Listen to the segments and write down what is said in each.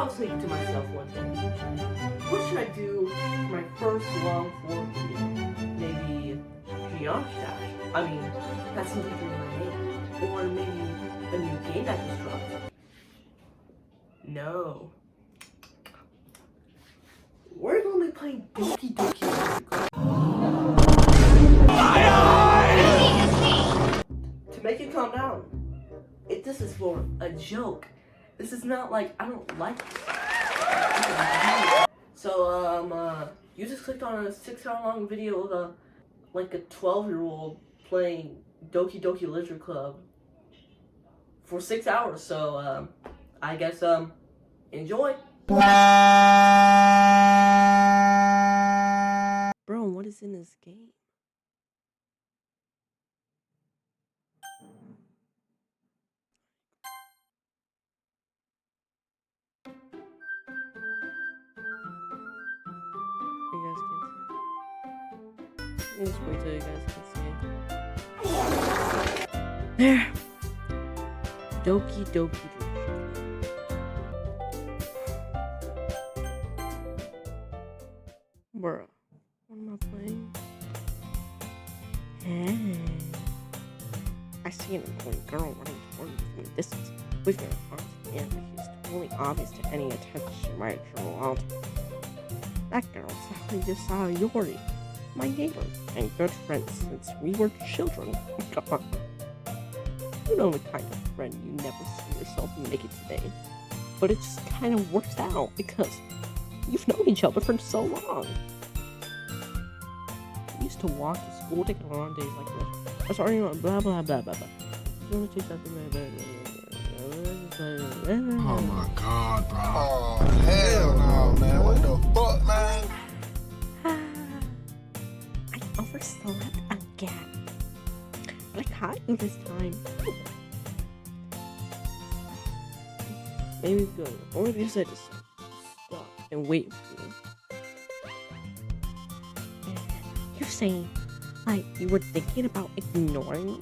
I was thinking to myself one day, what should I do for my first long form video? Maybe Geocache. I mean, that's something in my name. Or maybe a new game that just dropped. No. We're gonna be playing Doki Doki Literature. To make it calm down, this is for a joke. This is not like I don't like it. So you just clicked on a 6-hour long video of like a 12-year-old playing Doki Doki Literature Club for 6 hours. So I guess enjoy. Bro, what is in this game? You guys can see. Let me just wait till you guys can see. There. Doki Doki. Bruh. What am I playing? Hey. I see an important girl running toward me from a distance, waving her arms in the air, but she's totally obvious to any attention she might draw out. That girl saw Yori, my neighbor and good friend since we were children. You know the kind of friend you never see yourself make it today. But it just kind of works out because you've known each other for so long. We used to walk to school together on days like this. I'm sorry, blah blah blah blah blah. Oh my god, bro. Oh hell no, man. What the fuck, man? I overslept again. But I caught you this time. Maybe good. Only because I just stop and wait for you. You're saying, like, you were thinking about ignoring me?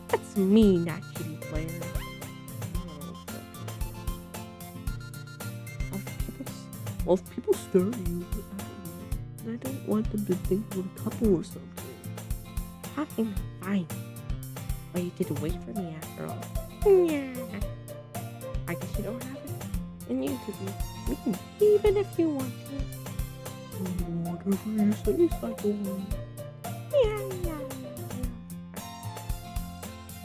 That's me, not shitty player. Well, if people stare at you, I don't want them to think we're a couple or something. Fine. But you did wait for me after all. Yeah. I guess you don't have it. And you could be mean, even if you want to. Whatever you say, Psycho. Yeah.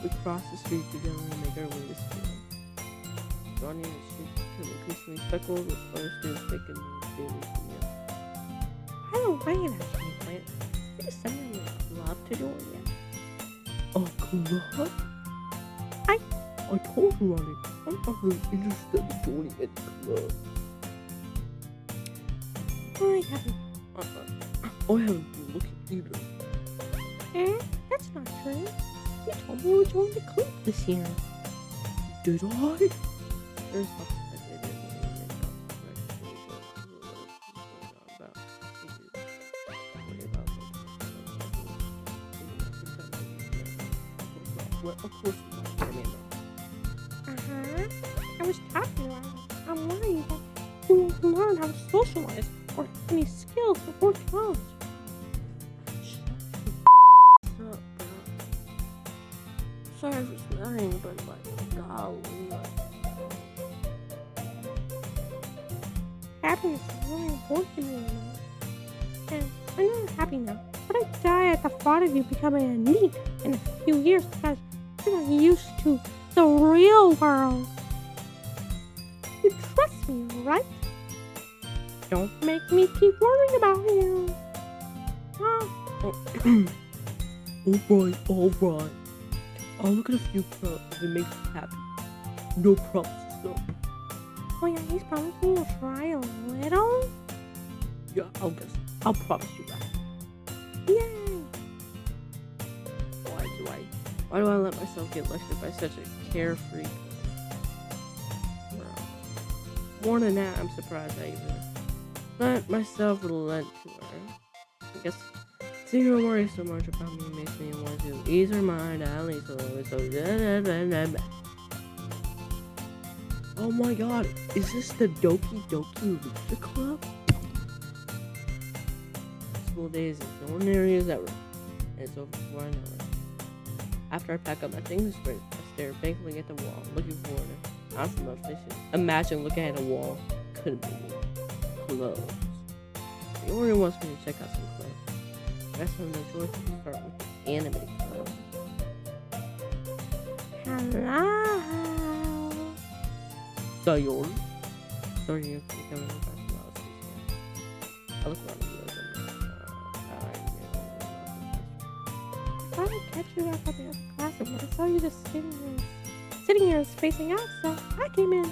We cross the street together and make our way to school. Running the street become increasingly speckled with other students making their daily meal. By the way, actually, Plant, you decided on a club to join yet? A club? I told you already, I'm not really interested in joining any club. I haven't been looking either. That's not true. You told me you joined the club this year. Did I? There's nothing I did. Well, of course you don't hear me I was talking about it. I'm worried that you won't learn how to socialize or have any skills before college. Shut up, bro. Sorry for swearing, but like, golly. Happiness is really important to me, you know. And I know you're happy now, but I'd die at the thought of you becoming a NEET in a few years because you're not used to the real world. You trust me, right? Don't make me keep worrying about you. Alright. I'll look at a few clubs if it makes you happy. No promises, though. Oh yeah, he's promised me to try a little? Yeah, I'll promise you that. Yay! Why do I let myself get lectured by such a carefree? More than that, I'm surprised I even let myself relent to her. I guess seeing her worry so much about me makes me want to ease her mind at least a little bit. So Oh my god, is this the Doki Doki Lucha Club? School days is no one areas ever. It's over before I know it. After I pack up my things, I stare vacantly at the wall, looking for it. Not so much fishing. Imagine looking at a wall. Could be clothes. The owner wants me to check out some clothes. Rest of the choice to start with the anime club. Hello. Sayori. Sorry, you're coming back from last week. I look around the room. I thought I'd catch you up at the other classroom, but I saw you just sitting here spacing out, so I came in.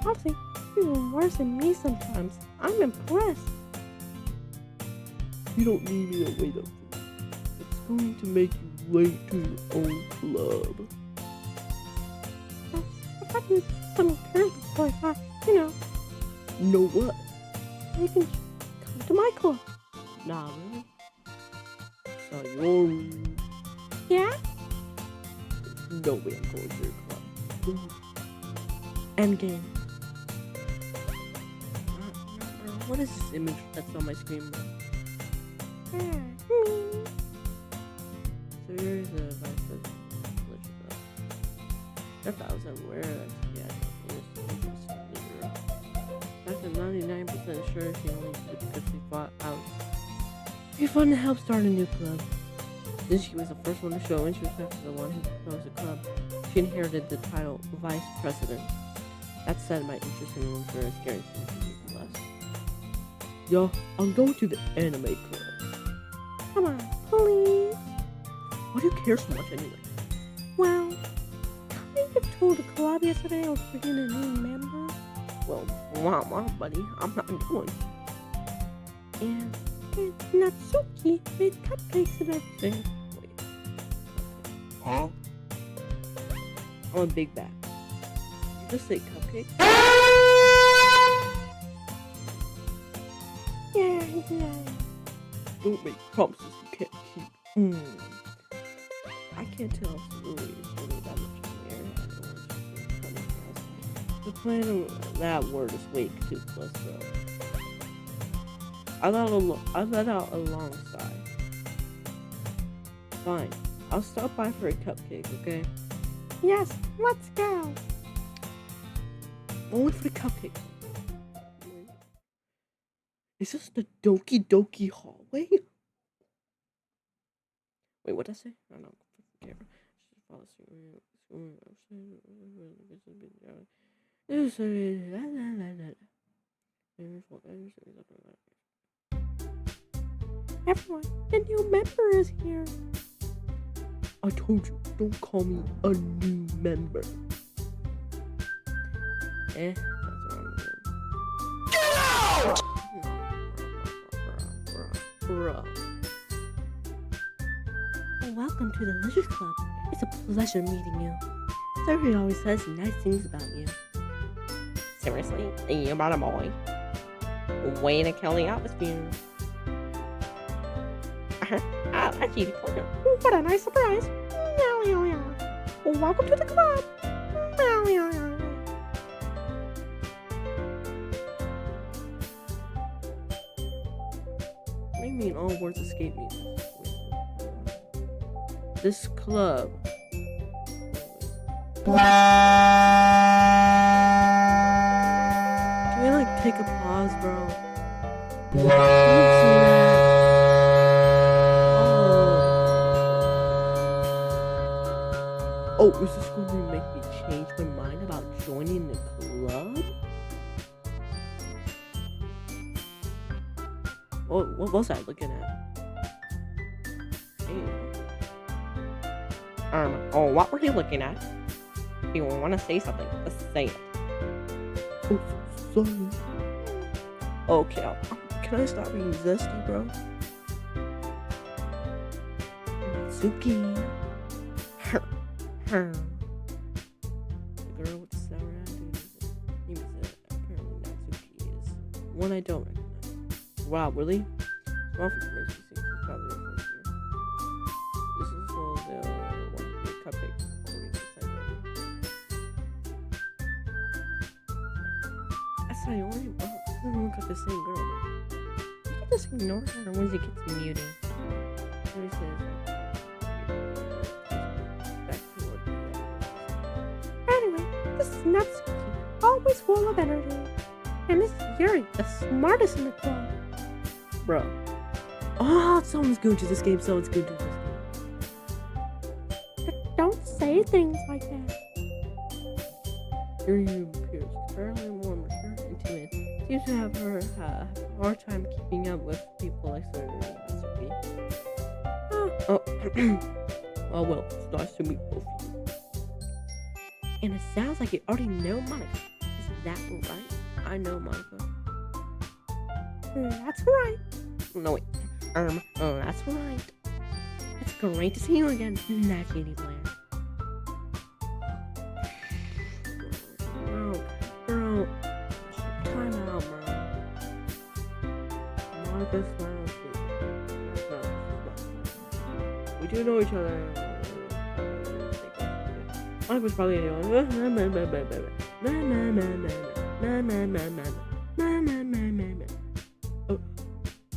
Honestly, you're even worse than me sometimes. I'm impressed. You don't need me to wait up for you. It's going to make you late to your own club. I thought you had some curve before I thought, Know what? You can come to my club. Nah, really? Sayori. Yeah? No way I'm going to your club. Endgame. What is this image that's on my screen? So here's a vice president. If I was unaware that I'm 99% sure she only did because she thought I was be fun to help start a new club. Since she was the first one to show interest after the one who proposed the club, she inherited the title Vice President. That said, my interest in room is guaranteed to be less. Yo, I'm going to the anime club. Come on, please. Why do you care so much anyway? Well, kind of told the club yesterday I was bringing a new member. Well, wow, buddy, I'm not going. And Natsuki made cupcakes and everything. Wait. Huh? I'm a big bat. Did you just say cupcakes? Yeah. Don't make promises you can't keep. I can't tell if Louis is really that much in there. The plan of that word is way too close, bro. I let out a long sigh. Fine. I'll stop by for a cupcake, okay? Yes, let's go. Only for the cupcake. Is this the Doki Doki hallway? Wait, what'd I say? I don't know. Camera. Everyone, the new member is here. I told you, don't call me a new member. That's what I'm doing. Get out! Bro. Well, welcome to the Lizard Club. It's a pleasure meeting you. Everybody always says nice things about you. Seriously? You about a boy? Way to kill the atmosphere. That's Edie Porter. What a nice surprise. Welcome to the club. What do you mean all words escape me? This club. Can we take a pause, bro? Do you see that? Oh, is this going to make me change my mind about joining the club? What was I looking at? What were you looking at? If you want to say something, just say it. Oh, sorry. Okay, can I stop being zesty, bro? Natsuki. The girl with the sour attitude apparently Natsuki is one I don't recognize. Wow, really? Small for information, seems she's probably the first year. This is all the one with cupcakes, according to Sayori. tell you, doesn't look like the same girl. You can just ignore her once it gets muted. Here says, anyway, this is Natsuki, always full of energy. And this is Yuri, the smartest in the club. Bro. Oh, someone's good to this game. Someone's good to this game. But don't say things like that. Yuri appears fairly more mature and timid. Seems to have a hard time keeping up with people like Natsuki. Oh, well, it's nice to meet both of you. And it sounds like you already know Monica. Is that right? I know Monica. That's right. No, wait. That's right. It's great to see you again, Natsuki Blair. Bro, time out, bro. Monica smiles. We do know each other. Mike was probably oh,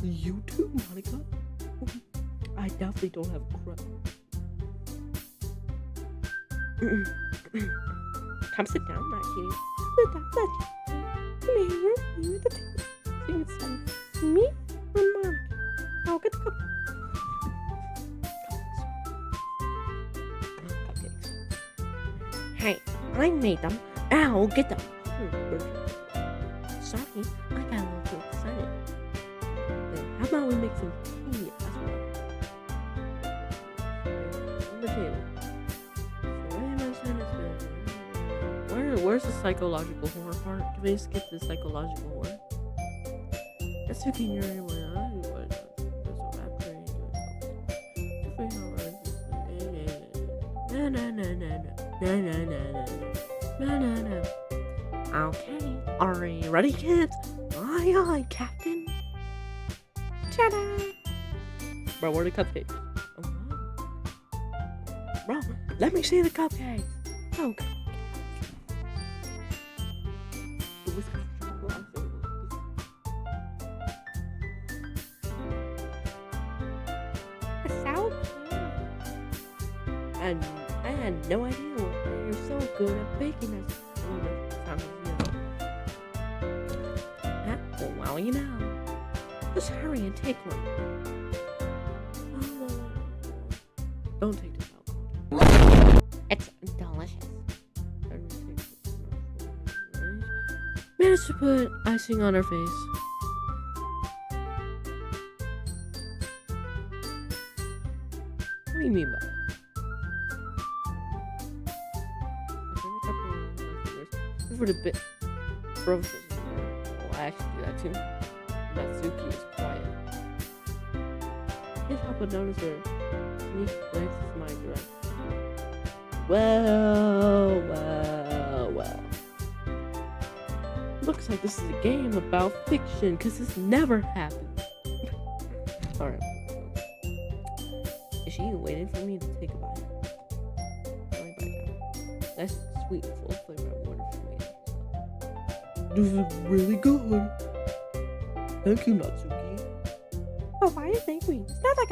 you too, Monica? I definitely don't have a crush. Come sit down, Natsuki. Sit down, Natsuki. Come here, you're the two. So you can say me or Monica. I'll get the cup. Hey, I made them. I'll get them. Sorry, I got a little too excited. Then how about we make some tea as well? On the table. Where's the psychological horror part? Can we skip the psychological horror? That's looking your way. No. Okay, are you ready, kids? Aye, Captain. Ta-da! Bro, where are the cupcakes? Oh, wow. Bro, let me see the cupcakes. Oh, I had no idea you're so good at baking us. Well, you know. Just hurry and take one. Don't take this alcohol. It's delicious. Managed to put icing on her face. What do you mean by that? For the bit, bro. Well, I actually do that too. Natsuki is quiet. Can't help but notice her sneak glances my direction. Well. Looks like this is a game about fiction, cause this never happened. Alright. Is she waiting for me to take a bite? That's sweet, full flavor. This is really good. Thank you, Natsuki. Oh, why are you thanking me? It's not like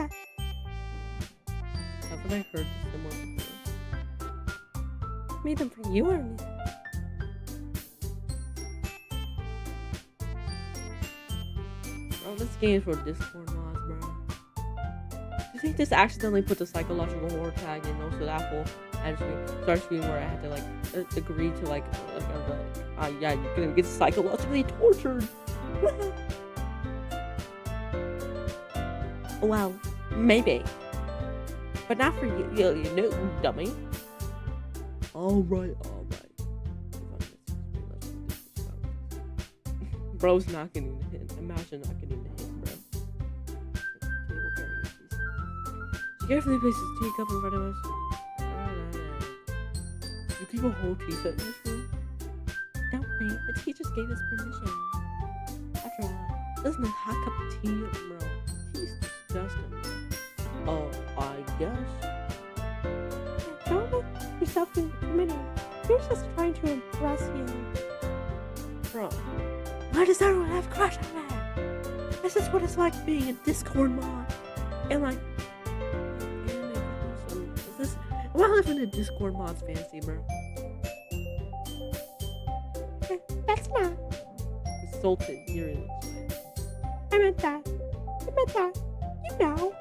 haven't I heard similar before? Made them for you or me? Oh, this game is for Discord mods, bro. Do you think this accidentally put the psychological horror tag in also that whole start screen where I had to like agree to like yeah, you're gonna get psychologically tortured. Well, maybe, but not for you, you dummy. All right. Bro's not getting the hint. Imagine not getting the hint, bro. Table carrying piece. She carefully places tea cup in front of us. You keep a whole tea set in this room? Don't worry, the teachers gave us permission. After all, isn't a hot cup of tea, bro? Tea's disgusting. Oh, I guess. Don't let yourself intimidated. You're just trying to impress you. Bro, Why does everyone have a crush on that? This is what it's like being a Discord mod. And like, anime couples. Is this? Am I living in Discord mod's fantasy, bro? That's not. Insulted. You're in. I meant that. You know.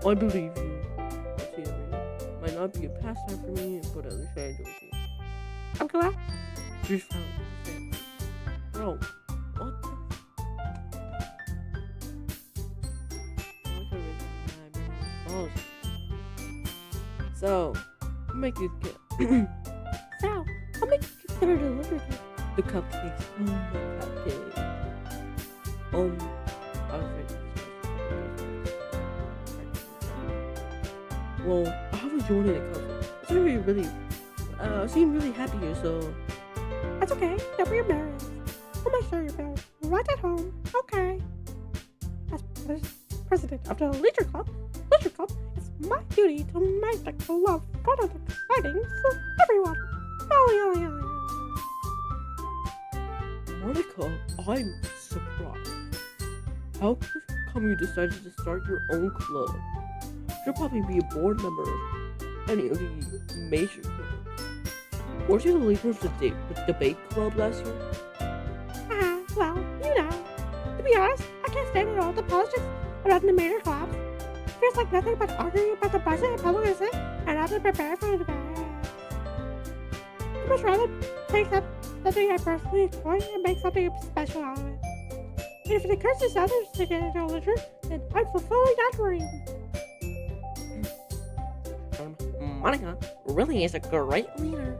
I believe you. Might not be a pastime for me, but at least I enjoy seeing. I'm glad. You're found. Bro, what the? So, I'll make you get So, I'll make you consider delivery. the cupcakes. The cupcakes. I was ready. Well, how was your day, cousin? It's really, seem really happy here, so. That's okay. Don't be embarrassed. I'll make sure you're better. Right at home. Okay. As president of the Leisure Club, it's my duty to make the club fun and exciting for everyone. Monica, I'm surprised. How come you decided to start your own club? You'll probably be a board member of any of the major clubs. Weren't you the leader of the debate club last year? Well, you know. To be honest, I can't stand it all. The politics about the major clubs. Feels like nothing but arguing about the budget and public assistance and how to prepare for the debate. I'd much rather take something I personally enjoy and make something special out of it. And if it encourages others to get into literature, then I'm fulfilling that dream. Monica really is a great leader.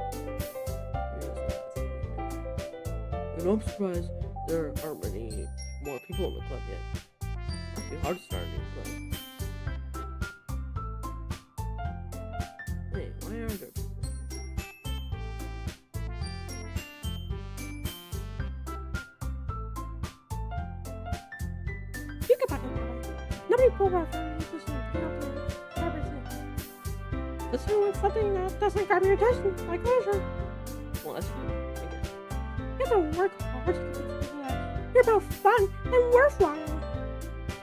And I'm surprised there aren't many more people in the club yet. It'd be hard to start a new club. Wait, why aren't there people? You can back it that way. Nobody pulled out for you just everything. Let's do something that doesn't grab your attention, like literature. Well, that's true, I guess. You have to work hard to convince people that you're both fun and worthwhile.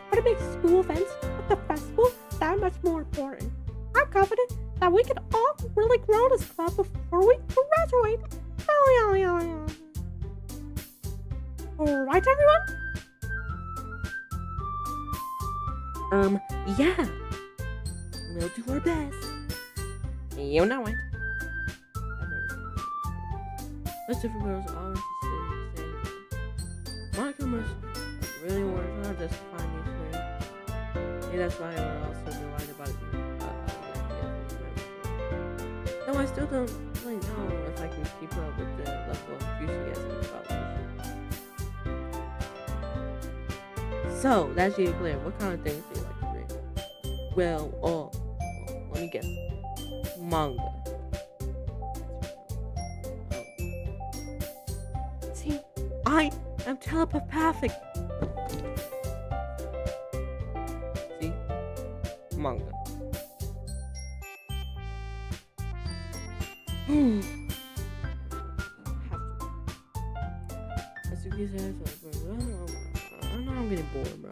But it makes school events like the festival that much more important. I'm confident that we can all really grow this club before we graduate. Alright, everyone? Yeah. We'll do our best. You know it. Most different girls always say the same thing. Monica must really work hard just to find these ways. Maybe that's why we're all so delighted about it. Though I still don't really know if I can keep up with the level of enthusiasm about this. So, that's you, Claire. What kind of things do you like to read? Well, let me guess. Manga. See, I am telepathic. See? Manga. Asuki says, I know I'm getting bored, bro.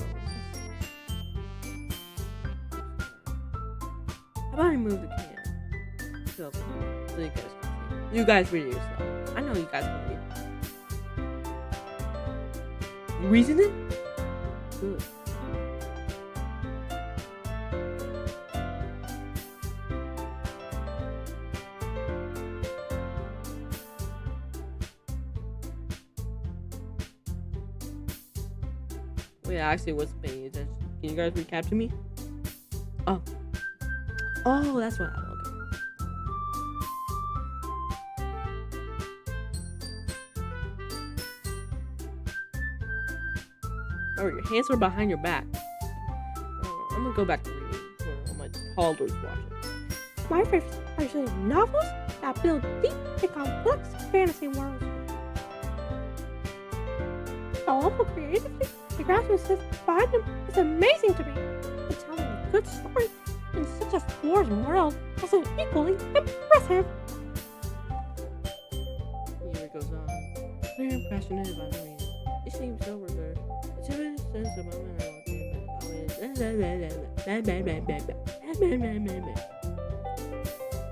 How about I move the can? So you guys can see. You guys read it yourself. I know you guys can read. Reasoning? Good. Wait, I actually was paying attention. Can you guys recap to me? Oh, that's what happened. Okay. Oh, your hands were behind your back. I'm gonna go back to reading for my toddlers watching. My favorites are usually novels that build deep and complex fantasy worlds. The level creativity the graduates have behind them is amazing to me. And telling a good story in such a foreign world is equally impressive. Here it goes on. Clear passionate about reading. It seems so reserved. It's even since the moment I walked in, but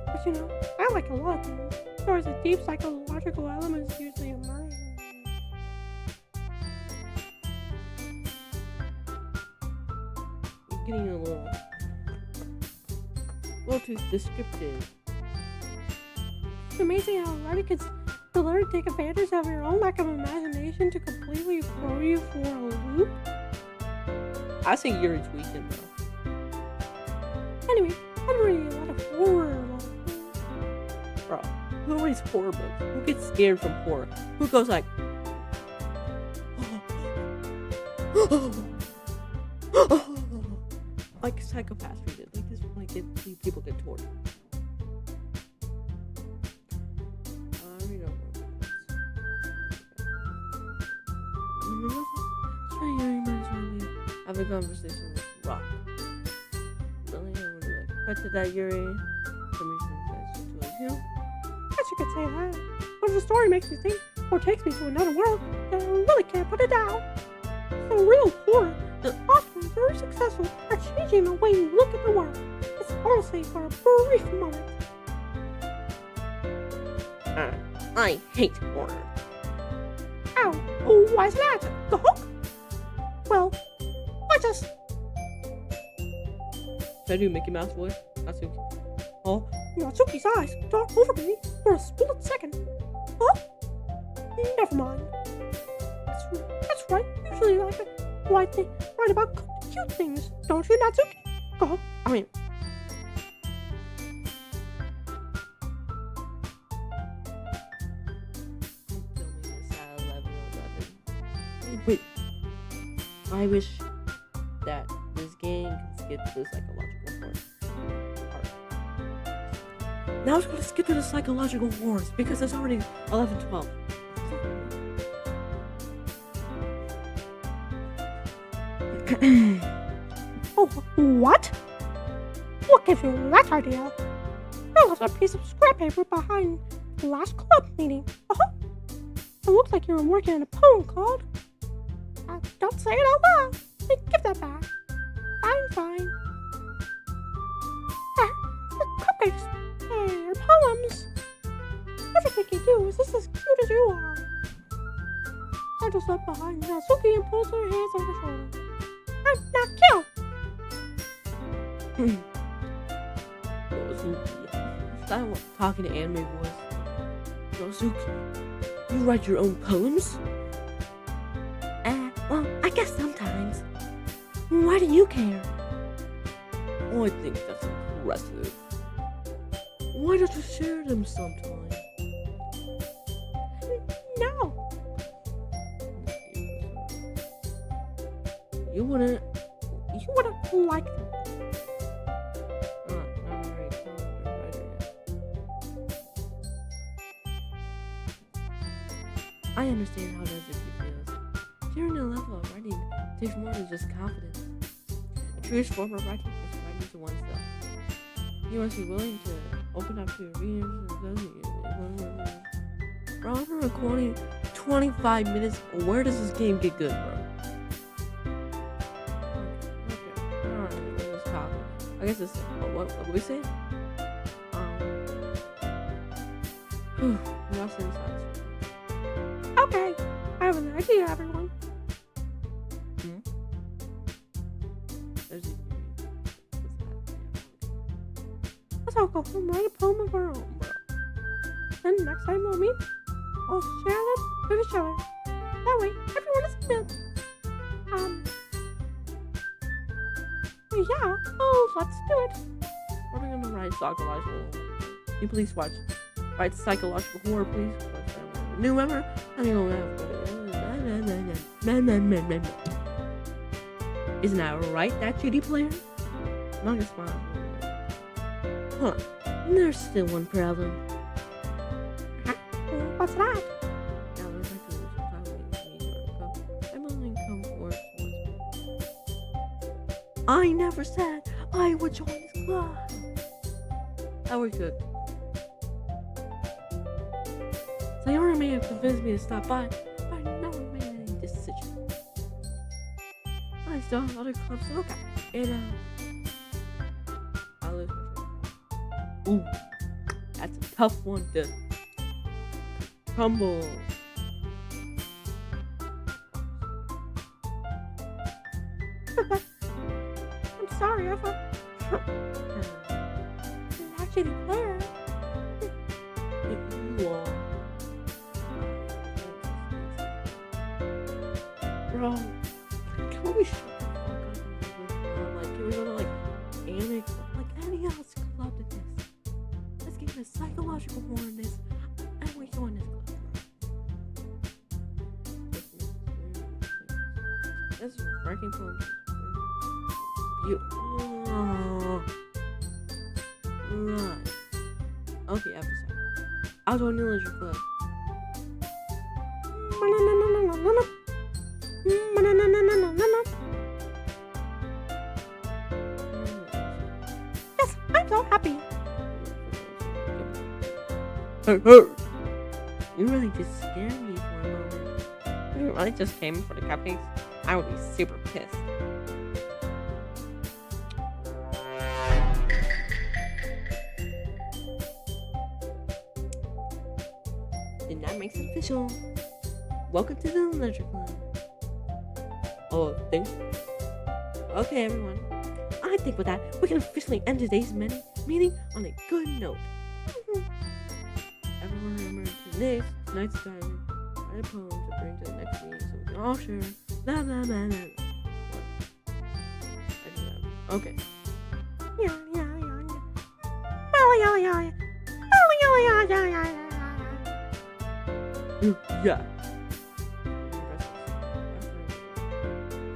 But you know, I like a lot of things. There's a deep psychological elements usually emerge. You're getting a little too descriptive. It's amazing how Reddit can literally take advantage of your own lack of imagination to completely throw you for a loop. I think you're tweaking though. Anyway, I'm reading a lot of horror. Bro, who reads horror books? Who gets scared from horror? Who goes like, like psychopaths read it? Like this, like people get tortured. I read horror books. Have a conversation with Rock. Really, I would like, but to that Yuri, I guess you could say that. But if the story makes me think or takes me to another world, then I really can't put it down. So real horror is often very successful at changing the way you look at the world. It's honestly for a brief moment. I hate horror. Ow, why's that? The hook? Well, I just... Should I do Mickey Mouse voice? Natsuki. Oh, Natsuki's eyes darted over me for a split second. Huh? Never mind. That's right. Usually I write about cute things, don't you, Natsuki? I mean... Wait. I wish that this game can skip to the psychological horror. Now it's going to skip to the psychological horrors because it's already 11:12. Oh, what? What gives you that idea? I left a piece of scrap paper behind the last club meeting. It looks like you were working on a poem called... don't say it out loud. Give that back. Fine. Your cupcakes. Your poems. Everything you do is just as cute as you are. I just left behind Natsuki and pulled her hands on her shoulder. I'm not killed. Stop talking to anime voice. Nozuki, you write your own poems? Well, I guess sometimes. Why do you care? Oh, I think that's impressive. Why don't you share them sometime? No. You wouldn't like them. I understand how Nozuki feels. During a level of writing takes more than just confidence. A truest form of writing is writing to oneself. You must be willing to open up to your readers and bro, I've been recording 25 minutes. Where does this game get good, bro? Okay. Alright, let's talk. I guess it's what we say? Lost insights. Okay, I have an idea, everyone. Let's all go home and write a poem of our own, bro. Then next time we'll meet, I'll share them with each other. That way, everyone is filled. Yeah, let's do it. What are we gonna write psychological horror? Can you please write psychological horror, please? New member? I think we'll have... Isn't that right, that GD player? Not responsible. Huh. There's still one problem. What's that? I never said I would join this club. That we're good. Sayora may have convinced me to stop by, but still have other clubs to look at. And I'll lose my shit. Ooh, that's a tough one to crumble. I'm sorry, I thought you're actually Claire. If you are, bro, can we shut the fuck up? Like, can we go to like anime club, like any else club than this? Let's give it a psychological horror in this, and we join this club. This is working for me. You. Right. Okay, episode. I'll join the Leisure Club. Yes, I'm so happy. You really just scared me for a moment. If you really just came for the cupcakes, I would be super pissed. Then that makes it official. Welcome to the Leisure Club. Oh, think? Okay, everyone. I think with that, we can officially end today's meeting on a good note. Everyone remember tonight's assignment. Write a poem to bring to the next meeting so we can all share. Blah blah blah blah. Okay. Yeah. Yeah.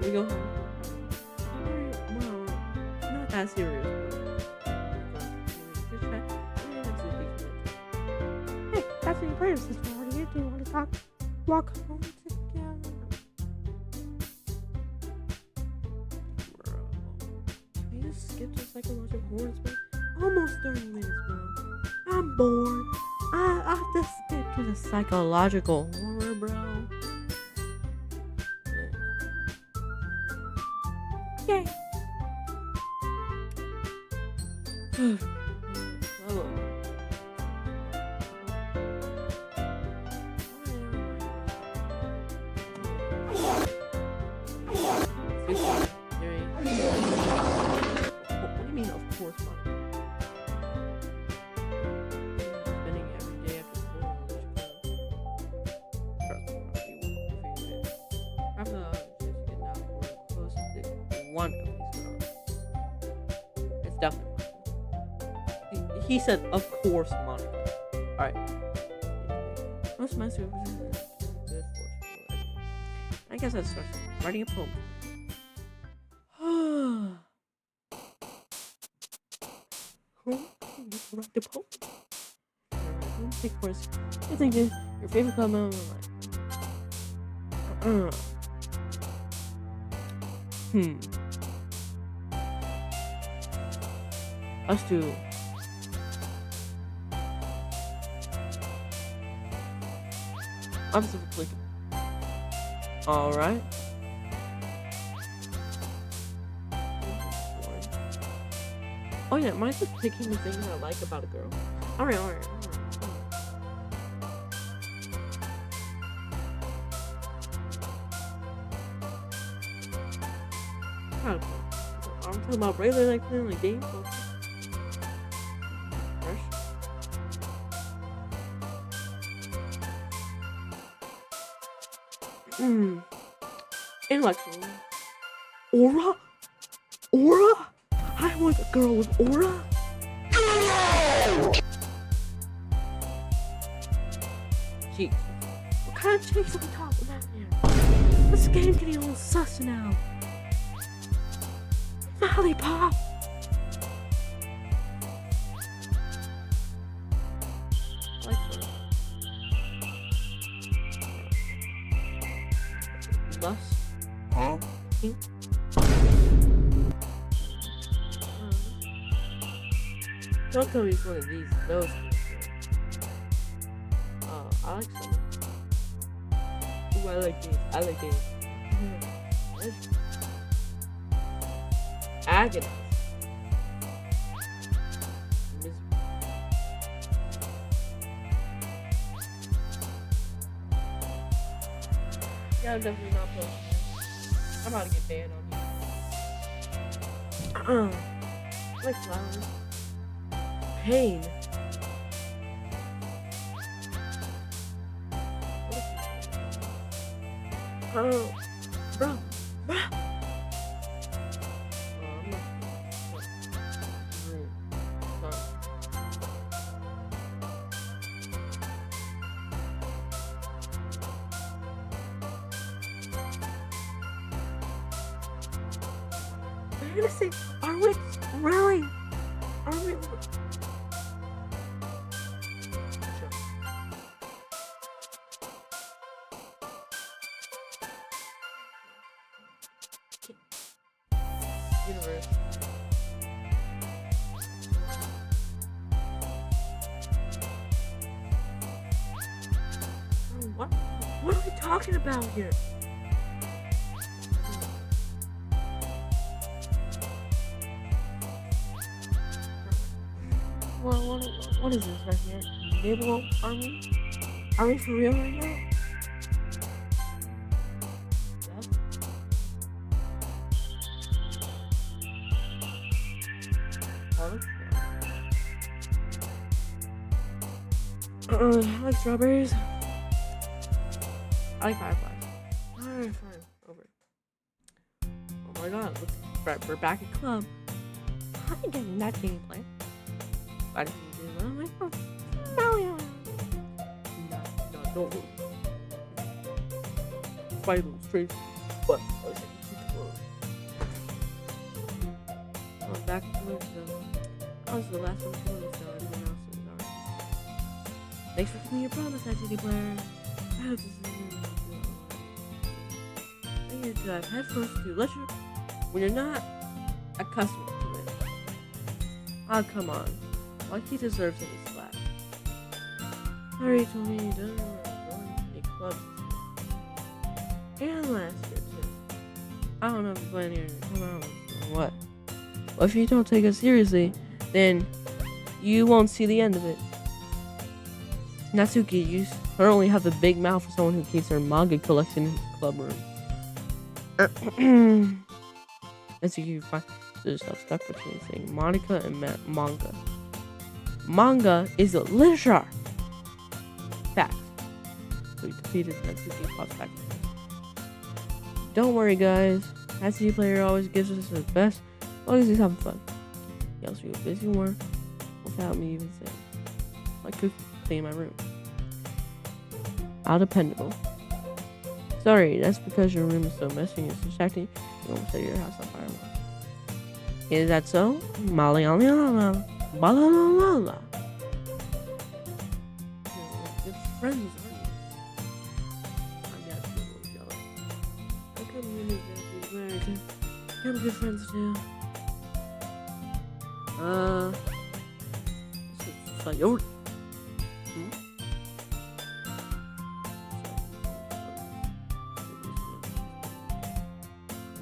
We go home. Well, not that serious. Hey, that's what your prayers this morning. Do you want to walk home together? Bro, can we just skip the psychological horror spell? Almost 30 minutes, bro. I'm bored. I have to skip to the psychological horror, bro. Yay. Oh. What do you mean, of course, Mark? Spending every day after school in the trust me, you will figure it out. After all, just get now we're close to one of these girls. It's definitely Monica. He said, of course, Monica. Alright. Most my good fortune. I guess that's writing a poem. Write the poem. Pick first. I think your favorite club member. Us two. I'm super clicking. Alright. Oh yeah, mine's just picking the things I like about a girl. Alright. I'm talking about regular like playing like games. Intellectual. Aura? I want a girl with aura? Cheeks. What kind of cheeks are we talking about here? This game getting a little sus now. Lollipop! Like lust. Huh? Don't tell me it's one of those. I like some. Ooh, I like these. antagonized. Yeah, I'm definitely not posting. I'm about to get banned on here. Like flowers. Pain. Oh, bro. Bro. I'm gonna say, are we really? Are we? Universe. What are we talking about here? Well, what is this right here? Naval Army? Are we for real right now? I like strawberries. I like fireflies. Alright, fine. Over. Oh my god, we're back at club. How did you get that gameplay? Why did you do that? I'm like, oh, Mario. no, don't move. Fight a little straight, but I was like, oh, back to I was the last one to lose, so everyone else was alright. Thanks for keeping your promise, ITD player. I hope this is I need to dive headfirst to lecture when you're not accustomed to it. Oh, come on. Like he deserves any slack. Harry told me he doesn't remember any clubs. And last year, too. I don't know if you plan here to come out or what. But if you don't take it seriously, then you won't see the end of it. Natsuki, you currently have a big mouth for someone who keeps their manga collection in the club room. As you find yourself stuck between saying Monica and manga. Manga is a literature. Fact. So you defeated Natsuki and pops back. Don't worry, guys. Natsuki player always gives us his best as long as he's having fun. He also gets busy work without me even saying. Like cooking, clean my room. How dependable. Sorry, that's because your room is so messy and it's distracting. You almost set your house on fire once. Is that so? Malayalam. Balalala. Good friends, aren't you? I'm absolutely jealous. How come you and American? I'm good friends too. Sayori.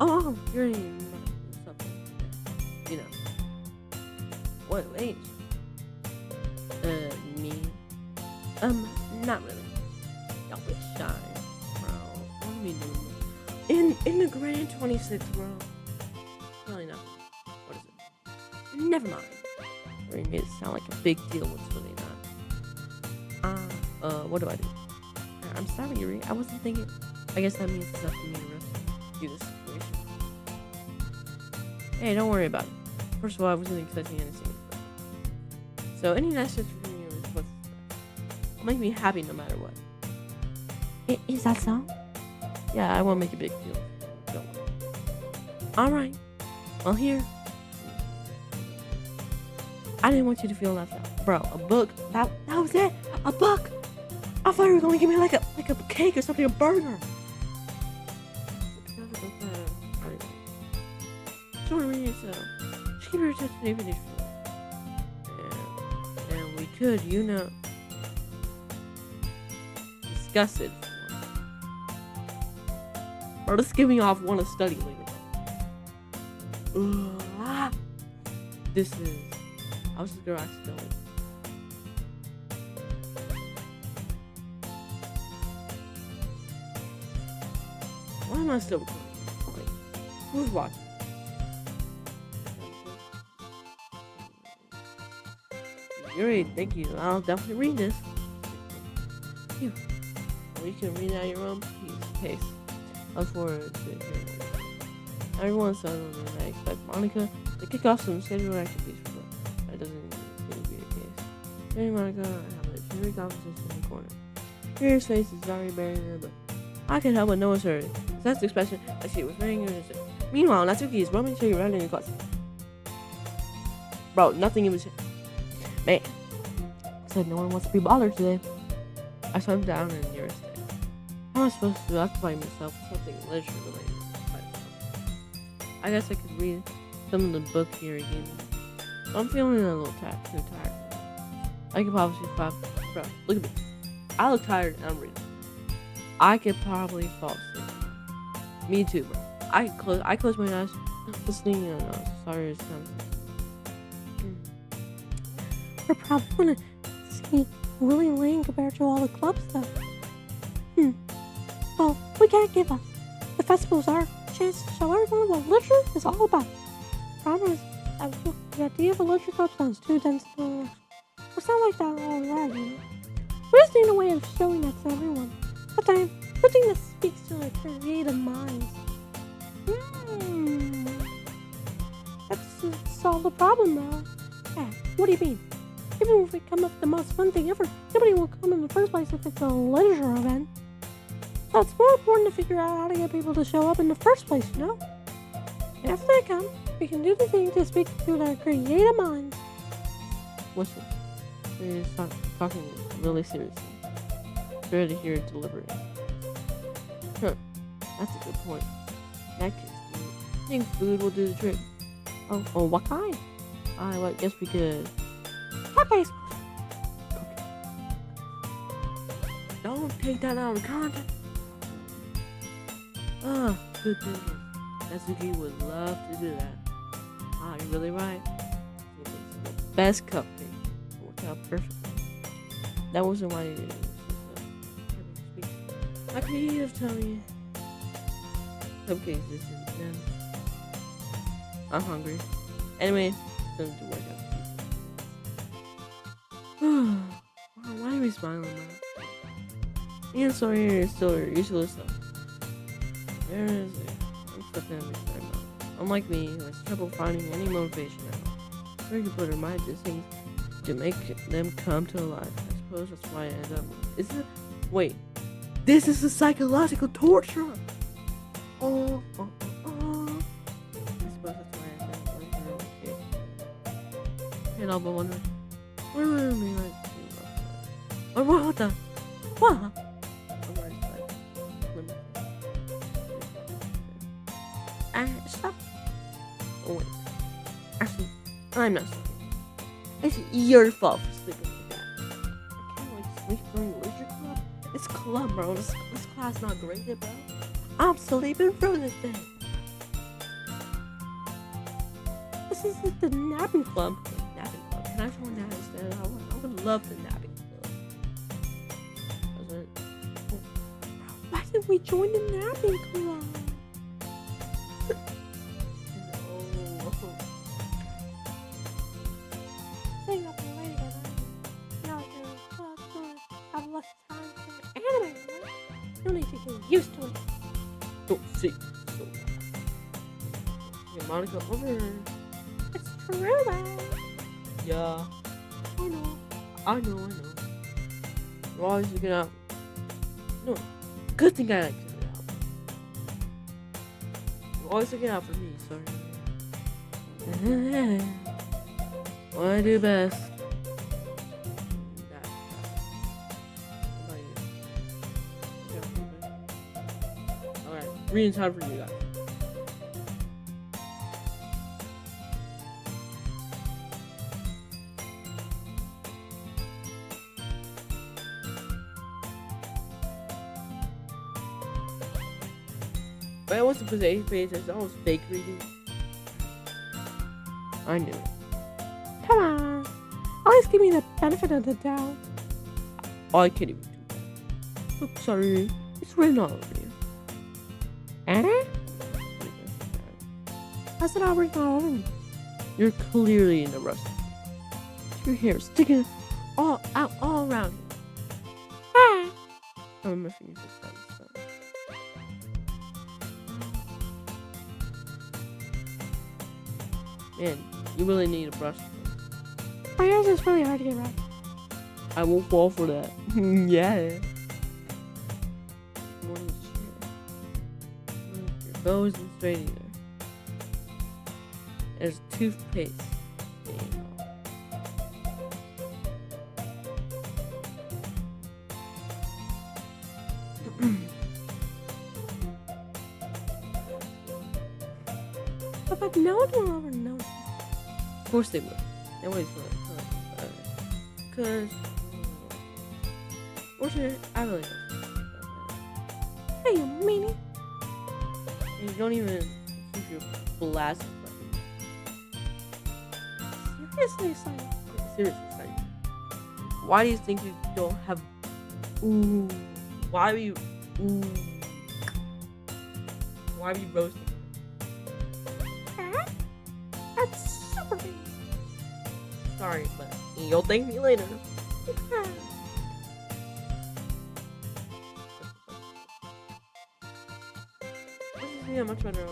Oh, you're in something. You know. What age? Me. Not really. Don't be shy, bro. What are we doing? In the grand 26, bro. Really nothing. What is it? Never mind. You made it sound like a big deal. What's really not? What do I do? I'm sorry, Yuri. I wasn't thinking. I guess that means it's up to me to do this situation. Hey, don't worry about it. First of all, I wasn't expecting anything. So any nice things from you is what's will make me happy no matter what. Is that so? Yeah, I won't make a big deal. Don't worry. Alright. Well, here. I didn't want you to feel left out. Bro, a book. That was it? A book? I thought you were going to give me like a cake or something, a burger. Sure, read it so. Just give her a touch of even if and we could, you know, discuss it. Or just give me off want to study later. This is. I was just gonna accidentally. Why am I still recording? Like, who's watching? You already, thank you. I'll definitely read this. Phew. Well, you can read it at your own pace. Look forward to hearing it. Everyone said that I expect Monica to kick off some scheduled activities for them. That doesn't seem to be the case. Hey, Monica, I have a cheery conversation in the corner. Your face is already buried in there, but I can't help but notice her. That's the expression that she was wearing in her. Meanwhile, Natsuki is rubbing Cherry around in your closet. Bro, nothing even. Man, said no one wants to be bothered today. I sat down in the nearest day. How am I supposed to occupy myself with something literature related? I guess I could read some of the book here again. I'm feeling a little too tired. I could probably bro, look at me. I look tired and I'm reading. I could probably fall asleep. Me too, bro. I close my eyes, listening and sorry it's time. We're probably gonna see really lame compared to all the club stuff. Well, we can't give up. The festivals are a chance to show everyone what literature is all about. Problem is, the idea of a literature club sounds too dense to we sound like that already, you know? We just need a way of showing that to everyone. Something that speaks to their creative minds. That's solve the problem, though. Yeah, what do you mean? Even if we come up with the most fun thing ever, nobody will come in the first place if it's a literature event. So it's more important to figure out how to get people to show up in the first place, you know? And after they come, we can do the thing to speak to their creative minds. Listen, we're talking really seriously. Fair to hear deliberate. Huh, that's a good point. In that case, I think food will do the trick. Oh, what kind? I guess we could. Okay. Don't take that out of context. Good thinking. Natsuki would love to do that. You're really right. It's the best cupcake. It worked out perfectly. That wasn't why you did it. My creative tummy. Cupcakes, this is them. I'm hungry. Anyway, time to work out. Why are we smiling now? Me and Sawyer is still usual stuff. There is I'm stuck in every time now. Unlike me, who has trouble finding any motivation now. Sawyer can put her mind to things to make them come to life. I suppose that's why I end up. Wait. This is a psychological torture! I suppose that's why I end up like her. And I'll be wondering, where would we like to or what the? What? Stop. Oh, wait. Actually, I'm not sleeping. It's your fault for sleeping like that. I can't like sleep during literature club. It's club, bro. This class not graded, bro. I'm sleeping through this thing. This is the napping club. Napping club. Can I join that instead? I would love the napping club. Why did we join the napping club? Staying up all night again. Now you're have less time for anime. You'll need to get used to it. Don't see. Yeah, Monica, over here. It's true, though. Yeah. I know. You're always looking out. No, good thing I like to look out. You're always looking out for me, sorry. What I do best. Alright, reading time for you guys. But I wasn't supposed to 8th page, that's almost fake reading. I knew it. Please give me the benefit of the doubt. I can't even do that. Look, sorry. It's written all over you. Eh? I said I'll read all over me. You're clearly in a rush. Your hair sticking all out all around you. Ah. I'm gonna finish this time. Man, you really need a brush. My hair's just really hard to get right. I won't fall for that. Yeah. Your bow isn't straight either. There's toothpaste. But no one will ever notice. Of course they would. Nobody's gonna. Cause, fortunately, I really don't. Hey, you meanie. And you don't even keep your glasses right. Seriously, son. Seriously, son. Why do you think you don't have? Ooh. Why are you? Ooh. Why are you roasting? That's super big. Sorry, but you'll thank me later. This is much better.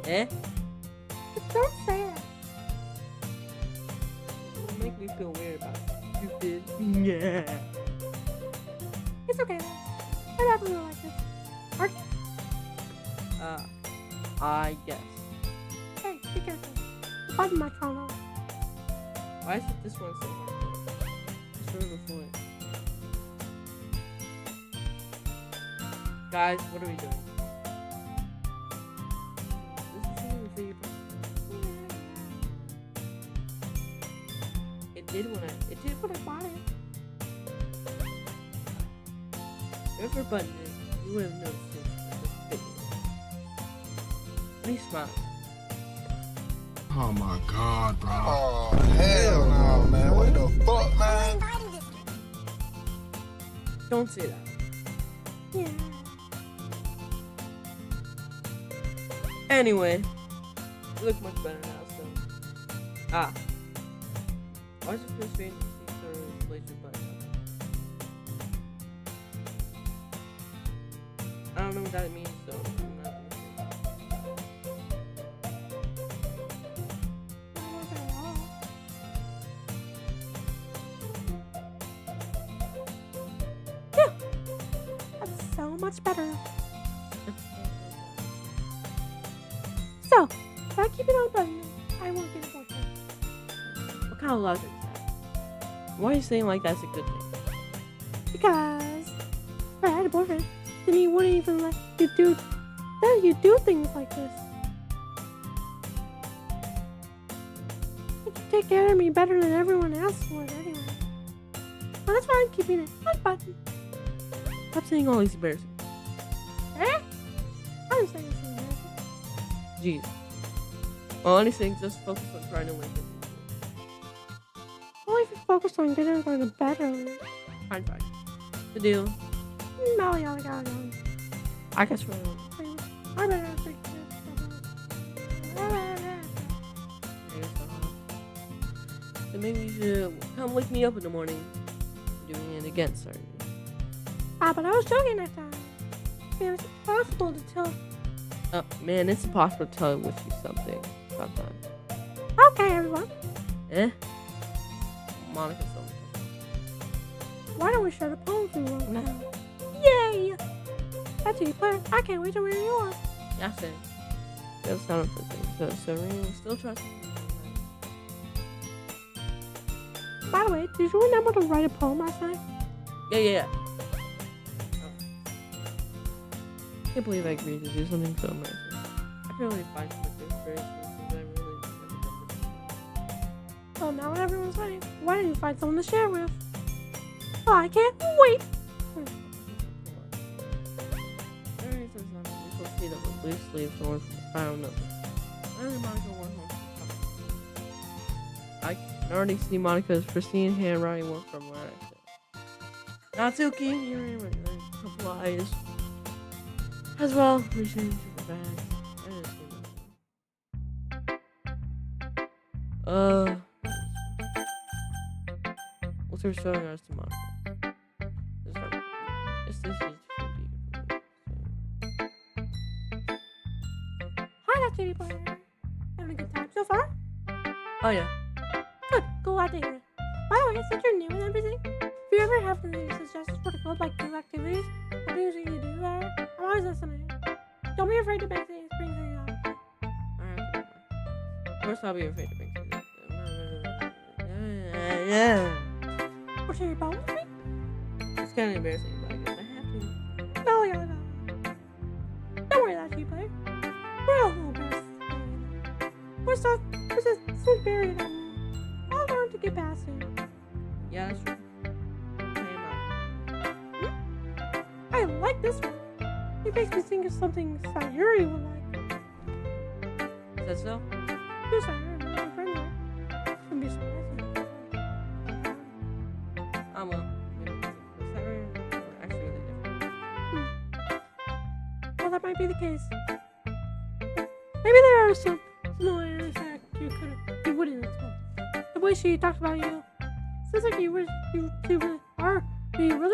Eh? Don't say it. It'll make me feel weird about stupid. Yeah. It's okay. I'm not really like this. Are you? I guess. Hey, be careful. The button might fall off. Why is it this one so hard? Just sort of before it. Guys, what are we doing? It did when I bought it. Whoever buttoned it, you would have noticed it. At least smile. Oh my god, bro. Oh, hell no, man. What the fuck, man? Don't say that. Yeah. Anyway, you look much better now, so. Why does it feel strange to see Sarah's laser button? I don't know what that means, so I'm not gonna say. Yeah. That's so much better. So, if I keep it on button, I won't get a boyfriend. What kind of logic is that? Why are you saying like that's a good thing? Because if I had a boyfriend, then he wouldn't even let you do things like this. He'd take care of me better than everyone else would anyway. Well, that's why I'm keeping it on button. Stop saying all these embarrassing. Eh? I'm saying it's embarrassing. Jeez. Well, anything, just focus on trying to win it. Well, if you focus on getting going to bed earlier. Fine. The deal. No, yada yada. I guess we're on. I better think So maybe you should come wake me up in the morning. Doing it again, sorry. but I was joking that time. Man, it's impossible to tell. Man, it's impossible to tell with you something sometimes. Okay, everyone. Eh? Monica so. Why don't we share the poems we wrote now? Yay! That's a player. I can't wait to read yours. Yeah, I said. That sounded for things. So Serene still trusting me. By the way, did you remember to write a poem last night? Yeah. can't believe I agreed to do something so amazing. I can really find some of this very soon, because I really never done this. Well, now everyone's waiting. Why don't you find someone to share with? Oh, I can't wait. Alright, so it's not really supposed to be that with loose sleeves or I don't know. I think Monica will work on I can already see Monica's pristine handwriting work from where I sit. Natsuki, here I supplies. As well, reaching into the bag. What's her showing us to Monica? It's this is Hi, Dr. Player. Having a good time so far? Oh yeah. Good. Glad to hear it. By the way, since you're new and everything, if you ever have any suggestions for the club, like new activities or things that you do there, I'm always listening. Don't be afraid to bring things up. Alright. First, I'll be afraid to bring things up. Yeah. Or share your bone with me? It's kind of embarrassing, but I guess I have to. No, yeah, no. Don't worry, that you play. We're all little embarrassed. We're just so buried and I'll learn to get past it. Yeah, that's true. I like this one. It makes me think of something Sayuri would like. Is that so? You Sayuri, my friend there. It's gonna be so nice. Well. Actually, really different. Well, that might be the case. Maybe there are some similarities that you wouldn't expect. The way she talked about you seems like you really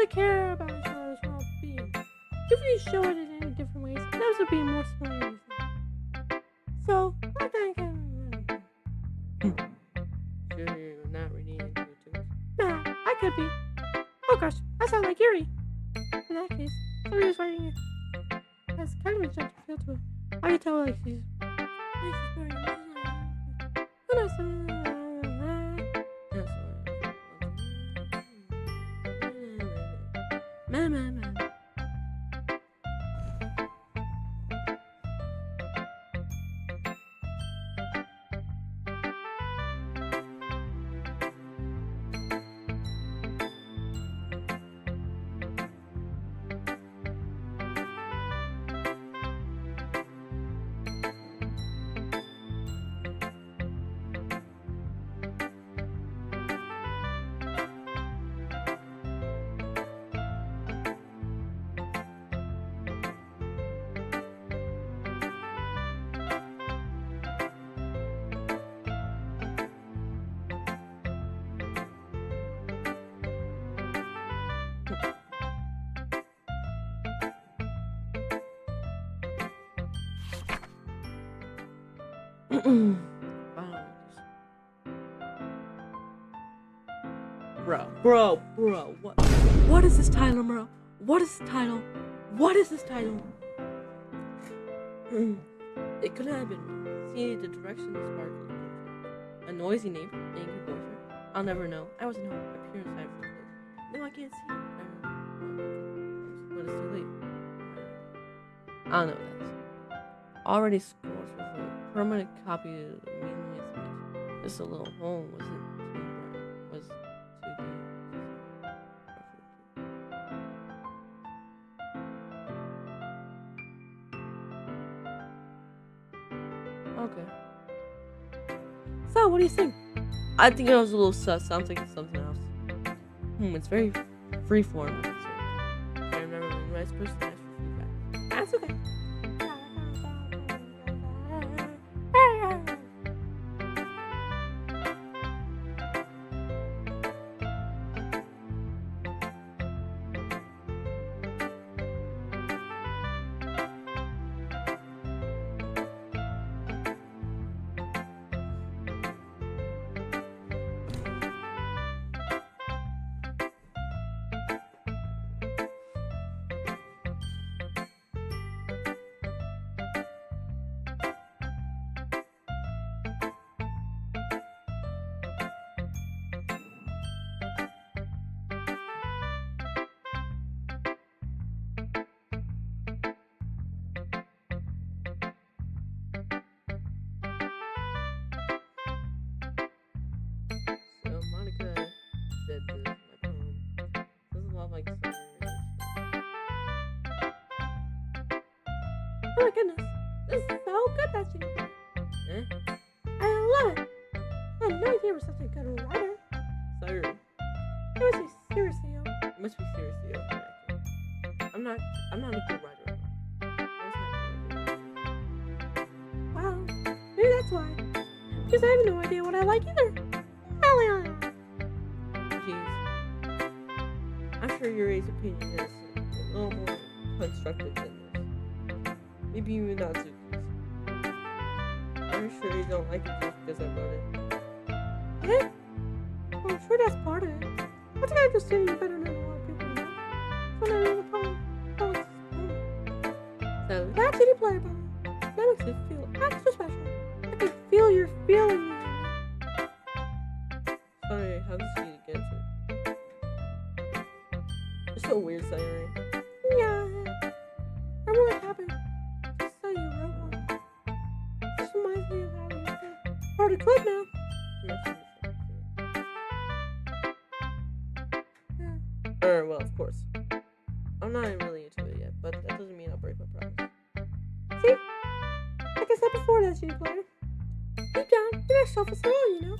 care about each other's well-being. If you show it in any different ways, those would be more similarities. So, I think. Sure, you're not reading into it too much. Nah, I could be. Oh gosh, I sound like Yuri. In that case, somebody was writing it. Has kind of a gentle feel to it. I can tell like she's very who knows? Man. Bro, what is this title, bro? What is this title? It could have been see the direction of sparkle. A noisy neighbor, angry boyfriend. I'll never know. I wasn't home. My parents had for the No, I can't see. I don't know. But it's too late. I don't know what that is. Already scored for a permanent copy of the meaningless image. This a little home wasn't too bright. Was too big. Okay. So, what do you think? I think it was a little sus. I'm thinking something else. It's very freeform. So I remember when the right person asked for feedback. That's okay. said this in my poem. There's a lot of like stories. Oh my goodness. This is so good, that CD player. Eh? I love it. I had no idea you were such a good writer. Sorry. It must be seriously, yo. It must be seriously okay. I'm not a good writer. Wow. Maybe that's why. Because I have no idea what I like either. Hell yeah. Jeez. I'm sure your A's opinion is a little more constructive than this. Maybe even not Zuki's. I'm sure you don't like it just because I wrote it. Eh? Well, I'm sure that's part of it. I think I understand you better than a lot of people, you know? So when I read a poem, oh, it's a poem. So, That CD player poem, that makes it feel extra special. I can feel your feeling. sorry, how did she get it? It's so weird, Sayuri. Yeah. Remember what happened? Just so you wrote one. This reminds me of how you said, part of the club now. Yeah. Well, of course. I'm not really into it yet, but that doesn't mean I'll break my promise. See? Like I said before, that CD player. Deep down, you're not selfish at all, you know?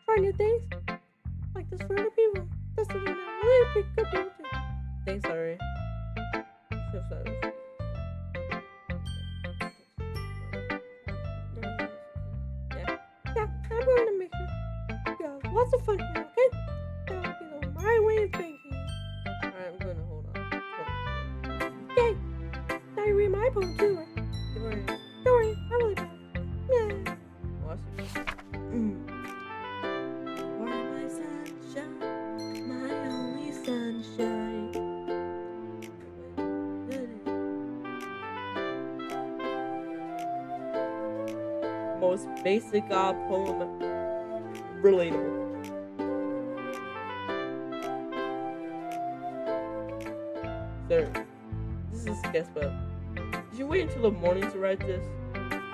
Try new things. Like this for other people. That's something that really good people do. Thanks, sorry. So sorry. Yeah. Yeah, I'm going to make sure you have lots of fun here, okay? That would be my way of thanking you. Alright, I'm gonna hold on. Yay! Now you read my poem too, right? Don't worry. Don't worry, I'm really bad. Yeah. Watch it. Why my sunshine, my only sunshine. Most basic poem relatable. Sir, this is a sketch, but did you wait until the morning to write this?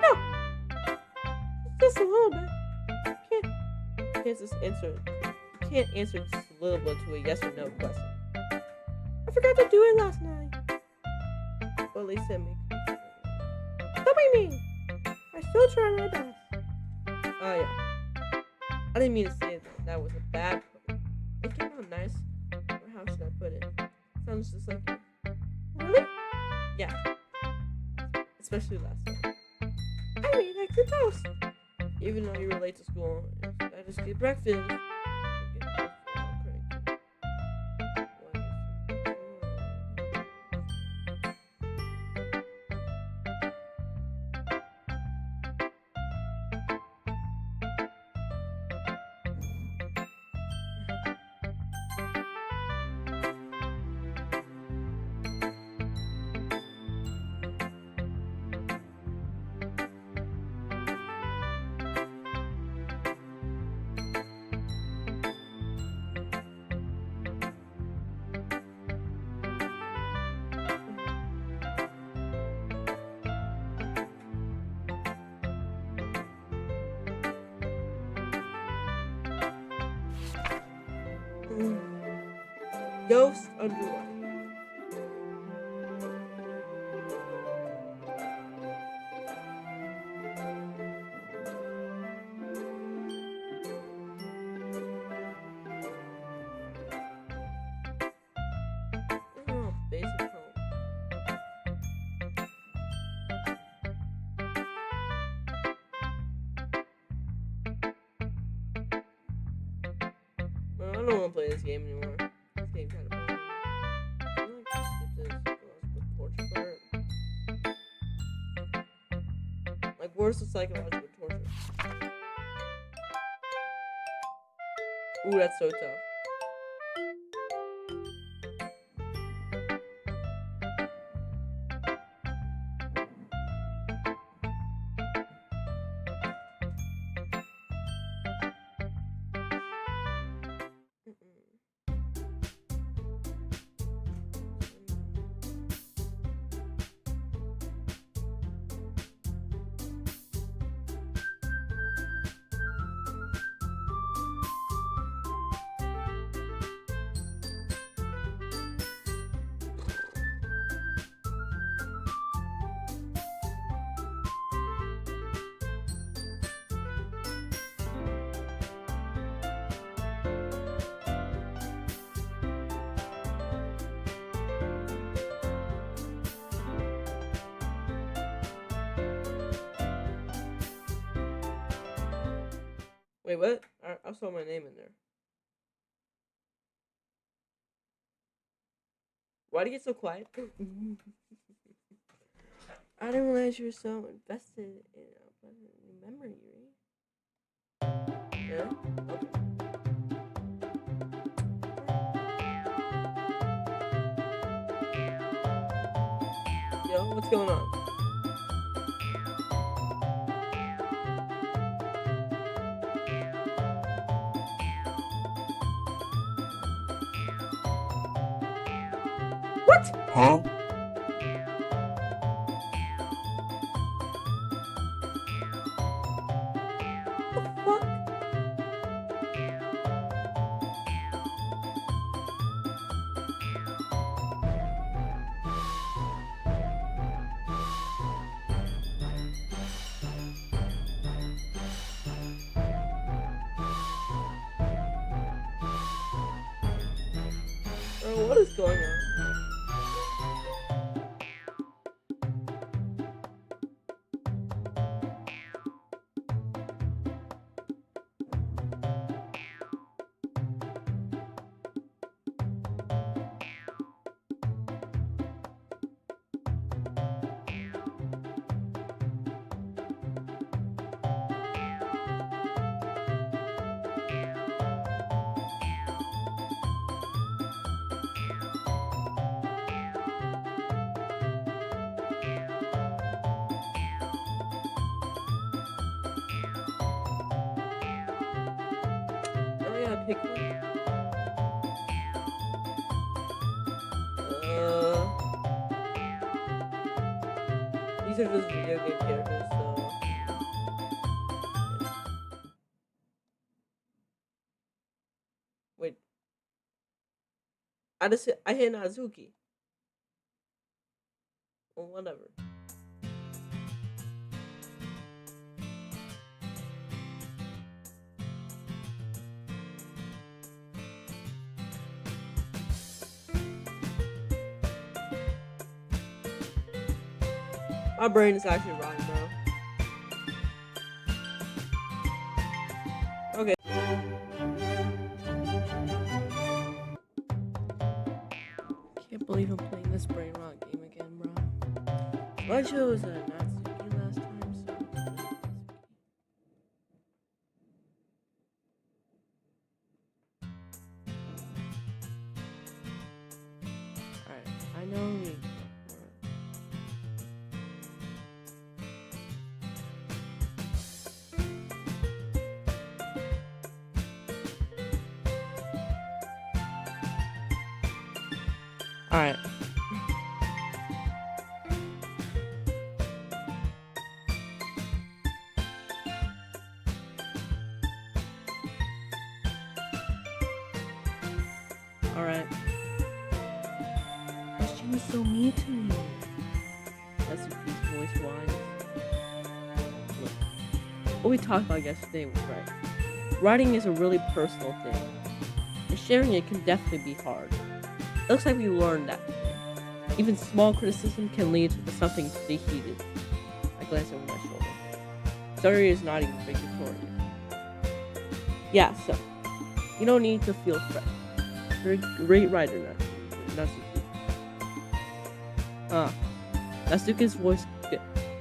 No! Just a little bit. You can't answer just a little bit to a yes or no question. I forgot to do it last night. Well, they sent me. Don't be mean. I still try my best. Oh yeah. I didn't mean to say that was a bad poem. It came out nice. Or how should I put it? Sounds just like you. Really? Yeah. Especially last time. I made extra toast. Even though you were late to school, I just get breakfast. Ghost underwater. Oh, basic poem. Well, I don't want to play this game anymore. This game kind of boring. I feel like I skip this psychological torture part. Like, where's the psychological torture? Ooh, that's so tough. Wait, what? I saw my name in there. Why do you get so quiet? I didn't realize you were so invested in memory, right? Yeah? Okay. Yo, what's going on? What? Huh? The fuck? Bro, what is going on? Oh yeah, pick one. These are just video game characters, so. Wait. I hit Nazuki. Well, whatever. My brain is actually rotting, bro. Okay. Can't believe I'm playing this brain rot game again, bro. Well, I chose Natsuki last time, so it's Natsuki. Alright, I know we. Alright. Alright. But she was so mean to me. That's what his voice whines. Look, what we talked about yesterday was right. Writing is a really personal thing, and sharing it can definitely be hard. It looks like we learned that today. Even small criticism can lead to something pretty heated. I glance over my shoulder. Sorry is nodding Victoria. Yeah, so you don't need to feel threatened. You're a great writer, Natsuki. Natsuki's voice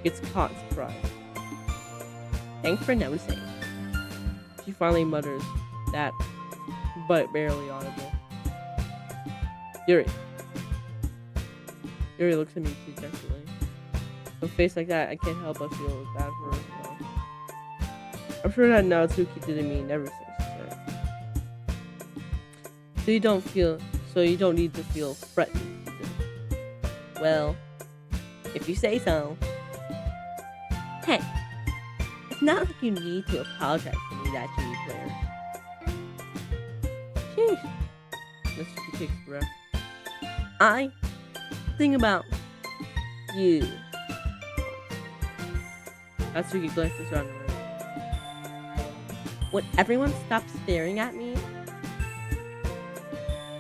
gets caught in surprise. Thanks for noticing. She finally mutters that, but barely audible. Yuri looks at me dejectedly. With a face like that, I can't help but feel bad for her as well. I'm sure that Natsuki didn't mean everything she said. So you don't need to feel threatened either. Well, if you say so. Hey, it's not like you need to apologize to me that you need Claire. Sheesh. Natsuki takes a breath. I think about you. Natsuki glances around the room. Would everyone stop staring at me?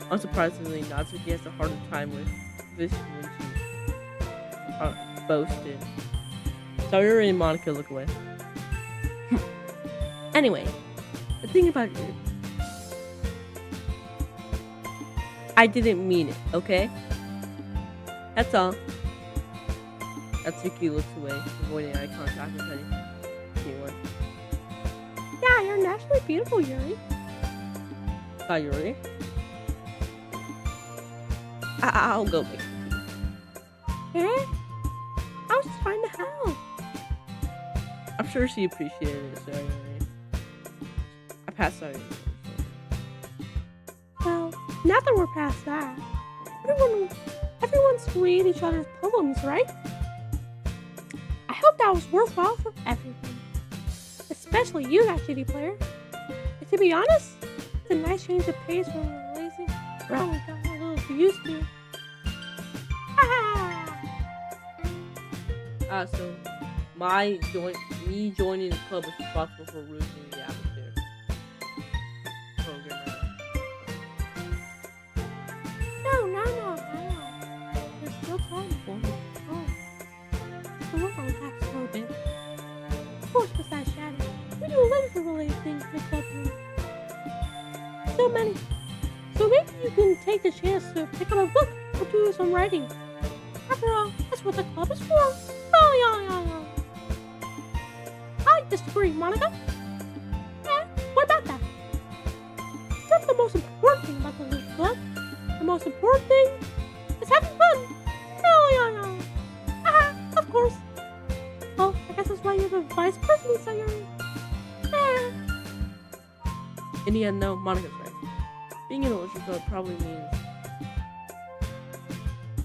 Unsurprisingly, Natsuki has a harder time with this when she boasted. Sayuri and Monica look away. Anyway, The thing about you, I didn't mean it, okay? That's all. Atsuki looks away, avoiding eye contact with anyone. Yeah, you're naturally beautiful, Yuri. Yuri? I'll go make Eh? I was just trying to help. I'm sure she appreciated it, so I passed out. Well, now that we're past that, everyone's to read each other's poems, right? I hope that was worthwhile for everyone. Especially you, that shitty player. And to be honest, it's a nice change of pace from the lazy round we got a little used to. So me joining the club is responsible for ruining the atmosphere. No. There's still time for me. Oh. So we're on back a little bit. Of course, besides Shadow, we do literature-related things in the club room. So many. So maybe you can take the chance to pick up a book or do some writing. After all, that's what the club is for. Oh, yeah. I disagree, Monica. What about that? That's the most important thing about the little club. The most important thing is having fun. Oh, yeah. Of course. Well, I guess that's why you're the vice president, Sayuri. In the end, no, Monica's right. Being in a literature club probably means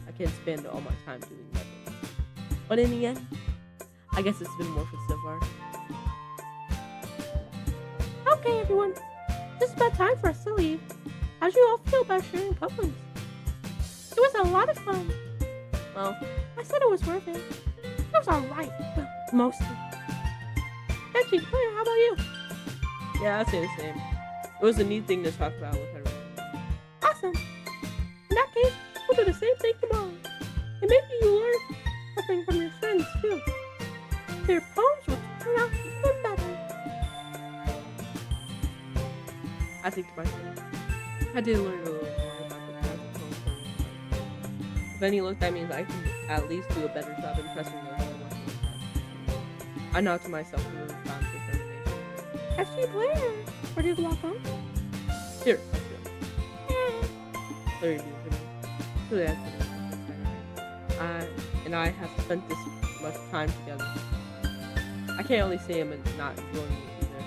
I can't spend all my time doing nothing. But in the end, I guess it's been worth it so far. Okay, everyone. Just about time for us to leave. How'd you all feel about sharing poems? It was a lot of fun. Well, I said it was worth it. It was alright. Well, mostly. Benji, Claire, how about you? yeah, I'd say the same. It was a neat thing to talk about with everyone. Awesome. In that case, we'll do the same thing tomorrow. And maybe you learn something from your friends, too. Their poems will turn out even better. I think to myself, I did learn a little more about the kinds of poems that we write. If any look, that means I can at least do a better job impressing those who are watching the class. I nod to myself and move on to determination. Actually, Blair, ready to walk home? Here, let's go. Larry, truly has been and I have spent this much time together. I can't only say I'm not enjoying it either.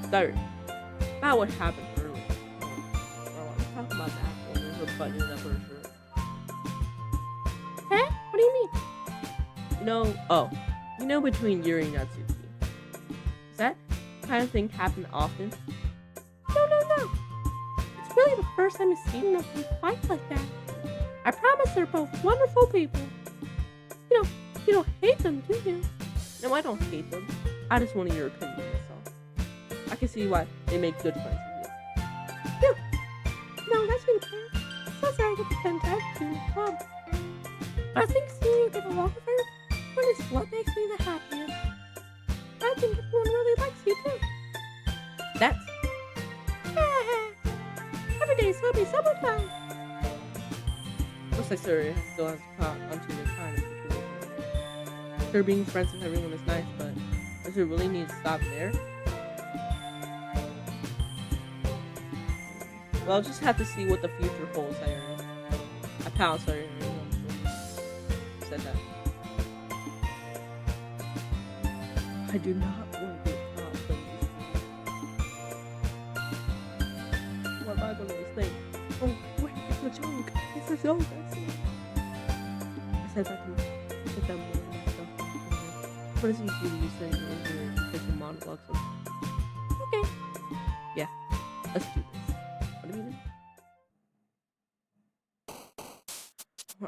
Third, about what happened earlier. Let's talk about that when we were buttoning up her shirt. What do you mean? Between Yuri and Natsuki. Does that kind of thing happen often? No. It's really the first time I've seen them fight like that. I promise they're both wonderful people. You don't hate them, do you? No, I don't hate them. I just wanted your opinion, that's all. I can see why they make good friends with you. No, that's really fair. Sounds like it's fantastic in the club. But I think seeing you get along with her is what makes me the happiest. I think everyone really likes you too. That's every day is gonna be summertime. looks like Suri still has to caught onto the kind of situation. Sure, being friends with everyone is nice, but does it really need to stop there? Well, I'll just have to see what the future holds, Sayuri. I pound Sayuri. Said that. I do not want to be caught playing these games. What am I going to think? Oh, wait, it's a joke. It's a joke, I said that to more myself. What is easy to use in your official monologues? Okay. Yeah, let's do this. What do you mean?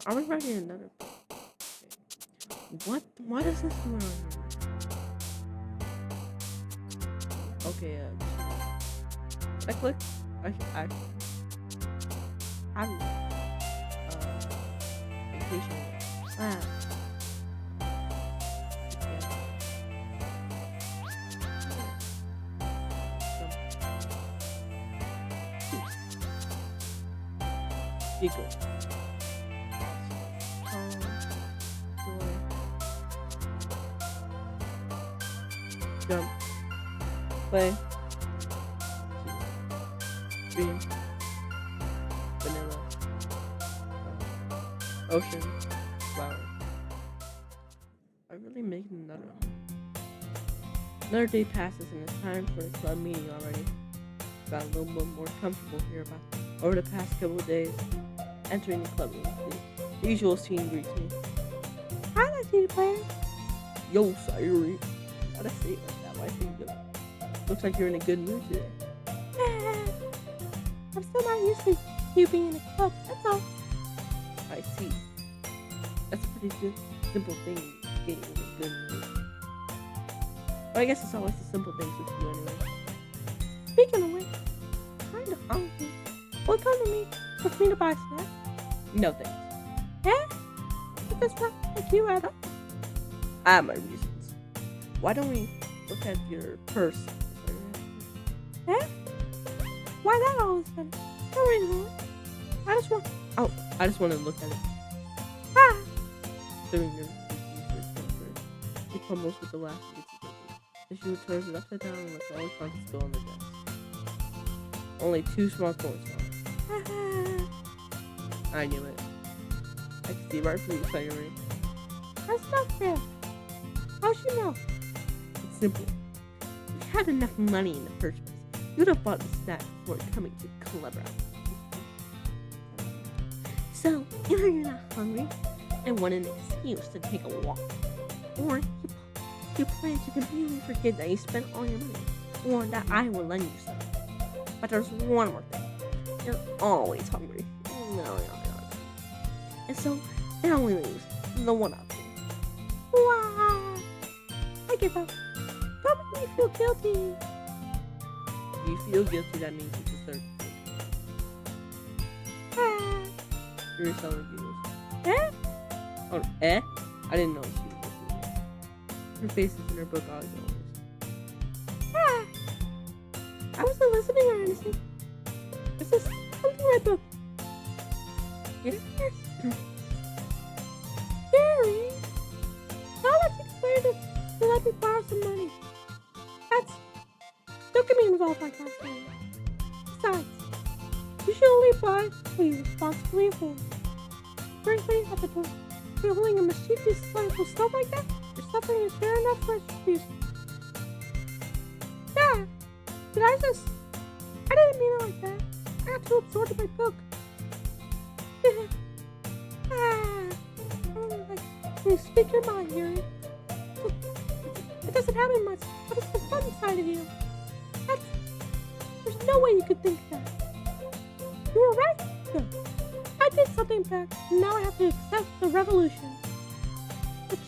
Are we writing another book? Okay. What is this going on here? Okay, I click. I vacation. Giggle. Joy. Jump. Play. Dream. Vanilla. Ocean. Flower. I'm really making another one. Another day passes and it's time for the club meeting already. Got a little bit more comfortable here over the past couple of days. Entering the club meeting, the usual scene greets me. Hi, Latina players. Yo, Sayuri. Gotta say it like that. Why say yo? Looks like you're in a good mood today. I'm still not used to you being in a club, that's all. I see. That's a pretty good, simple thing, getting in a good mood. But I guess it's always the simple things with you anyway. Speaking of which, I'm kinda hungry. Will you come to me with me to buy a snack? No thanks. But that's not like you at all. I have my reasons. Why don't we look at your purse? Why that all of a sudden? No reason. I just want to look at it. Ah! Doing your she fumbles with the last and gets it open. Then she returns it upside down and lets all the contents go on the desk. Only 2 small coins left. I knew it. I can see right through you, Sayuri. That's not fair. How'd you know? It's simple. If you had enough money in the first place, you would have bought the snack before coming to Club Round. So, either you're not hungry and want an excuse to take a walk, or you plan to completely forget that you spent all your money, or that I will lend you some. But there's one more thing. You're always hungry. No. And so, it only leaves the one option. Wow! I give up. Don't make me feel guilty. If you feel guilty, that means you deserve it. You're selling giggles. Oh, I didn't know she was listening. Her face is in her book always. I wasn't listening or anything. This is something in my book. Yes. Jerry! Now let's explain it to let me borrow some money. Don't get me involved like that, Jerry. Besides, you should only buy what you responsibly afford. During waiting at the door, if you're holding a mischievous little stuff like that, your suffering is fair enough for retribution. Yeah, I didn't mean it like that. I got too absorbed in my book. You speak your mind, Yuri. It doesn't happen much, but it's the fun side of you. There's no way you could think that. You were right, though. I did something back, and now I have to accept the revolution.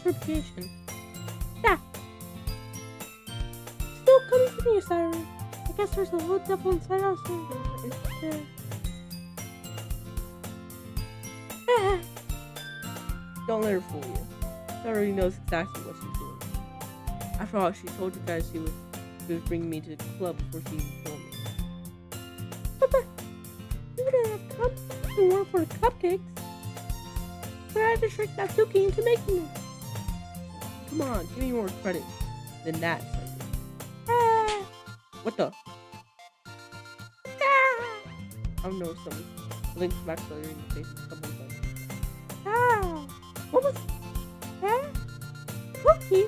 Retribution. Yeah. Still coming from you, Siren. I guess there's a little devil inside us. Don't let her fool you. She already knows exactly what she's doing. After all, she told you guys she was bringing me to the club before she even told me. You wouldn't have come if it weren't for the cupcakes. But I had to trick Natsuki into making them. Come on, give me more credit than that, Sayuri. What the? I don't know if something smacks Sayuri in the face and someone's like, What was that? Cookie?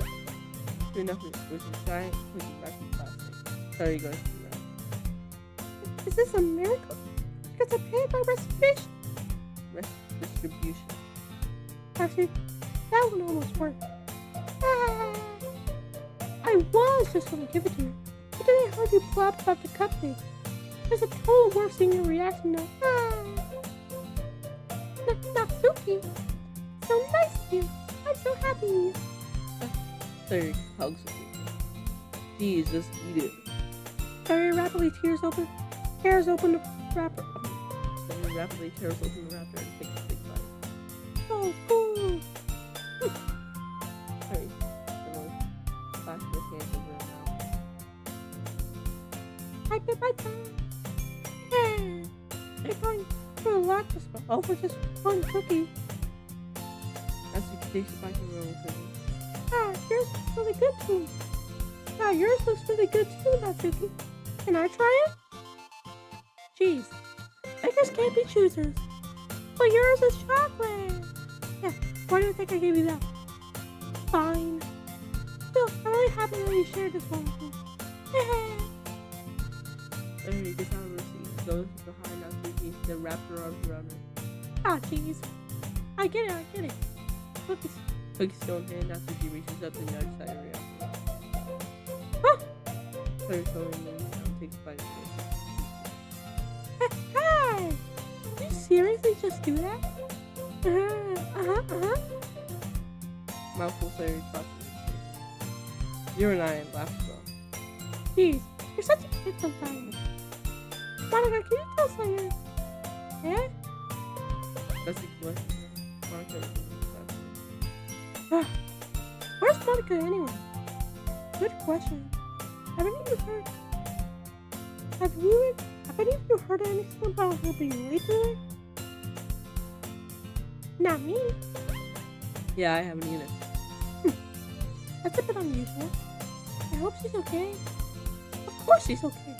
sure enough, it was a giant cookie wrapped in plastic. Sorry, guys. Is this a miracle? Because I paid my restitution. Distribution. Actually, that one almost worked. I was just going to give it to you, but then I heard you blab about the cupcake. There's a total worth seeing your reaction now. Natsuki, so nice of you. I'm so happy. Sorry, hugs with me. Jesus, eat it. Very rapidly tears open the wrapper. Very rapidly tears open the wrapper and takes a big bite. So cool. Sorry. Flash her hands over her mouth. I bit my tongue. I'm going to relax a spot. all for just one cookie. Natsuki takes a bite of her own cookie. Ah, yours looks really good too. Ah, yours looks really good too, Natsuki. Can I try it? Jeez, beggars can't be choosers. But yours is chocolate. Yeah, why do you think I gave you that? Fine. Still, I'm really happy that you shared this one with me. And he gets out of her seat, goes behind Natsuki, then wraps her arms around her. Ah, jeez. I get it. Cookies. Cookie still in hand, Natsuki reaches up and nudges Sayori out. Huh? Sayori slowly moves down, takes a bite of it. Hey! Did you seriously just do that? Mouthful Sayori tosses it. You're an eye and laughs as well. Jeez, you're such a kid sometimes. Monica, can you tell Sayori? Eh? Natsuki what? Monica is Where's Monica anyway? Good question. Have any of you heard anything about her being late today? Not me. Yeah, I haven't either. That's a bit unusual. I hope she's okay. Of course she's okay.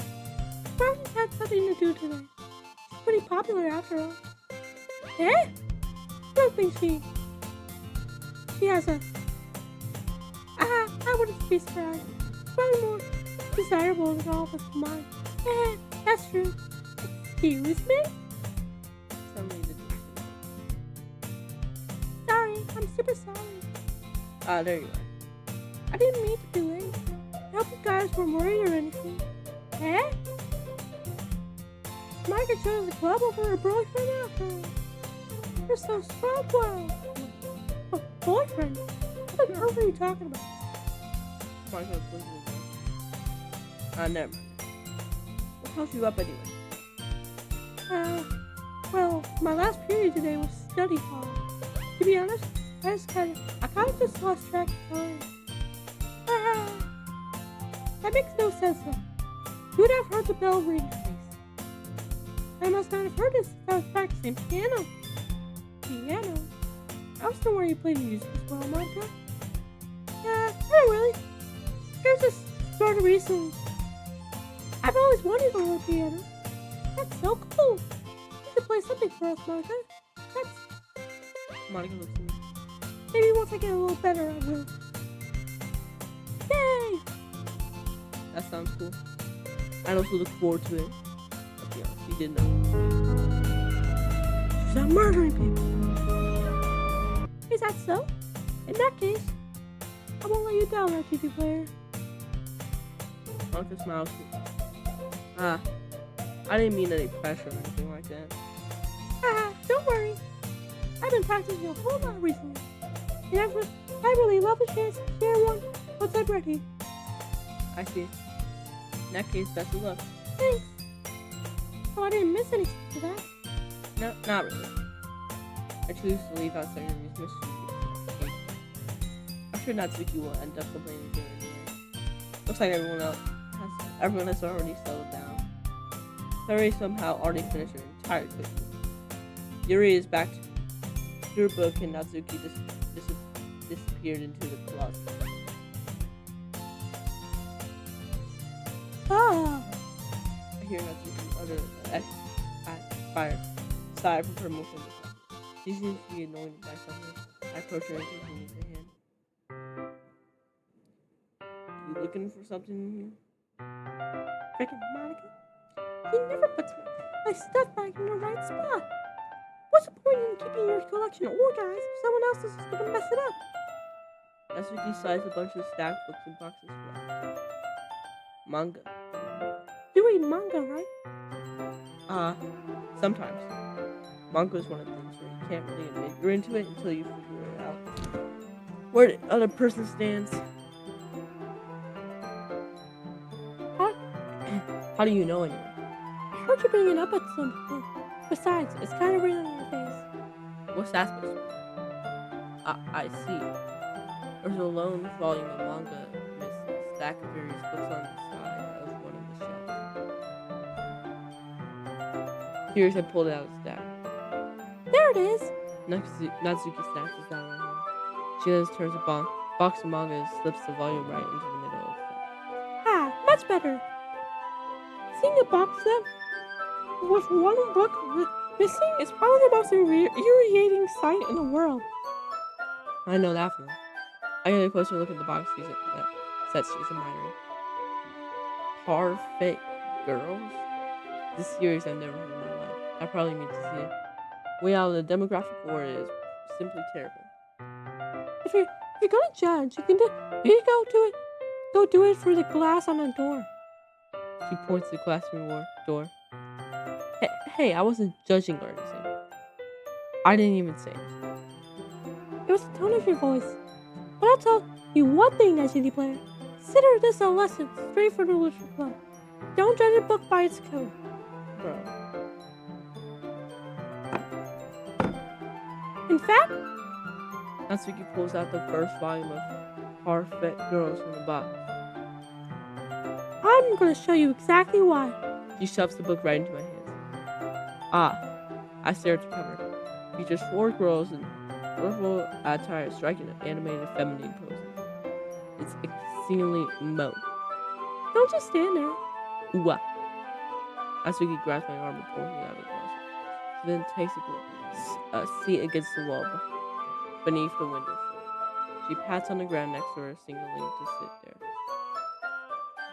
Probably had something to do today. She's pretty popular after all. Eh? I don't think she has a... I wouldn't be surprised. Probably more desirable than all of us combined. Eh, that's true. Excuse me? Somebody did this. Sorry, I'm super sorry. Ah, there you are. I didn't mean to be late. I hope you guys weren't worried or anything. Eh? Monica chose the club over her boyfriend after all. You're so swell. A boyfriend? What on earth are you talking about? Monica quickly goes. Never mind. What held you up anyway? Well, my last period today was study hall. To be honest, I kind of just lost track of time. That makes no sense though. You would have heard the bell ring twice. I must not have heard it since I was practicing piano. Piano? I was know where you played music as well, Monica. Not really. It was just sort of recently. I've always wanted to learn piano. That's so cool. You should play something for us, Monica. Monica looks at me. Maybe once I get a little better, I will. Yay! That sounds cool. I also look forward to it. Let's be honest, you did not. She's not murdering people. Is that so? In that case, I won't let you down, RPG player. Monica smiles. I didn't mean any pressure or anything like that. Don't worry. I've been practicing a whole lot recently. And I really love the chance to share one once I'm ready. I see. In that case, best of luck. Thanks. Oh, I didn't miss anything for that. No, not really. I choose to leave out Sayori's mystery. I'm sure Natsuki will end up complaining to her anyway. Looks like everyone has already settled down. Sayori somehow already finished her entire cooking. Yuri is back to her book and Natsuki disappeared into the closet. I hear Natsuki utter fire sigh from her motion. She seems to be annoyed by something. I approach her and continue to hand. You looking for something in here? Freaking Monica. He never puts my stuff back in the right spot. What's the point in keeping your collection organized if someone else is just gonna mess it up? Natsuki slides a bunch of stacked books and boxes flat. Manga. You read manga, right? Sometimes. Manga is one of the things where you can't really admit you're into it until you figure it out. Where the other person stands. How do you know anyway? I heard you bring it up at some point. Besides, it's kind of written on your face. What's that supposed to be? I see. There's a lone volume of manga with a stack of various books on the side of one of the shelves. Curious, I pulled out a stack. it is. Natsuki snatches down right hand. She then turns a box of manga and slips the volume right into the middle of it. Ah, much better. Seeing a box set with one book missing is probably the most irritating sight in the world. I know that feeling. I get a closer look at the box that sets she's admiring. Parfait Girls? This series I've never heard in my life. I probably need to see it. Way out of the demographic, or it is simply terrible. If you're gonna judge, you go do it for the glass on the door. She points to the classroom door. Hey, I wasn't judging or anything. I didn't even say it. It was the tone of your voice. But I'll tell you one thing, Night City player. Consider this a lesson straight from the Literature Club. Don't judge a book by its cover. Bro. In fact, Natsuki pulls out the first volume of Parfait Girls from the box. I'm gonna show you exactly why. She shoves the book right into my hands. I stare at the cover. Features 4 girls in colorful attire striking an animated feminine pose. It's exceedingly mode. Don't just stand there. Ooh. Natsuki grabs my arm and pulls me out of the closet. She then takes a seat against the wall beneath the window. She pats on the ground next to her, signaling to sit there.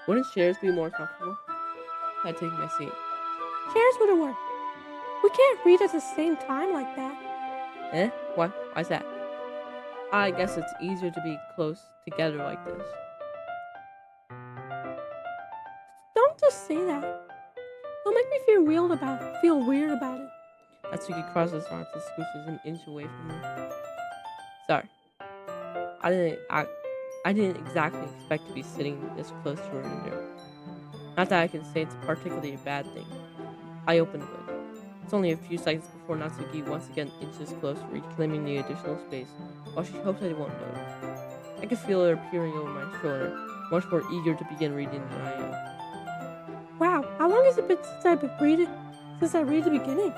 Wouldn't chairs be more comfortable? I take my seat. Chairs wouldn't work. We can't read at the same time like that. Why's that? I guess it's easier to be close together like this. Don't just say that. It'll make me feel weird about it. Natsuki crosses her arms and scooses an inch away from me. Sorry. I didn't exactly expect to be sitting this close to her window. Not that I can say it's particularly a bad thing. I open the book. It's only a few seconds before Natsuki once again inches close, reclaiming the additional space, while she hopes I won't notice. I can feel her peering over my shoulder, much more eager to begin reading than I am. Wow, how long has it been since I read the beginning?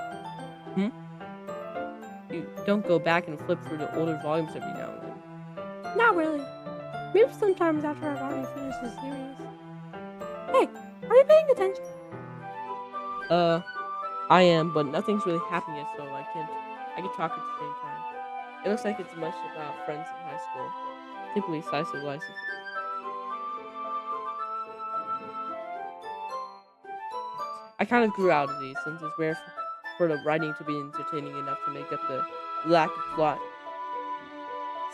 You don't go back and flip through the older volumes every now and then. Not really. Maybe sometimes after I've already finished the series. Hey, are you paying attention? I am, but nothing's really happened yet, so I can talk at the same time. It looks like it's much about friends in high school. Simply slice of life. I kind of grew out of these, since it's rare for the writing to be entertaining enough to make up the lack of plot.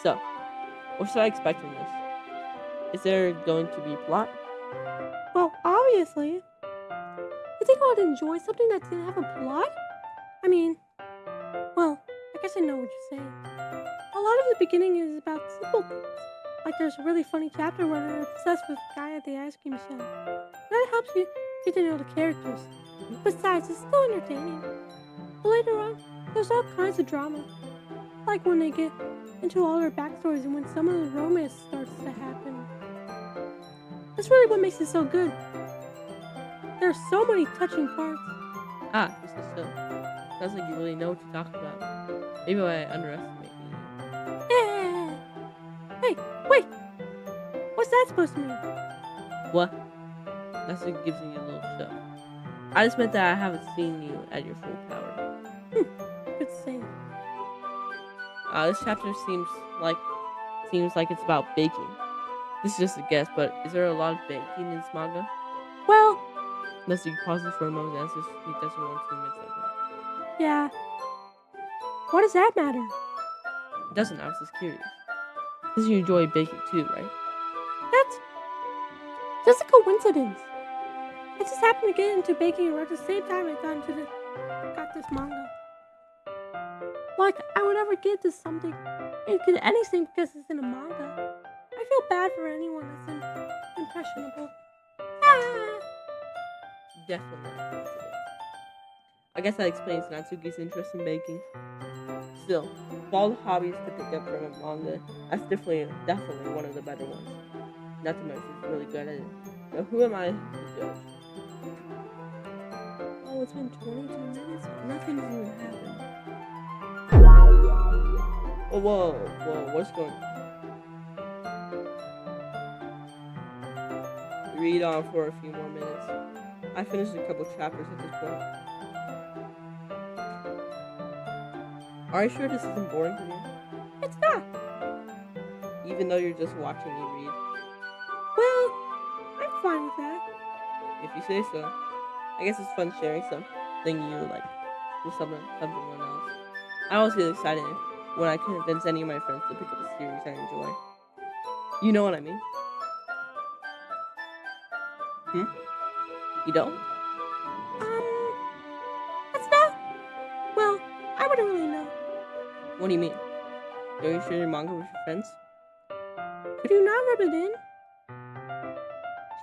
So, what should I expect from this? Is there going to be plot? Well, obviously. You think I would enjoy something that didn't have a plot? I mean, well, I guess I know what you're saying. A lot of the beginning is about simple things. Like there's a really funny chapter where they're obsessed with the guy at the ice cream shop. That helps you get to know the characters. Besides, it's still entertaining. But later on, there's all kinds of drama. Like when they get into all their backstories and when some of the romance starts to happen. That's really what makes it so good. There are so many touching parts. This is so. Sounds like you really know what you're talking about. Maybe I underestimate you. Yeah. Hey, wait. What's that supposed to mean? What? That's what gives me a little shove. I just meant that I haven't seen you at your full power. Good save. This chapter seems like it's about baking. This is just a guess, but is there a lot of baking in this manga? Well, Natsuki pauses for a moment and answers he doesn't want to admit something. yeah. What does that matter? It doesn't, I was just curious. Because you enjoy baking too, right? That's just a coincidence. I just happened to get into baking around the same time I got this manga. Like, I would never get into something, into anything because it's in a manga. I feel bad for anyone that's impressionable. Definitely. I guess that explains Natsuki's interest in baking. Still, of all the hobbies to pick up from a manga, that's definitely one of the better ones. Not to mention she's really good at it. So who am I to judge? Oh, it's been 22 minutes. Nothing's even happened. Oh, whoa, what's going on? Read on for a few more minutes. I finished a couple chapters at this point. Are you sure this isn't boring for you? It's not. Even though you're just watching me read? Well, I'm fine with that. If you say so. I guess it's fun sharing something you like with someone else. I always get excited when I can convince any of my friends to pick up a series I enjoy. You know what I mean? You don't? That's not. Well, I wouldn't really know. What do you mean? Don't you share your manga with your friends? Could you not rub it in?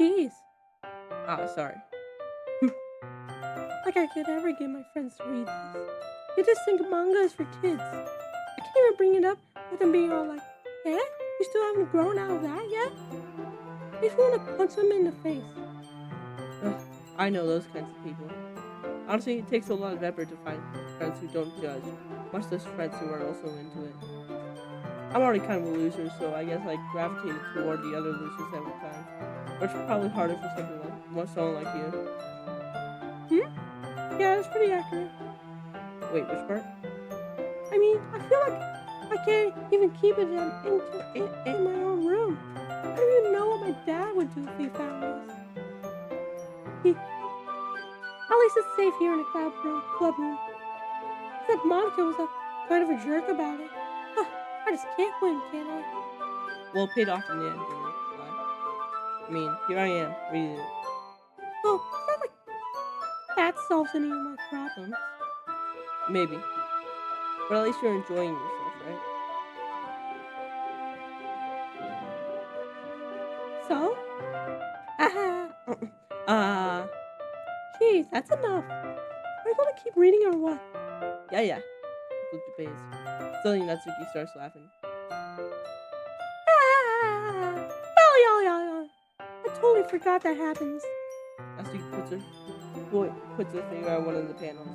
Jeez. Ah, sorry. Like I could ever get my friends to read this. They just think manga is for kids. I can't even bring it up with them being all like, eh? You still haven't grown out of that yet? Makes me want to punch them in the face. I know those kinds of people. Honestly, it takes a lot of effort to find friends who don't judge, much less friends who are also into it. I'm already kind of a loser, so I guess I gravitated toward the other losers every time. Which is probably harder for someone like you. Yeah, that's pretty accurate. Wait, which part? I mean, I feel like I can't even keep it in my own room. I don't even know what my dad would do if he found this. At least it's safe here in the club room. Except Monica was a kind of a jerk about it. I just can't win, can I? Well, it paid off in the end, didn't it? I mean, here I am, reading it. Oh, it's not like that solves any of my problems. Maybe. But at least you're enjoying yourself, right? So? Jeez, that's enough. Are you gonna keep reading or what? Yeah. Flip the page. Suddenly Natsuki starts laughing. I totally forgot that happens. Natsuki puts her finger on one of the panels.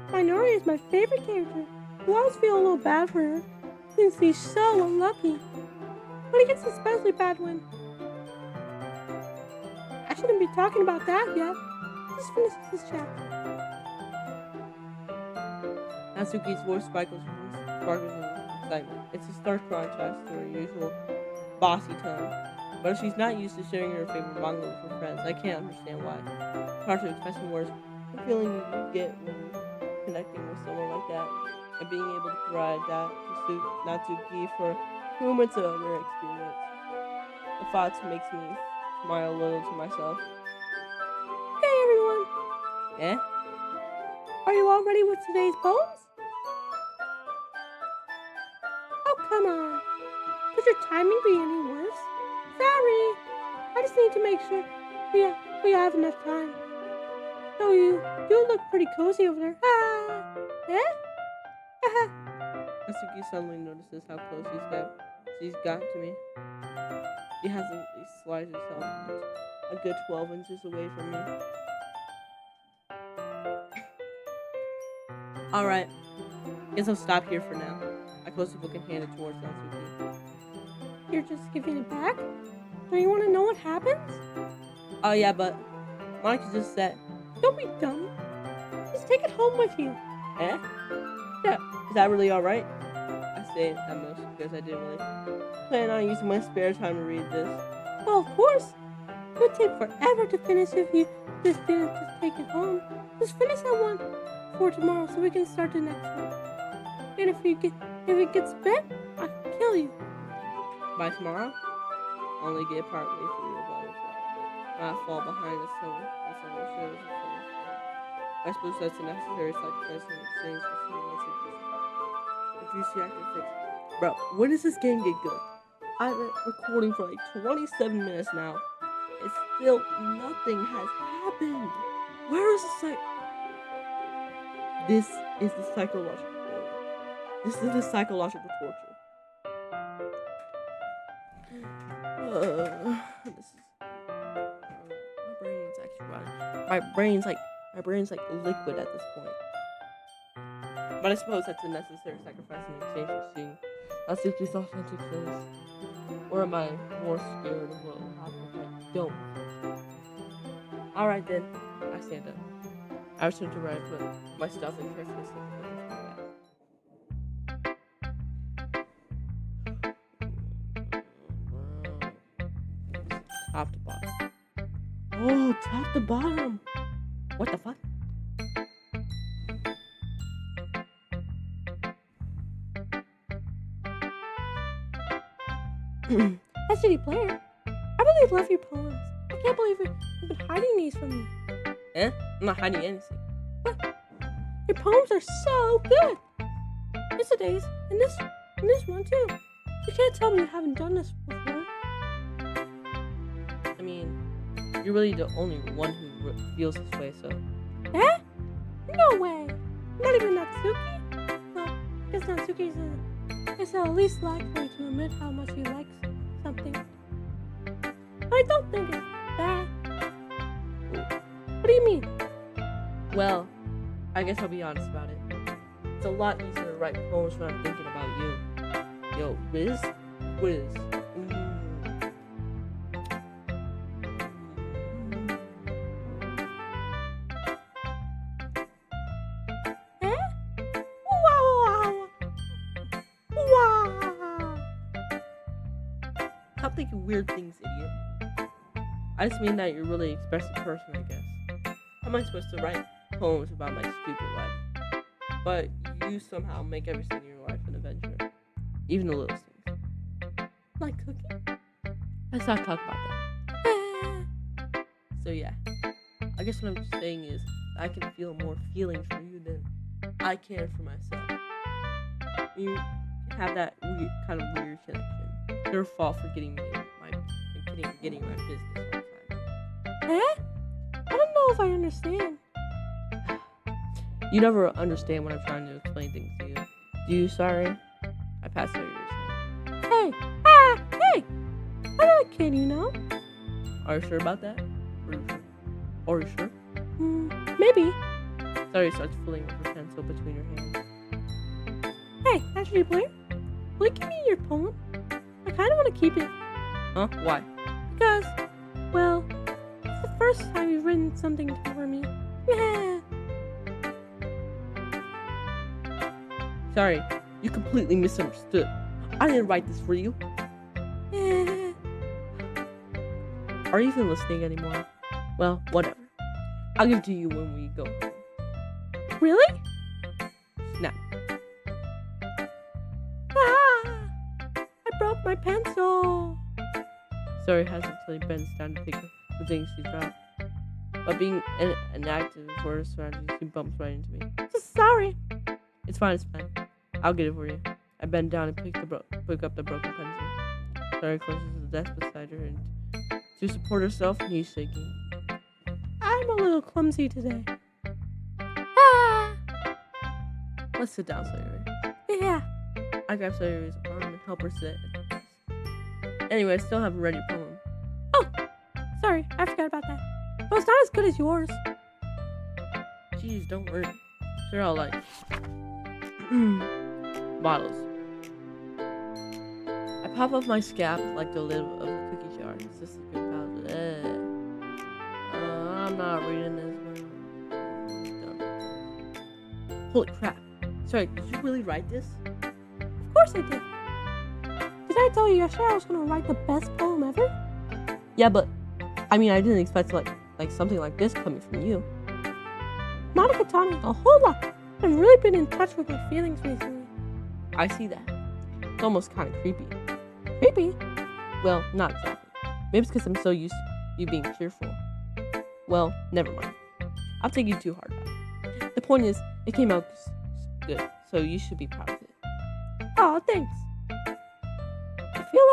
Minori is my favorite character. I always feel a little bad for her, since he's so unlucky. But he gets especially bad when... I shouldn't be talking about that yet. Just finish this chapter. Natsuki's voice sparkles with excitement. It's a stark contrast to her usual bossy tone. But if she's not used to sharing her favorite manga with her friends, I can't understand why. It's hard to express in words the feeling you get when connecting with someone like that, and being able to provide that to Natsuki for moments of her experience. The thoughts makes me smile a little to myself. Hey everyone! Eh? Are you all ready with today's poems? Oh, come on. Could your timing be any worse? Sorry. I just need to make sure we have enough time. So you look pretty cozy over there. Eh? Natsuki suddenly notices how close she's got to me. She hasn't slid herself a good 12 inches away from me. Alright, guess I'll stop here for now. I close the book and hand it towards Natsuki. You're just giving it back? Don't you want to know what happens? Oh yeah, but Monica just said, Don't be dumb. Just take it home with you. eh? Yeah, is that really alright? I say it at most because I didn't really plan on using my spare time to read this. Well, of course. It would take forever to finish if you just didn't just take it home. Just finish that one for tomorrow so we can start the next one. And if it gets bent, I'll kill you. By tomorrow, I'll only get part way through the bottle. Not fall behind as someone shows. I suppose that's a necessary sacrifice in exchange for someone else's discipline. If you see active fix. Bro, when does this game get good? I've been recording for like 27 minutes now. It's still nothing has happened. Where is the This is the psychological torture. This is the psychological torture. My brain's like liquid at this point. But I suppose that's a necessary sacrifice in exchange for seeing Suki's authentic face. Or am I more scared of what will happen if I don't? Alright then, I stand up. I return to where I put my stuff and carefully slip it into my bag. Top to bottom. Oh, top to bottom. What the fuck? SGD player, I really love your poems. I can't believe you've been hiding these from me. Eh? I'm not hiding anything. Your poems are so good. Yesterday's and this one too. You can't tell me you haven't done this before. I mean, you're really the only one who feels this way, so. Eh? No way. Not even Natsuki? Well, I guess Natsuki's the least likely to admit how much he likes something. I don't think it's bad. What do you mean? Well, I guess I'll be honest about it. It's a lot easier to write poems when I'm thinking about you. Yo, Riz? Quiz. Eh? Wow! Wow! Stop thinking weird things, idiot. I just mean that you're a really expressive person, I guess. How am I supposed to write poems about my stupid life? But you somehow make everything in your life an adventure. Even the little things. Like cooking? Let's not talk about that. So yeah. I guess what I'm saying is I can feel more feelings for you than I can for myself. You have that weird, kind of weird connection. It's your fault for getting my business all the time. Eh? I don't know if I understand. You never understand when I'm trying to explain things to you. Do you? Sorry? I passed out your hand. Hey! I'm not a kid, you know? Are you sure about that? Are you sure? Maybe. Sorry, starts fooling with her pencil between her hands. Hey, actually, Blair, will you give me your poem? I kind of want to keep it. Huh? Why? Because, well, it's the first time you've written something for me. Yeah. Sorry, you completely misunderstood. I didn't write this for you. Yeah. Are you even listening anymore? Well, whatever. I'll give it to you when we go home. Really? Snap. Ah! I broke my pencil. Sorry hasn't really bends down to pick up the things she dropped. But being an active word strategy, she bumps right into me. So sorry. It's fine. I'll get it for you. I bend down and pick up the broken pencil. Sorry closes the desk beside her and to support herself, knees shaking. I'm a little clumsy today. Ah! Let's sit down, Sayuri. Yeah. I grab Sayuri's arm and help her sit. Anyway, I still haven't read your poem. Oh, sorry, I forgot about that. Well, it's not as good as yours. Jeez, don't worry. Sure, I'll like bottles. I pop off my scab like the lid of a cookie jar. It's just a good powder. I'm not reading this. Holy crap. Sorry, did you really write this? Of course I did. Did I tell you yesterday I was going to write the best poem ever? Yeah, but I mean, I didn't expect like something like this coming from you. Monica taught me a whole lot. I've really been in touch with my feelings recently. I see that. It's almost kind of creepy. Creepy? Well, not exactly. Maybe it's because I'm so used to you being cheerful. Well, never mind. I'll take you too hard about it. The point is, it came out good, so you should be proud of it. Oh, thanks. I feel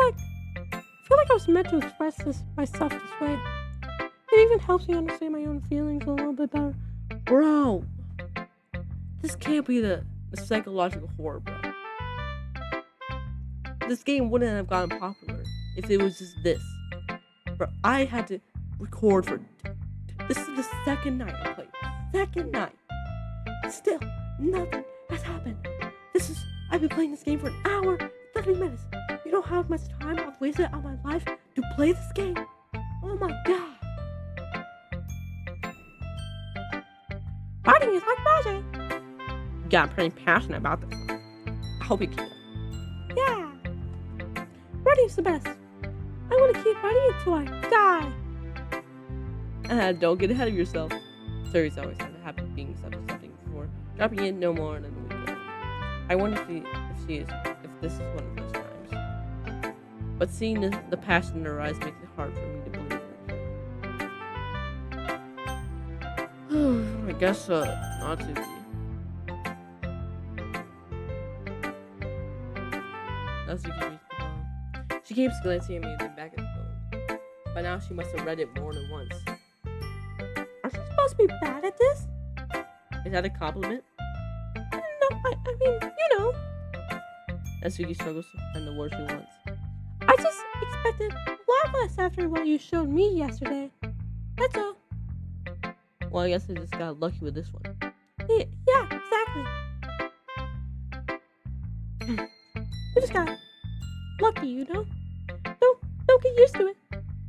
like I was meant to express myself this way. It even helps me understand my own feelings a little bit better. Bro, this can't be the psychological horror, bro. This game wouldn't have gotten popular if it was just this. Bro, I had to record for... This is the second night I played. Second night. Still, nothing has happened. I've been playing this game for an hour, 30 minutes. You know how much time I've wasted on my life to play this game? Oh my god. Writing is like magic. Yeah, I'm pretty passionate about this. I hope you keep it. Yeah. Writing's the best. I want to keep writing until I die. Don't get ahead of yourself. Siri's always had a habit of being something before dropping in no more than a weekend. I wonder if this is one of those times. But seeing the passion in her eyes makes it hard for me to believe her. I guess not to be. As you keep she keeps glancing at me then back at the phone. By now she must have read it more than once. Aren't you supposed to be bad at this? Is that a compliment? No, I mean, you know. Natsuki struggles to find the word she wants. I just expected a lot less after what you showed me yesterday. That's all. Well, I guess I just got lucky with this one. Yeah, exactly. You just got lucky, you know? Don't get used to it.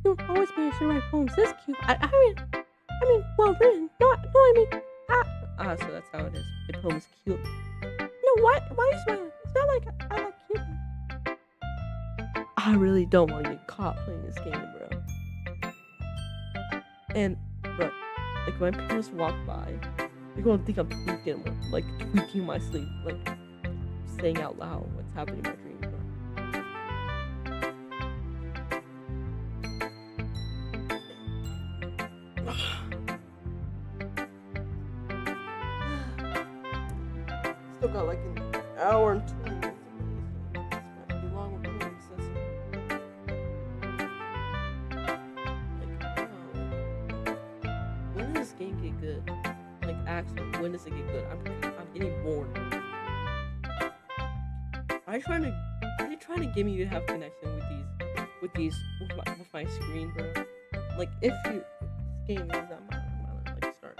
You'll always be able to write poems this cute. I mean, well written. No, I mean, So that's how it is. The poem's cute. no, why are you smiling? It's not like I like cute. I really don't want to get caught playing this game, bro. And, bro, like when my parents walk by, they're gonna think I'm tweaking my sleep, like saying out loud what's happening in my dream, bro. Still got like an hour and 20 minutes. This might be long with doing this. When does this game get good? Like actually, when does it get good? I'm getting bored. Are you trying to get me to have connection with my screen, bro? Like if this game is on my like start.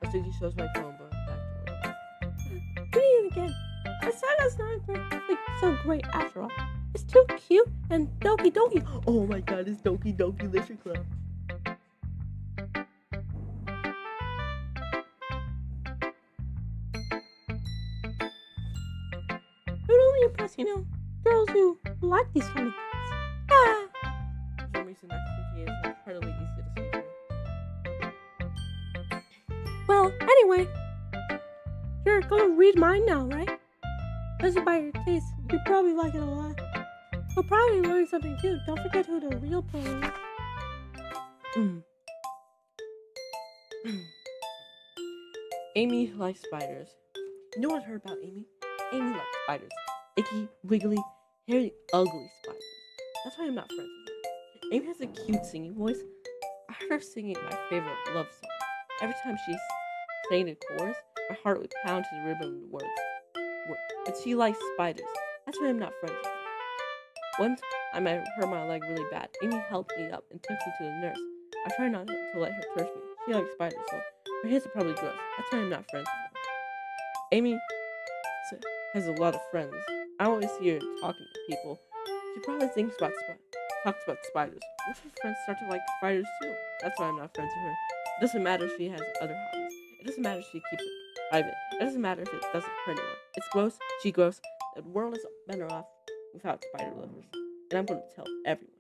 As soon as he shows my phone, but back to work. Reading it again. The saga's not like so great after all. It's too cute and Doki Doki. Oh my god, it's Doki Doki Literature Club. It would only impress, girls who like these kind of things. Ah. For some reason, I think he is incredibly easy to see through. Well, anyway, you're gonna read mine now, right? Judging by your taste, you probably like it a lot. You'll probably learn something too. Don't forget who the real poet is. Amy likes spiders. You know what I heard about Amy? Amy likes spiders. Icky, wiggly, hairy, ugly spiders. That's why I'm not friends with her. Amy has a cute singing voice. I heard her singing my favorite love song. Every time she sang the chorus, my heart would pound to the rhythm of the words. But she likes spiders. That's why I'm not friends with her. Once I hurt my leg really bad. Amy helped me up and took me to the nurse. I try not to let her touch me. She likes spiders, so her hands are probably gross. That's why I'm not friends with her. Amy has a lot of friends. I always hear her talking to people. She probably talks about spiders. What if her friends start to like spiders too? That's why I'm not friends with her. It doesn't matter if she has other hobbies. It doesn't matter if she keeps it private. It doesn't matter if it doesn't hurt anyone. It's gross. She's gross. The world is better off without spider lovers. And I'm going to tell everyone.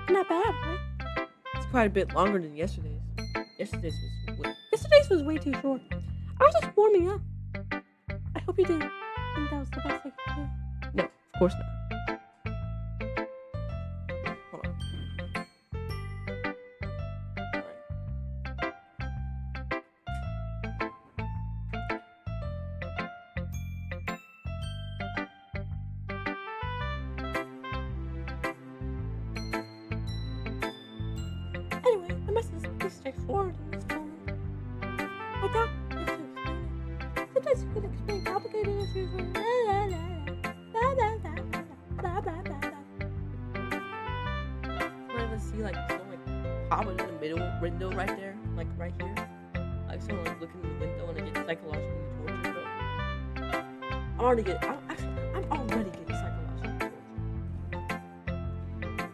Not bad, right? It's quite a bit longer than yesterday's. Yesterday's was way too short. I was just warming up. I hope you didn't think that was the best I could do. No, of course not. Hold on. Anyway, the message is pretty straightforward in this moment. I doubt you have to explain it. Sometimes you can explain complicated issues like la la la la la la la la la la. Can I see some pop in the middle window right there? Like right here? Like someone like looking in the window and I get psychologically tortured, bro. I'm already getting psychologically tortured.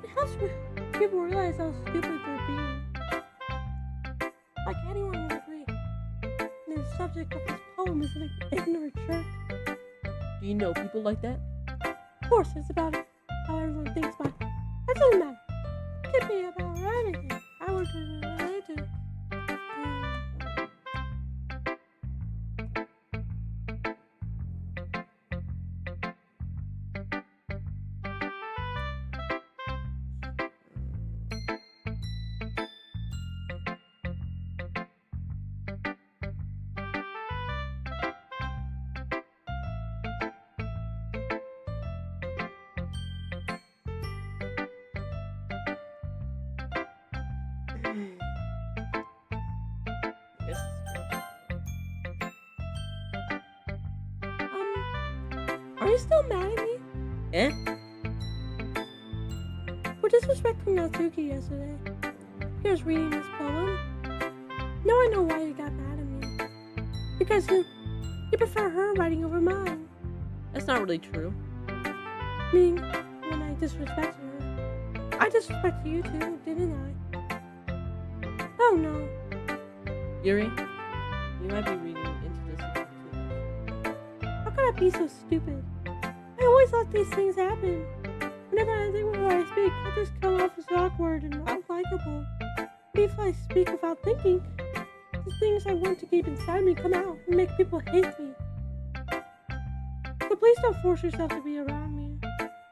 It helps people realize how stupid they're being. Like anyone would agree. The subject of this poem is an ignorant jerk. Do you know people like that? Of course, it's about how everyone thinks about it. That doesn't matter. It could be about anything. I would relate to. Yes. Are you still mad at me? Eh? For disrespecting Natsuki yesterday. He was reading this poem. Now I know why you got mad at me. Because you prefer her writing over mine. That's not really true. Meaning, when I disrespected her. I disrespected you too, didn't I? Oh no. Yuri, you might be reading into this too much. How could I be so stupid? I always let these things happen. Whenever I think before I speak, I just come off as awkward and unlikable. But if I speak without thinking, the things I want to keep inside me come out and make people hate me. So please don't force yourself to be around me.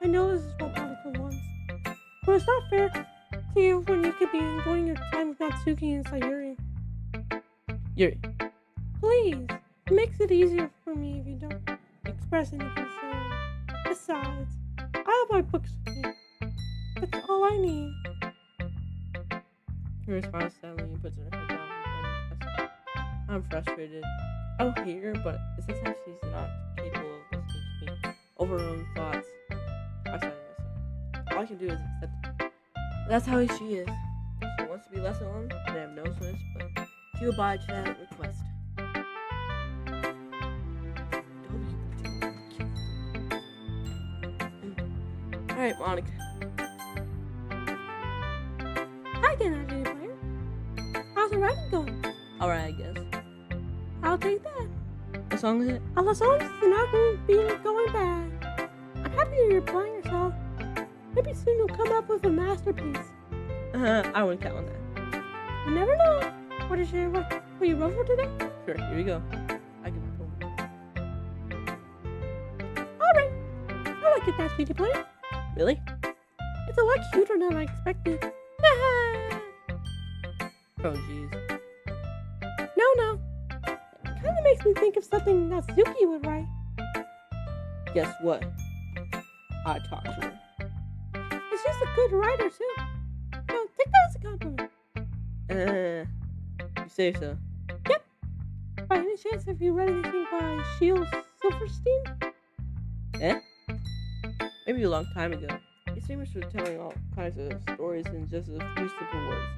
I know this is what Monica wants. But it's not fair to you when you could be enjoying your time with Natsuki and Sayuri. Yuri, Please, it makes it easier for me if you don't express any concern. Besides, I have my books with me. That's all I need. he responds sadly and puts her head down. I'm frustrated. I don't hate her, but it's just that she's not capable of listening to me over her own thoughts. I said myself. All I can do is accept it. That's how she is. She wants to be left alone, and I have no choice but to abide to that request. Alright, Monica. Hi again, Identity Player. How's the writing going? Alright, I guess. I'll take that. What song is it? All the songs are not going bad. I'm happy you're playing yourself. Maybe soon you'll come up with a masterpiece. I wouldn't count on that. You never know. What you wrote for today? Sure, here we go. I can pull. Alright. I like it, that CD player. Really? It's a lot cuter than I expected. Oh, jeez. No. It kind of makes me think of something Natsuki would write. Guess what? I talked to her. And she's a good writer, too. So take that as a compliment. You say so. Yep. By any chance, have you read anything by Shield Silverstein? Eh? Maybe a long time ago. He's famous for telling all kinds of stories in just a few simple words.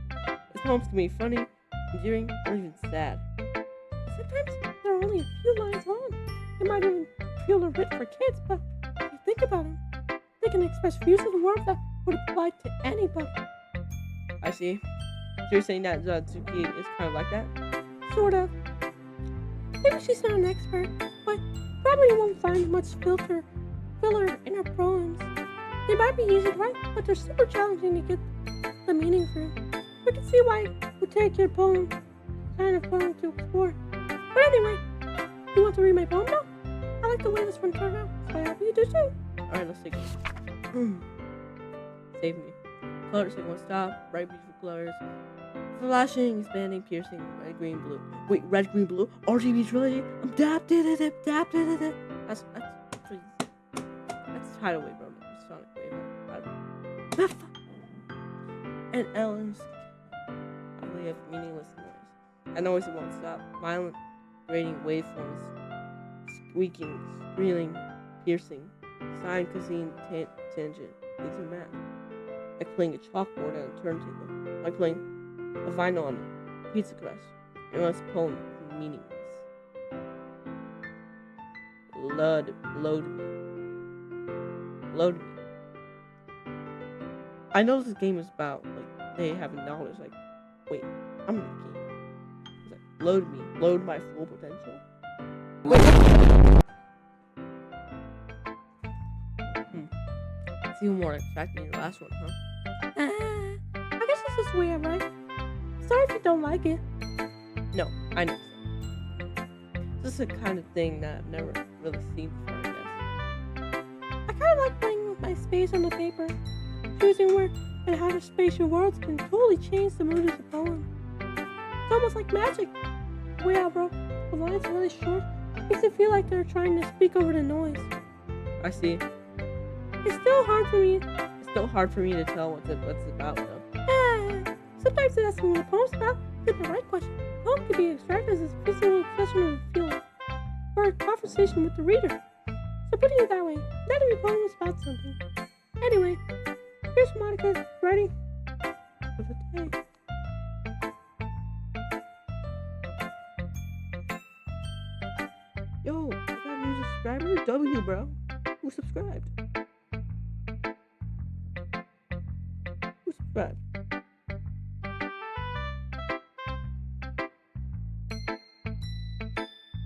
His poems can be funny, endearing, or even sad. Sometimes they're only a few lines long. They might even feel a bit for kids, but if you think about them, they can express views of the world that would apply to anybody. I see. So you're saying that Zatsuki is kind of like that? Sort of. Maybe she's not an expert, but probably won't find much filler in her poems. They might be easy to write, but they're super challenging to get the meaning through. We can see why it would take your poem kind of poem to explore. But anyway, you want to read my poem now? I like the way this one turned out, so I hope you do too. Alright, let's take it. Save me. Colors that won't stop, bright, beautiful colors. Flashing, expanding, piercing, red, green, blue. Wait, red, green, blue? RGB trilogy? I'm dap. That's tidal wave, bro. Sonic wave. And Ellen's probably have meaningless noise. And noise that won't stop. Violent, grating waveforms. Squeaking, squealing, piercing. Sine, cosine, tangent. These are math. Like playing a chalkboard on a turntable. Like playing a vinyl on a pizza crust. Unless poem is meaningless. Load me. Load me. I know this game is about, like, they have knowledge, like, wait, I'm in the game. It's like, load me. Load my full potential. Wait. It's even more attractive than the last one, huh? I guess this is weird, right? Sorry if you don't like it. No, I know. This is the kind of thing that I've never really seen before, I guess. I kind of like playing with my space on the paper. Choosing where and how to space your words can totally change the mood of the poem. It's almost like magic. Way out, bro. The lines are really short. Makes it feel like they're trying to speak over the noise. I see. It's still hard for me. It's still hard for me to tell what's it about, though. Sometimes it asks me what a poem's about. Get the right question. A poem can be abstract as a physical expression of a feeling, or a conversation with the reader. So putting it that way, not every poem is about something. Anyway, here's Monica's writing for the day. Yo, I got a new subscriber. W, bro. Who subscribed? Who subscribed?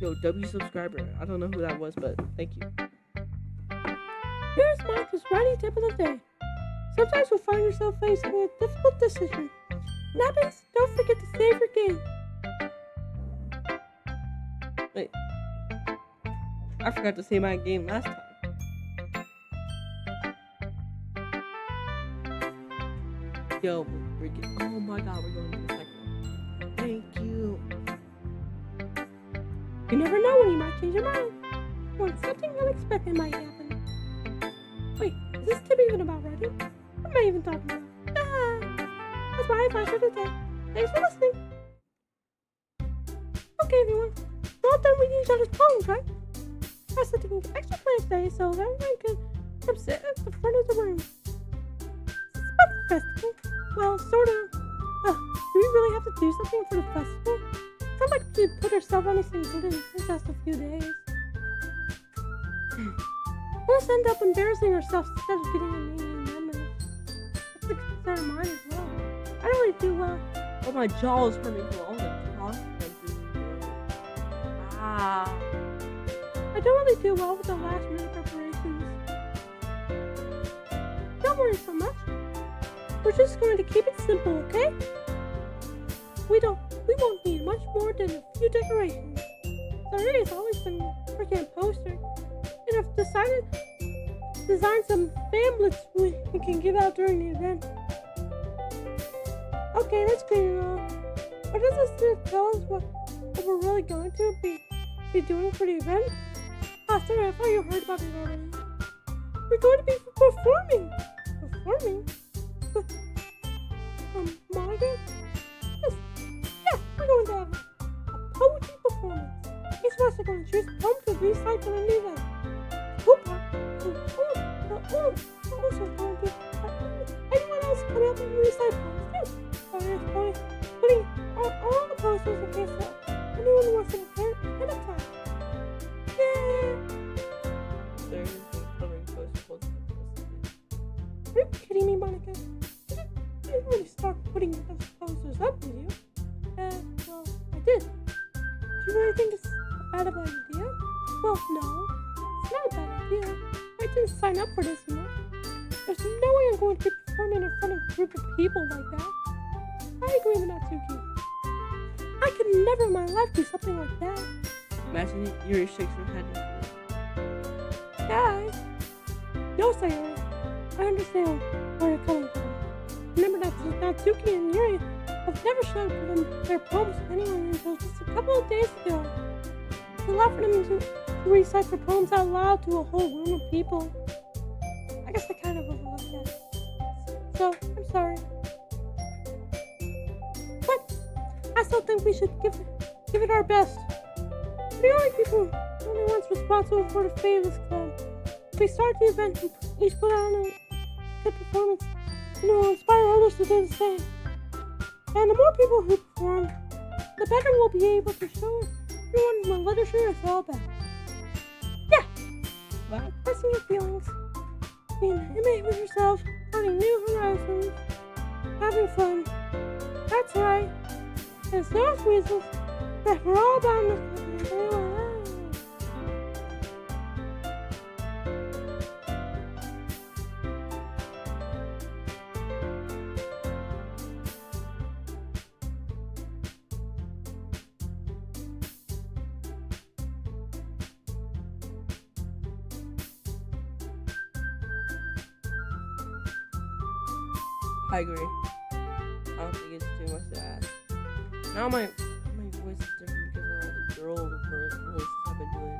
Yo, W subscriber. I don't know who that was, but thank you. Here's Monica's writing tip of the day. Sometimes you'll find yourself facing a difficult decision. When that happens, don't forget to save your game. Wait. I forgot to say my game last time. Yo, we're getting. Oh my god, we're going to the second one. Thank you. You never know when you might change your mind. When something unexpected might happen. Wait, is this tip even about writing? What am I even talking about? That's my advice for today. Thanks for listening. Okay, everyone. We're all done with each other's poems, right? I was setting extra plans today so that everyone could come sit at the front of the room. It's about the festival. Well, sort of. Do we really have to do something for the festival? It's not like we put ourselves on anything good in just a few days. We'll just end up embarrassing ourselves instead of getting amazing memories. That's a concern of mine as well. I don't really do well. Oh, my jaw is hurting from all the talking I'm doing. Ah. I don't really do well with the last minute preparations. Don't worry so much. We're just going to keep it simple, okay? We won't need much more than a few decorations. Zarya's always been working on posters, and I've decided to design some pamphlet we can give out during the event. Okay, that's great and all. But does this tell us what we're really going to be doing for the event? Sorry, I thought you heard about it already. We're going to be performing. Performing? Monica? Yes. Yeah, we're going to have a poetry performance. Each of us are going to choose a poem to recite during the event. Cool part. Also going to anyone else come up and recite poems too. Putting all the posters in case anyone wants to prepare ahead of time. Yay! Are you kidding me, Monica? You didn't really start putting those posters up, did you? Well, I did. Do you really think it's a bad idea? Well, no. It's not a bad idea. I didn't sign up for this, you know? There's no way I'm going to be performing in front of a group of people like that. I agree with Natsuki. I could never in my life do something like that. Imagine it, Yuri shakes her head. Guys! No, Sayori. I understand where you're coming from. Remember that Natsuki and Yuri have never showed them their poems to anyone until just a couple of days ago. It's a lot for them to recite their poems out loud to a whole room of people. I guess I kind of overlooked that. So, I'm sorry. But I still think we should give it our best. We are the only ones responsible for the Fables Club. If we start the event and each put on a good performance, and it will inspire others to do the same. And the more people who perform, the better we'll be able to show everyone what literature is all about. Yeah, by expressing your feelings, being intimate with yourself, finding new horizons, having fun. That's right. It's those reasons that we're all about in this country. I agree. I don't think it's too much to ask. Now my voice is different because of all the girl voices I've been doing.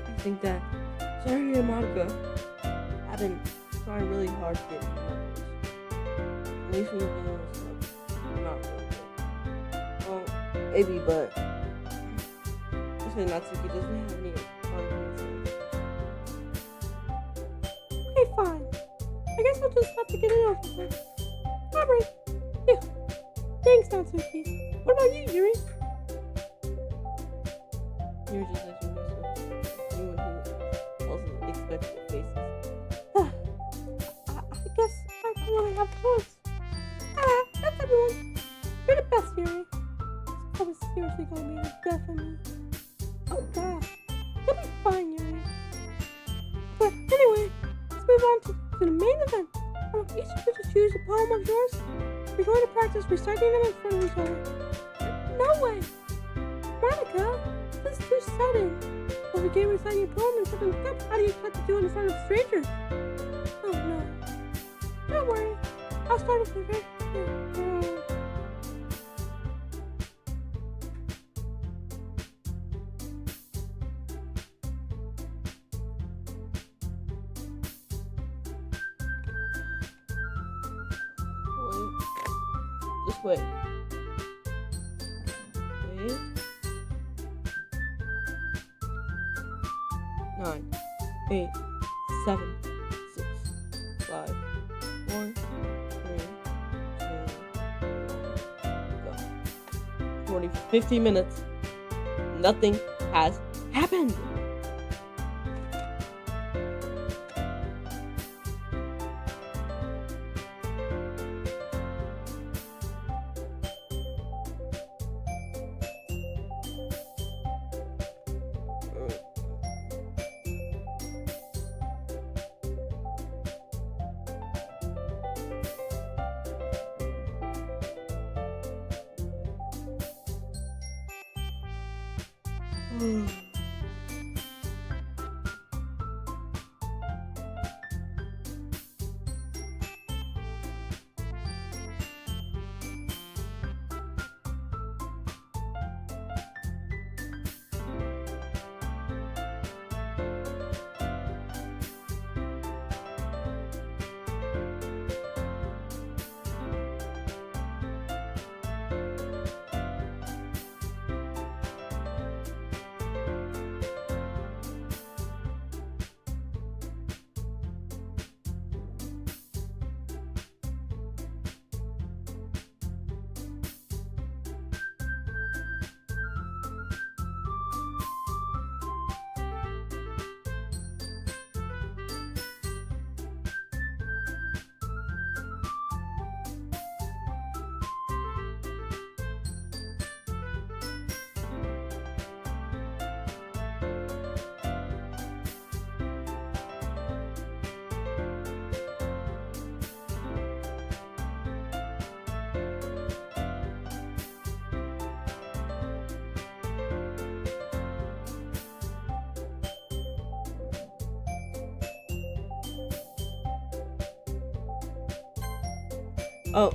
I think that Sarah and Monica have been trying really hard to get into my voice. At least when you're doing stuff, not really good. Well, maybe, but especially Natsuki doesn't have any confidence. Okay, fine. I guess I'll just have to get it over with. Alright. Yeah. Thanks, Natsuki. What about you, Yuri? You're just letting yourself. Anyone who also expects your faces. I guess I don't really have a choice. That's everyone. You're the best, Yuri. I was seriously going to be the death of me. Oh, God. You'll be fine, Yuri. But anyway, let's move on to the main event. I want each of you to choose a poem of yours. We're going to practice reciting them in front of each other. No way! Monica, this is too sudden. Well, we can't recite your poem in front of the cup. How do you expect to do it in front of strangers? Oh no. Don't worry. I'll start it with her. Just wait. Wait. 9, 8, 7, 6, 5, 4, 3, 2, 1, go. 50 minutes. Nothing has happened. Oh.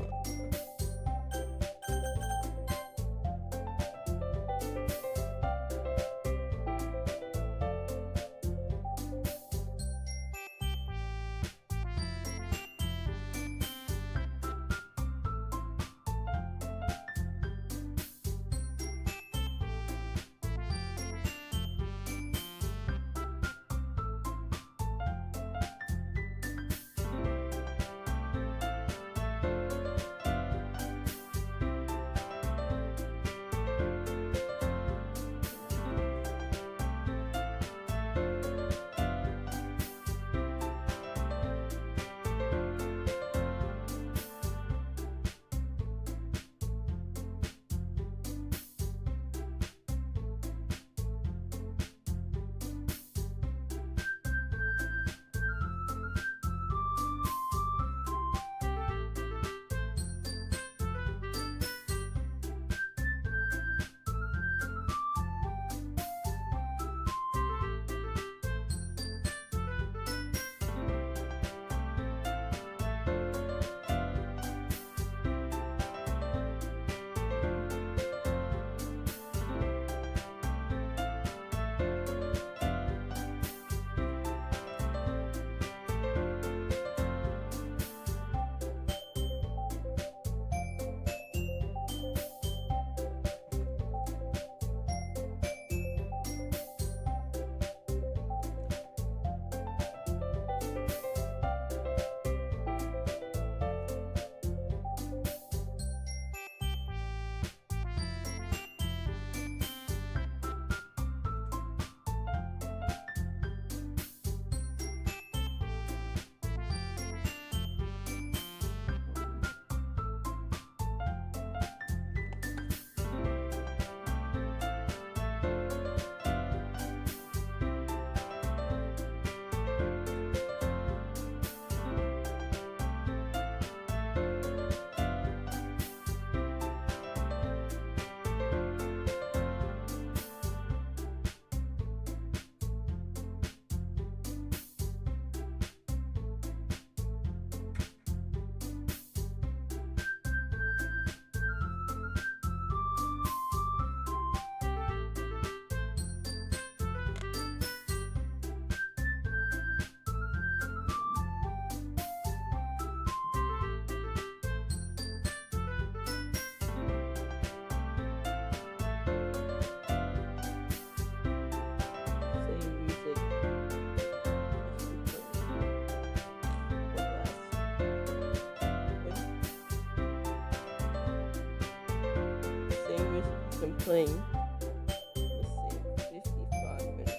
been playing. Let's see, 55 minutes.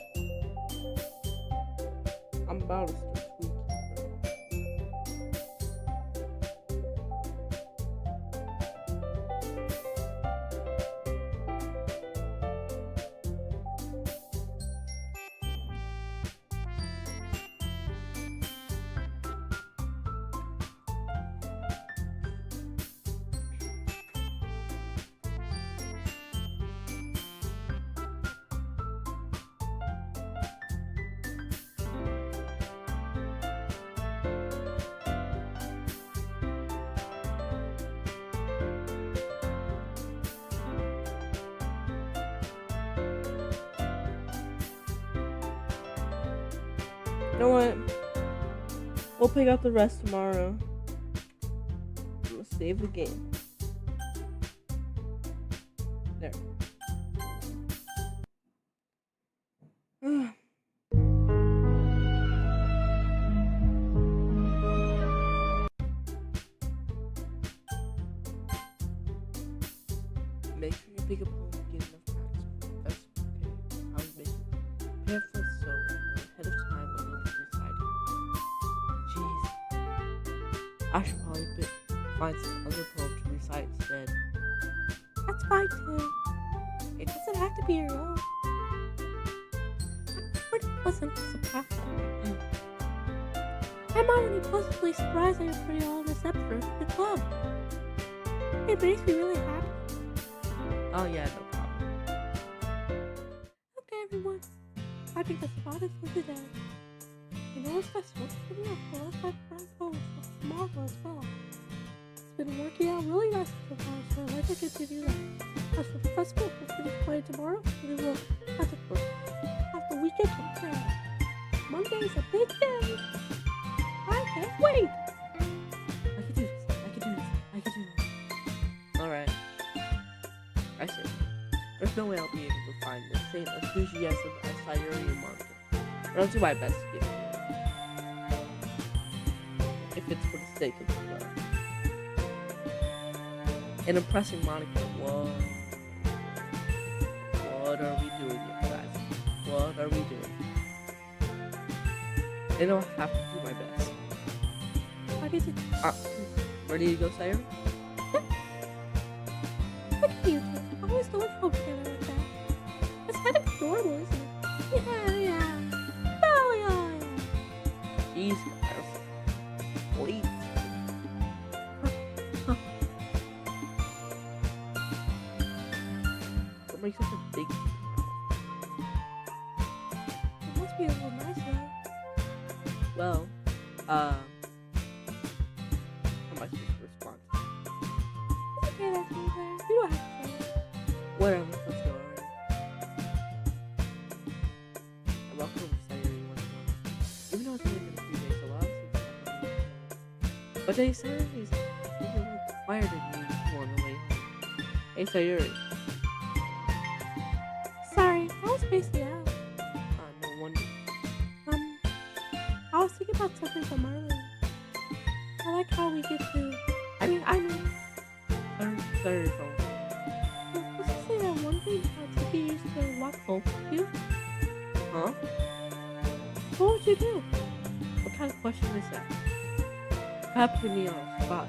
I'm about to start tweaking, bro. You know what? We'll pick out the rest tomorrow. I'm gonna save the game. There. Make sure you pick up home and get enough practice. That's okay. I was making prepare for so ahead of time when you'll be reciting. Jeez. I should probably find some other poem to recite instead. That's fine too. It doesn't have to be your own. I'm pretty pleasant surprised. I'm already pleasantly surprised that you're pretty all receptive to the club. It makes me really happy. Oh yeah, no problem. Okay, everyone. I think that's about it for today. You know what's festival coming up for us at Prime Post tomorrow as well. It's been working out really nice so far, so I'd like to continue that. As for the festival, we'll finish playing tomorrow, and then we'll have the weekend to play. Monday's a big day. I can't wait. I can do this. I can do this. I can do this. Alright. I see. There's no way I'll be able to find the same enthusiasm as Sayuri manga. But I'll do my best to get it. If it's for the sake of the club. And impressing Monica. Whoa. What are we doing here, guys? What are we doing? And I'll have to do my best. What is it? Ready to go, Sayuri? Look at you two. Always going home together like that. It's kind of adorable, isn't it? Yeah. Oh, yeah. Jeez, guys. Please. Don't make such a big deal. It must be a little nice, though. Well, how am I supposed to respond? It's okay, that's me there. You don't have to say it. Whatever, let's go, alright. I'm welcome to Sayuri once more. Even though it's only been a few days, a lot of things have happened. But then Sayuri's a little quieter than usual on the way home. Hey, Sayuri. Sorry, I was spacing out. No wonder. I was thinking about something from earlier. I like how we get to. I mean. Sorry, phone. Let's just say that one thing how Tiki used to walk home with you. Huh? What would you do? What kind of question is that? Perhaps put me on the spot.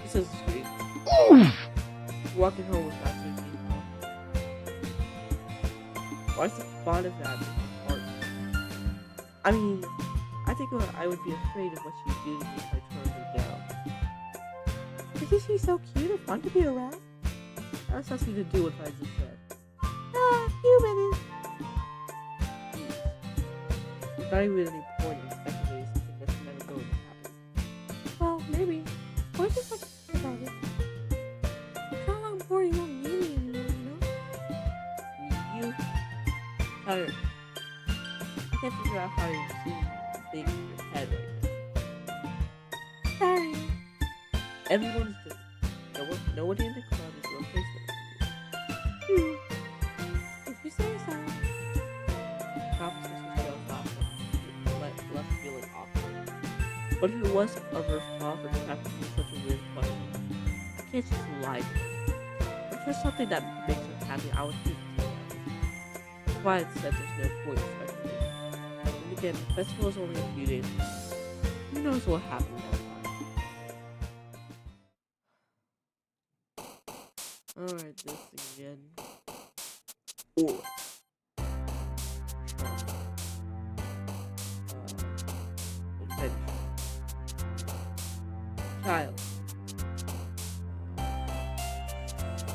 This is sweet. Walking home with my Suki. Why is the thought of that hard? I mean, I think I would be afraid of what she'd do to me if I turned her down. Isn't she so cute and fun to be around? That has nothing to do with what I just said. Human. It's not even any point in speculating something that's never going to happen. Well, maybe. Or just like think about it. It's not like more you won't need me anymore, you know? You, Tyler, I can't figure out how you see things in your head right now. Sorry. Everyone's different. No one's Nobody in the club is a replacement for you. If you say so. Conversations feel awkward. Left feeling awkward. What if it was ever thought for Trap to be such a weird question? I can't just lie to her. But if there's something that makes her happy, I would keep it together. That's why I said there's no point speculating. And again, the festival is only a few days away. Who knows what happened that time? Alright, this again. Or adventure. Child.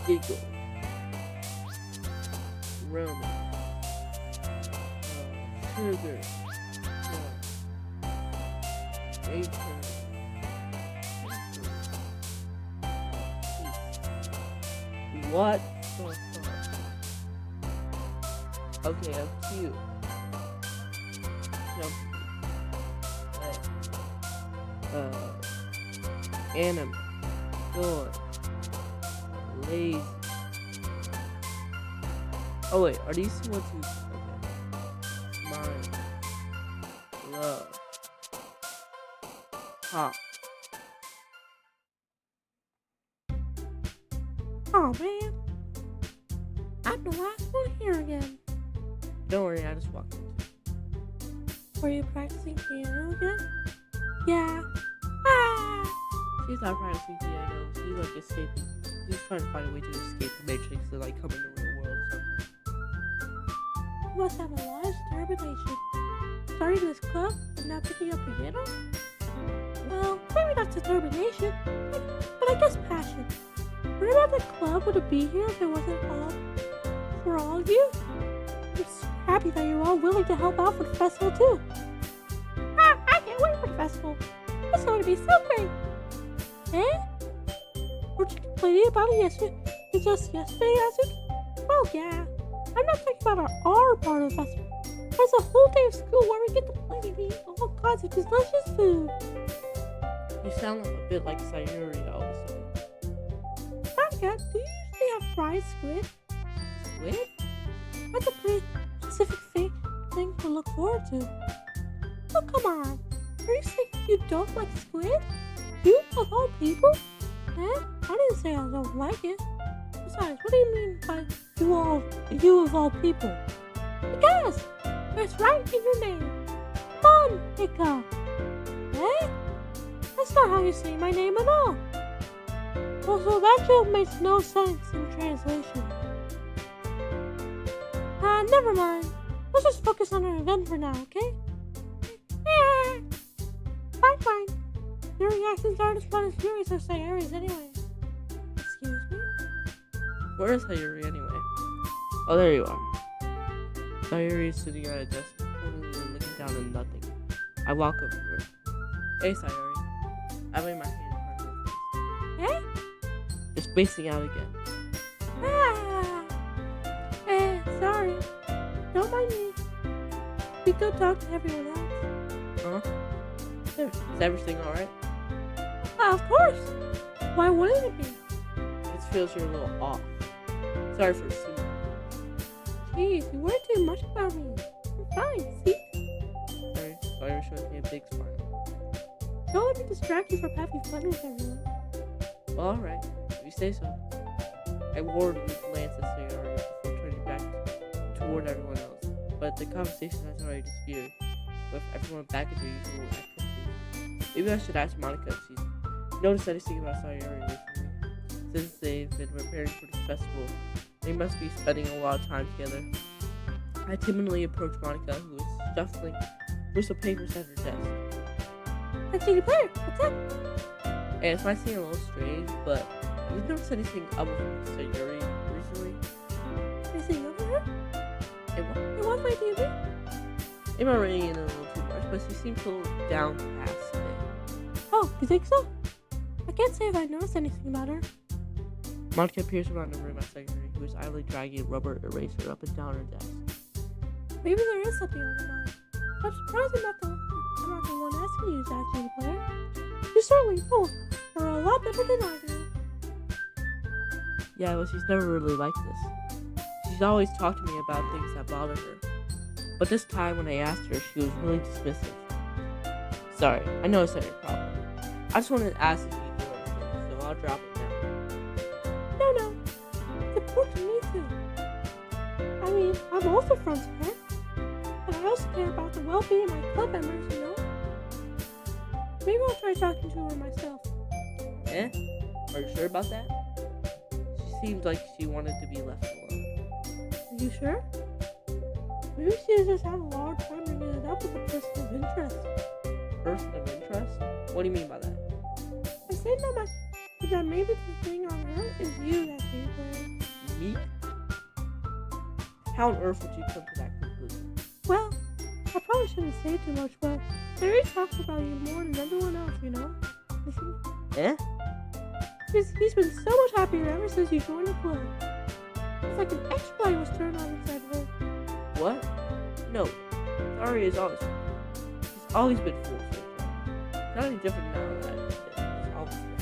Giggle. Roman. Sugar. Nature. What the fuck? Okay, I'm cute. Anime. Good. Lazy. Oh wait, are these the ones who... Okay. Mind. Love. Pop. Oh man. I'm the last one here again. Don't worry, I just walked in. Were you practicing piano again? Yeah. Ah! She's not practicing piano. She's like escaping. She's trying to find a way to escape the Matrix and like come into the real world or something. You must have a lot of determination. Starting this club and not picking up piano? Well, maybe not determination, but I guess passion. Remember the club wouldn't be here if it wasn't all for all of you? I'm just happy that you're all willing to help out for the festival too. Ah, I can't wait for the festival. It's going to be so great. Eh? Weren't you complaining about it just yesterday, Isaac? Well, yeah. I'm not talking about our part of the festival. There's a whole day of school where we get to play and eat all kinds of delicious food. You sound like a bit like Sayuri all of a sudden. Monica, do you usually have fried squid? Squid? That's a pretty specific thing to look forward to. Oh, come on. Are you saying you don't like squid? You of all people? Eh? I didn't say I don't like it. Besides, what do you mean by you of all people? Because it's right in your name. Monica. Eh? That's not how you say my name at all. Well, so that joke makes no sense in translation. Never mind. Let's just focus on our event for now, okay? Yeah. Fine. Your reactions aren't as fun as Yuri's or Sayuri's anyway. Excuse me? Where is Sayuri anyway? Oh, there you are. Sayuri is sitting at a desk, totally looking down at nothing. I walk over to her. Hey, Sayuri. I lay my hand in front of her face. Eh? It's spacing out again. Sorry. Don't mind me. We go talk to everyone else. Huh? Is everything alright? Of course. Why wouldn't it be? It feels you're a little off. Sorry for assuming. Jeez, you worry too much about me. I'm fine, see? Sorry, Sayuri showed me a big smile. Don't let me distract you from having fun with everyone. Well, alright. If you say so. I warningly glanced at Sayuri before turning back toward everyone else. But the conversation has already disappeared, with everyone back at their usual activities. Maybe I should ask Monica if she's noticed anything about Sayuri recently. Since they've been preparing for the festival, they must be spending a lot of time together. I timidly approached Monica, who was shuffling with some papers at her desk. Actually, Blair, what's up? And it might seem a little strange, but have you noticed anything up with Sayuri recently? Anything over her? It was It was my TV. it might rain a little too much, but she seems a little downcast today. Oh, you think so? I can't say if I noticed anything about her. Monica peers around the room at Sayuri, who is idly dragging a rubber eraser up and down her desk. Maybe there is something on her mind. I'm surprised I'm not the one asking you, actually, Blair. You certainly know her a lot better than I do. Yeah, well, she's never really like this. She's always talked to me about things that bother her. But this time when I asked her, she was really dismissive. Sorry, I know it's not your problem. I just wanted to ask if you knew anything, so I'll drop it now. No. It's important to me too. I mean, I'm also friends with her. And I also care about the well-being of my club members, you know? Maybe I'll try talking to her myself. Eh? Are you sure about that? She seemed like she wanted to be left alone. Are you sure? Maybe she just had a hard time bringing it up with a person of interest. Person of interest? What do you mean by that? I said that maybe the thing on her is you that gave her. Me? How on earth would you come to that conclusion? Well, I probably shouldn't say too much, but Larry talks about you more than everyone else, you know? Eh? He's been so much happier ever since you joined the club. It's like an extra light was turned on inside her. What? No. Sorry is always. She's always been full of it. It's not any different now that it's always been.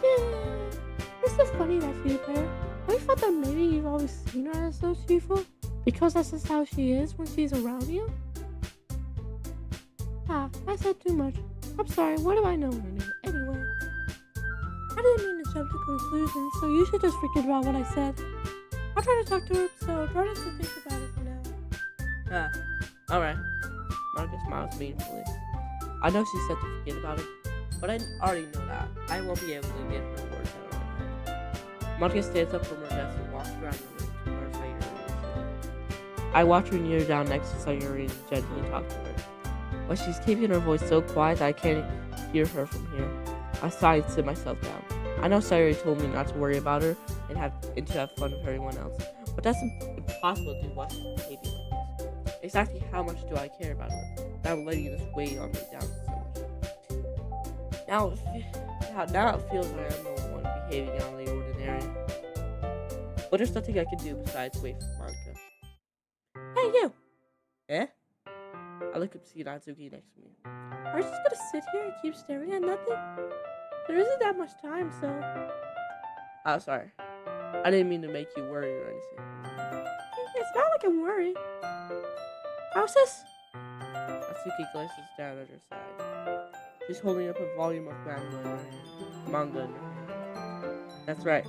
Yeah, it's so funny that she's there. I thought that maybe you've always seen her as so cheerful because that's just how she is when she's around you. Ah, I said too much. I'm sorry. What do I know anyway? I didn't mean to jump to conclusions, so you should just forget about what I said. I'll try to talk to her, so try not to think about it for now. Alright. Monica smiles meaningfully. I know she said to forget about it, but I already know that. I won't be able to get her words out of her head. Monica stands up from her desk and walks around the room to where Sayuri is sitting. I watch her kneel down next to Sayuri and gently talk to her. But she's keeping her voice so quiet that I can't hear her from here. I sigh and sit myself down. I know Sayuri told me not to worry about her and to have fun with everyone else, but that's impossible to do while she's behaving like this. Exactly how much do I care about her that I'm letting this weigh on me down so much? Now it feels like I'm the one behaving out of the ordinary. But there's nothing I can do besides wait for Monica. Hey, you! Eh? I look up to see Natsuki next to me. Are you just gonna sit here and keep staring at nothing? There isn't that much time, so... Oh, sorry. I didn't mean to make you worry or anything. It's not like I'm worried. How's this? Natsuki glances down at her side. She's holding up a volume of manga in her hand. That's right.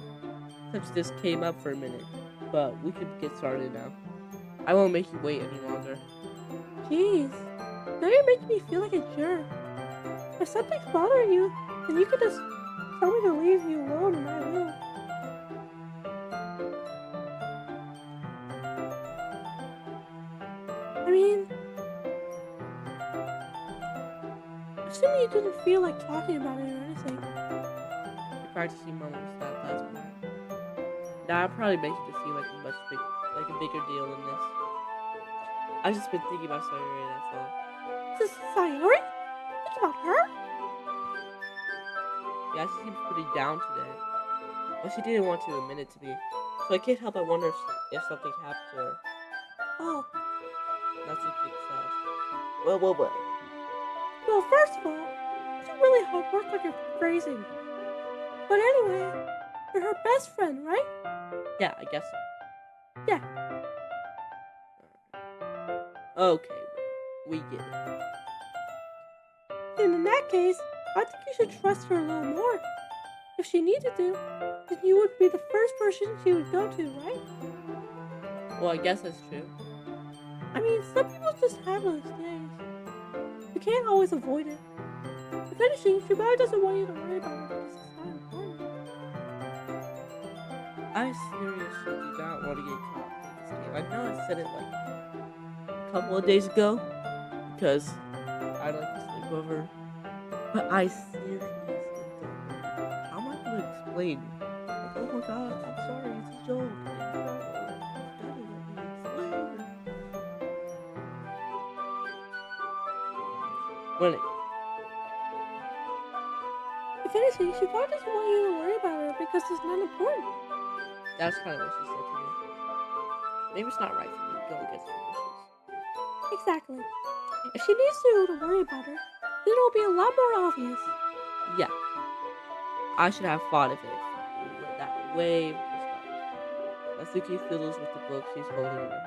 Since this came up for a minute, but we can get started now. I won't make you wait any longer. Jeez. Now you're making me feel like a jerk. If something's bothering you, then you could just tell me to leave you alone and I will. I mean, assuming you didn't feel like talking about it or anything. You're practicing moments that last night. Now I'm probably making it seem like a bigger deal than this. I've just been thinking about Sayuri, that's all. This is Sayori? Think about her? Yeah, she seems pretty down today. But she didn't want to admit it to me. So I can't help but wonder if something happened to her. Oh, Natsuki excels. Well. well, first of all, you do really hard work on your phrasing. But anyway, you're her best friend, right? Yeah, I guess so. Yeah. Okay, we get it. And in that case, I think you should trust her a little more. If she needed to, then you would be the first person she would go to, right? Well, I guess that's true. I mean, some people just have those days. You can't always avoid it. If anything, she probably doesn't want you to worry about it because it's not important. I seriously do not want to get caught in this game. I know I said it like a couple of days ago because I like to sleep over, but I seriously don't know. How am I going to explain? Like, oh my god, I'm sorry, it's a joke. When If anything, she probably doesn't want you to worry about her because it's not important. that's kind of what she said to me. Maybe it's not right for me to go against her wishes. Exactly. If she needs you to worry about her, then it'll be a lot more obvious. Yeah. I should have fought if that wave of respect. Natsuki fiddles with the book she's holding in her hands.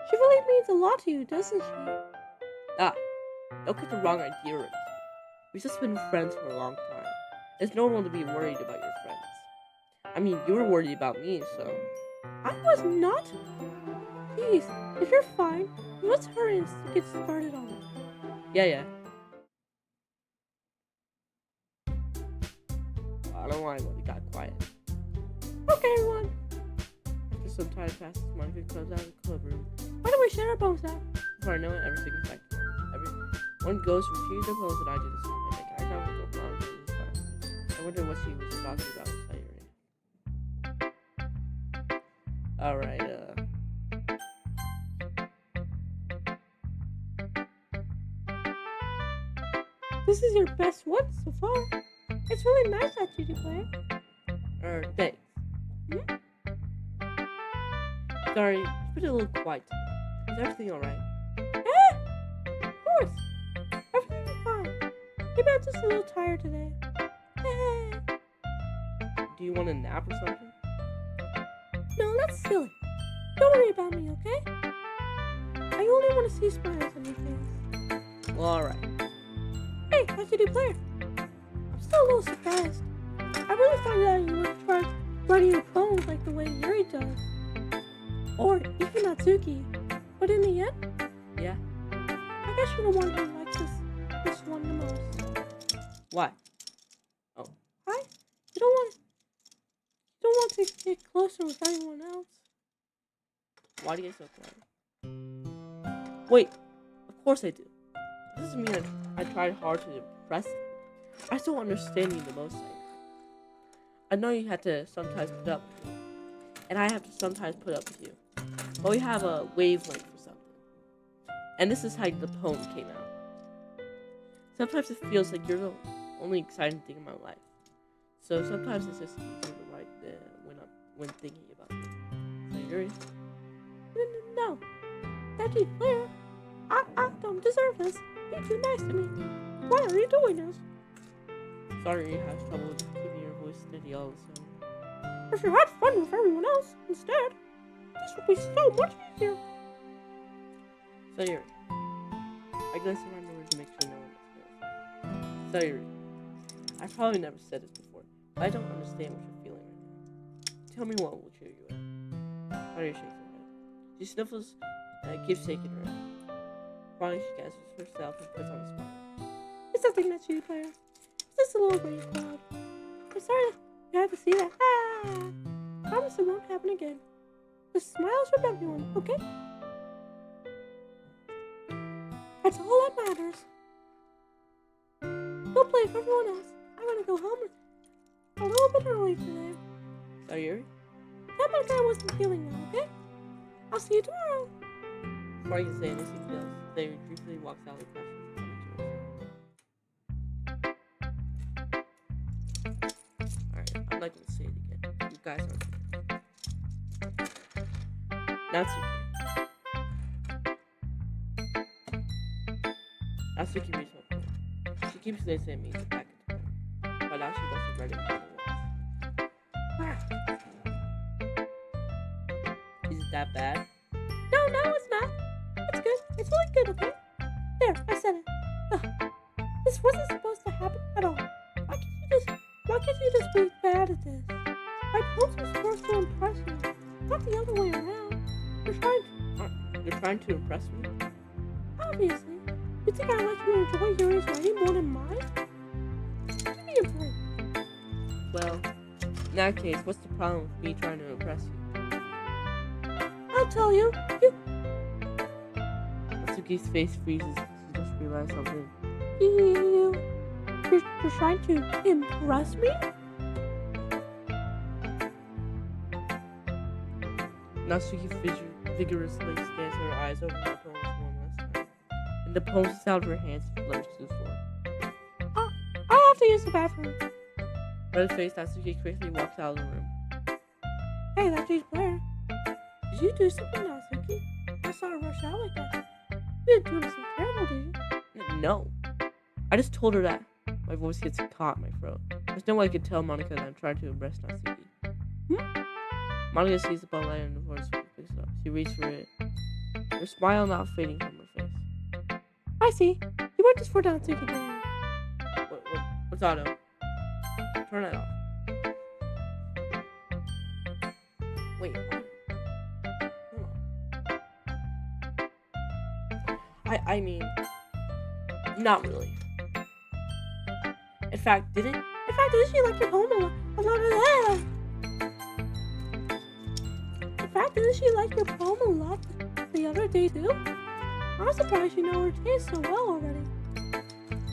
She really means a lot to you, doesn't she? Ah, don't get the wrong idea, Rimsky. We've just been friends for a long time. It's normal to be worried about your friends. I mean, you were worried about me, so... I was not. Please, if you're fine, let's hurry and get started on it. Yeah. I don't mind when it got quiet. Okay, everyone. After some time passes, Monica comes out of the club room. Why don't we share our bones out? Before I know it, everything is back to normal. Everyone goes to retrieve their bones and I do the same. I make eye contact with Monica and smile. I wonder what she was talking about with Sayuri. Alright, This is your best one so far. It's really nice that you do play. Thanks. Sorry, it's been a little quiet today. Is everything alright? Yeah, of course. Everything is fine. Maybe I'm just a little tired today. Do you want a nap or something? No, that's silly. Don't worry about me, okay? I only want to see smiles on your face. Well, alright. Hey, how'd you do, player? I'm still a little surprised. I really thought that you would try writing your poems like the way Yuri does. Or even Natsuki. But in the end, Yeah? I guess you're the one who likes this one the most. Why? Hi? You don't want to get closer with anyone else. Why do you get so quiet? Wait, of course I do. This doesn't mean I tried hard to impress you. I still understand you the most. I know you had to sometimes put up with me, and I have to sometimes put up with you. But we have a wavelength for something. And this is how the poem came out. Sometimes it feels like you're the only exciting thing in my life. So sometimes it's just easier to write when thinking about you. So you're... No. That you, player. I don't deserve this. You're too nice to me. Why are you doing this? Sorry you have trouble with keeping your voice steady all the time. If you had fun with everyone else instead, this would be so much easier. Sayuri. I glance around the room to make sure no one else knows. Sayuri. I probably never said it before, but I don't understand what you're feeling right now. Tell me what will cheer you up. Sayuri shakes her head. She sniffles and keeps shaking her head. Finally, she gathers herself and puts on a smile. It's nothing that you, player. It's just a little rain cloud. I'm sorry you had to see that. Promise it won't happen again. Just smiles from everyone, okay? That's all that matters. Go play for everyone else. I'm gonna go home a little bit early today. Sayuri? Tell my guy wasn't feeling well, okay? I'll see you tomorrow. Before I can say anything else, Sayuri briefly walks out of the classroom. Alright, I'm not gonna say it again. You guys aren't here. Natsuki. Natsuki reads my phone. She keeps listening to me back into bed. But now she wants to write it down. Is it that bad? No, it's not. It's good. It's really good, okay? There, I said it. Ugh. This wasn't supposed to happen at all. Why can't you just be bad at this? My poems are supposed to impress you, not the other way around. You're trying to impress me? Obviously. You think I let you enjoy Yuri's writing more than mine? Give me a break. Well, in that case, what's the problem with me trying to impress you? I'll tell you. Natsuki's face freezes. She just realized something. You're trying to impress me? Natsuki vigorously scans her eyes over the poems one last time. And the poems out of her hands flourished to the floor. I have to use the bathroom. Red faced Natsuki quickly walks out of the room. Hey, that's Blair. Did you do something, Natsuki? I saw her rush out like that. You didn't do anything terrible, did you? No. I just told her that My voice gets caught in my throat. There's no way I can tell Monica that I'm trying to impress Natsuki. Monica sees the bottle and the voice picks it up. She reaches for it. Her smile not fading from her face. I see. You want this for Natsuki. What's auto? Turn it off. Wait. Hold on. I mean, not really. In fact, didn't she like your poem a lot? In fact, didn't she like your poem a lot the other day too? I'm surprised you know her taste so well already.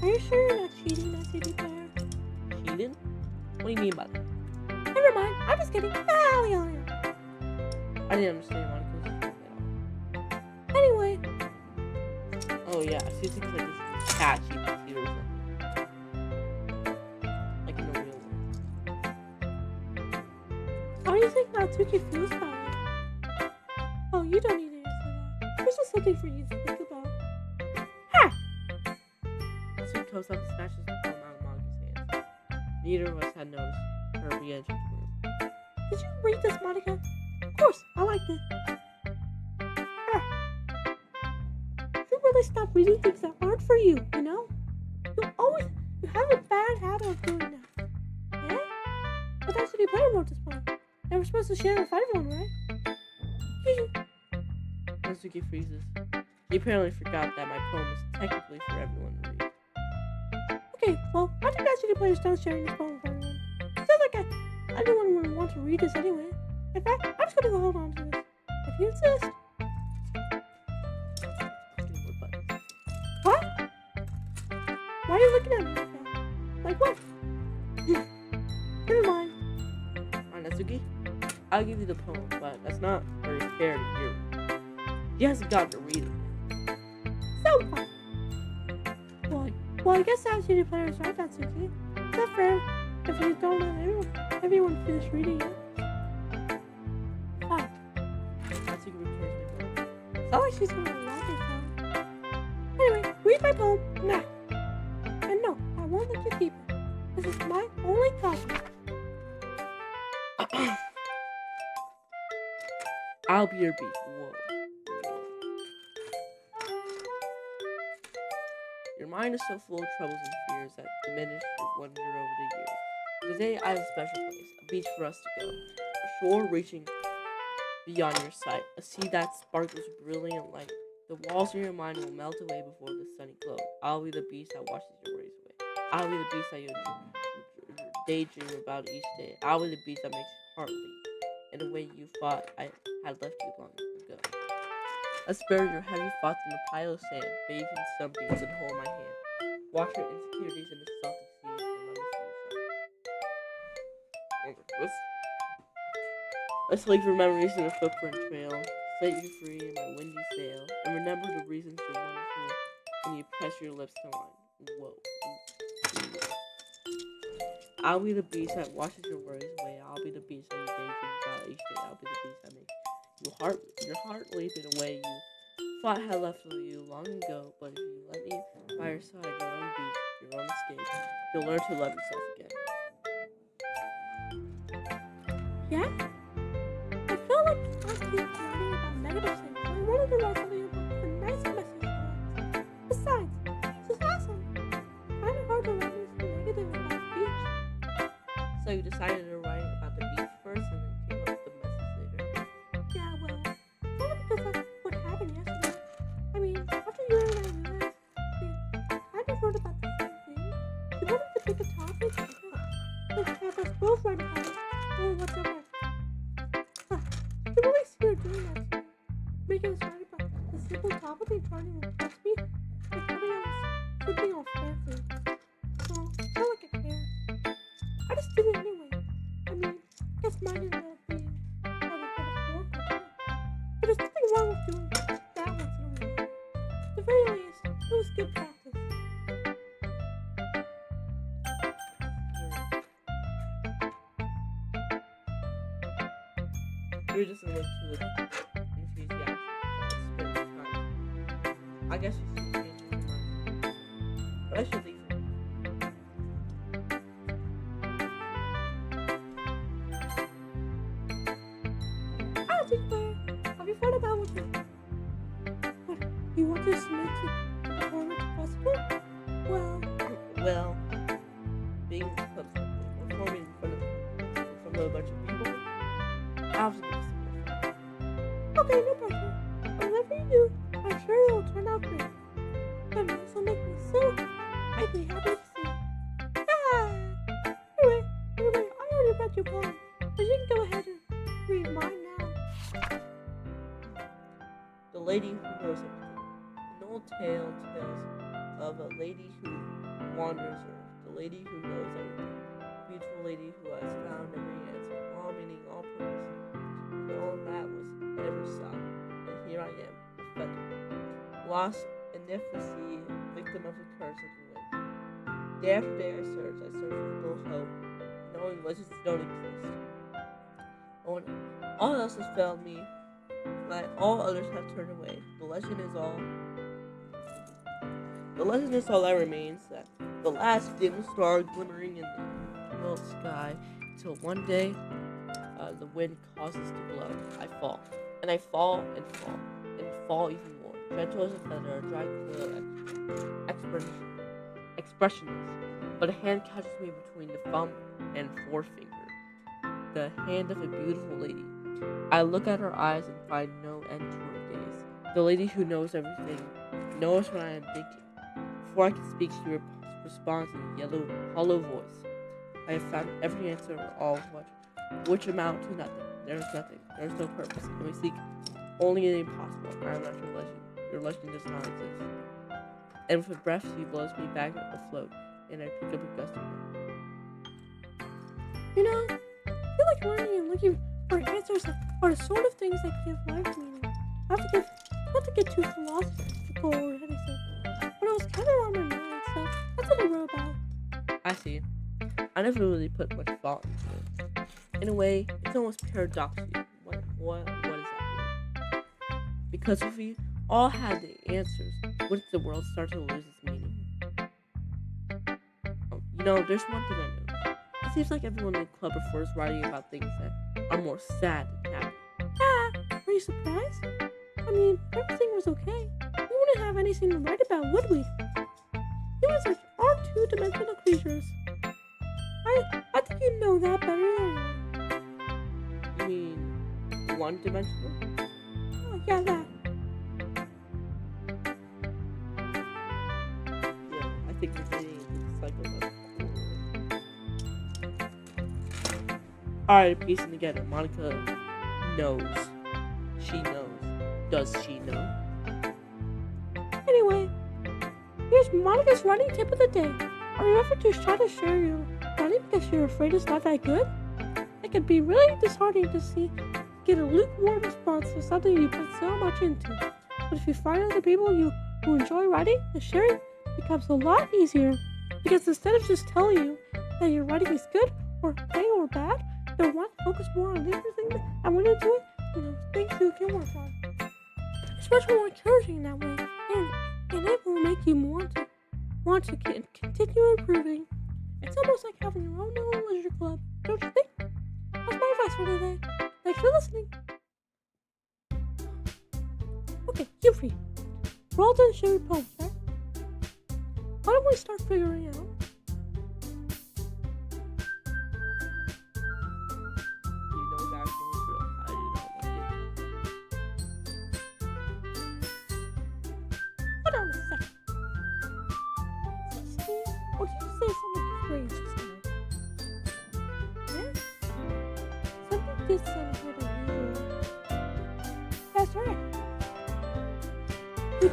Are you sure you're not cheating, Natsuki player? Cheating? What do you mean by that? Never mind. I'm just kidding. I didn't understand Monica's. Anyway. Oh yeah, she thinks like this is a cat she can see or something. Like in the real world. How do you think Natsuki feels about it? Oh, you don't need to answer that. There's just something for you to think about. Ha! Natsuki comes up and snatches the phone out of Monica's hands. Neither of us had noticed her re-enter the room. Did you read this, Monica? Of course, I liked it. You really stop reading things that aren't for you, you know? You have a bad habit of doing that. Eh? But that's what you player wrote this poem. And we're supposed to share it with everyone, right? Natsuki freezes. He apparently forgot that my poem is technically for everyone to read. Okay, well, I think Natsuki players don't sharing this poem with everyone. Sounds like anyone would want to read this anyway. In fact, I'm just gonna go hold on to this. If you insist. What? Why are you looking at me like that? Like what? Never mind. Alright, Natsuki, I'll give you the poem, but that's not very fair to you. He hasn't gotten to read it. So fun. Well, I guess Natsuki players right, Natsuki. It's not fair if you don't let everyone finish reading it. Fine. Natsuki returns my poem. It's not like she's gonna like it though. Anyway, read my poem now. And no, I won't let you keep it. This is my only copy. I'll be your beef. Whoa. Your mind is so full of troubles and fears that diminish your wonder over the years. Today I have a special place, a beach for us to go. A shore reaching beyond your sight, a sea that sparkles brilliant light. The walls of your mind will melt away before the sunny glow. I'll be the beast that washes your worries away. I'll be the beast that you daydream about each day. I'll be the beast that makes your heart leap in a way you thought I had left you long ago. Let's bury your heavy thoughts in a pile of sand, bathe in sunbeams and hold my hand. Wash your insecurities in the salty sea and let me see you shine. Let's leave your memories in a footprint trail, set you free in my windy sail, and remember the reasons you're wonderful when you press your lips to mine. Whoa. I'll be the beast that washes your worries away. I'll be the beast that you daydream about each day. I'll be the beast that makes your heart leap in a way you thought had left you long ago. But if you let me by your side, your own beast, your own escape, you'll learn to love yourself again. Yeah? I feel like I keep writing about negative things. I wanted to write something about a nice message for us. Besides, this is awesome. Kind of hard to write anything negative about the beach. So you decided to write about the beach first and then came up with the message later. Yeah, well, it's only because that's what happened yesterday. I mean, after you and I realized we kind of wrote about the same thing, we wanted to pick a topic and have us both write about it or whatever. You really see her doing that too. Making us write about the simple topic and trying to impress me by having us something all fancy. So, it's not like I care. I just did it anyway. I mean, I guess mine ended up being kind of metaphorical too. But there's nothing wrong with doing that once in a while. At the very least, it was good practice. You're just a little too enthusiastic about spending time. I guess you should change your mind. But I should leave. want to submit to the performance festival? Well, being performing in front of a bunch of people, I have to give it some more fun. Okay, no pressure. Whatever you do, I'm sure it'll turn out great. But this will make me so happy to see. Ah! Anyway, I already read your poem, but you can go ahead and read mine now. The Lady Who Knows Everything. An old tale tells of a lady who wanders Earth. The lady who knows everything. A beautiful lady who has found every answer, all meaning, all purpose. And all that was I ever saw. And here I am, a feather. Lost in infancy, victim of the curse of the wind. Day after day I search with no hope, knowing legends don't exist. Oh, no. All else has failed me, but all others have turned away. The legend is all that remains, that the last dim star glimmering in the world sky, till one day the wind causes to blow. I fall, and I fall, and fall, and fall even more. Gentle as a feather, dry quill, expressionless. But a hand catches me between the thumb and forefinger. The hand of a beautiful lady. I look at her eyes and find no end to her gaze. The lady who knows everything knows what I am thinking. Before I can speak, she responds in a yellow, hollow voice. I have found every answer, all which amount to nothing. There is nothing. There is no purpose, and we seek only the impossible. I am not your legend. Your legend does not exist. And with a breath, she blows me back afloat, and I pick up a gust of wind. You know, I feel like learning and looking for answers are the sort of things that give life meaning. Not to get too philosophical or anything, but it was kind of on my mind, so that's what I wrote about. I see. I never really put much thought into it. In a way, it's almost paradoxical. What is that word? Because if we all had the answers, wouldn't the world start to lose its meaning? There's one thing I know. It seems like everyone in the club prefers writing about things that are more sad than happy. Are you surprised? I mean, everything was okay. We wouldn't have anything to write about, would we? Humans are two-dimensional creatures. I think you know that better than anyone. You mean one-dimensional? Oh, yeah, that. Yeah, I think you're getting into the cycle of Alright, piecing together. Monica knows. She knows. Does she know? Anyway, here's Monica's running tip of the day. Are you ever too shy to share your running because you're afraid it's not that good? It can be really disheartening to get a lukewarm response to something you put so much into. But if you find other people who enjoy writing, the sharing becomes a lot easier. Because instead of just telling you that your writing is good or okay or bad, they'll want to focus more on everything that went into it and things you can work on. It's much more encouraging that way, and it will make you want to continue improving. It's almost like having your own little leisure club, don't you think? That's my advice for today. Thanks for listening. Okay, you free. We're all done sharing poems, right? Why don't we start figuring out? Hold on a second. Or did you say something strange just now? Yeah? Something did sound a little unusual. That's right. You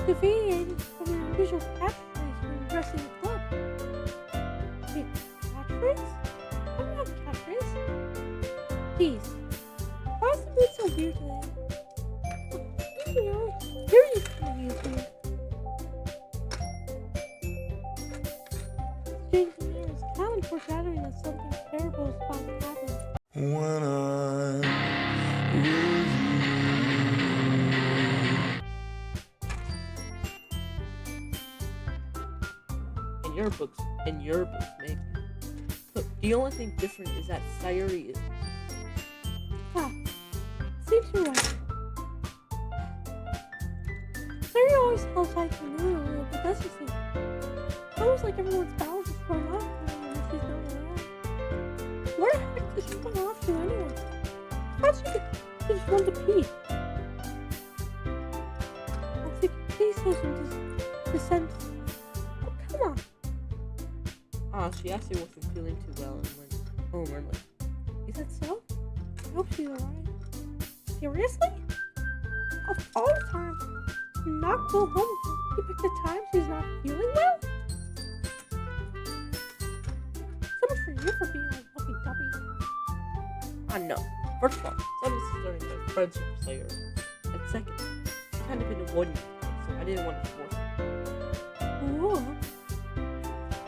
deviated from your usual catchphrase when you dress in the club. Wait, catchphrase? I don't have a catchphrase. Geez, why is the mood so weird today? Here you come, you two. James and Mary's calendar foreshadowing that something terrible is about to happen. When I'm with you. In your books, maybe. But the only thing different is that Sayuri is. Ah, seems you're right. like everyone's bowels is thrown off when she's not around. Where the heck does she run off to anyway? I thought she just wanted to pee. I'll take please show some dissent. Oh, come on. She actually wasn't feeling too well and went home early. Is that so? I hope she's alright. Seriously? Of all time, not go home. You picked the time she's not feeling well? So much for you for being a lucky dubby. No. First of all, Sunny's starting a friendship player. And second, she's kind of been avoiding me, so I didn't want to force her. Ooh.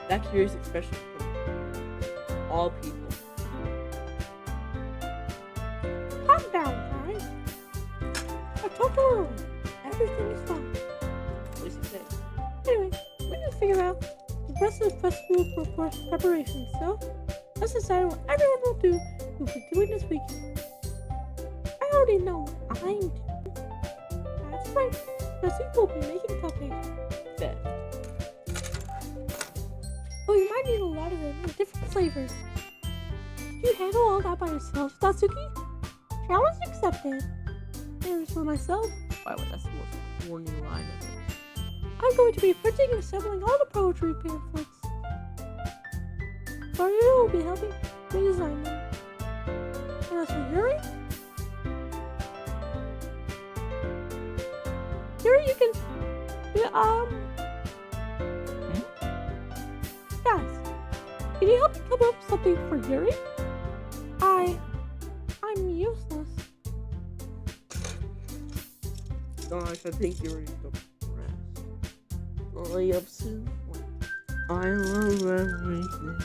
That curious expression from all people. Calm down, guys. I talked to her earlier. Everything is fine. What does he say? Anyway, we can figure out the rest of the festival preparations, so let's decide what everyone will be doing this weekend. I already know what I'm doing. That's right, Jesse will be making cupcakes. Bet. Oh, you might need a lot of them in different flavors. Did you handle all that by yourself, Tatsuki? Challenge accepted. And as for myself, By the way, that's the most corny line ever. I'm going to be printing and assembling all the poetry pamphlets. Mario will be helping me design them. And as for Yuri, you can, guys, can you help me come up with something for Yuri? I'm useless. Gosh, I think you're depressed. I am soon. I love everything.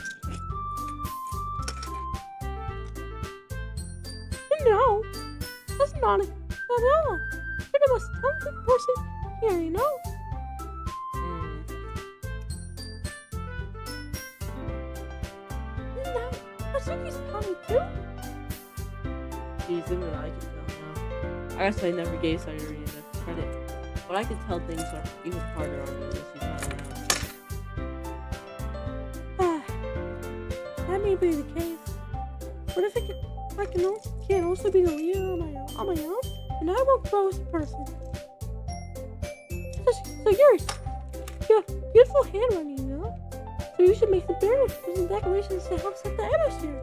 No, that's not it at all. You're the most talented person here, you know? Now, Tatsuki's talented too. Geez, even I can tell now. I guess I never gave Sayuri enough credit, but I can tell things are even harder on you when she's not around. That may be the case. But if I can also be the leader on my own, and I will grow as a person. So Yuri, you have beautiful handwriting, you know? So you should make some banners and decorations to help set the atmosphere.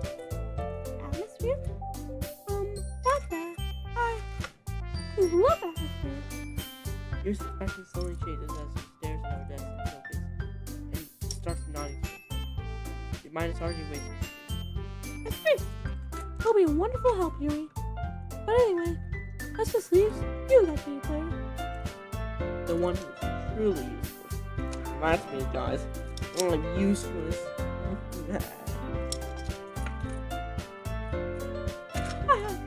Atmosphere? Not that. I love atmosphere. Your expression slowly changes as she stares at our desk and focus and starts nodding to us. Your mind is already racing. That's great. It'll be a wonderful help, Yuri. But anyway, let's just leave you that D player. The one who's truly useless. Reminds me, guys. I'm useless.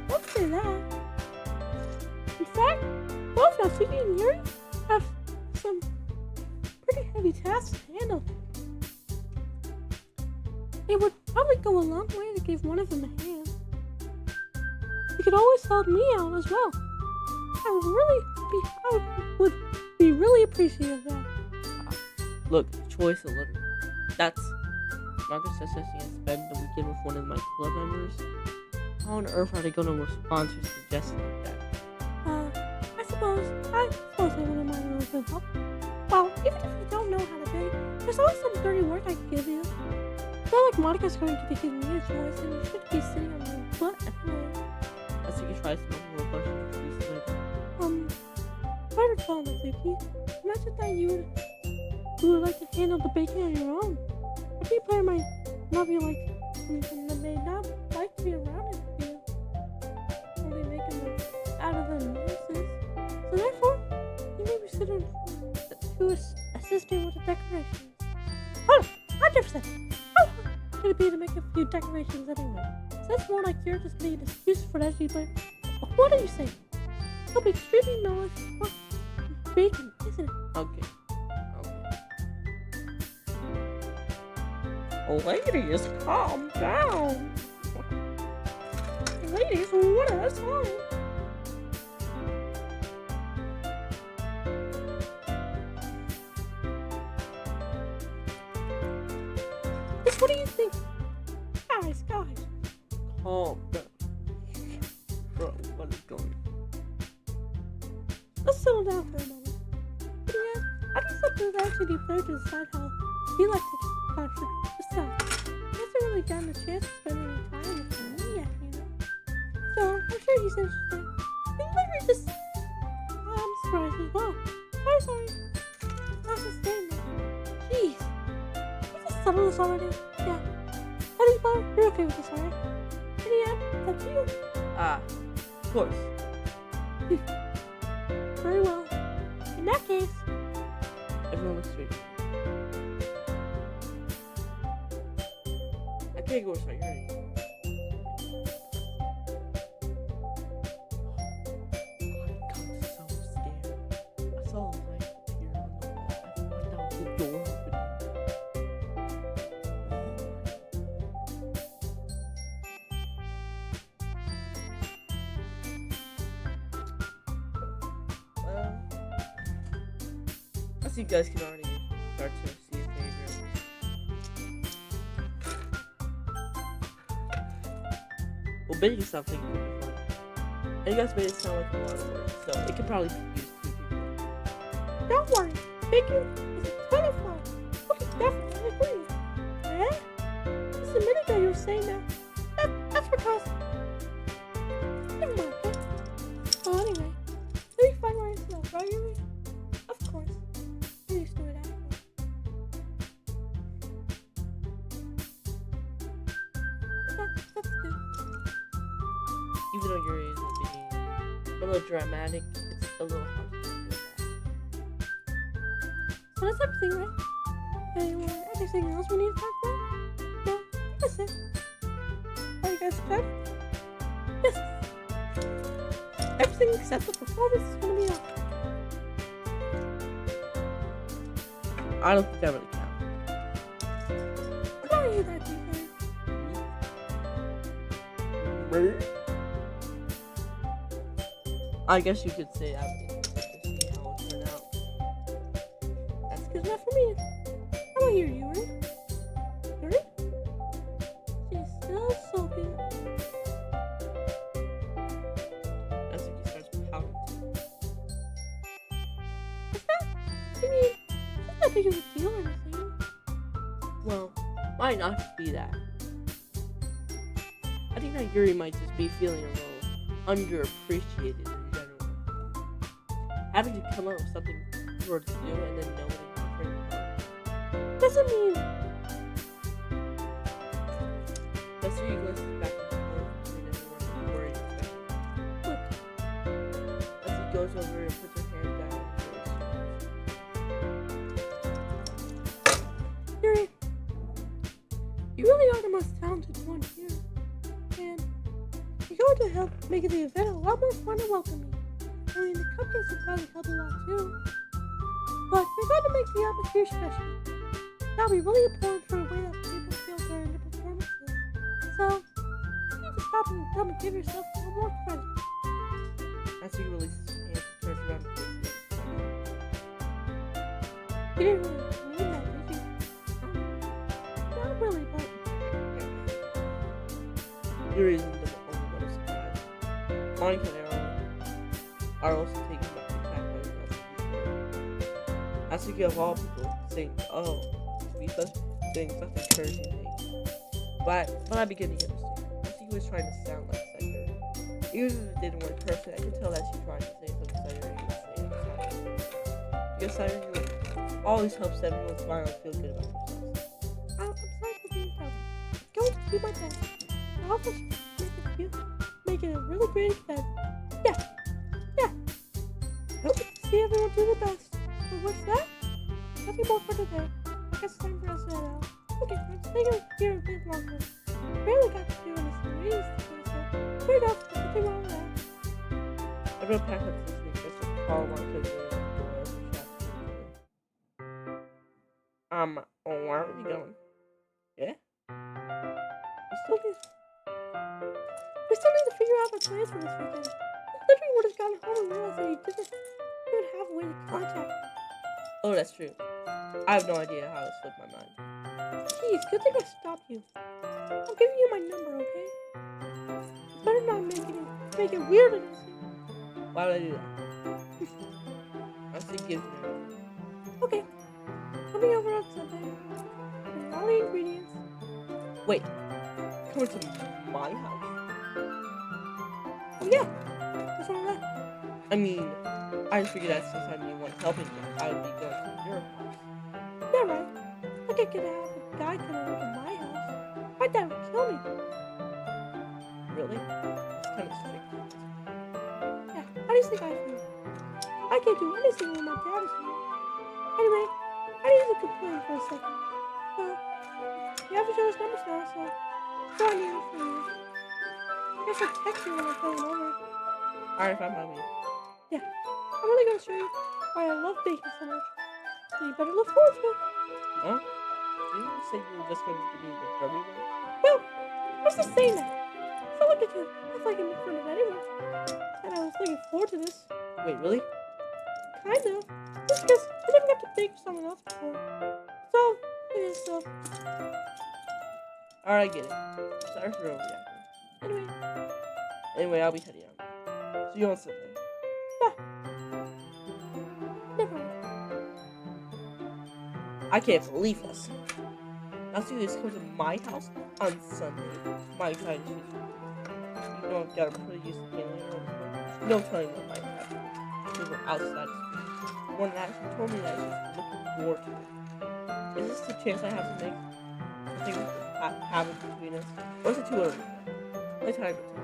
Don't say that. In fact, both Natsuki and Yuri have some pretty heavy tasks to handle. It would probably go a long way to give one of them a hand. You could always help me out as well. I would be really appreciative of that. Look, choice a little. That's Marcus suggesting I spend the weekend with one of my club members. How on earth are they going to respond to a suggestion like that? I suppose I wouldn't mind a little bit of help. Well, even if you don't know how to bake, there's always some dirty work I can give you. It's not like Monica's going to give me a choice, and you should be sitting on your butt anyway. I think you try some more questions later. If I recall, Natsuki, you mentioned that you would like to handle the baking on your own. A key player might not be like, may not like to be around it with you. Only making them out of the noises. So therefore, you may be considered to assist you with the decorations. Hold on, 100%. How hard could it be to make a few decorations anyway? So it's more like you're just being an excuse for that, player. What do you say? It'll be extremely knowledgeable baking, isn't it? Okay. Ladies, calm down. Ladies, what a song. Bro, what is going on? Let's settle down for a moment. Yeah, I just let the actually player to decide how he likes to contribute to stuff. He hasn't really gotten a chance to spend any time with me yet, you know. So I'm sure he's interested. Maybe later just I'm surprised as well. I'm sorry. Not just saying that. Jeez. Let's just settle this already. Yeah. Honey Bar, you're okay with this, alright? And yeah, that's you. Of course. Very well. In that case, Everyone looks straight. I can't go inside your room. I got so scared. I saw a light appear on the wall. I thought that was the door opening. Well, I see you guys can already start to see a favorite. Well, baking something could be fun. And you guys made it sound like a lot of work, so it could probably be used 2 people. don't worry. Baking is a ton of fun. We can definitely agree. Eh? Just a minute ago you were saying that's for us. Never mind, okay? Well, anyway, maybe find where it's not, right, Yuri? Of course. You're used to it anyway. That's good. Even though your is being a little dramatic, it's a little hard to do that. So that's everything, right? Anything else we need to talk about? No, that's it. Are you guys excited? Yes. Everything except the performance is going to be awesome. I don't think that really counts. Why are you that deep, I guess you could say I would like to see how it turned out. That's good enough for me. How about you, Yuri? Yuri? She's still soaking. As if he starts pouting too. What's that? I mean, it's not big of a deal or anything. Well, might not be that. I think that Yuri might just be feeling a little underappreciated in general. Having to come up with something towards you and then no one offering help. Doesn't mean. That's where you go back and forth between everyone worried about. Look, As he goes over and puts her hand down. Yuri, you really are the most talented one here. And you're going to help make the event a lot more fun and welcoming. I mean, the cupcakes will probably help a lot too. But you're going to make the atmosphere special. That'll be really important for the way that people feel during the performances. So, you need to stop and come and give yourself a little more credit. As he releases his hand, he turns around and faces him. You didn't really mean that, did you? Not really, but Yuri isn't the only one who's surprised. Monica and Aaron are also taken back by the message. Asuki of all people saying, "Oh, to be such saying such encouraging things." But I begin to understand. Asuki was trying to sound like Sailor. Even if it didn't work perfect, I could tell that she tried to say something Sailor and say it. Because Sailor always helps everyone smile and feel good about themselves. I'm sorry for being proud. I'm going to do my best. I'll just make it a really great event. Yeah. I hope to see everyone do the best. So what's that? Nothing more for today. I guess it's time for us to head out. Okay, let's stay here a bit longer. Barely got to do anything raised today, so fair enough. Nothing wrong with that. Everyone packed up some sneakers and Paul Monica and Yuri at the door of the shop. Where are we going? Yeah? We still need to figure out our plans for this weekend. I literally would have gotten home and realized that you didn't even have a way to contact. Oh, that's true. I have no idea how it slipped my mind. Jeez, good thing I stopped you. I'm giving you my number, okay? You better not make any make it weird in this. Why would I do that? I think gives me. Okay. Coming over on Sunday. Bring all the ingredients. Wait. Coming to my house? Oh yeah. What's wrong with that? I mean, I figured that since I'm the one helping you, I would be going to your house. Yeah, right. Like I could have a guy come over to my house. My dad would kill me. Really? It's kind of strict. Yeah. How do you think I feel? I can't do anything when my dad is here. Anyway, I need to complain for a second. So, you have each other's numbers now, so go on here for you. I guess I'll text you when I'm coming over. Alright, fine by me. Yeah. I'm really gonna show you why I love baking so much. So you better look forward to it. Huh? Didn't you say you were just going to give me the gummy one? Well, I was just saying that. So look at you. It's like I'm in front of anyone. And I was looking forward to this. Wait, really? Kind of. Just because I never got to bake for someone else before. So, it is so. Alright, I get it. Sorry for overreacting. Anyway, Anyway, I'll be heading out. See you on Sunday. never mind. I can't believe this. Now see this comes to my house on Sunday. My side is you know I've got a pretty used to handling it. No telling what might happen. We were outside of school. One actually told me that she's looking forward to it. Is this the chance I have to make something happen between us? Or is it too early? Let time will tell.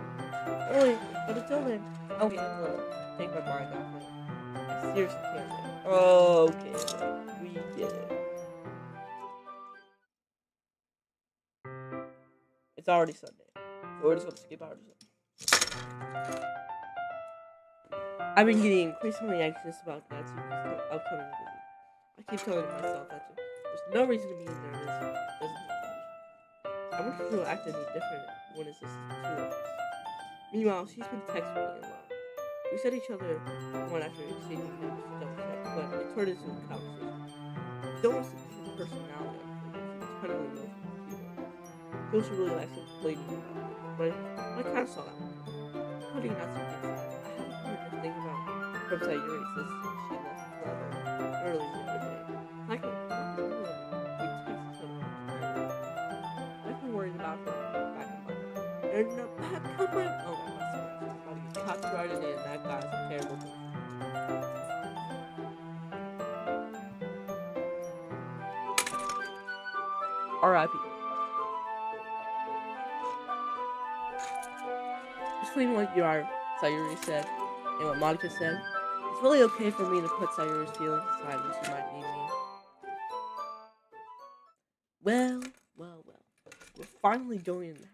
Early, but until then, I'll be able to take my mind off it. I seriously can't wait. Okay, we get it. It's already Sunday, so we're just gonna skip out. I've been getting increasingly anxious about Nancy's upcoming visit. I keep telling myself that there's no reason to be nervous. Doesn't help much. I wonder if she'll act any different when it's just the two of us. Meanwhile, she's been texting me a lot. We said each other one after exchanging numbers to double check, but it turned into a conversation. She almost a different personality on her. She's kind of emotional. Feels she really likes to play me about it, but I kind of saw that one. Putting out some things, I haven't heard anything about from Sayuri since she left Clever early the other day. Like, we text each other all the time. I've been worried about her back in my mind. In the back of my mind. Oh my god, I'm about to get copyrighted and that guy's a terrible person. R.I.P. Between what you are, Sayuri said, and what Monica said, it's really okay for me to put Sayuri's feelings aside when she might need me. Well. We're finally going in the house.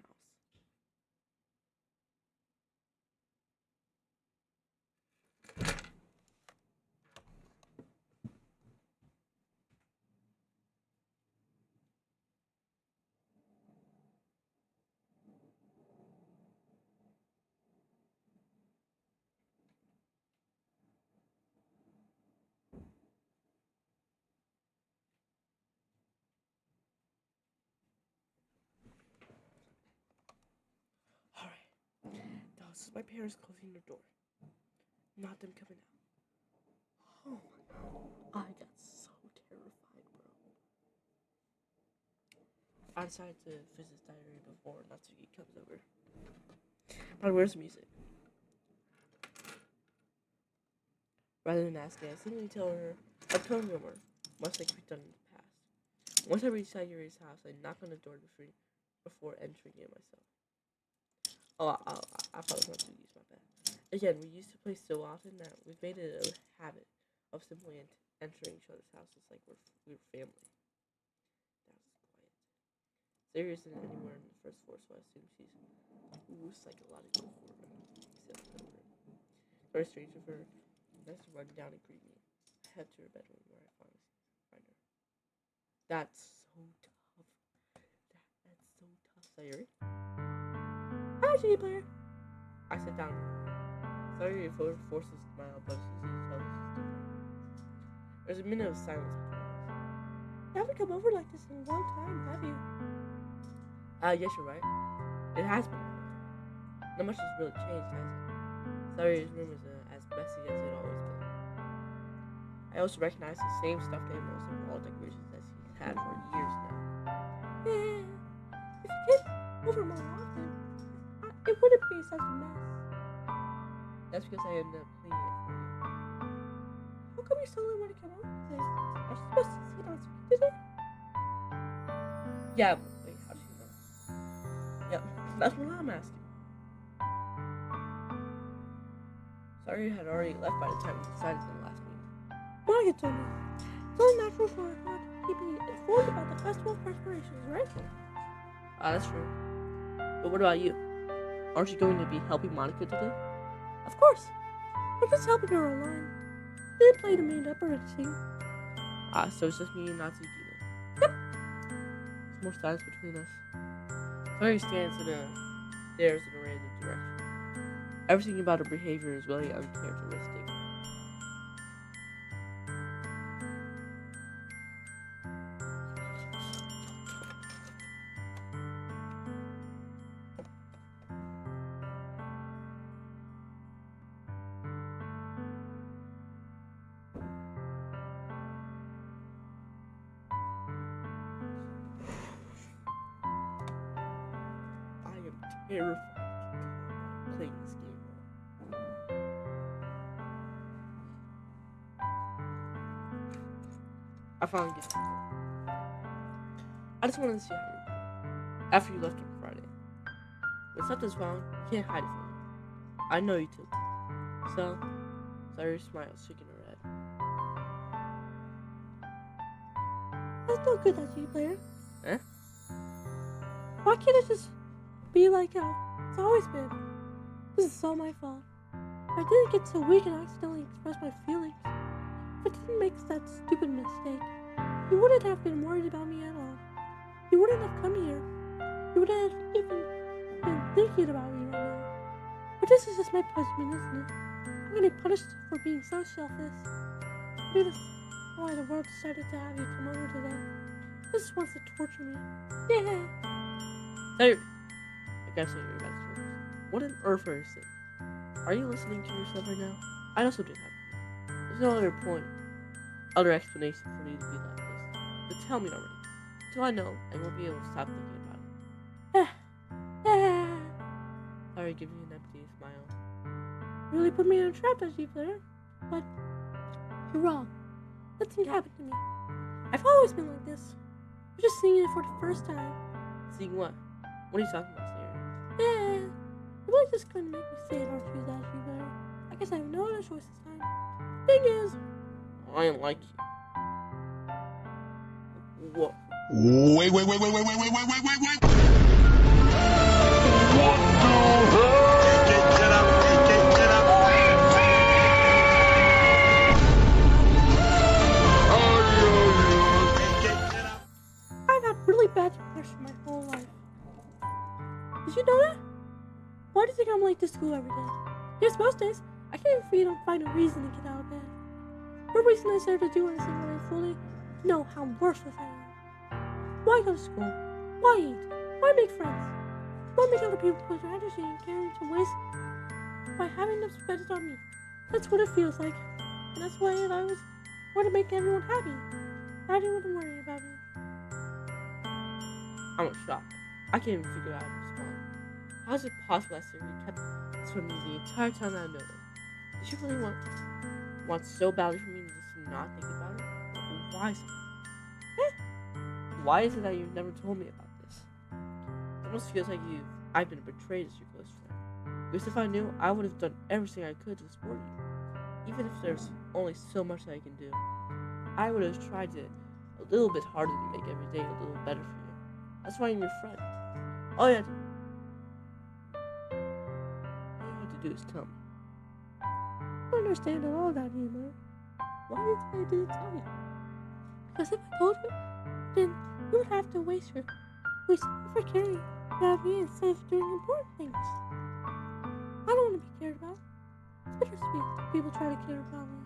Alright. Now this is my parents closing their door. Not them coming out. Oh my god. I got so terrified, bro. I decided to visit Diary before Natsuki comes over. But where's the music? Rather than asking, I simply tell her I've come rumor, much like we've done in the past. Once I reach Sayuri's house, I knock on the door before entering it myself. Oh, I thought it was not to use my bed. Again, we used to play so often that we've made it a habit of simply entering each other's houses like we're family. That was quiet. Sayuri isn't anywhere in the first floor, so I assume she's psychological for her. Except for her. Very strange of her. Nice to run down and greet me. I head to her bedroom where I finally find her. That's so tough. That's so tough, Sayuri. Hi, CD player. I sit down. Sayuri forces a smile, but she seems to tell me she's different. There's a minute of silence between us. You haven't come over like this in a long time, have you? Yes, you're right. It has been a long time. Not much has really changed, has it? Sorry, his room is as messy as it always been. I also recognize the same stuffed animals and wall decorations as he's had for years now. Yeah, if you came over more often, it wouldn't be such a mess. That's because I ended up cleaning it for you. How come you still didn't want to come over today? Are you supposed to see on speed today? Yeah, but wait, how do you know? Yep, that's what I'm asking. Sorry you had already left by the time we decided on the last meeting. Monica told me. It's only natural for a god to keep me informed about the festival preparations, right? That's true. But what about you? Aren't you going to be helping Monica today? Of course. I'm just helping her along. Didn't play the main up or anything. So it's just me and Natsuki then. Yep. There's more silence between us. Sorry stands in a stares in a random direction. Everything about her behavior is really uncharacteristic. I am terrified of playing this game. I finally get it. I just wanted to see how you're doing. After you left on Friday. When something's wrong, you can't hide it from me. I know you too. So, sorry your smile's shaking her head. That's no good, that player. Eh? Why can't it just be like how it's always been? This is all my fault. I didn't get so weak and accidentally express my feelings. If I didn't make that stupid mistake, you wouldn't have been worried about me at all. You wouldn't have come here. You wouldn't have even been thinking about me right now. But this is just my punishment, isn't it? I'm gonna be punished for being so selfish. Maybe that's why the world decided to have you come over today. This just wants to torture me. Yeah. Sorry. I gotta say you're about to focus. What on earth are you saying? Are you listening to yourself right now? I also didn't have to. There's no other explanation for you to be like this. But tell me already. Until I know, I won't be able to stop thinking about it. Sorry, give me an empty smile. You really put me in a trap, SG player. But you're wrong. Nothing happened to me. I've always been like this. I'm just seeing it for the first time. Seeing what? What are you talking about, Siri? Yeah. You're really just going to make me say it, aren't you, SG player? I guess I have no other choice this time. Thing is, I don't like you. What? Wait. What the hell? I've had really bad depression my whole life. Did you know that? Why do you think I'm late to school every day? Yes, most days, I can't even find a reason to get out of bed. What reason is there to do anything when I fully know how worthless I am? Why go to school? Why eat? Why make friends? Why make other people put their energy and care into waste by having them spend it on me? That's what it feels like. And that's why I always want to make everyone happy. I didn't want to worry about me. I'm shocked. I can't even figure out how to respond. How is it possible that Siri kept this from me the entire time that I know her? Did she really want so badly for me to just not think about it? Why is it? Why is it that you've never told me about this? It almost feels like I've been betrayed as your close friend. Because if I knew, I would have done everything I could to support you. Even if there's only so much that I can do, I would have tried it a little bit harder to make every day a little better for you. That's why I'm your friend. All you have to do is tell me. I don't understand at all that humor. Why didn't I tell you? Because if I told you, then you would have to waste your for caring about me instead of doing important things. I don't want to be cared about. It's bittersweet when people try to care about me.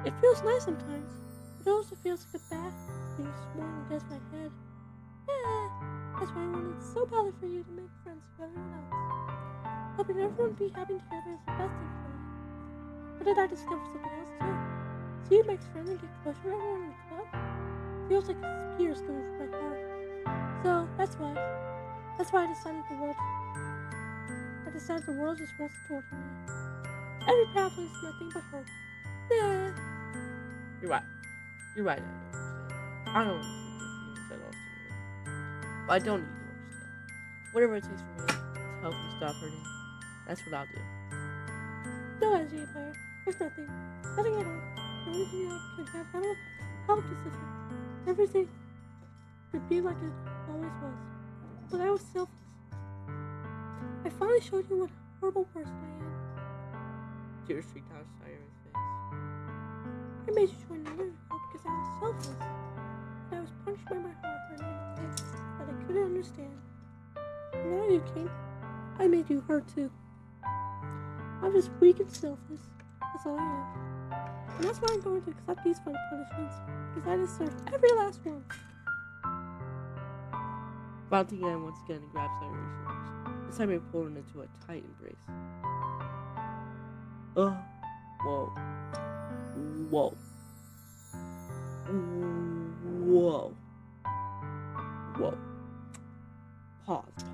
It feels nice sometimes, but it also feels like a bad thing sworn against my head. Yeah, that's why I wanted so badly for you to make friends with everyone else. hoping everyone be happy together is the best thing for me. But then I discovered something else too. See who makes friends and get closer to everyone in the club? Feels like spears going through my heart. So that's why. That's why I decided the world just wants to torture me. Every pathway is nothing but hurt. Yeah. You're right. You're right, I don't understand. I don't want to see your feelings at all, Siri. But I don't need to understand. Whatever it takes for me to help you stop hurting, that's what I'll do. No energy player. There's nothing. Nothing at all. The only thing I could have helped is if everything could be like it always was. But I was selfless. I finally showed you what a horrible person I am. Tears streaked down Cyrus' face. I made you join the Little Club because I was selfless. And I was punished by my heart for an things that I couldn't understand. And now you came. I made you hurt too. I'm just weak and selfless. That's all I am. And that's why I'm going to accept these fun punishments. Because I deserve every last one. Valentine again once again and grabs Cyrus' shoulders. This time he pulled him into a tight embrace. Whoa. Whoa. Whoa. Whoa. Pause.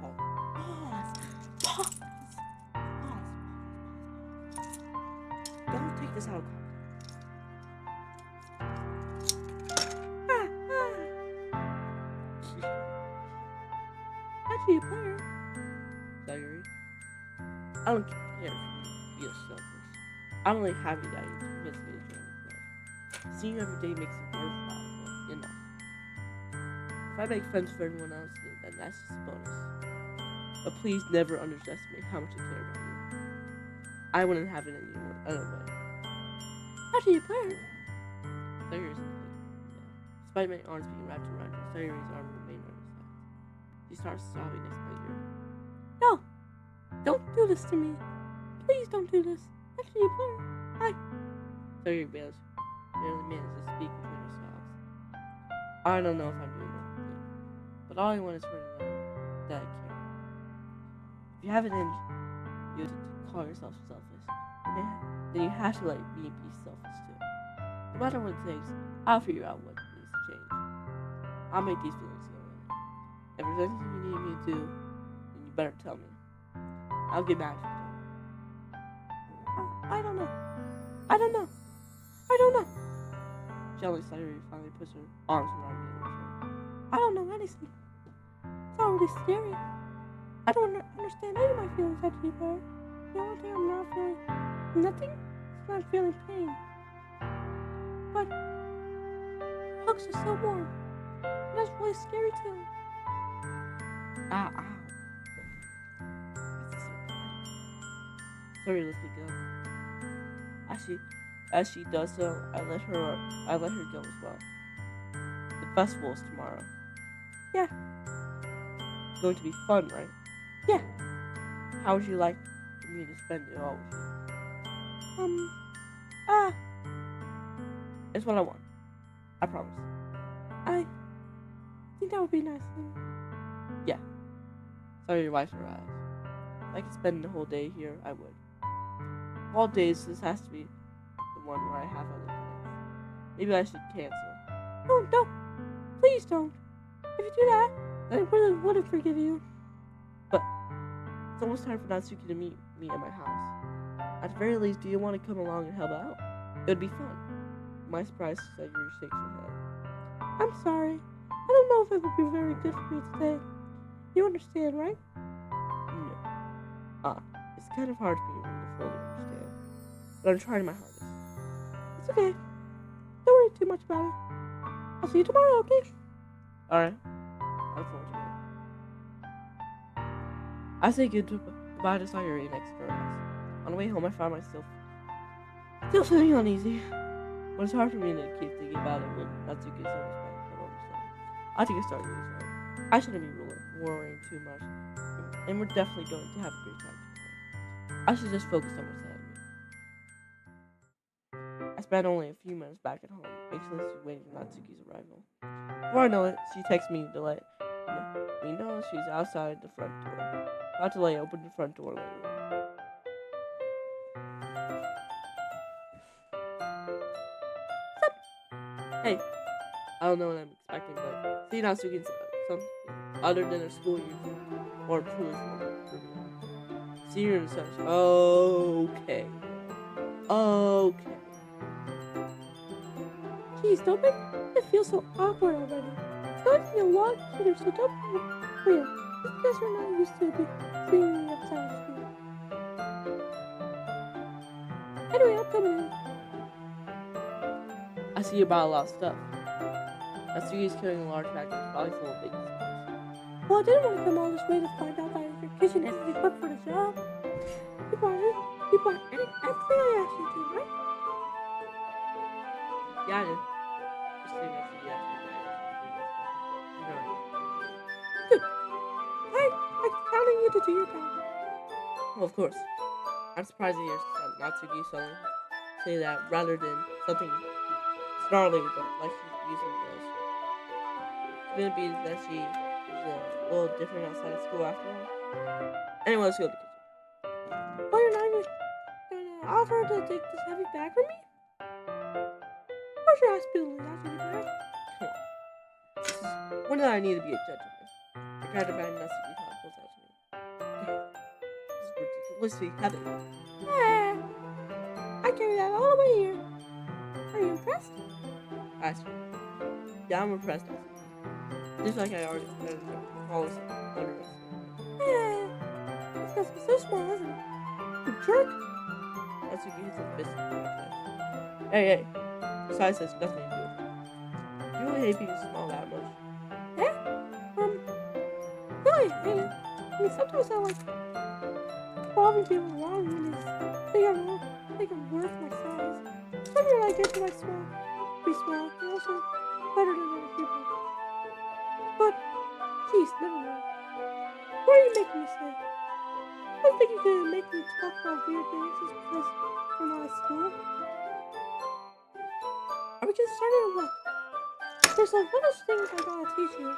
Don't take this out of Actually, you player. Diary. I don't care if you feel selfish. I'm only happy that you convinced me to join the club. Seeing you every day makes it worthwhile enough. If I make friends with everyone else, then that's just a bonus. But please never underestimate how much I care about you. I wouldn't have it any other way. Actually, you player. Diary isn't good. Despite my arms being wrapped around her, Diary's arm remained on his side. She starts sobbing next to my ear. No! Don't do this to me. Please don't do this. Actually, you player. Hi. Diary barely manages to speak between her sobs. I don't know if I'm doing anything, but all I want is for her to know that I care. If you have it in you to call yourself selfish, then you have to let me be selfish too. No matter what it takes, I'll figure out what needs to change. I'll make these feelings go away. If there's anything you need me to do, then you better tell me. I'll get mad if you don't. I don't know. Jelly Slider finally puts her arms around me and return. I don't know anything. It's all really scary. I don't understand any of my feelings, actually, player. The only thing I'm not feeling nothing is not feeling pain. But hugs are so warm. And that's really scary too. Ow. This is so bad. Sorry, let me go. As she does so, I let her go as well. The festival is tomorrow. Yeah. It's going to be fun, right? Yeah. How would you like me to spend it all with you? It's what I want. I promise. I think that would be nice. Yeah. Sorry, your wife's her eyes. If I could spend the whole day here, I would. Of all days, this has to be the one where I have other plans. Maybe I should cancel. No, don't. Please don't. If you do that, I really wouldn't forgive you. But it's almost time for Natsuki to meet me at my house. At the very least, do you want to come along and help out? It would be fun. My surprise is that you shakes her head. I'm sorry. I don't know if it would be very good for me today. You understand, right? No. It's kind of hard for me to fully understand. But I'm trying my hardest. It's okay. Don't worry too much about it. I'll see you tomorrow, okay? Alright. I look forward to it. I say goodbye to Sayuri next to her house. On the way home, I find myself still feeling uneasy. But it's hard for me to keep thinking about it when Natsuki is so much better. I don't understand. I think I started this right. I shouldn't be worrying too much. And we're definitely going to have a great time tomorrow. I should just focus on what's ahead of me. I spent only a few minutes back at home, anxiously waiting for Natsuki's arrival. Before I know it, she texts me to let me know she's outside the front door. Not to open the front door later. Sup? Hey, I don't know what I'm expecting, but see Natsuki's something other than her school uniform or truly formal for me. Senior and such. Okay. Okay. Jeez, don't make it feel so awkward already. It's going to be a lot cuter, so don't be weird. Just because you're not used to seeing me outside of school. Anyway, I'm coming in. I see you bought a lot of stuff. Natsuki's carrying a large bag that's probably full of baking supplies. Well, I didn't want to come all this way to find out that your kitchen isn't equipped for the job. You bought everything I asked you to, right? Yeah, I did. Just saying Natsuki asked me why I was Good. I'm counting you to do your job. Well, of course. I'm surprised to hear Natsuki suddenly say that rather than something snarly like she usually does. Could it be that she is a little different outside of school after all? Anyway, let's go to the kitchen. Well, you're not even gonna offer to take this heavy bag from me? Where's your hospitality? That's your bag. Come on. When did I need to be a gentleman? I tried to bang Natsuki pulls out to me. This is ridiculously heavy. Yeah. I carry that all the way here. Are you impressed? I asked her. Yeah, I'm impressed. Just like I already said, always underestimated. Yeah. This guy's so small, isn't it? You jerk. Natsuki hits a fist in my chest. Hey. Besides, that's nothing to do with it. Do you really hate being small that much? Yeah? No, I hate it. I mean, sometimes I like proving people wrong when they think I'm worth my size. Sometimes I get to my small, pretty small, and also better than other people. But, geez, never mind. What are you making me say? I don't think you can make me talk about weird things just because we're not at school. Are we getting started or what? There's a lot of things I gotta teach you.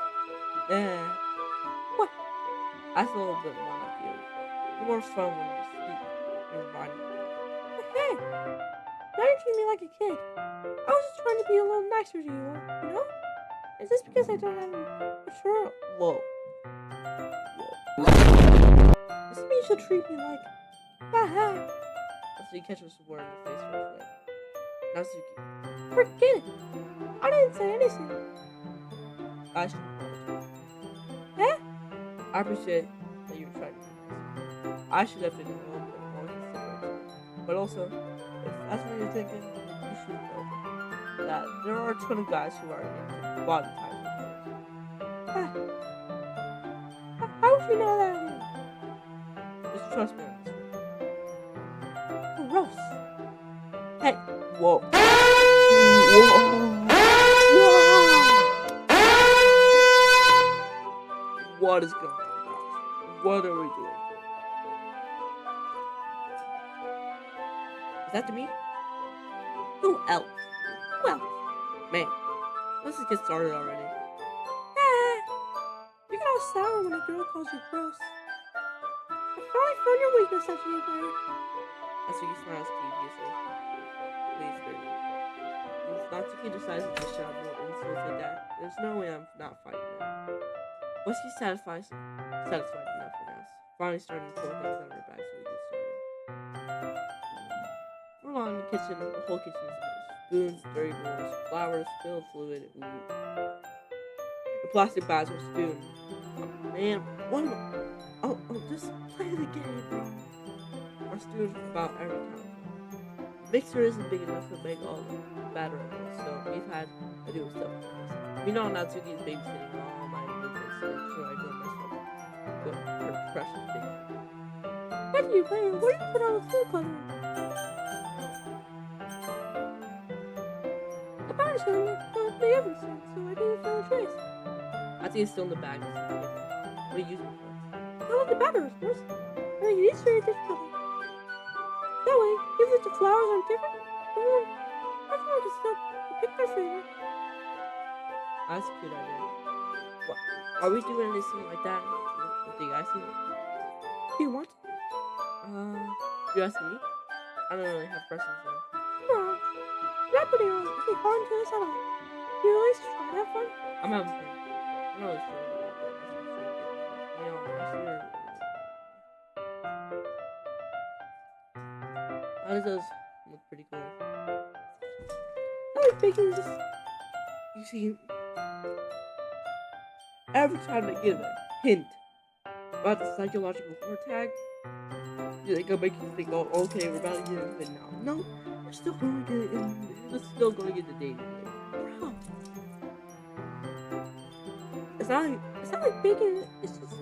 Yeah. What? That's a little bit more like you. You're more fun when you speak. You remind me. Hey! Now you're treating me like a kid. I was just trying to be a little nicer to you, you know? Is this because I don't have a mature? Whoa. This means you should treat me like. Haha! Natsuki catches the word in the face right away. Natsuki. Forget it! I didn't say anything. I should apologize. Eh? I appreciate that you were trying to be nice. I should have been a little bit more considerate. But also, if that's what you're thinking, you should know that there are a ton of guys who are into body types. How would you know that? Just trust me on this one. Gross. Hey, whoa. What is going on, guys? What are we doing? Is that to me? Who else? Who else? Man, let's just get started already. You get all sour when a girl calls you gross. I finally found your weakness after you admire. Natsuki smiles deviously. Please, baby. If Natsuki decides to dish out more insults like that, there's no way I'm not fighting that. But she's satisfied enough for now. Finally starting to pull things out of her bag so we get started. We're along in the kitchen, the whole kitchen is a mess. Spoons, dirty bowls, flowers, spilled fluid, ooh. The plastic bags are spoon. Oh, man, what am I? Oh, just play the game, bro. Our students about every time. The mixer isn't big enough to make all the batter at once, so we've had to do stuff like this. We know Natsuki is babysitting all my movements to make sure I don't mess up with her precious baby. After you play, what do you put on the food coloring? The batter's gonna make the oven soon, so I didn't fill the trays. Natsuki's still in the bag. What are you using it for? Fill up the batter, of course. And I use very different color. That way, even if the flowers are different, everyone can still pick their favorite. That's a cute idea. What? Are we doing anything like that with the icing? Do you want to? You ask me? I don't really have preferences. Come on. You're not putting on any hard into this at all. You at least try to have fun. I'm having fun. I'm not really sure about what you know, how does those look pretty cool? I like baking just. You see, every time they give a hint about the psychological horror tag, they go make you think, oh, okay, we're about to get into it now. No, we're still going to get in. We're still going to get the date. Bro, it's not like Baking is just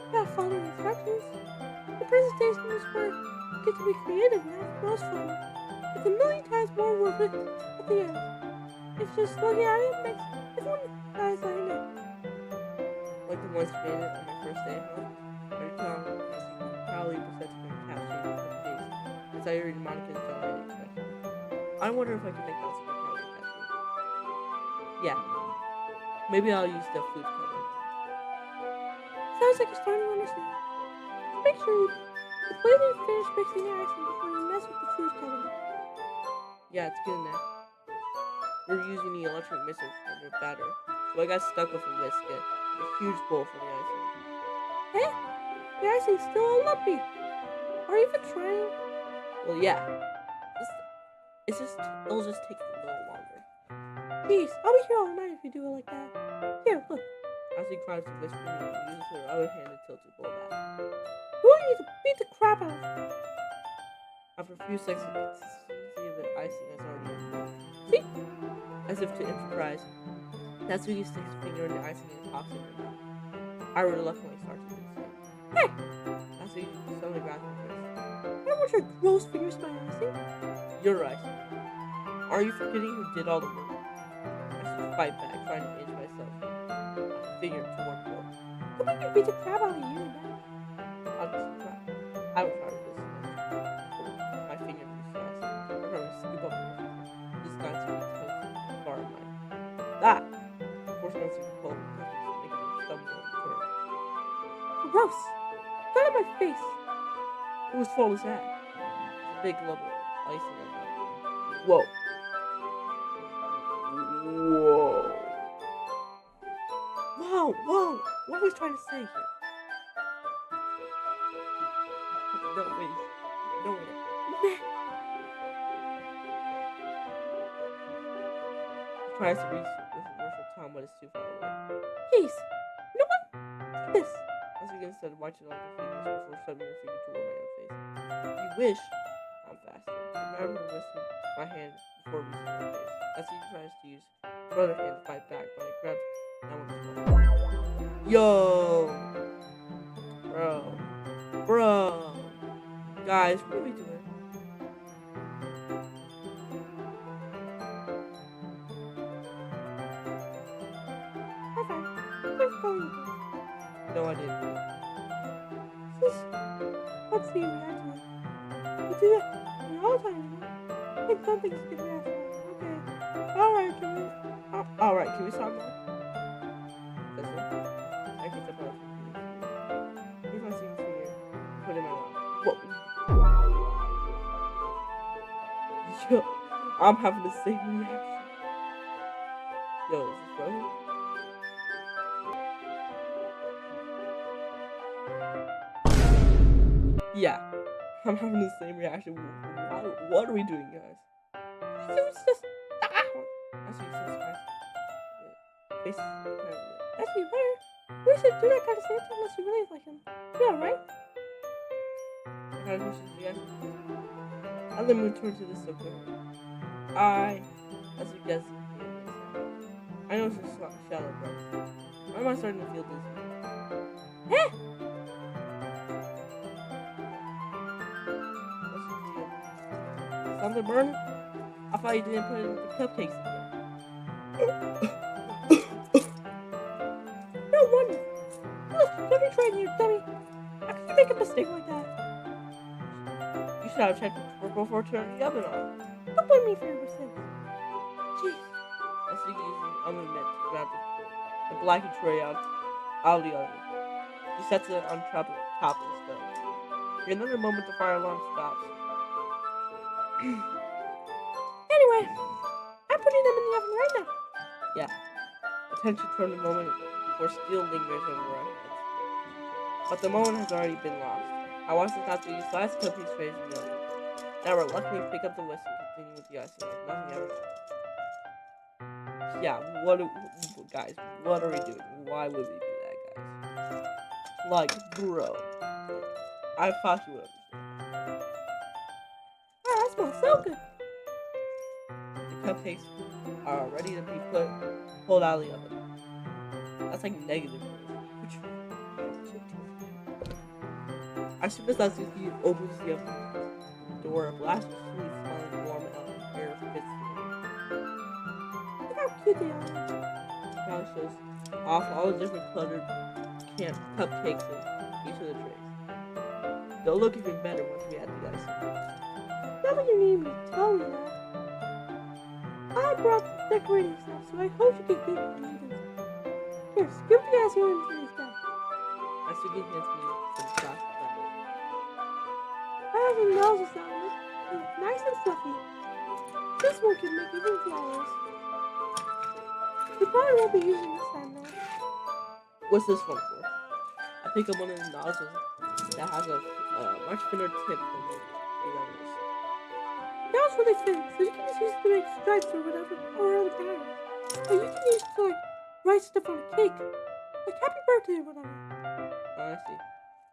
about following instructions. The presentation is where you get to be creative and have the most fun. It's a million times more worth it at the end. It's just looking at it makes everyone dies like it. like the ones you made it on my first day at home. Every time probably percent of my caption in a couple days. It's I already Monica's done I didn't expect. I wonder if I can make that super proud of that. Yeah. Maybe I'll use the flute cover. Sounds like you're starting to understand. Just make sure you completely finish mixing the icing before you mess with the food coloring. Yeah, it's good in there. We're using the electric mixer for the batter. So I got stuck with a whisk and a huge bowl for the icing. Hey, the icing's still all lumpy. Are you even trying? Well, yeah. It'll just take a little longer. Jeez, I'll be here all night if you do it like that. Here, look. As he cries to whisper me and uses her other hand to tilt his bowl back. You really need to beat the crap out of it. After a few seconds of consistency, the icing has already improved. See? As if to emphasize, that's when you stick his finger in the icing and pops it in your mouth. I reluctantly start to do the same. Hey! That's when you suddenly grab my wrist. I don't want your gross fingers in my icing. You're right. Are you forgetting who did all the work? I should fight back, trying to inch myself. Finger toward both. Don't make me beat the crap out of you, man. I'll just try. I will try this. My finger to the size. I'm trying to scoop up my finger. This guy's supposed to far of mine. That! Forcing us to pull the cookies to make it stumble and turn. Gross. Get out of my face. Whose fault is that? It's a big lump of icing on top. Whoa. Whoa. Whoa. What are we trying to say here? No, wait. He tries to reach with Marshall Tom, but it's too far away. Jeez. You know what? Take this. As we get started watching all the fingers before shoving your finger toward my own face. If you wish, I'm faster. Remember to listen my hand before reaching my face. As he tries to use her other hand to fight back, but I grabbed that one as well. Yo! Bro! Guys, what are we doing? Okay. Let's go. No, I didn't. Let's see you react to it. We do that all the time, you know? I think some things can react to it. Okay. Alright, can we stop now? That's it? I can step out. If I see this here, put it in my mouth. Whoa. Yo, I'm having the same reaction. Yo, is this funny? Yeah, I'm having the same reaction. What are we doing, guys? It's just. I see this face. Actually, where? We should do that kind of Santa unless you really like him. Yeah, right? How do you react? And then we turn to the silver. As you guess, I know it's just shallow breath. Why am I starting to feel dizzy? Eh? Something burning? I thought you didn't put it in the cupcakes again. No wonder. Look, don't be trying, you dummy. How could you make a mistake like that? You should have checked before turning the oven on. Don't blame me for your mistakes. Jeez. I see you using the oven mitt to grab the blackened tray out of the oven. She sets it on top of the stove. In another moment, the fire alarm stops. Anyway, I'm putting them in the oven right now. Yeah. Attention toward the moment before steel lingers over our heads. But the moment has already been lost. I watch the Tatsuki's last cupcakes phase in the oven. Now reluctantly pick up the whisk and continue with the icing like nothing ever happened. Yeah, guys, what are we doing? Why would we do that, guys? Like, bro. I thought you would understand. Oh, that smells so good. The cupcakes are ready to be pulled out of the oven. That's like negative. As soon as Natsuki opens the oven door, a blast of sweet smelling warm air fits through. Look how cute they are. Now it shows off all the different cluttered cupcakes in each of the trays. They'll look even better once we add the icing. Not that you need me to tell me that. I brought the decorating stuff, so I hope you can get it. Here, scoop the icing into these guys. Natsuki hands me some chocolate. I have a nozzle salad. It's nice and fluffy. This one can make even flowers. You probably won't be using this time though. What's this one for? I pick up one of the nozzles that has a much thinner tip than the others. That was really thin, so you can just use it to make stripes or whatever, or on the pattern. Or you can use it to like write stuff on a cake. Like happy birthday or whatever. Oh, I see.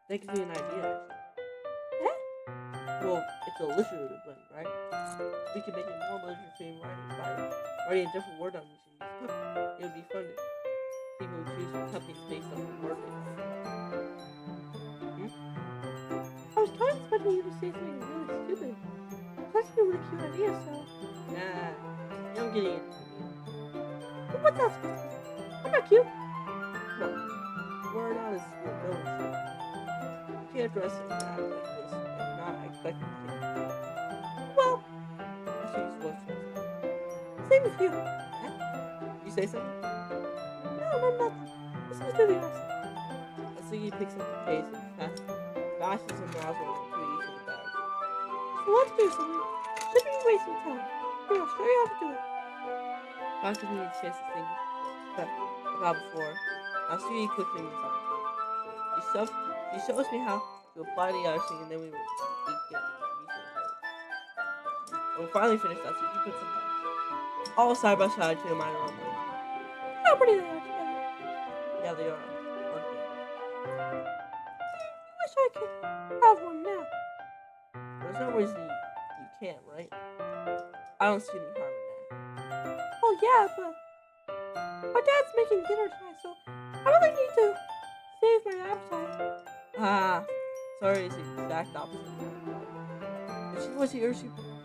That gives me an idea, actually. Eh? Well, it's a literature blend, right? We can make it more literature writing by writing a different word on each of these cups. It would be fun to people who choose cupcakes based on the word they like. I was totally expecting you to say something really stupid. That's a really cute idea, so. Nah, you don't get it from me. But what's that supposed to be? I'm not cute. Well, we're not as good villains. You can't dress in that like this and not expect them to. Well, That's what you're supposed to do. same with you. You say something? No, nothing. Let's just do the rest. Natsuki picks up the case and fashions a nozzle into each of the bags. So let's do something. Shouldn't be wasting time. Here, I'll show you how to do it. After we had a chance to think about before, Natsuki quickly moves on. She shows me how to apply the icing, and then we get each of the When we finally finish, Natsuki puts them all side by side to my room. How pretty they are together. Yeah, they are. Aren't Wish I could have one now. they? There's no reason you can't, right? I don't see any harm in that. Oh yeah, but my dad's making dinner tonight, so I really need to save my appetite. Ah, sorry, it's the exact opposite. If she was here,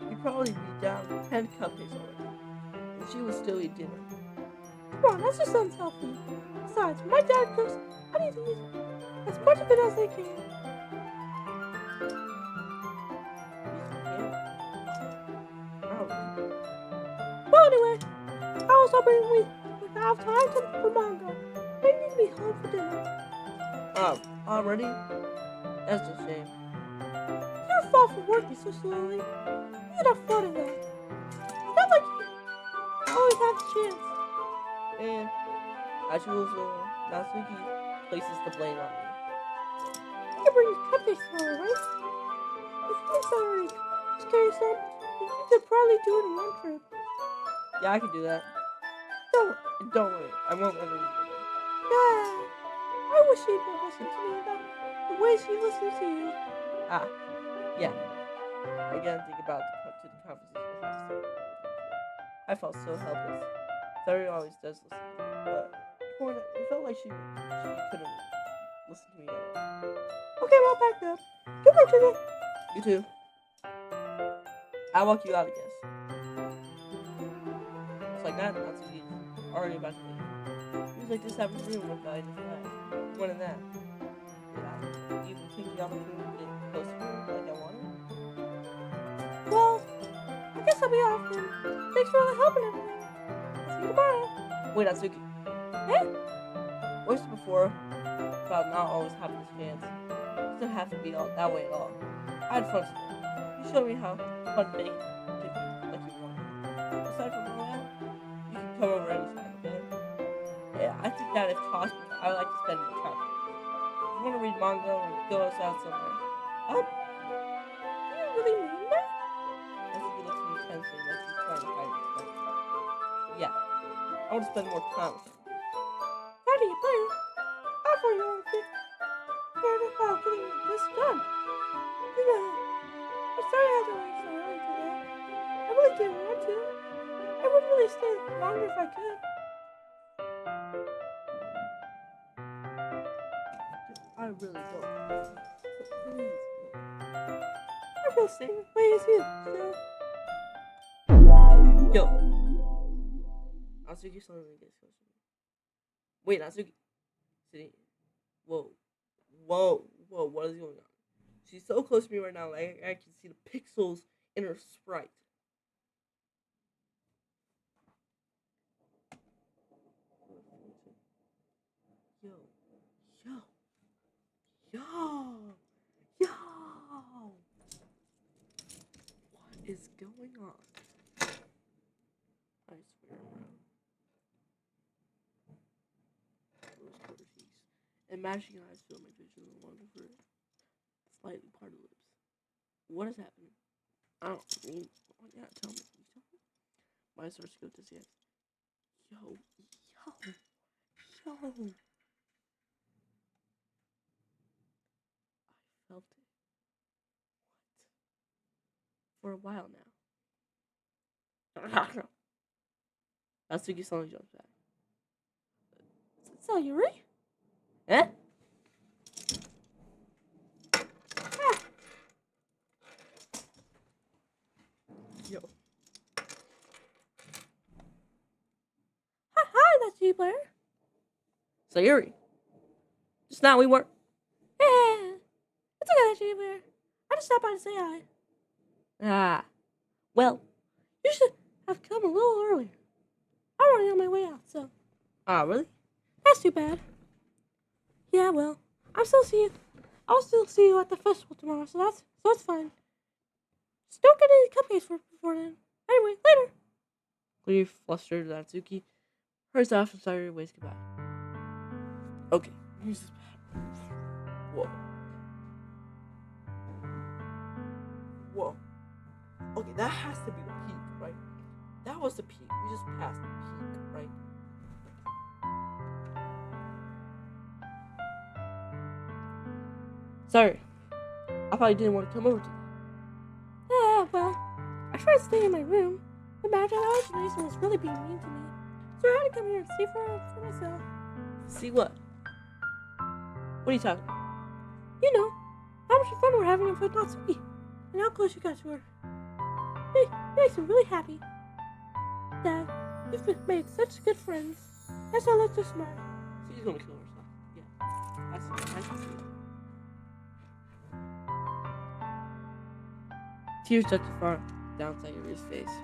we'd probably be down 10 cupcakes already. And she would still eat dinner. Come on, that's just unhealthy. Besides, when my dad cooks, I need to eat as much of it as I can. Well, anyway, I was hoping we would have time for manga. I need to be home for dinner. Already? That's a shame. It's your fault for working so slowly. You could have fun in that. It's not like you always have a chance. And as usual, Natsuki places the blame on me. You can bring cupcakes tomorrow, right? If you already carry some, you could probably do it in one trip. Yeah, I can do that. Don't worry, I won't let her eat it. Yeah, I wish she'd more listen to me about the way she listens to you. Yeah. I gotta think about the conversation I had to say. I felt so helpless. Sarah always does listen to me, but it felt like she couldn't listen to me at all. Okay, well, back up. Good luck today. You too. I'll walk you out, I guess. Just like that, Natsuki's already about to leave. He was like this afternoon with guy just that. One of that. Did I even take the opportunity to get close to her like I wanted? Well, I guess I'll be off then. Thanks for all the help and everything. I'll see you tomorrow. Wait, Natsuki. Eh? Voiced before about not always having this chance. doesn't have to be all that way at all. I had fun today. You showed me how fun making it could be, like you wanted. Aside from all that, you can come over anytime, okay? Yeah, I think that if possible, I would like to spend more time with you. If you want to read manga or go outside somewhere, do you really mean that? I think he looks at me tensely like he's trying to hide his expression. Yeah, I want to spend more time with you. Daddy, Blair, how far you want to scared about getting this done? You know, I'm sorry I had to wait so early today. I really didn't want to. I would really stay longer if I could. I really don't. Please. I feel the same way as you, so. Yo. Natsuki suddenly gets close to me. Wait, Natsuki. Sitting. Whoa. What is going on? She's so close to me right now, like I can see the pixels in her sprite. Yo. What is going on? I swear, bro. Rose colored cheeks. And matching eyes fill my vision with one of her slightly parted lips. What is happening? I don't mean. Oh, yeah, tell me. You tell me. My starts to go to his hands. Yo. I felt it. What? For a while now. Natsuki suddenly jumps back. Sayuri? Eh? Yo. Hi, that's you, Blair. Sayuri. Just now we weren't. Yeah. It's okay, that's you, Blair. I just stopped by to say hi. Ah. Well. You should have come a little earlier. I'm already on my way out, so. Ah, really? That's too bad. Yeah, well, I'll still see you at the festival tomorrow, so that's fine. Just don't get any cupcakes before then. Anyway, later. Clearly flustered, Natsuki hurries off and Sayuri waves goodbye. Okay, here's this bad. Whoa. Okay, that has to be the peak, right? That was the peak. We just passed the peak, right? Sorry. I thought you didn't want to come over today. Yeah, well, I tried to stay in my room, but Magic Imagination was really being mean to me. So I had to come here and see for myself. See what? What are you talking about? You know, how much fun we're having with Natsuki, and how close you got to her. It makes me really happy. Dad, you've made such good friends. As I look so smart. She's gonna kill herself. Yeah. I can see it. Tears touch the far down Sayuri's face.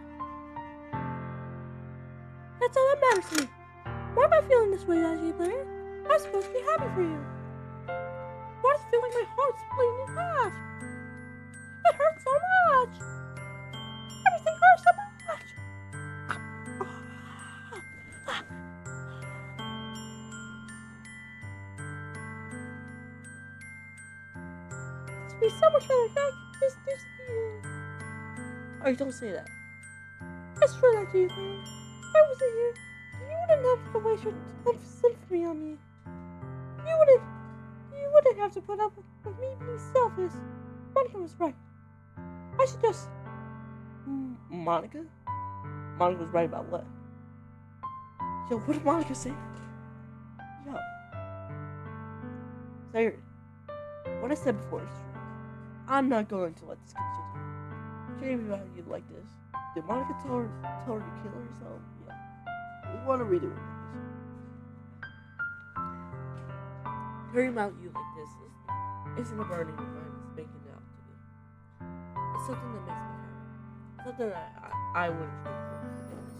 That's all that matters to me. Why am I feeling this way, Daddy Blair? I'm supposed to be happy for you. Why does it feel like my heart's splitting in half? It hurts so much. Everything hurts so much. This would be so much better if I could just do you. Alright, don't say that. It's true, Daddy Blair. If I wasn't here, you wouldn't have to waste your symphony on me. You wouldn't have to put up with me being selfish. Monica was right. I should just... Monica? Monica was right about what? Yo, what did Monica say? Yo. Sayuri, what I said before is true. I'm not going to let this continue. Shame about you like this. Did Monica tell her to kill herself? Yeah. We want to read it with this. Hearing about you like this isn't a burden your mind is making it out to be. It's something that makes me happy. Something that I wouldn't trade for, to be honest.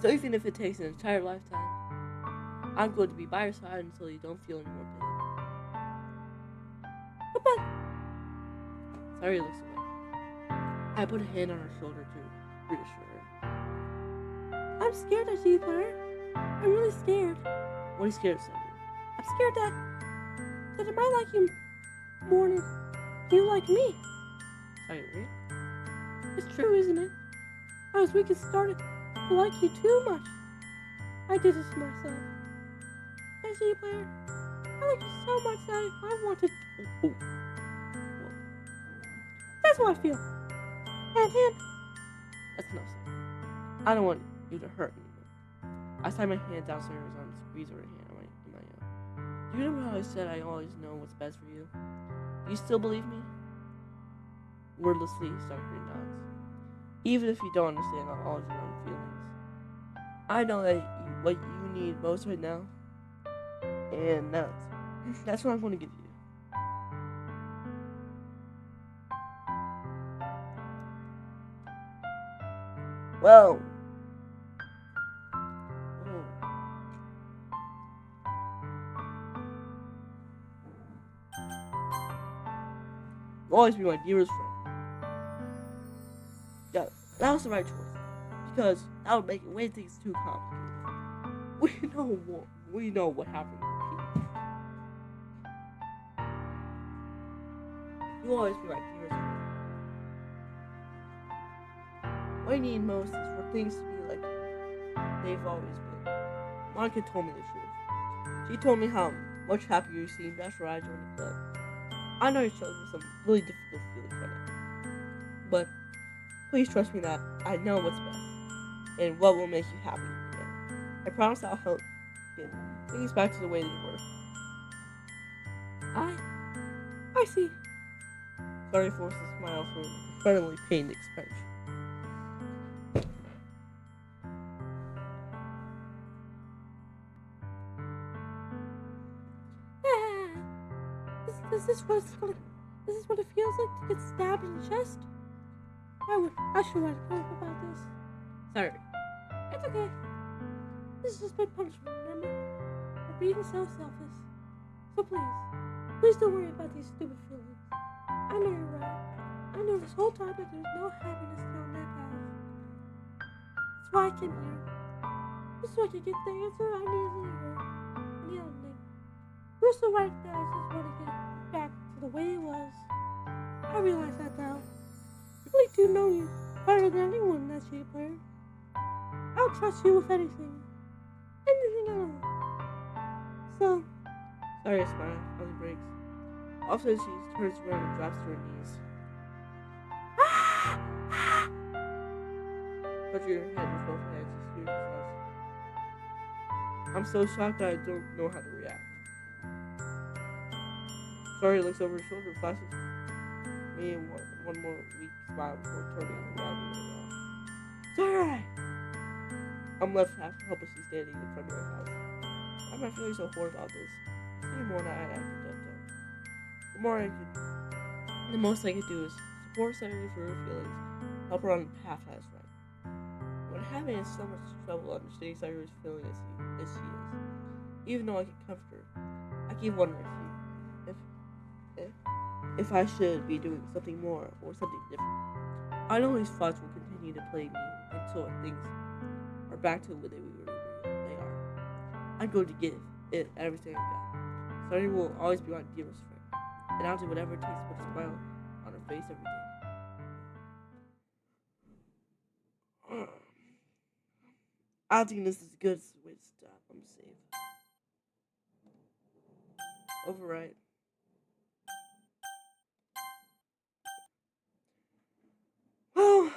So even if it takes an entire lifetime, I'm going to be by your side until you don't feel any more pain. Sayuri looks away. I put a hand on her shoulder to reassure her. I'm scared, Achieve Player. I'm really scared. What are you scared of, Sayuri? I'm scared that I might like you more than you like me. Sayuri? It's true, isn't it? I was weak and started to like you too much. I did this to myself. Achieve Player, I like you so much that I wanted. Oh. That's how I feel. And That's enough, Sayuri. I don't want you to hurt anymore. I slide my hand down Sayuri's arm and squeeze her hand in my Do you remember how I said I always know what's best for you? Do you still believe me? Wordlessly, Sayuri nods. Even if you don't understand all of your own feelings. I know that what you need most right now, and that's what I'm going to give you. Well, you'll always be my dearest friend. Yeah, that was the right choice. Because that would make it way things too complicated. We know what happened with Pete. You'll always be my dearest friend. What I need most is for things to be like they've always been. Monica told me the truth. She told me how much happier you seemed after I joined the club. I know you're struggling with some really difficult feelings right now. But please trust me that I know what's best and what will make you happy again. I promise I'll help get things back to the way they were. I see. Sorry forced a smile for an incredibly pained expression. This is what it feels like to get stabbed in the chest. I should write a poem about this. Sorry. It's okay. This is just my punishment, remember? For being so selfish. So please don't worry about these stupid feelings. I know you're right. I know this whole time that there's no happiness down that path. That's why I came here. Just so I could get the answer I needed to hear. And the other thing. You're so right that I just want to get back to the way it was. I realize that now. I really do know you better than anyone in that shade player. I'll trust you with anything. Anything at all. So, Sorry, I smile. Only breaks. All of a sudden, she turns around and drops to her knees. Touch your head with both hands as soon as I'm so shocked that I don't know how to react. Sorry looks over her shoulder, flashes me one more weak smile before turning around and around. Sorry! I'm left half helplessly standing in front of my house. Why am I feeling so horrible about this? The more I act the most I could do is support Sayuri for her feelings, help her on the path that is right. When having so much trouble understanding Sayuri's feeling as she is, even though I can comfort her, I keep wondering if I should be doing something more or something different. I know these thoughts will continue to plague me until things are back to what they are. I'm going to give it everything I got. Sayuri will always be my dearest friend, and I'll do whatever it takes to put a smile on her face every day. I think this is a good way to stop. I'm safe. Override. Well,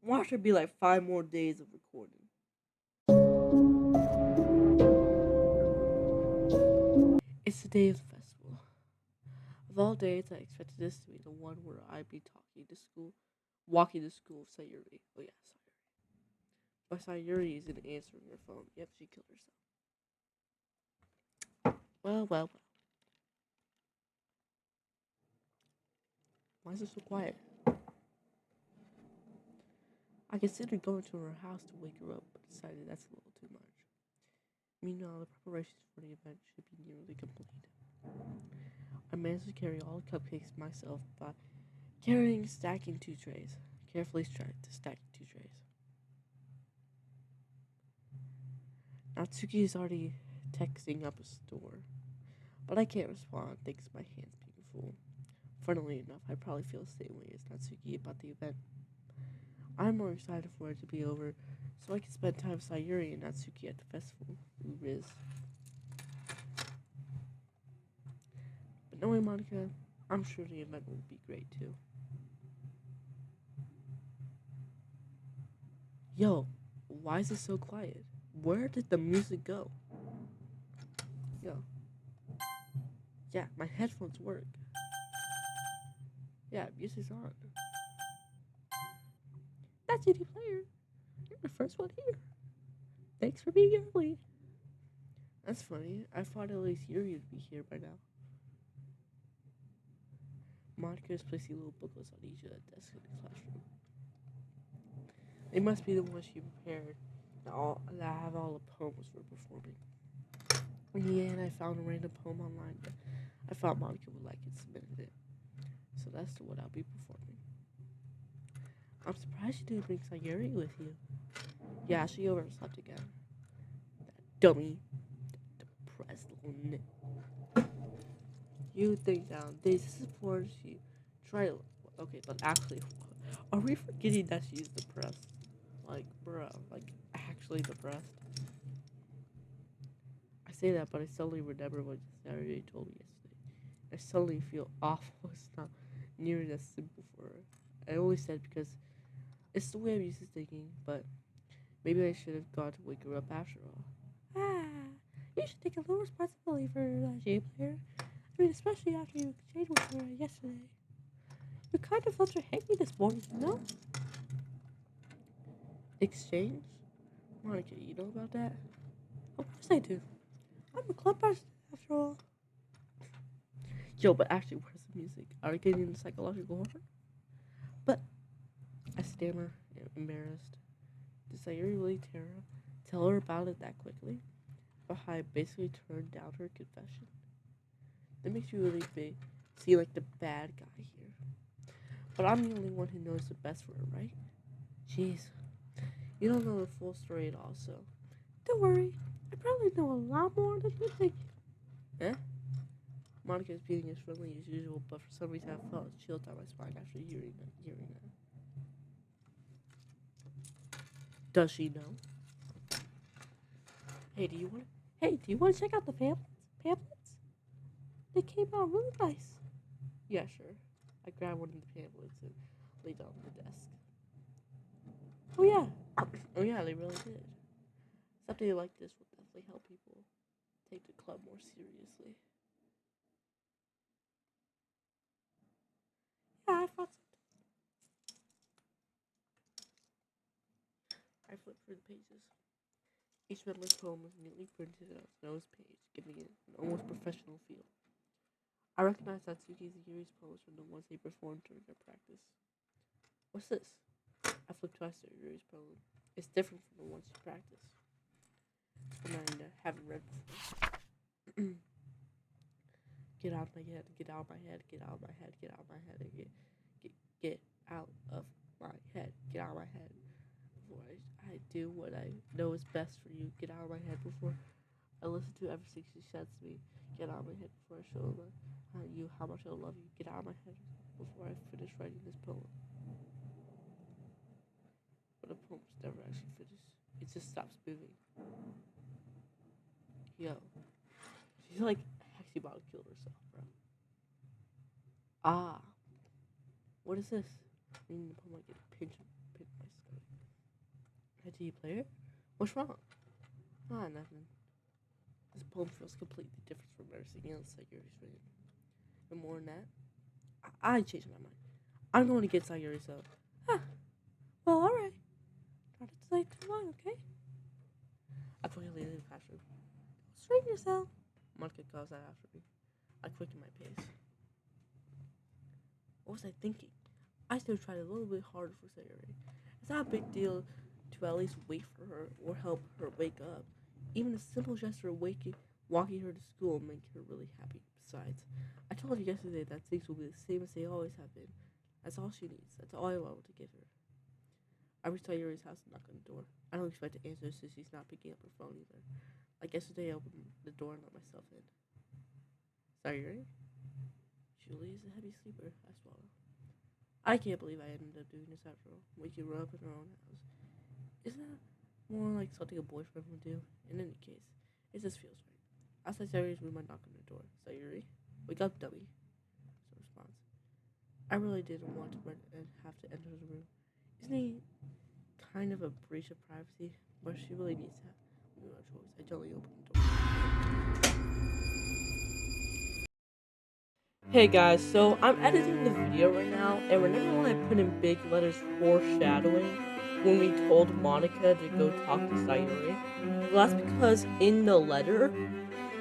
watch it be like 5 more days of recording. It's the day of the festival. Of all days, I expected this to be the one where I'd be walking to school with Sayuri. Oh yeah, Sayuri. But Sayuri isn't answering her phone. Yep, she killed herself. Well. Why is it so quiet? I considered going to her house to wake her up, but decided that's a little too much. Meanwhile, the preparations for the event should be nearly complete. I managed to carry all the cupcakes myself by stacking 2 trays. Carefully stacking 2 trays. Natsuki is already texting up a store, but I can't respond thanks to my hands being full. Funnily enough, I probably feel the same way as Natsuki about the event. I'm more excited for it to be over so I can spend time with Sayuri and Natsuki at the festival. Ooh, Riz. But knowing Monica, I'm sure the event will be great too. Yo, why is it so quiet? Where did the music go? Yo. Yeah, my headphones work. Yeah, music's on. That's CD Player. You're the first one here. Thanks for being early. That's funny. I thought at least Yuri would be here by now. Monica is placing little booklets on each of the desks in the classroom. They must be the ones she prepared that have all the poems we're performing. In the end, I found a random poem online that I thought Monica would like and submitted it. So that's what I'll be performing. I'm surprised you didn't bring Sayuri with you. Yeah, she overslept again. That dummy. Depressed little nit. You think now, this is for she try. Okay, but actually, are we forgetting that she's depressed? Like, bruh, like, actually depressed? I say that, but I suddenly remember what Saturday told me yesterday. I suddenly feel awful. It's not nearly as simple for her. I only said because it's the way I'm used to thinking, but maybe I should have gone to wake her up after all. Ah, you should take a little responsibility for that, J player. I mean, especially after you exchanged with her yesterday. You kind of left her hanging this morning, you know? Exchange? Monica, you know about that? Of course I do. I'm a club person, after all. Yo, but actually, where's the music? Are we getting into psychological horror? But I stammer, embarrassed. Did Sayuri really tell her about it that quickly? But I basically turned down her confession. That makes you really seem like the bad guy here. But I'm the only one who knows the best for her, right? Jeez. You don't know the full story at all, so. Don't worry. I probably know a lot more than you think. Eh? Monica is being as friendly as usual, but for some reason I felt a chill down my spine after hearing that. Does she know? Hey, do you want to check out the pamphlets? They came out really nice. Yeah, sure. I grabbed one of the pamphlets and laid it on the desk. Oh yeah. Oh yeah, they really did. Something like this will definitely help people take the club more seriously. Yeah, I thought so. I flipped through the pages. Each member's poem was neatly printed on its nose page, giving it an almost professional feel. I recognized Natsuki's and Yuri's poems from the ones they performed during their practice. What's this? I flipped twice to Yuri's poem. It's different from the ones she practiced. And I haven't read before. Get out of my head, get out of my head, get out of my head, get out of my head, and get out of my head, get out of my head. Before I do what I know is best for you, get out of my head before I listen to everything she says to me. Get out of my head before I show you how much I love you. Get out of my head before I finish writing this poem. But the poem's never actually finished. It just stops moving. Yo. She's like actually about to kill herself, bro. Ah. What is this? I need to put my pinch my stomach. Hey, do you play it? What's wrong? Ah, nothing. This poem feels completely different from everything else that Yuri's written. And more than that, I changed my mind. I'm going to get Sayuri, so. Huh. Well, alright. Try not to stay too long, okay? I quickly leave the classroom. Straighten yourself. Monica calls out after me. I quicken my pace. What was I thinking? I still tried a little bit harder for Sayuri. It's not a big deal to at least wait for her or help her wake up. Even a simple gesture of walking her to school will make her really happy. Besides, I told her yesterday that things will be the same as they always have been. That's all she needs. That's all I want to give her. I reached Sayuri's house and knocked on the door. I don't expect to answer since she's not picking up her phone either. Like yesterday, I opened the door and let myself in. Sayuri? Julie is a heavy sleeper, I swallow. I can't believe I ended up doing this after all. Waking her up in her own house. Isn't that more like something a boyfriend would do? In any case, it just feels right. Outside Sayuri's room, I knock on the door. Sayuri? Wake up, dummy. No response. I really didn't want to have to enter the room. Isn't he kind of a breach of privacy? But she really needs to have no choice. I gently open the door. Hey guys, so I'm editing the video right now, and remember when I put in big letters foreshadowing when we told Monica to go talk to Sayuri? Well, that's because in the letter,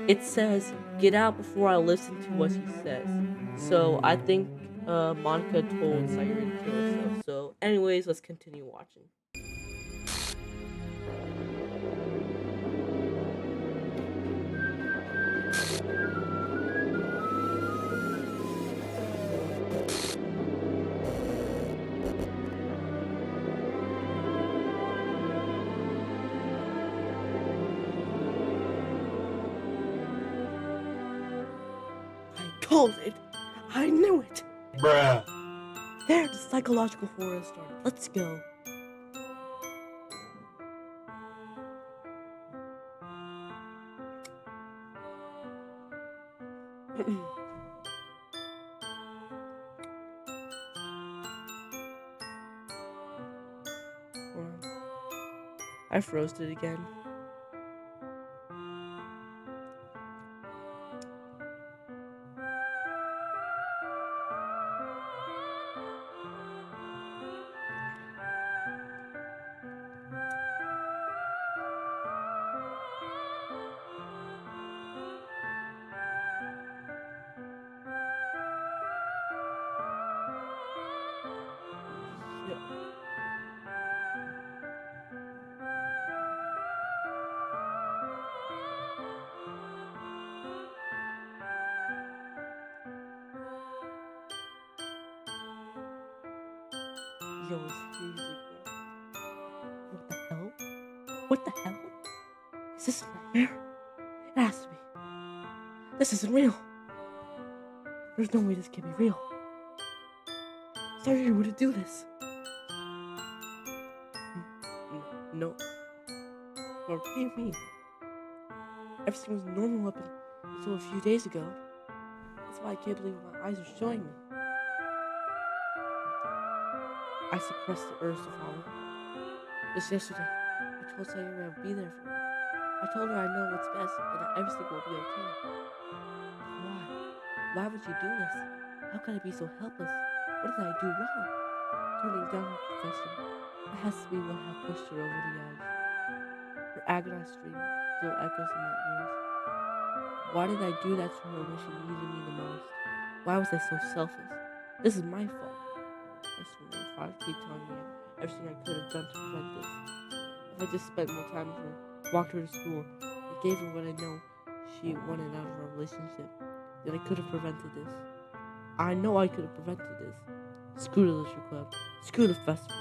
it says, get out before I listen to what he says. So I think Monica told Sayuri to kill herself. So anyways, let's continue watching. Called it. I knew it. Bruh. There, the psychological horror started. Let's go. I froze it again. Yo, it's music, bro. What the hell? What the hell? Is this a nightmare? It has to be. This isn't real. There's no way this can be real. Sayuri wouldn't do this. No. What do you mean? Everything was normal up until a few days ago. That's why I can't believe what my eyes are showing me. I suppressed the urge to follow. Just yesterday, I told Sayuri I would be there for her. I told her I know what's best and that everything will be okay. Why? Why would you do this? How could I be so helpless? What did I do wrong? Turning down her confession. That has to be what had pushed her over the edge. Her agonized scream still echoes in my ears. Why did I do that to her when she needed me the most? Why was I so selfish? This is my fault. I swear, if I keep telling me everything I could have done to prevent this. If I just spent more time with her, walked her to school, and gave her what I know she wanted out of our relationship, then I could have prevented this. I know I could have prevented this. Screw the literature club. Screw the festival.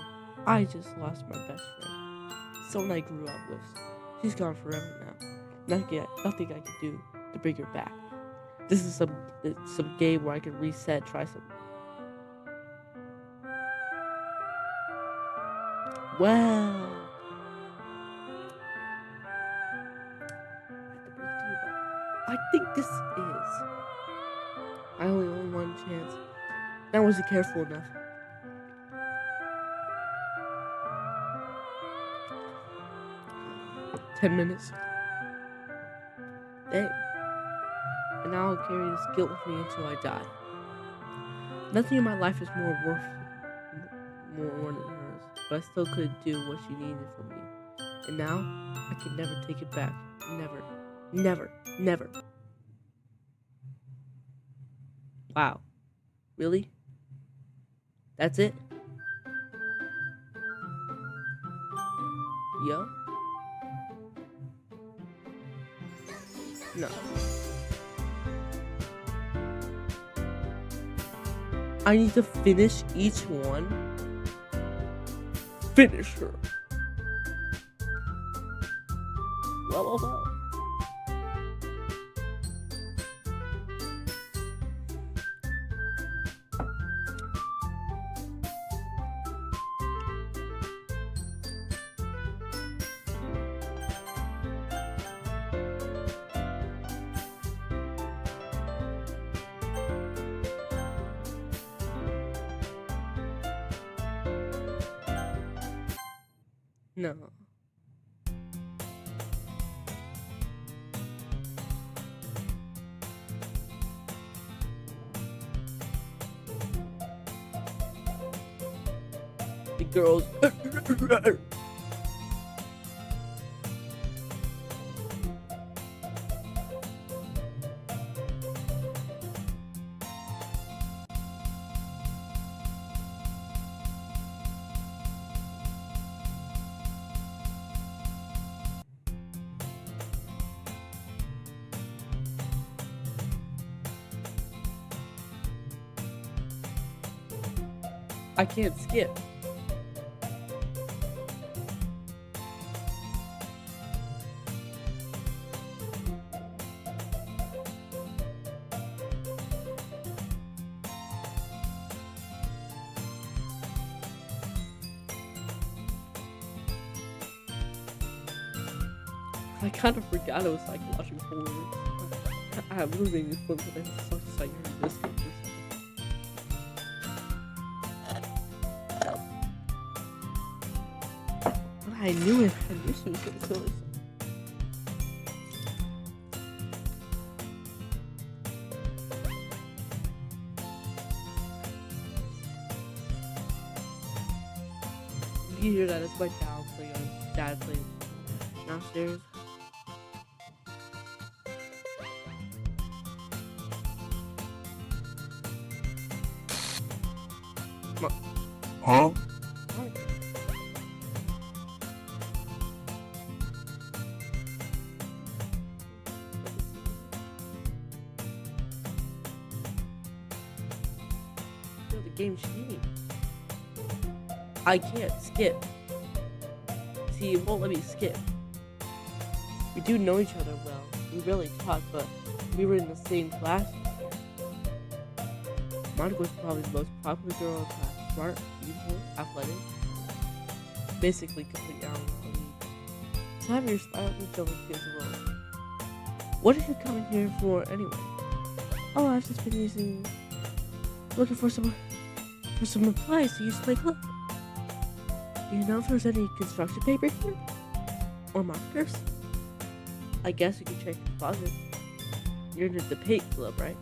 I just lost my best friend. Someone I grew up with. She's gone forever now. Nothing I can do to bring her back. This is some game where I can reset, try some. Well, I think this is. I only own one chance. I wasn't careful enough. "10 minutes. Dang. And now I'll carry this guilt with me until I die. Nothing in my life is more than hers, but I still couldn't do what she needed from me. And now, I can never take it back. Never. Never. Never." Wow. Really? That's it? Yo? No. I need to finish each one. Finish her. Well. No. The girls. I can't skip. I kind of forgot it was like watching horror. I really made me feel like I such a sight in this or something. But I knew it. I knew she was gonna kill herself. You hear that? It's my dad playing downstairs. Huh? The game changed. I can't skip. See, it won't let me skip. We do know each other well. We really talk, but we were in the same class. Monica was probably the most popular girl in class. Smart, beautiful, athletic. Basically complete animal. So have your style and feel like kids alone. What did you come in here for anyway? Oh, I've just been looking for some supplies to use to make club. Do you know if there's any construction paper here? Or markers? I guess you can check the closet. You're in the debate club, right?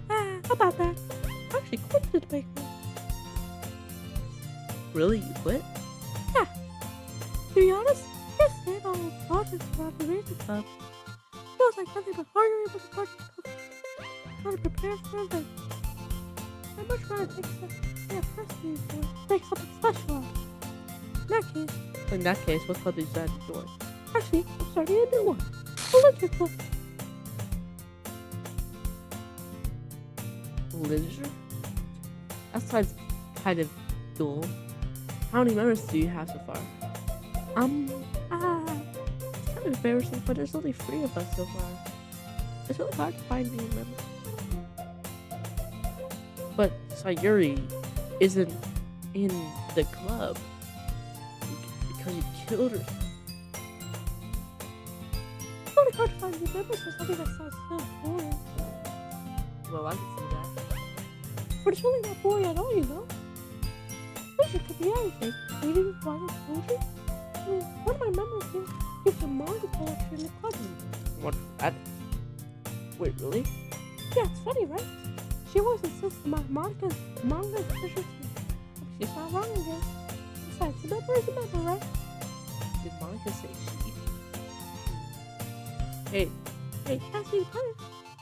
How about that? I actually quit the debate club. Really? You quit? Yeah. To be honest, just staying on the projects around the Ranger Club feels like nothing but arguing with the project club. Trying to prepare for them. I'd much rather take a personally to make something special out. In that case, what club did you decide to join? Actually, I'm starting a new one. The Literature Club. Literature? That sounds kind of dull. How many members do you have so far? It's kind of embarrassing, but there's only 3 of us so far. It's really hard to find new members. But Sayuri isn't in the club because you killed her. It's really hard to find new members for something that sounds so boring. Well, I can see that. But it's really not boring at all, you know? Literature could be anything. Reading, writing, poetry. I mean, one of my members here gives a manga collection in the club. What? That? Wait, really? Yeah, it's funny, right? She always insists on manga literature. She's not wrong again. Besides, a member is a member, right? Did Monica say she? Hey, can I see the color?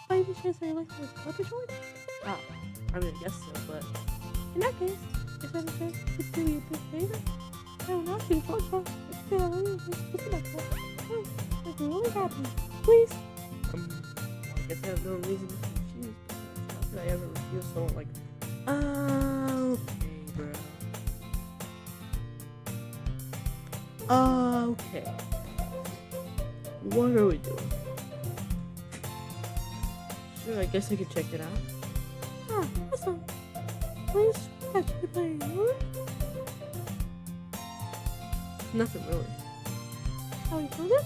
By any chance, are you looking for a club to join? I mean, I guess so, but in that case, is there any chance you could do me a big favor? I don't ask you to join for. It's been a really good club. I'd be really happy. Please? I guess I have no reason to confuse, but how could I ever refuse someone like, okay, bro. Okay. What are we doing? Sure, I guess I could check it out. Ah, awesome. Please catch me playing yours. Nothing really. How you put it?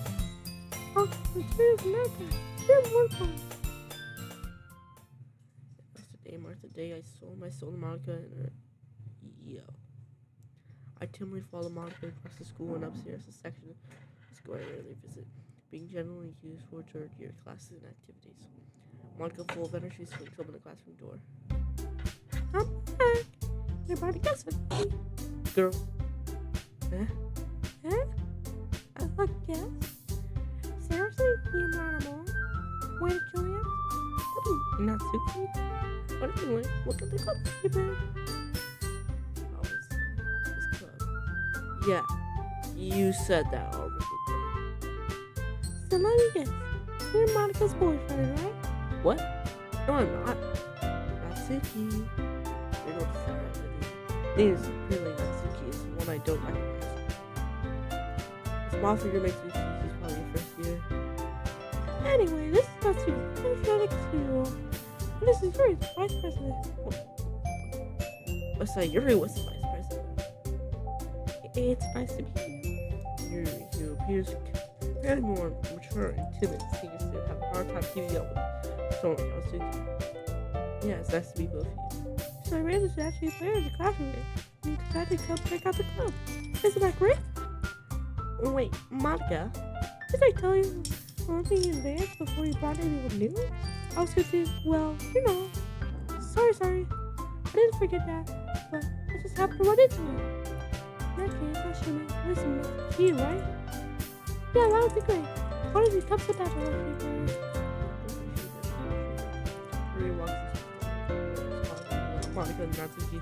Oh, Materials America. Here's one point. Yesterday marked the day I sold my soul to Monica and her. Yo. I timidly follow Monica across the school and upstairs the section of the school I rarely visit, being generally used for third year classes and activities. Monica, full of energy, swings open the classroom door. I'm back. You're about to guess it. Girl. Eh? Huh? I guess. Seriously? You're not a mom? Wait, Juliet? You're not Suki? But anyway, look at the club you better. Oh, this club. Yeah, you said that already, girl. So let me guess. You're Monica's boyfriend, right? What? No, I'm not. Natsuki. You know what's that right with you? Name is really Natsuki. It's one I don't recognize. This small figure makes me think she's probably your first year. Anyway, this is Natsuki. I'm Felix Hero. This is Yuri, the vice president. What's that? Yuri was the vice president. It's nice to meet you. Yuri, who appears very more mature and timid, seems to have a hard time keeping up with someone like Natsuki. Yeah, it's nice to meet both of you. So I ran into actually a player in the classroom and he decided to come check out the club. Isn't that great? Wait, Monica? Did I tell you something in advance before you brought anyone new? I was thinking, well, you know. Sorry. I didn't forget that, but I just happened to run into you. In that case, I should listen to you, right? Yeah, that would be great. Why don't you come sit down with me? Yuri walks into Monica and Natsuki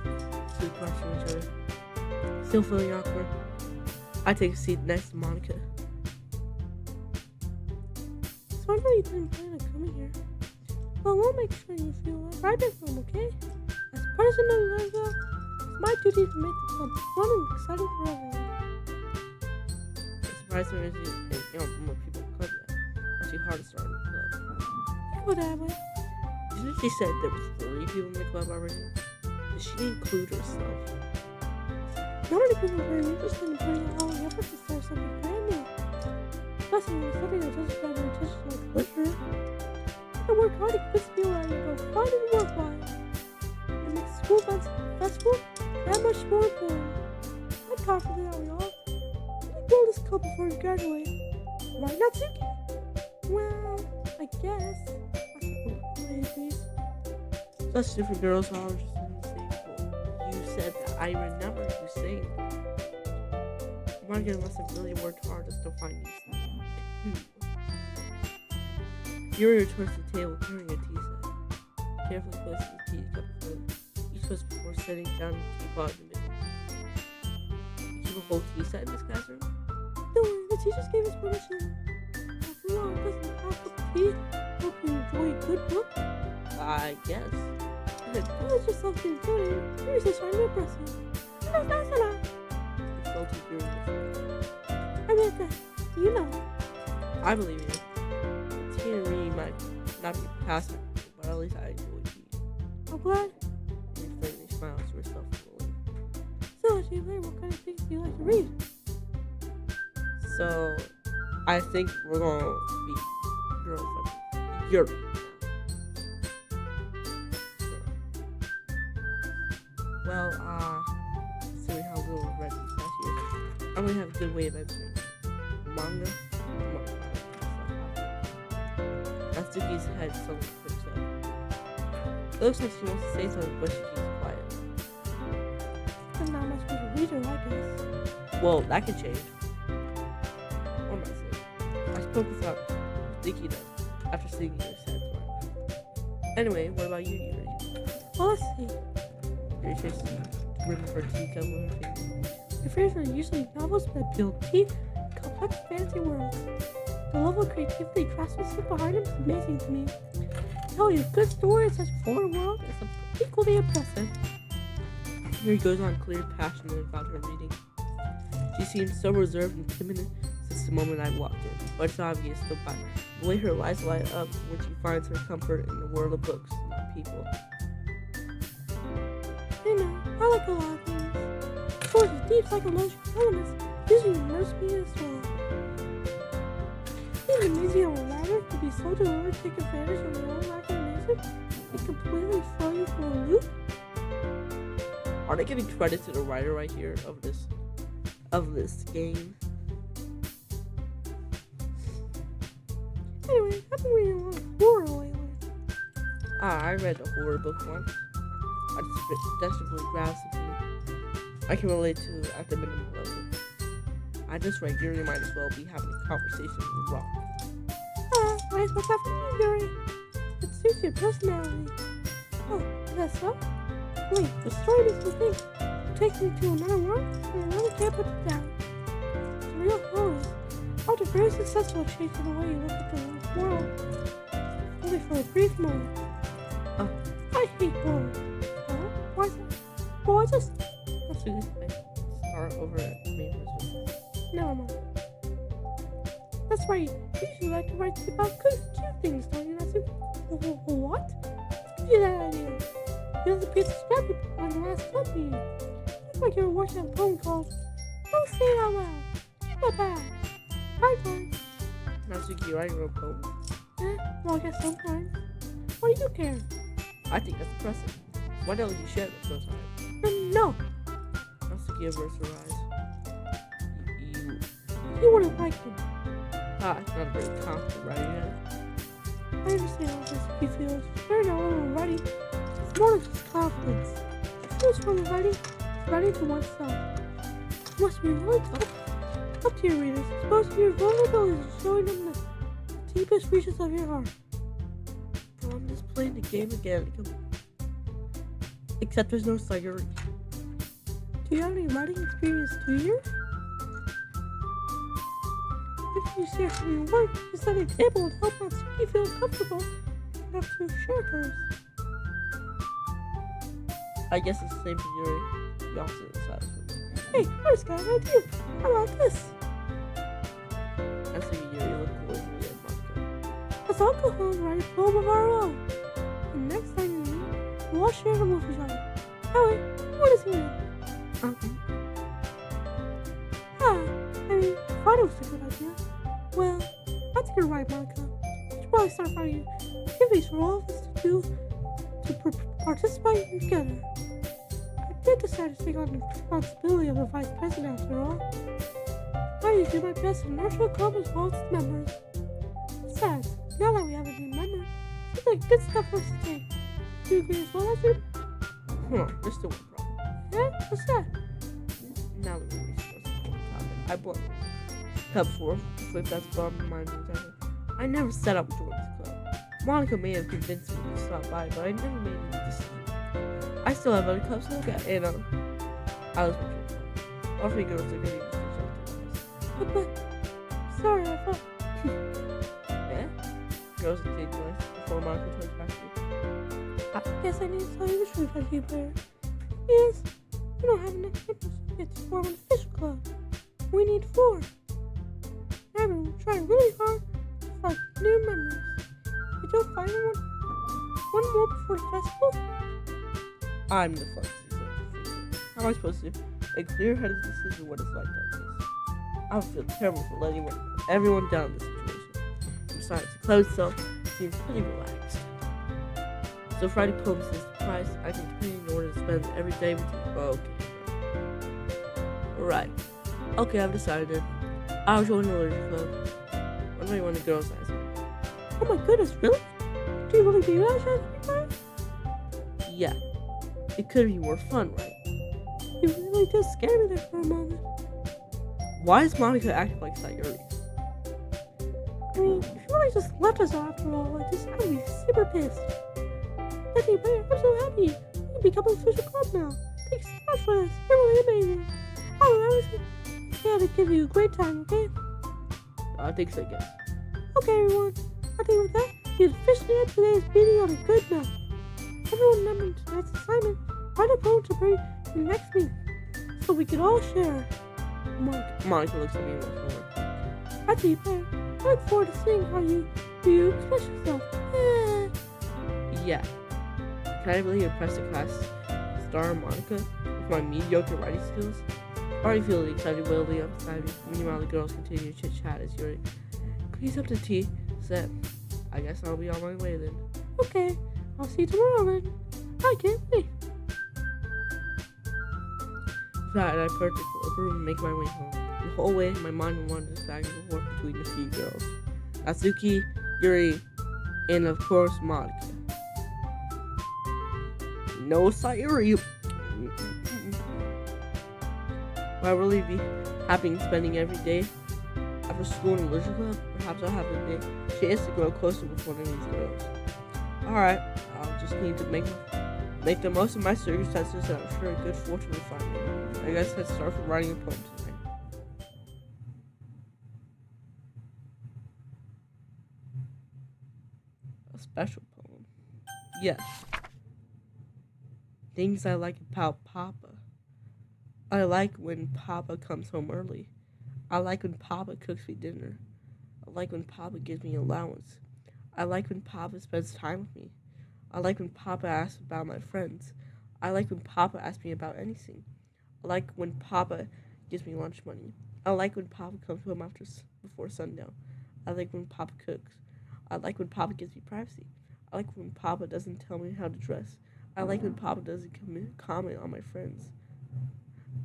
sit across from each other. Still feeling awkward. I take a seat next to Monica. So I know you didn't plan on coming here. But we'll make sure you feel right at home, okay? As president of Lesbo, it's my duty to make the club fun and exciting for everyone. I'm surprised there isn't more people in the club yet. Actually hard to start a new club. You go that way. Didn't she said there was 3 people in the club already? Did she include herself? Not many people are very interested in putting out all the effort to start something brand new. Especially when something that doesn't grab your attention like literature. I work hard to convince people that you go fun and worthwhile. It makes school festival that much more important. I'm confident that we all can build this club before we graduate. Right, Natsuki? Well, I guess. Please. Such different girls are just in the same school. You said that. I remember you saying that. Monica must have really worked hard just to find these things. Yuri returns to the table carrying a tea set. Carefully places the teacup in front of each of us before setting down the teapot in the middle. You keep a whole tea set in this classroom? Don't worry, the teachers gave us permission. After all, doesn't a cup of tea help you enjoy a good book? I guess. Don't let yourself get intimidated. You're just trying to impress you. That's not. Insulted Yuri. I meant that. You know. I believe you. Tea and reading might not be past, but at least I enjoy tea. I'm glad. You faintly smiles to herself in relief. So, Jay, what kind of things do you like to read? So, I think we're gonna be girlfriend. Yuri. Well, considering how little I've read these past years, I really have a good way of entering manga. Natsuki's head suddenly perks up. It looks like she wants to say something, but she keeps quiet. I'm not much of a reader, I guess. Well, that could change. What am I saying? I spoke without thinking that after seeing your sad smile. Anyway, what about you, Yuri? Well, let's see. Yuri shakes the rim of her teacup with her finger. My favorites are usually novels that build deep, complex fantasy worlds. The level of creativity, craftsmanship behind him is amazing to me. I tell you, good story in such a foreign world is equally impressive. Here he goes on, clear, passionate about her reading. She seems so reserved and timid since the moment I walked in, but it's obvious the way her eyes light up when she finds her comfort in the world of books, not people. You know, I like a lot of things. Of course, deep psychological elements usually immerse me as well. Isn't it amazing how a writer could be so deliberate to take advantage of their own lack of amazement and completely throw you for a loop? Are they giving credit to the writer right here of this game? Anyway, I've been reading a lot of horror lately. I read a horror book once. I just desperately grasped it. I can relate to at the minimum level. I just read Yuri might as well be having a conversation with Rock. Nice, what's up for you, Yuri? It suits your personality. Oh, is that so? Wait, the story makes me think. It takes me to another world, and I really can't put it down. It's real horror. After very successful change in the way you look at the world, only for a brief moment. Oh. I hate horror. Oh, why is that? Why is this? That's a good thing. Start over at me first. Never mind. That's right. You usually like to write about good things, don't you, Natsu? What? Let's give you that idea. You have the piece of scrappy on the last club meeting. Looks like you were working on a poem called Don't Say It Out Loud. Not bad. Fine. Natsuki, you writing a poem? Well, I guess sometimes. What do you care? I think that's impressive. Why don't you share it sometime? No. Natsuki averts her eyes. You wouldn't like him. It's not a very confident writing yet. I understand how this he feels. Very knowledgeable writing. It's more than just confidence. It feels from writing to oneself. It must be really up to your readers. It's supposed to be your vulnerabilities and showing them the deepest reaches of your heart. Bro, I'm just playing the game again. Except there's no Sayuri. Do you have any writing experience, do you? If you share from your work, you set an example and help Natsuki feel comfortable enough to share hers. I guess it's the same for Yuri. The opposite side for me. Hey, I just got an idea. How about this? Natsuki, Yuri look noisily at Monica. Let's all go home and write a poem of our own. And next time you meet, we'll all share them with each other. Ellie, what is he doing? Okay. I thought it was a good idea. Well, that's a good right, Monica. We should probably start finding activities for all of us to do to participate together. I did decide to take on the responsibility of the vice president after all. I need to do my best to nurture the club as well as its members. Besides, now that we have a new member, it's like good stuff for us to take. Do you agree as well, Edward? Hold on, there's still one problem. Yeah? What's that? Now that we're supposed to pull the topic, I bought Club 4, if that's above my mind entirely. I never set up to join this club. Monica may have convinced me to stop by, but I never made any decision. I still have other clubs to look at, and I was making all three girls are going to be rejected. But, sorry, I thought. Yeah? Girls that take place before Monica turns back to you. I guess I need to tell you the truth, Reggie Blair. Yes, we don't have enough members yet to form an official club. We need 4. I've been trying really hard to find new members. Did you find one more before the festival? I'm the fuck decision. How am I supposed to make a clear-headed decision what it's like like this? I would feel terrible for letting everyone down in this situation. Besides, the club itself seems pretty relaxed. So Friday Poems is the price I can pay in order to spend every day with you. Okay. Alright. Okay, I've decided. I'll join the literature club. What do you want the girls' ask? Oh my goodness, really? Do you really do that, Shazzy? Yeah. It could be more fun, right? You really did scare me there for a moment. Why is Monica acting like Sayuri? I mean, if you really just left us after all like this, I'd be super pissed. Betty Bear, I'm so happy. You can become an official club now. Thanks so much for this. You're really amazing. I was going to give you a great time, okay? Thanks, I guess. Okay, everyone. I think with that, you officially end today's meeting on a good note. Everyone remember tonight's assignment. Write a poem to bring to the next meeting so we can all share. Monica looks at me and looks forward. That's you there. I look forward to seeing how you express yourself. Yeah. Can I really impress the class star Monica with my mediocre writing skills? I already feel the excited Willie up beside me. Meanwhile, the girls continue to chit-chat as Yuri cleans up the tea. Said, I guess I'll be on my way then. Okay, I'll see you tomorrow then. I can't wait. That I parked the room and make my way home. The whole way, my mind wanders back and forth between the few girls. Atsuki, Yuri, and of course Monica. No Sayuri. Will I really be happy spending every day after school in the literature club? Perhaps I'll have a chance to grow closer with one of these girls. Alright, I'll just need to make the most of my circumstances, and I'm sure good fortune will find me. I guess let's start from writing a poem tonight. A special poem. Yes. Things I like about Papa. I like when Papa comes home early. I like when Papa cooks me dinner. I like when Papa gives me allowance. I like when Papa spends time with me. I like when Papa asks about my friends. I like when Papa asks me about anything. I like when Papa gives me lunch money. I like when Papa comes home before sundown. I like when Papa cooks. I like when Papa gives me privacy. I like when Papa doesn't tell me how to dress. I like when Papa doesn't comment on my friends.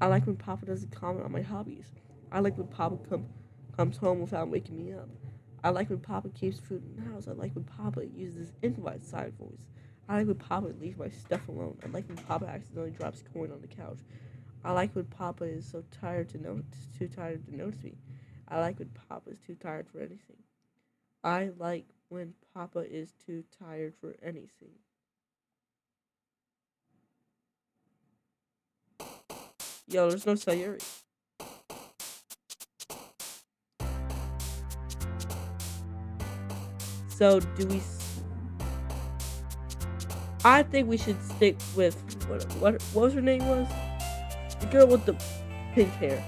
I like when Papa doesn't comment on my hobbies. I like when Papa comes home without waking me up. I like when Papa keeps food in the house. I like when Papa uses improvised side voice. I like when Papa leaves my stuff alone. I like when Papa accidentally drops coin on the couch. I like when Papa is too tired to notice me. I like when Papa is too tired for anything. I like when Papa is too tired for anything. Yo, there's no Sayuri. So, I think we should stick with, what was her name was? The girl with the pink hair.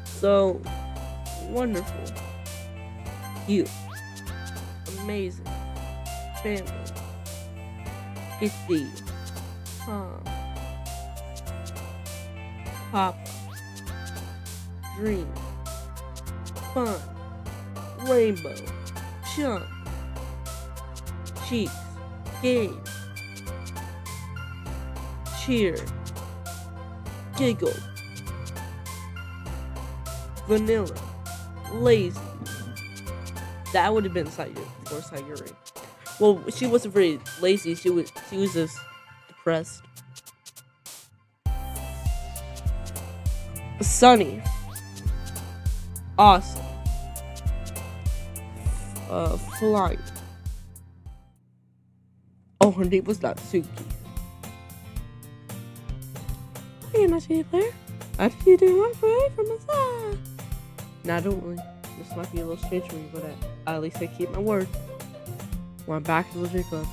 So, wonderful. Cute. Amazing. Family. Kitty. Tom. Papa. Dream. Fun. Rainbow. Chunk. Cheeks. Game. Cheer. Giggle. Vanilla. Lazy. That would have been Sayuri. Well, she wasn't very lazy. She was just depressed. Sunny. Awesome. Flight. Oh, her name was Natsuki. Hey, Natsuki player. I see you doing one from the side. Nah, don't really. This might be a little strange for me, but at least I keep my word. Well, I'm back at the Literature Club.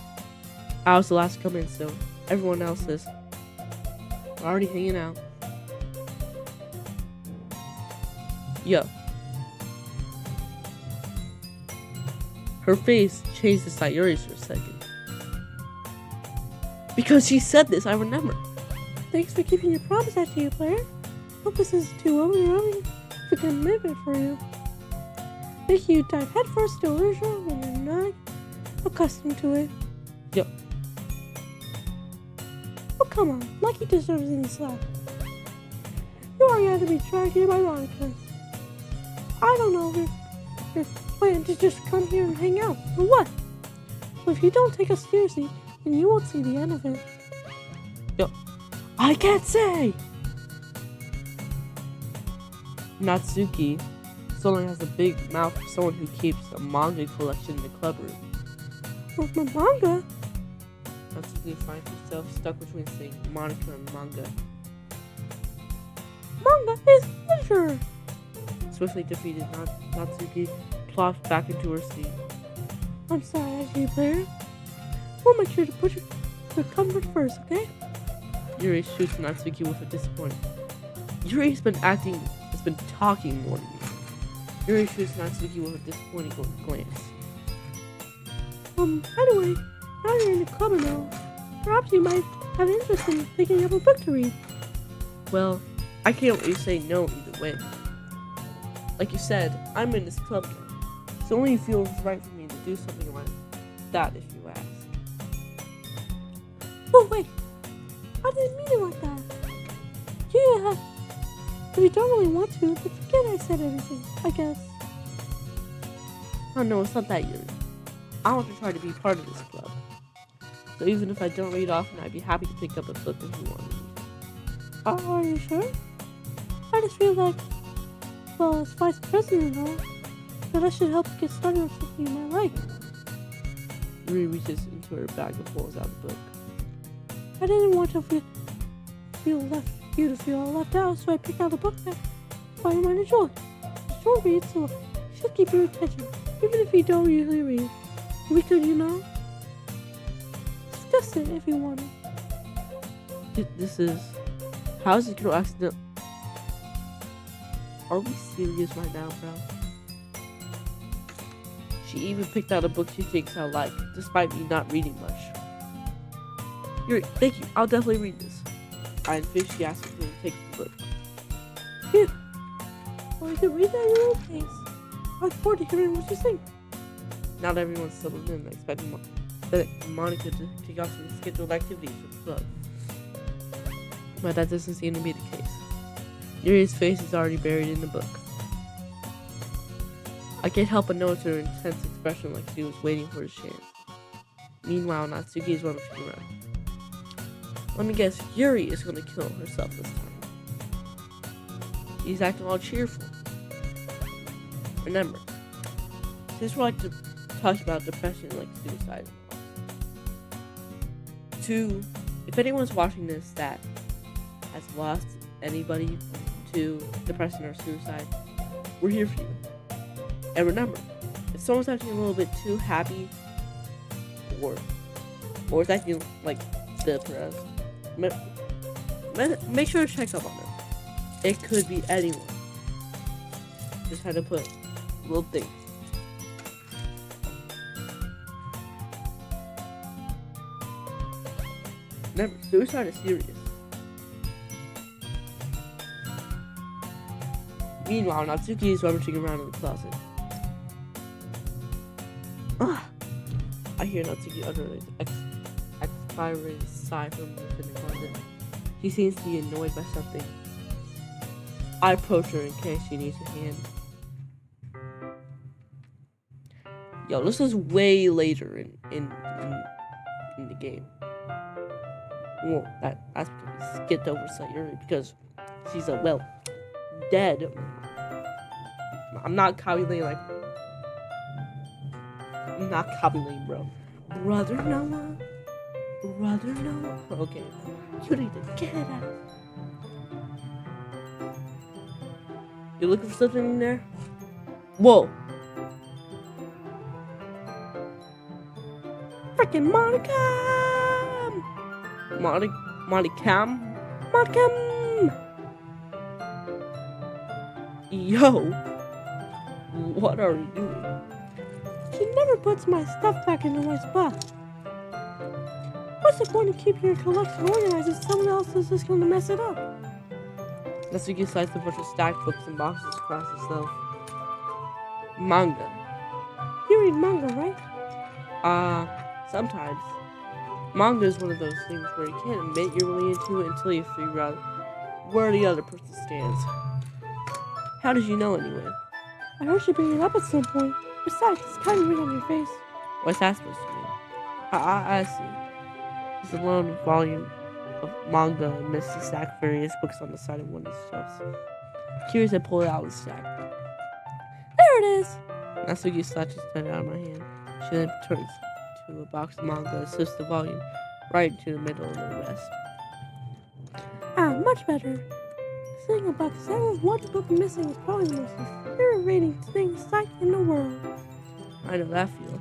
I was the last to come in, so everyone else is already hanging out. Yo. Her face changed to Sayuri's for a second. Because she said this, I remember. Thanks for keeping your promise, Natsuki player. Hope this is too overwhelming for commitment for you. Making you dive headfirst into literature when you're not accustomed to it. Yo. Oh, come on. Lucky deserves any slack. You already had to be dragged here by Monica. I don't know if you're planning to just come here and hang out, or what? But if you don't take us seriously, then you won't see the end of it. Yo. I can't say! Natsuki suddenly has a big mouth for someone who keeps a manga collection in the club room. With my manga? Natsuki finds herself stuck between saying Monica and manga. Manga is literature! Swiftly defeated, Natsuki flops back into her seat. I'm sorry, IT player. We'll make sure to put your comfort first, okay? Yuri shoots Natsuki with a disappointment. Yuri's been talking more than me. Yuri shoots Natsuki with a disappointing glance. Anyway, now you're in the club and all. Perhaps you might have interest in picking up a book to read. Well, I can't really say no either way. Like you said, I'm in this club now, so it only feels right for me to do something like that if you ask. Oh, wait. I didn't mean it like that. Yeah. If you don't really want to, but forget I said everything, I guess. Oh no, it's not that, Yuri. I want to try to be part of this club. So even if I don't read often, I'd be happy to pick up a book if you wanted me. Are you sure? I just feel like, well, as vice president and all, that I should help you get started on something you might like. Yuri reaches into her bag and pulls out a book. I didn't want to feel left out, so I picked out a book that I thought you might enjoy. It's short read, so it should keep your attention, even if you don't usually read. We could, discuss it if you want. This is... How is it gonna accident? Are we serious right now, bro? She even picked out a book she thinks I like, despite me not reading much. Yuri, thank you. I'll definitely read this. I enthusiastically take the book. Phew. Well, you can read that at your own pace. I look forward to hearing what you think. Not everyone's settled in. I expect Monica to kick off some scheduled activities for the club. But that doesn't seem to be the case. Yuri's face is already buried in the book. I can't help but notice her intense expression like she was waiting for a chance. Meanwhile, Natsuki is rummaging around. Let me guess, Yuri is going to kill herself this time. She's acting all cheerful. Remember, since we like to talk about depression like suicide. If anyone's watching this that has lost anybody to depression or suicide, we're here for you. And remember, if someone's acting a little bit too happy or is acting like depressed, make sure to check up on them. It could be anyone. Just had to put little things. Remember, suicide is serious. Meanwhile, Natsuki is rummaging around in the closet. I hear Natsuki utter an expiring sigh from within the closet. She seems to be annoyed by something. I approach her in case she needs a hand. Yo, this is way later in the game. Well, that's because we skipped over Sayuri because she's dead. I'm not copy lane, bro. Brother Noah. Okay, you need to get it out. You looking for something in there? Whoa. Frickin' Monica! Monicam? Monica! Yo, what are you doing? She never puts my stuff back in the right spot. What's the point of keeping your collection organized if someone else is just going to mess it up? Natsuki slides a bunch of stacked books and boxes across herself. Manga. You read manga, right? Sometimes. Manga is one of those things where you can't admit you're really into it until you figure out where the other person stands. How did you know anyway? I heard you bring it up at some point. Besides, it's kind of written on your face. What's that supposed to mean? I see. There's a lone volume of manga amidst the stack of various books on the side of one of the shelves. Curious, I pull it out of the stack. There it is! Natsuki snatches the pen out of my hand. She then turns to a box of manga and slips the volume right into the middle of the rest. Ah, much better. thing about this. Everyone's one to go missing is probably the most infuriating thing sight in the world. I know that feel.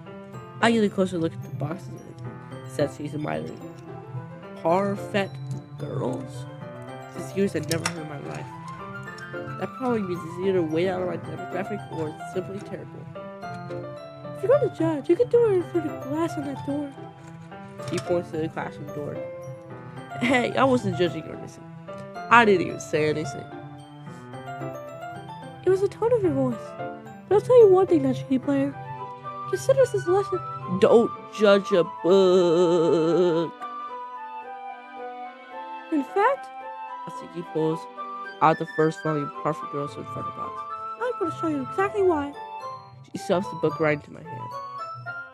I get a closer look at the boxes and says he's admiring Parfait girls. It's years I'd never heard in my life. That probably means it's either way out of my demographic or it's simply terrible. If you're going to judge, you could do it for the glass on that door. He points to the classroom door. Hey, I wasn't judging or anything. I didn't even say anything. It was the tone of your voice. But I'll tell you one thing, that shitty player. Consider this as a lesson. Don't judge a book. In fact, I think he pulls out the first volume of Perfect Girls in front of the box. I'm going to show you exactly why. She shoves the book right into my hand.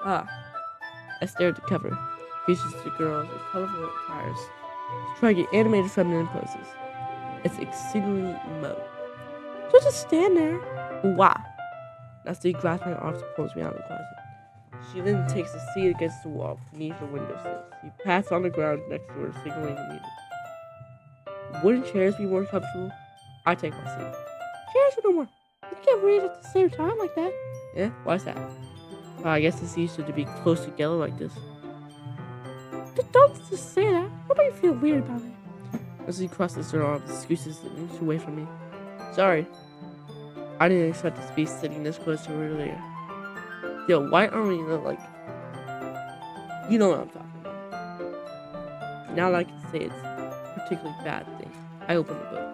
Ah. I stare at the cover. Features the girls in colorful attires, striking animated feminine poses. It's exceedingly emo. Don't just stand there. Why? Nasty grabs my arms and pulls me out of the closet. She then takes a seat against the wall beneath the windowsill. She pats on the ground next to her, signaling the meeting. Wouldn't chairs be more comfortable? I take my seat. Chairs are no more. You can't read at the same time like that. Yeah? Why's that? I guess it's easier to be close together like this. Don't just say that. Nobody feel weird about it. As he crosses her arms, excuses an inch away from me. Sorry. I didn't expect us to be sitting this close to her earlier. Yo, why aren't we like... You know what I'm talking about. Now that I can say it's a particularly bad thing, I open the book.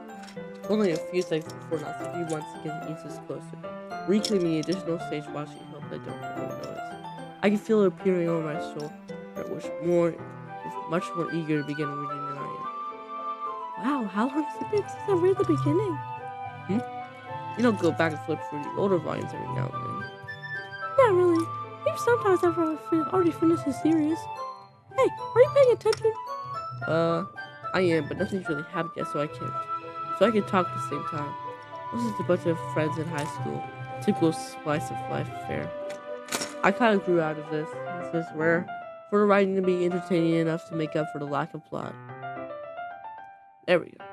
Only a few seconds before Natsuki once again inches closer, reclaiming the additional stage while she hopes I don't really notice. I can feel her peering over my shoulder, which much more eager to begin reading than I am. Wow, how long has it been since I read the beginning? You don't go back and flip through the older volumes every now and then. Not really. Maybe sometimes after I've already finished the series. Hey, are you paying attention? I am, but nothing's really happened yet, so I can't. So I can talk at the same time. This is a bunch of friends in high school. Typical slice of life affair. I kind of grew out of this. This is rare for the writing to be entertaining enough to make up for the lack of plot. There we go.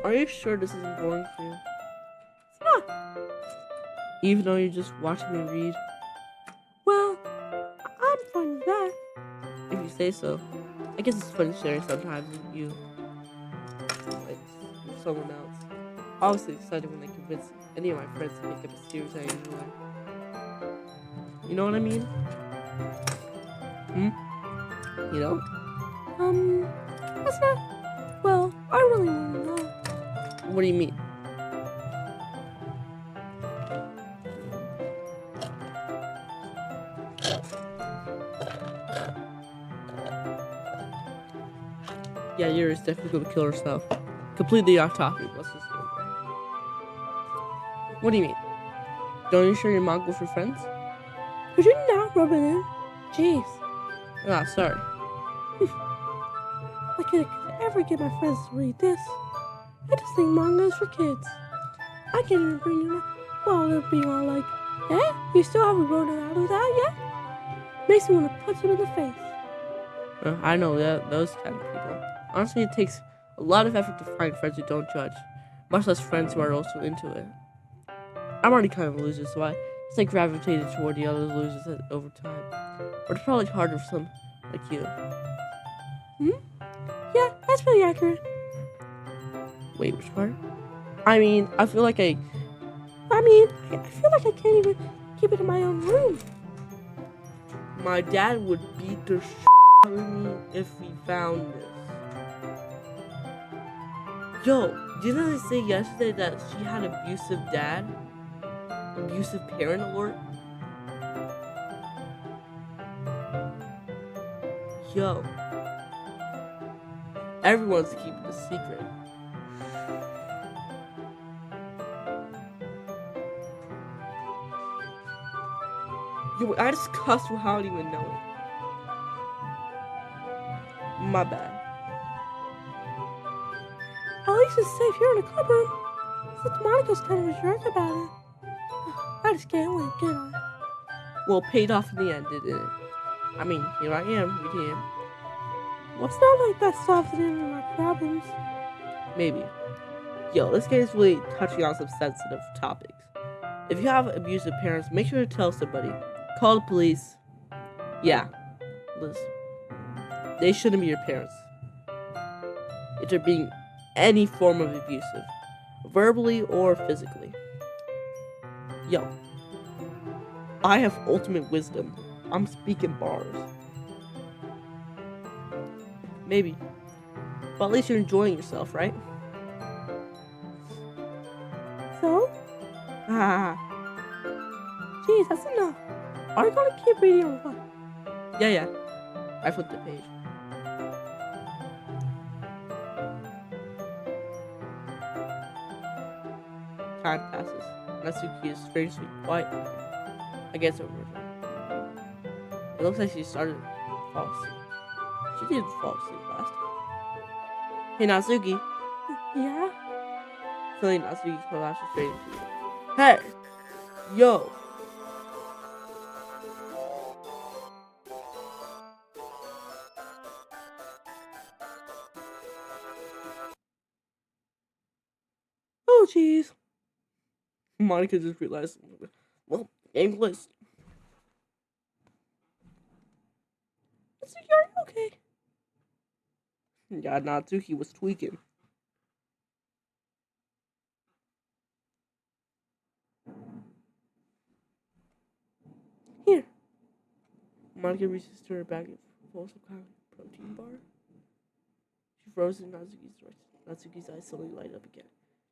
Are you sure this isn't boring for you? It's not. Even though you're just watching me read? Well, I'm fine with that. If you say so. I guess it's fun sharing sometimes with you. Like, with someone else. Obviously excited when they convince any of my friends to pick up a series I enjoy. You know what I mean? You know? That's not... Well, I really want to know. What do you mean? Yeah, Yuri's definitely going to kill herself. Completely off topic. Let's just go. What do you mean? Don't you share your manga with your friends? Could you not rub it in? Jeez. Ah, sorry. I could ever get my friends to read this. I just think manga is for kids. I can't even bring you up. Well, they'll be all like, eh? You still haven't grown out of that yet? Makes me want to punch them in the face. I know those kind of people. Honestly, it takes a lot of effort to find friends who don't judge, much less friends who are also into it. I'm already kind of a loser, so I guess I gravitated toward the other losers over time. But it's probably harder for some like you. Yeah, that's pretty accurate. Wait, which part? I mean, I feel like I feel like I can't even keep it in my own room. my dad would beat the out of me if he found this. Yo, didn't I say yesterday that she had abusive dad? Abusive parent alert? Yo. Everyone's keeping a secret. Yo, I just cussed without even knowing. My bad. At least it's safe here in the clubroom. Since Monica's kind of a jerk about it. I just can't wait, can I? Well, paid off in the end, didn't it? I mean, here I am, with him. Well, it's not like that solves any of my problems. Maybe. Yo, this game is really touching on some sensitive topics. If you have abusive parents, make sure to tell somebody. Call the police. Yeah, Liz. They shouldn't be your parents. If they're being any form of abusive, verbally or physically. Yo, I have ultimate wisdom. I'm speaking bars. Maybe. But at least you're enjoying yourself, right? So? Ah, Jeez, that's enough. Are you gonna keep reading or what? yeah. I flipped the page. Time passes. Natsuki is strangely quiet. I guess over time. It looks like she started to fall asleep. She didn't fall asleep last time. Hey Natsuki. Yeah? Suddenly Natsuki's collapsed straight into it. Hey! Yo! Oh, jeez. Monica just realized, well, game glitched. So you're okay. Yeah, Natsuki was tweaking. Here. Monica reaches to her bag and pulls some kind of protein bar. She froze in Natsuki's direction. Natsuki's eyes suddenly light up again.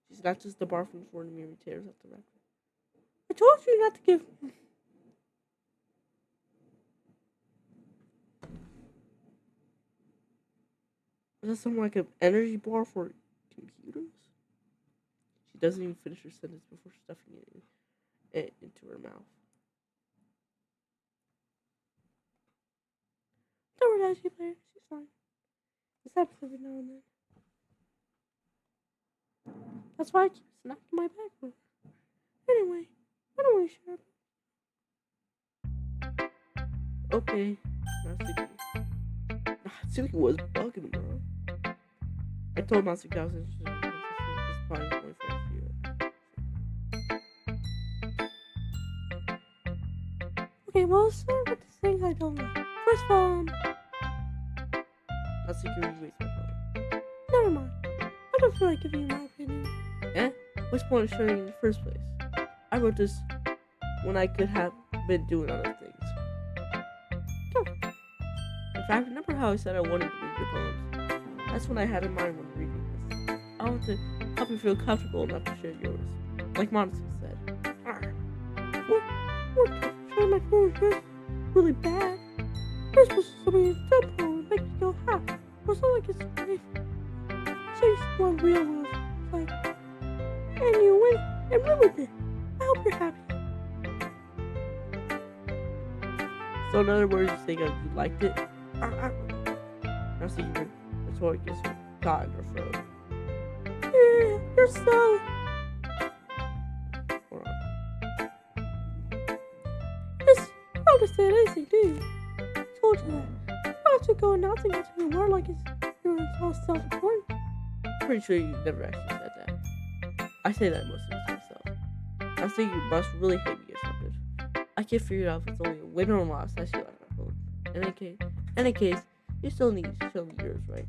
She snatches the bar from the floor and immediately tears up the wrapper. I told you not to give. Does that sound like an energy bar for computers? She doesn't even finish her sentence before stuffing it into her mouth. Don't worry, she player. She's fine. This happens every now and then. That's why I keep snacking my bag for her. Anyway, I don't want to share. Okay, Natsuki. Natsuki was bugging, bro. I told Natsuki I was interested in this. This is probably my friend for you. Okay, well, let's start with the things I don't like. First of all, Natsuki rewaits my phone. never mind. I don't feel like giving you my opinion. Eh? What's the point of sharing it in the first place? I wrote this when I could have been doing other things. Go. In fact, remember how I said I wanted to read your poems? That's what I had in mind when reading this. I want to help you feel comfortable enough to share yours. Like Monica said. What? Share my phone is really bad. You're supposed to send me a dumb poem and make me go happy. Or something like it's great. So you should want real ones. Like, and you went and ruined it. I hope you're happy. So in other words, you're saying you liked it? Now see your retort gets caught in her throat. Yeah, you're so. Hold on. Just don't understand anything, do you? I told you that. Why don't you go announcing it to the world like you're so self-important? Pretty sure you never actually said that. I say that mostly to myself. I think you must really hate me or something. I can't figure out if it's only a win or a loss. I see like my phone. In any case, you still need to show me yours, right?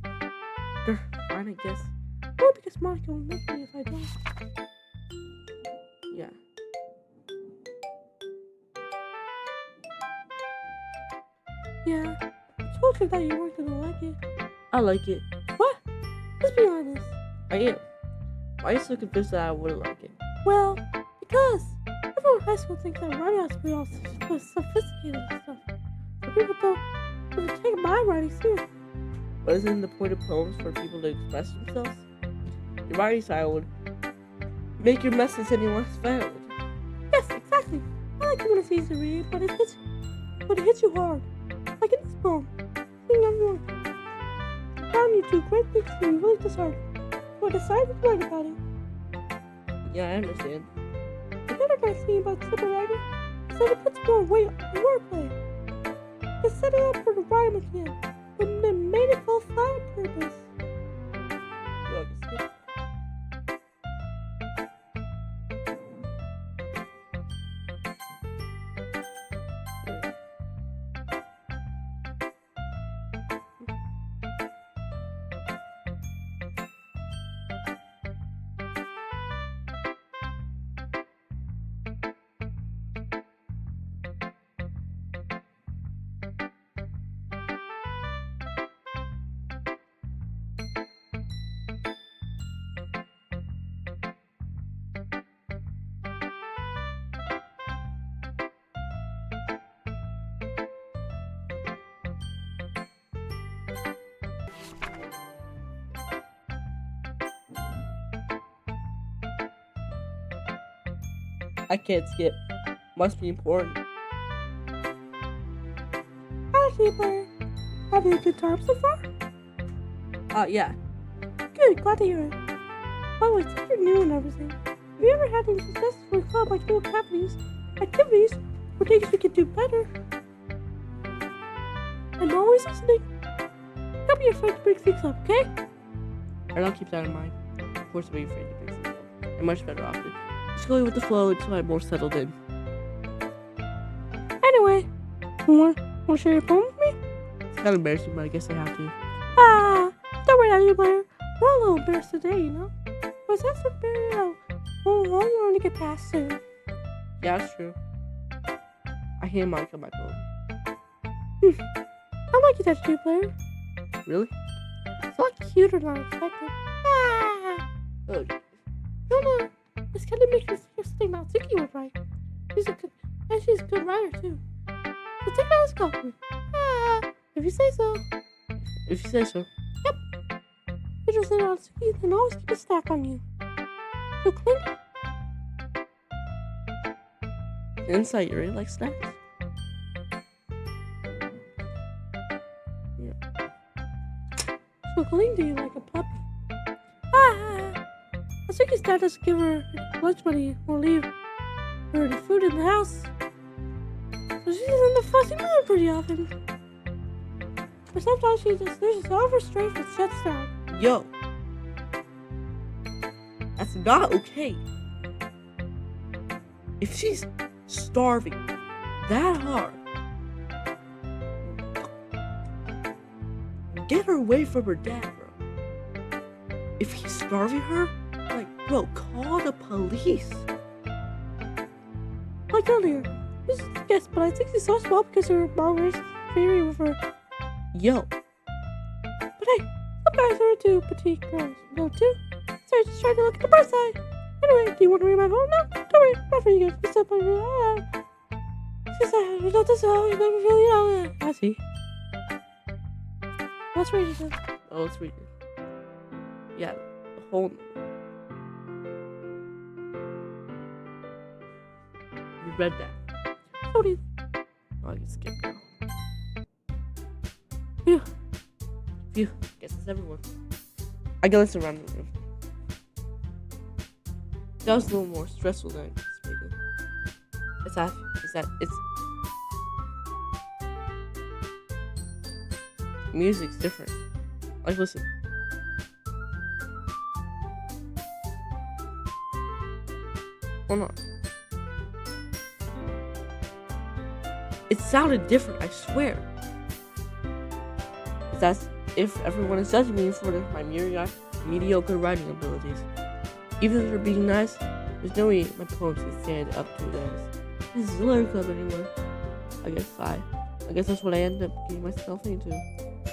Fine, I guess. Well, because Monica will make me if I don't. Yeah. Yeah. I told you that you weren't gonna like it. I like it. What? Let's be honest. I am. Why are you so convinced that I wouldn't like it? Well, because everyone in high school thinks that writing has to be all so sophisticated and stuff. So people don't really take my writing seriously. But isn't the point of poems for people to express themselves? Your writing style would make your message any less valid. Yes, exactly. I like it when it's easy to read, but it hits you hard. Like in this poem. Seeing everyone around you do great things and you really deserve it. So I decided to write about it. Yeah, I understand. The other nice thing about simple writing is that it puts more weight on the wordplay. They set it up for the rhyme again, but then made it go flat on purpose. You like a skip? I can't skip. Must be important. Hi, Keeper. Having a good time so far? Yeah. Good, glad to hear it. By the way, since you're new and everything, have you ever had any success for a club like new activities, or things we could do better? I'm always listening. Don't be afraid to bring things up, okay? And I'll keep that in mind. Of course, I'll be afraid to fix this. I'm much better off. Just going with the flow until I'm more settled in. Anyway, want to share your poem with me? It's kind of embarrassing, but I guess I have to. Don't worry, Daddy Blair. We're a little embarrassed today, you know? But that's what we'll learn to get past soon. Yeah, that's true. I hear Mike on my phone. I like you, Daddy Blair. Really? It's a lot cuter than I expected. Oh, No. This kind of makes me think Natsuki would write. She's a good writer, too. So take out this coffee. If you say so. if you say so. Yep. If you're saying Natsuki, then always keep a stack on you. So clean. Inside, you really like snacks? So clean to you like a puppy. Natsuki's dad doesn't give her lunch money or leave her any food in the house. So she's in the fussy mood pretty often. But sometimes she just loses all of her strength and shuts down. Yo. That's not okay. If she's starving that hard, get her away from her dad, bro. If he's starving her, like, bro, call the police. Like earlier, this is a guess, but I think she's so small because her mom is very with her. Yo. But hey, some guys are into petite girls. No, too. Sorry, just trying to look at the bright side. Anyway, do you want to read my phone? No, don't worry, not for you guys. Just up on your. She said, "Without this, you make me feel, you know." I see. Let's read it then. Oh, let's read it. Yeah, the whole. You read that. So do you. Oh, I can skip now. Phew. Phew. Guess it's everyone. I can listen around the room. That was a little more stressful than I anticipated. It's music's different. Like, listen. Hold on. It sounded different, I swear. That's if everyone is judging me for my mediocre writing abilities. Even if they're being nice, there's no way my poems can stand up to theirs. This is a lyric club anymore. I guess that's what I end up getting myself into.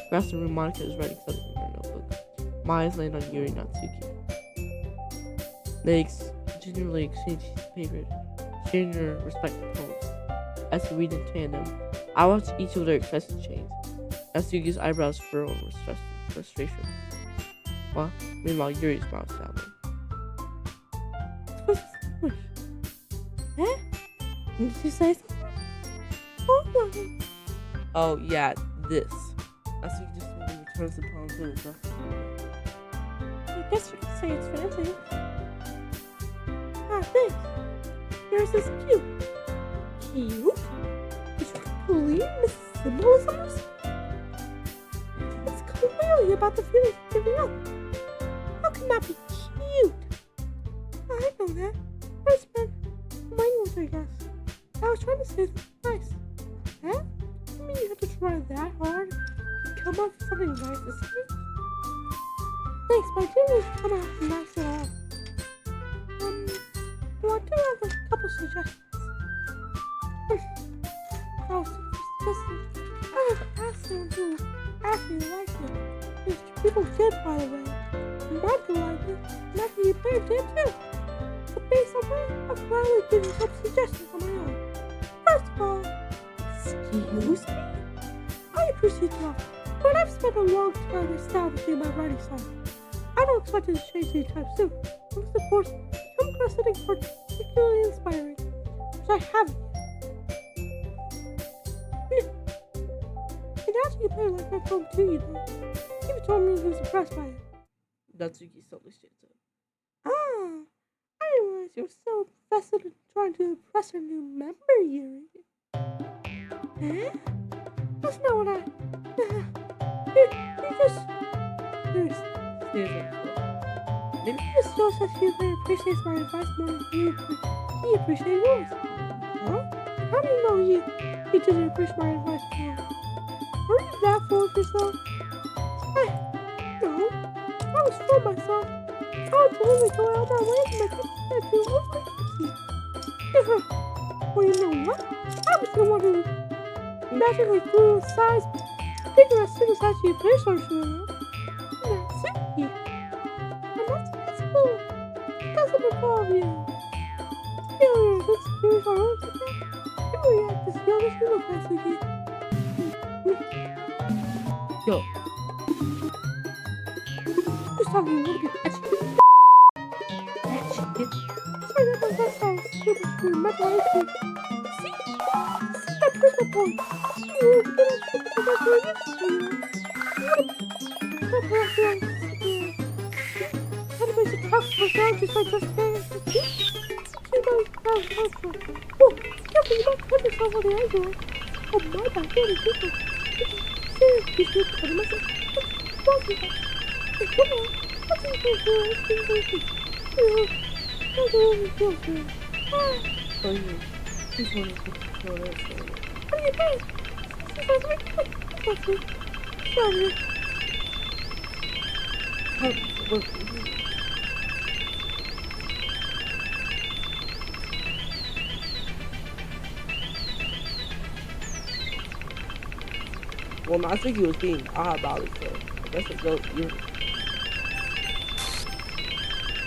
Perhaps the Monica is writing something in her notebook. My eyes land on Yuri Natsuki. They continually exchange their respective poems. As we read in tandem, I watch each of their expression change. Natsuki's eyebrows furrow in frustration. Meanwhile, Yuri's mouth sounding. What's this? Huh? Did you say something? Oh, Oh yeah, this. Natsuki just really returns the poem to itself. I guess you could say it's fancy. Thanks. Yours is cute. Cute? Did you completely miss symbolisms? It's clearly about the feelings of giving up. How can that be cute? I know that. I spent language, I guess. I was trying to say something nice. Huh? You mean you have to try that hard to come up with something nice to say? Thanks, but I didn't really come out nice at all. Well, I do have a couple suggestions. I have asked them to actually like it. There's two people did, by the way. Monica liked it, and actually you played it too. So based on that, I'll gladly give you some suggestions on my own. First of all, excuse me? I appreciate the offer, but I've spent a long time establishing my writing style. I don't expect it to change anytime soon, unless of course, some across something particularly inspiring. I haven't. And actually, play like my phone too, you know. He even told me he was impressed by it. Natsuki totally stands up. Ah, I didn't realize you were so invested in trying to impress our new member, Yuri. Eh? That's not what I. You just. Yuri Stands up. maybe he just feels that he appreciates my advice more than he appreciates yours. Huh? How do you know he didn't appreciate my advice more? Are you that full of yourself? No. I was full of myself. I would totally go out that way to make it feel overly easy. Well, you know what? I was the one who magically grew a size bigger as soon as I see a place started showing up. Natsuki. And that's cool. It doesn't involve you. You're just curious on earth today. You react as young as you look, Natsuki. Yo. Just talking a little bit etchy. Sorry, that's how stupid you remember everything. See? See my personal point. You get a trick to that very interesting. Anyways, you talk for down just like just there. You know, whoa, careful, you might cut yourself on the angle. Oh my god, really different. Seriously, you should put myself. Don't do that. Come on. What's in here for us? I don't really feel good. Oh, you. He's one of the photos. What are you doing? Sorry. Well, Natsuki was being odd about it, so I guess it goes.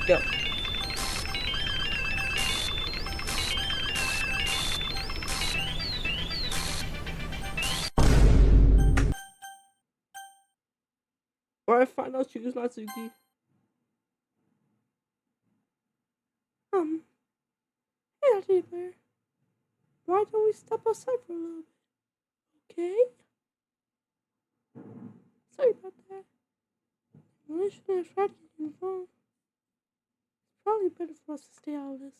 Yo. Where I find out she was Natsuki? Hey, Natsuki Bear. Why don't we step outside for a little bit? Okay? Sorry about that. I shouldn't have tried to get involved. It's probably better for us to stay out of this.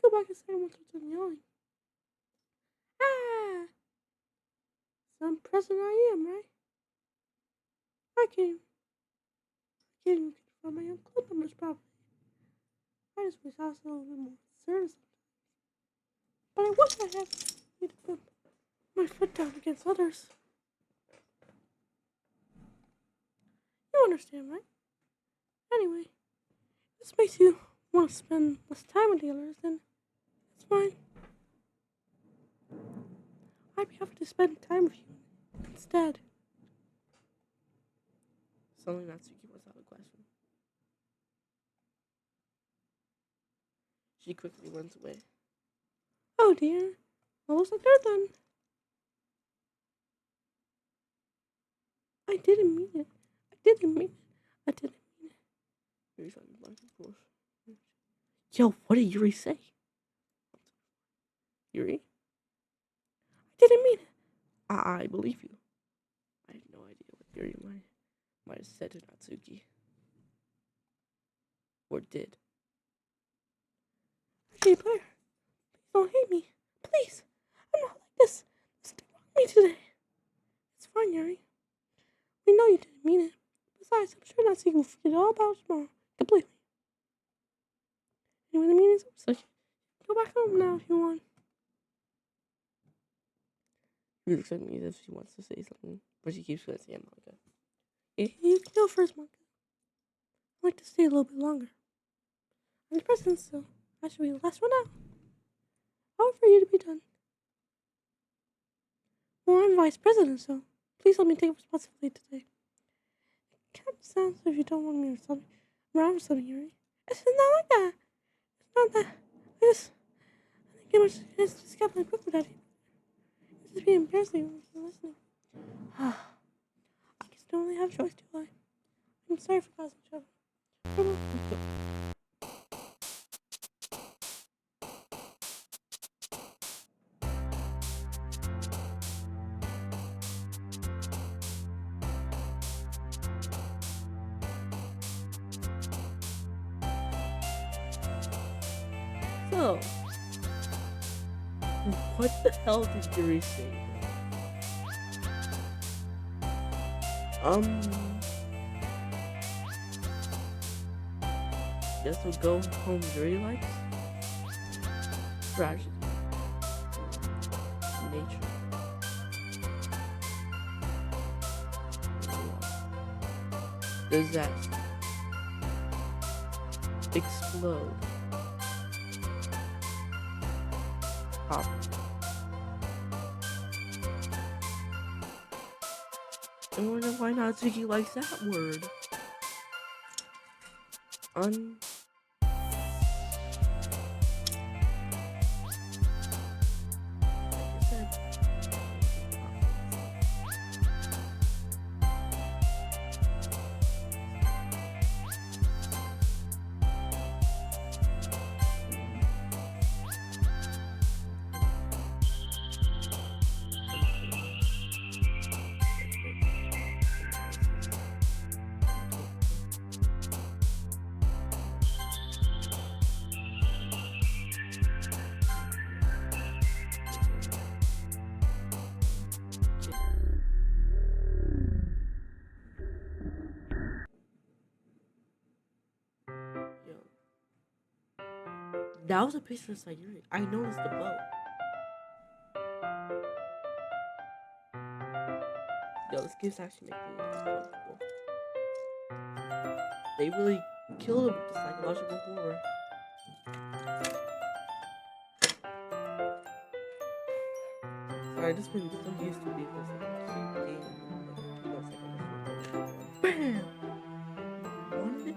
Go back inside and we'll start done yelling. Ah! Some present I am, right? I can't even confront my own club members properly. I just wish I was a little bit more serious sometimes. But I wish I had me to put my foot down against others. You understand, right? Anyway, if this makes you want to spend less time with the others, then it's fine. I'd be happy to spend time with you instead. Suddenly Natsuki was out of question. She quickly runs away. Oh dear. Well, looks like they're done. I didn't mean it. Yuri's on the blanket, of course. Yo, what did Yuri say? Yuri? I didn't mean it. I believe you. I have no idea what Yuri might have said to Natsuki. Or did. Hey, Blair. Please don't hate me. Please. I'm not like this. Stay with me today. It's fine, Yuri. We know you didn't mean it. Besides, I'm sure Natsuki will forget all about it tomorrow. Completely. Anyway, the meeting's over, so go back home now if you want. She looks at me as if she wants to say something, but she keeps going to say Monica. You can go first, Monica. I'd like to stay a little bit longer. I'm the president, so I should be the last one out. I'll wait for you to be done. Well, I'm vice president, so please let me take responsibility today. It kind of sounds as if you don't want me around for something, Yuri. It's not like that. It's not that. I think it's just got my book without it. It's just being embarrassing when you're listening. I guess I don't really have a choice, do I? I'm sorry for causing trouble. Oh. What the hell did Yuri say? Guess we'll go home Yuri likes? Tragedy. Nature. Disaster. Explode. Pop. I wonder why Natsuki likes that word. That was a picture of Sayuri. I noticed the boat. Yo, this game's actually making me uncomfortable. They really killed him with the psychological horror. Sorry, I just been so used to being this cute game. Bam! Wanted it?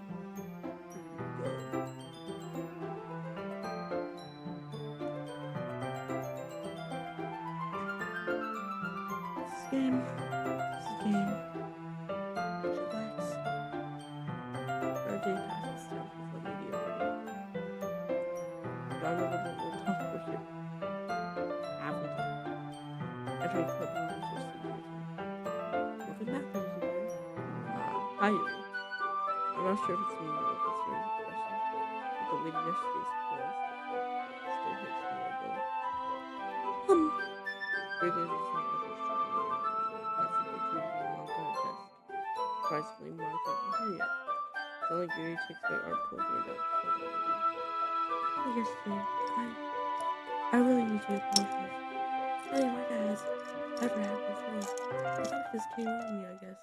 Game. Relax. Our day passes time for media already. Not a little more comfortable here. Half of them. Entering club rooms or secret. Welcome back, ladies and gentlemen. Hi, Yuri. I'm not sure if it's me or if it's your impression, but the lady yesterday's clothes still hits me a little. Bigger than some others. Surprisingly, Monica isn't here yet. It's only Yuri takes my art program up. Yesterday, I really need to apologize. Really, what has ever happened before. I thought it just came over me, I guess.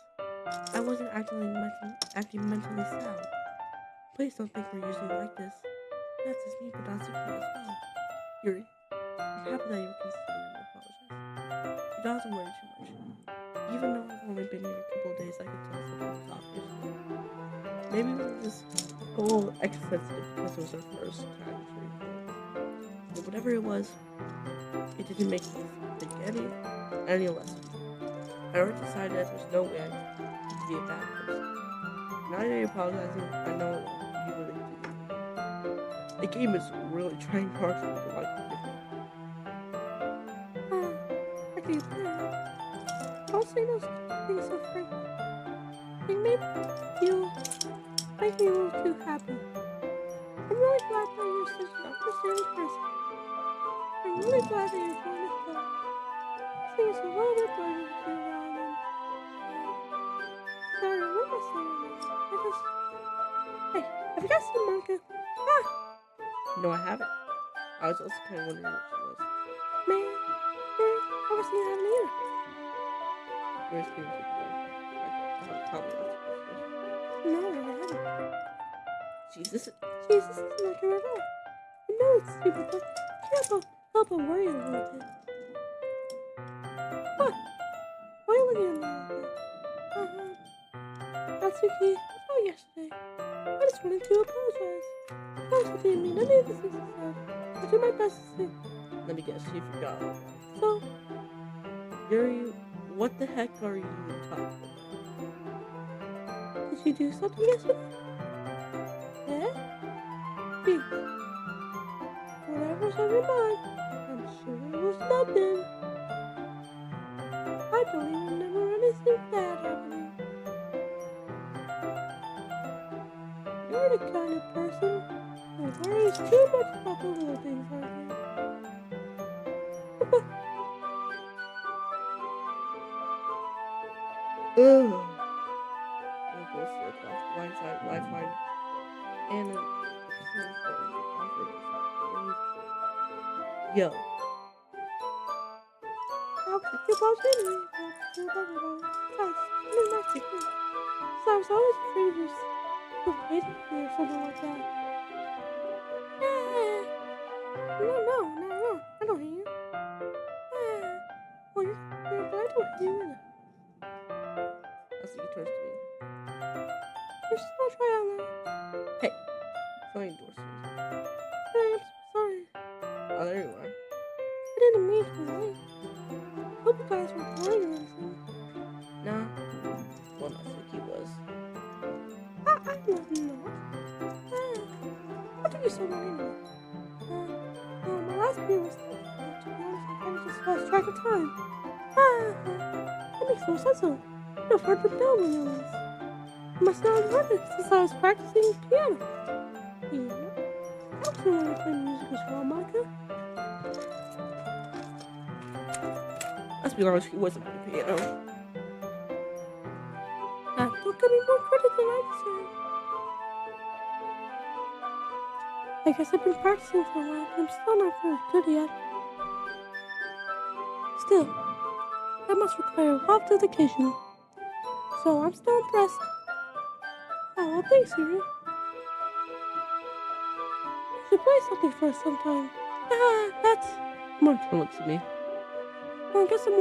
I wasn't acting mentally sound. Please don't think we're usually like this. That's just me, but that's okay as well. Yuri, I'm happy that you're considering apologizing. You don't have to worry too much. Even though I've only been here a couple of days, I can tell something's obvious. Maybe we were just a little extra sensitive because it was our first time hearing things. But whatever it was, it didn't make me think any less. I already decided that there's no way I could be a bad person. Now that you're apologizing, I know you really do. The game is really trying hard for me to like me different. I can don't say those things so frankly. They made me a little too happy. I'm really glad that you're such an understanding person. I'm really glad that you're going to club. I think it's a little bit better to be around and sorry, what am I saying now? Hey, have you guys seen Monica? No, I haven't. I was also kind of wondering what she was. Man, I've never seen her either. Where's the music going? Tell me what's No, I haven't. Jesus, Jesus isn't like her at all. I know it's stupid, but I can't help but worry a little bit. What? Why are you looking at me like that? Natsuki, I saw yesterday. I just wanted to apologize. I was didn't mean any of the things I said. I'll do my best to say. let me guess, you forgot. So, Yuri, what the heck are you talking about? did you do something yesterday? Yeah? Please. Whatever's on your mind, I'm sure it was nothing. I don't even remember anything bad happening. You're the kind of person He worries too much about the little things, I think. Ugh. I'm going to the class blindside Wi-Fi and yo. I'll keep you posted anyway. Don't worry about it. Besides, I'm in my secret. So I was always afraid he was hating me or something like that. No, I don't hate you. Well, you're glad to hate you. That's what he turns to me. You're still trying that. Hey, so endorsement. Hey, I'm so sorry. Oh, there you are. I didn't mean to lie. Hope you guys were boring or anything. Nah. Well, not Suki was. I was not. What took you so long anyway? My last period was, to be honest, I kind of just lost track of time. That makes no sense though. It was hard to build when you was. I must not have heard it since I was practicing piano. Yeah. I also want to play music as well, Monica. Let's be honest, he wasn't playing piano. Don't give me more credit than I deserve. I guess I've been practicing for a while, but I'm still not very good yet. Still, that must require a lot of dedication. So I'm still impressed. Oh, well, thanks, Yuri. You should play something for us sometime. That's... Martin looks at me. Well, I guess I'm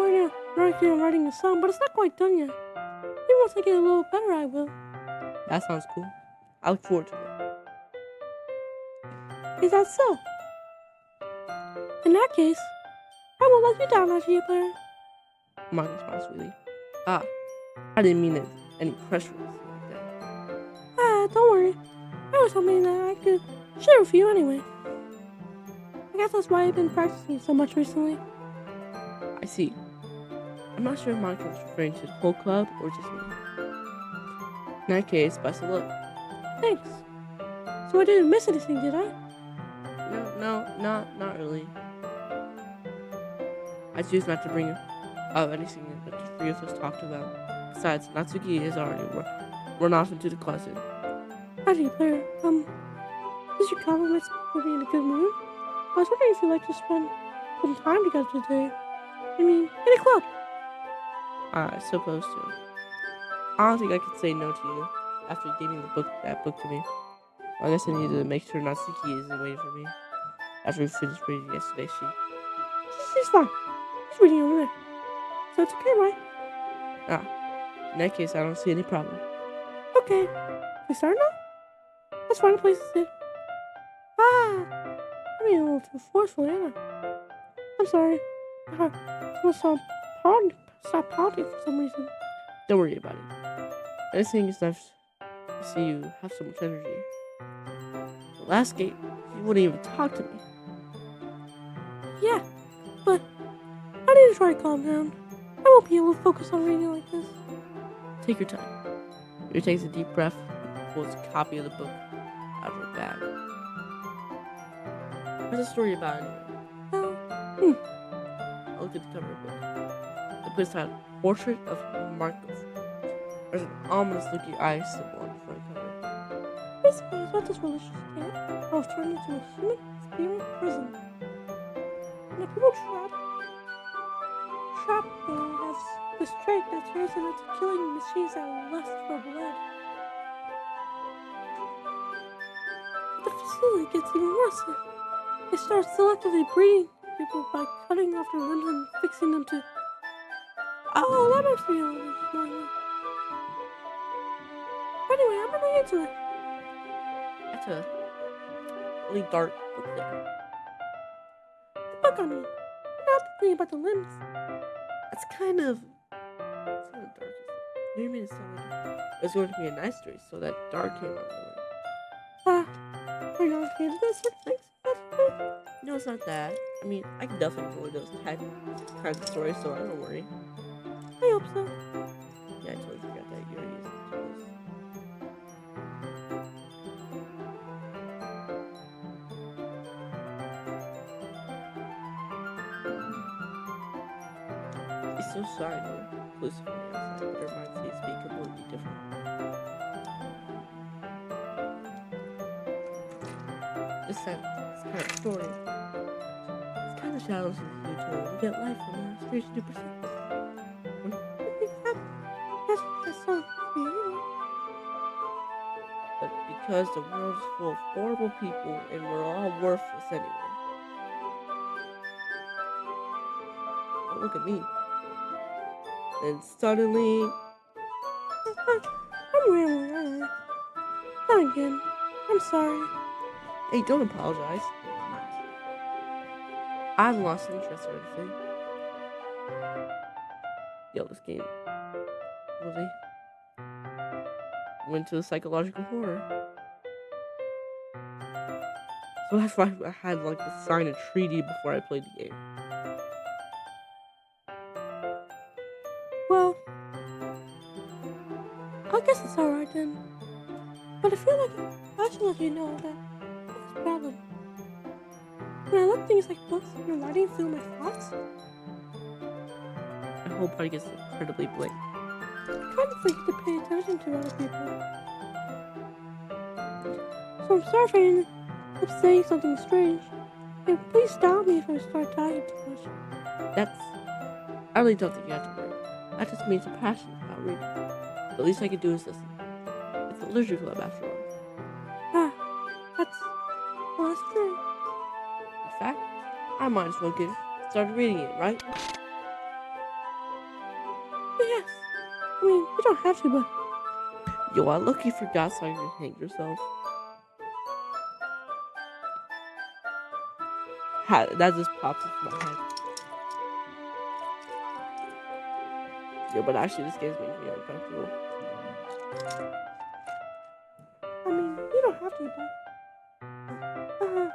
working on writing a song, but it's not quite done yet. Maybe once I get a little better, I will. That sounds cool. I look forward to it. Is that so? In that case, I won't let you down, RGA player. Martin smiles sweetly. Ah, I didn't mean it. Any pressure or anything like that. Don't worry. That was something that I could share with you anyway. I guess that's why I've been practicing so much recently. I see. I'm not sure if Monica was referring to the whole club or just me. In that case, best of luck. Thanks. So I didn't miss anything, did I? No, not really. I choose not to bring up anything that the three of us talked about. Besides, Natsuki is already run off into the closet. RGA player, does your compliments put me in a good mood? I was wondering if you'd like to spend some time together today. I mean, in a club. I suppose so. I don't think I could say no to you after you gave me that book to me. I guess I need to make sure Natsuki isn't waiting for me. After we finished reading yesterday, She's fine. She's reading over there. So it's okay, right? in that case, I don't see any problem. Okay. We start now? Let's find a place to sit. I'm being a little too forceful, ain't I? I'm sorry. I must stop pounding for some reason. Don't worry about it. I just think it's nice to see you have so much energy. The last game, you wouldn't even talk to me. Yeah, but I need to try to calm down. I won't be able to focus on reading like this. Take your time. Yuri takes a deep breath and pulls a copy of the book out of her bag. What's the story about anyway? I looked at the cover of the book. The book had Portrait of Markov. There's an ominous looking eye symbol on the front cover. Basically, it's about this religious camp. I was turned into a human spirit prison. And the people trapped there have this trait that turns them into killing machines that lust for blood. The facility gets even worse. They start selectively breeding people by cutting off their limbs and fixing them to... Oh, that makes me a little bit smaller. Anyway, I'm really into it. That's a really dark book there. The book, I mean. Not the thing about the limbs. That's kind of dark. You made it sound like it was going to be a nice story, so that dark came out of nowhere. Are you not afraid of those sort of things? No, it's not that. I mean, I can definitely enjoy those kinds of stories, so I don't worry. I hope so. Yeah, I totally forgot that Yuri is into this. It's still shiny, inclusive on the outside, but their mind seems to be completely different. This kind of story, it's kind of challenges you to look at life from a spiritual perspective. That's so sweet. But because the world is full of horrible people and we're all worthless anyway. Don't look at me. And suddenly, I'm rambling. Not again. I'm sorry. hey, don't apologize. I haven't lost interest or anything. Yo, this game really went to the psychological horror. So that's why I had like to sign a treaty before I played the game. Well, I guess it's alright then. But I feel like I should let you know that I have this problem. When I look at things like books and writing through my thoughts, My whole body gets incredibly blank. I kind of forget to pay attention to other people. So I'm sorry if I end up saying something strange. And please stop me if I start talking too much. I really don't think you have to worry. That just means you're passionate about reading. The least I can do is listen. It's a literature club after all. Ah, that's true. In fact, I might as well get started reading it, right? Yes. I mean, you don't have to, but Yo, I lucky forgot so you can hang yourself. That just pops into my head. Yo, but actually, this game's making me uncomfortable. I mean, you don't have to, but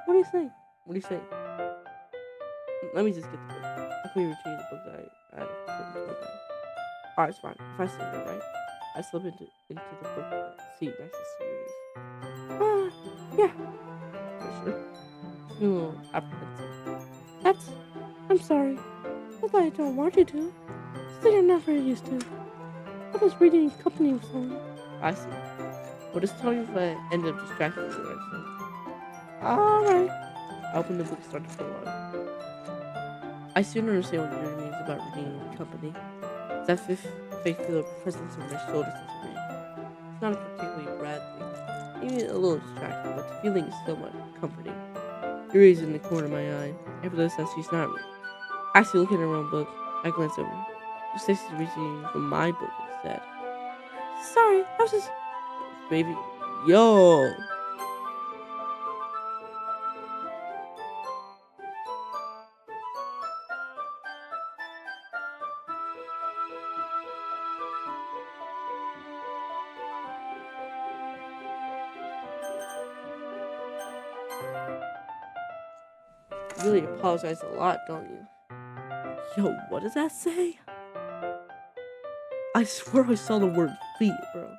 what do you think? What do you think? Let me just get the book. How can we retrieve the book that I put into my bag? Alright, it's fine. If I slip it, right? I slip into the book seat next to Sirius. Yeah. For sure. It's a little apprehensive. I'm sorry. Not that I don't want you to. It's that you're not very used to. I was reading in company with someone. I see. Well, just tell me if I end up distracting you or anything. Alright. I open the book and start to pull out. I soon understand what Yuri means about reading in company. It's that fake feel of presence on their shoulders as you read. It's not a particularly bad thing. Maybe a little distracting, but the feeling is still much comforting. Yuri is in the corner of my eye. Nevertheless, as she's not actually looking at her own book, I glance over. Stacy's reading from my book instead. Sorry, I was just... Baby, yo! You really apologize a lot, don't you? Yo, what does that say? I swear I saw the word feet, bro.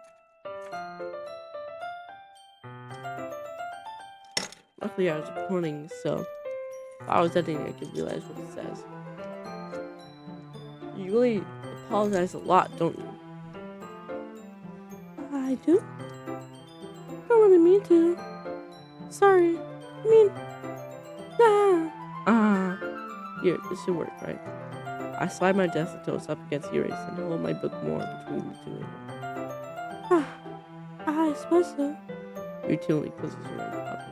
Luckily, I was recording, so if I was editing, I could realize what it says. You really apologize a lot, don't you? I do? Don't really mean to. Sorry. I mean... Here, this should work, right? I slide my desk toes up against Yuri's and hold my book more between the two of them. I suppose so. Routinely closes her own copy.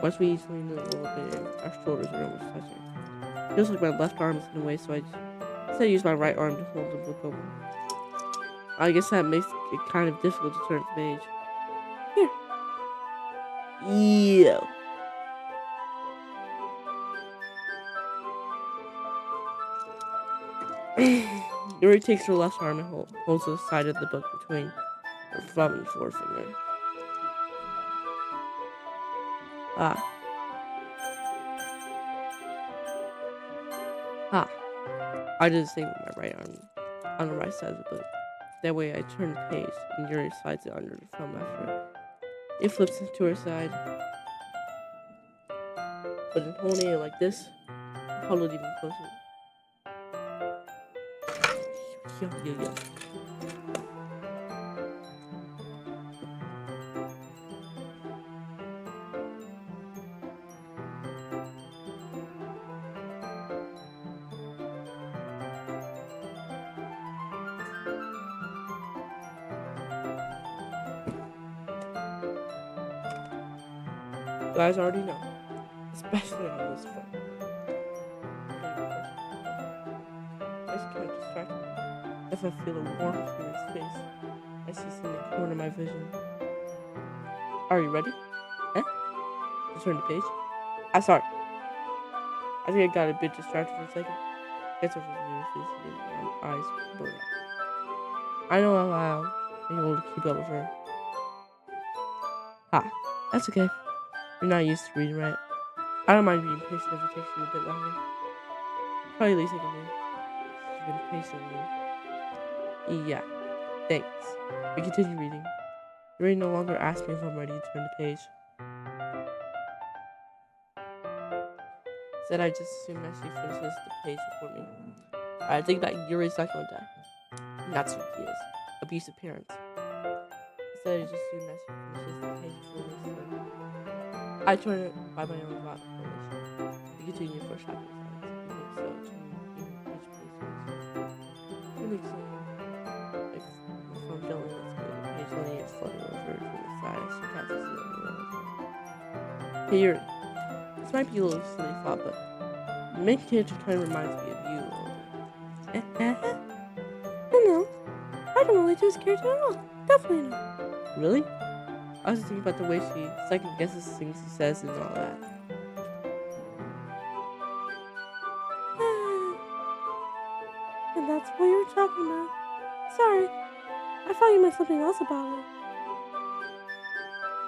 Once we each lean in a little bit and our shoulders are almost touching. Feels like my left arm is in the way, so I use my right arm to hold the book open. I guess that makes it kind of difficult to turn the page. Here. Yeah. Yuri takes her left arm and holds the side of the book between her thumb and forefinger. I do the same with my right arm on the right side of the book. That way I turn the page and Yuri slides it under the thumb after it flips into her side. But in holding it like this, hold it even closer. Yeah. You guys already know, especially on this phone. This kind of distracts me. If I feel a warmth in his face, I see something in the corner of my vision. Are you ready? Huh? Just turn the page. I'm sorry. I think I got a bit distracted for a second. Gets over the face and my eyes burn up. I know how I'll be able to keep up with her. That's okay. You're not used to reading, right? I don't mind being patient if it takes you a bit longer. Probably the least I can do. You've been patient with me. Yeah, thanks. We continue reading. Yuri no longer asks me if I'm ready to turn the page. Said I just assume that she finishes the page before me. I think that Yuri's not going to die. That's who he is. Abusive parents. Said I just assume that she finishes the page before me. I turn it by my own volition. We continue for chapter silence. He makes so if my phone gently lets go, the page letting it flutter over to the side as she catches it on the road. Hey Yuri, this might be a little silly thought, but the main character kind of reminds me of you a little bit. No, I don't relate to his character at all. Definitely not. Really? I was thinking about the way she second guesses things he says and all that. And that's what you were talking about. Sorry, I thought you meant something else about it.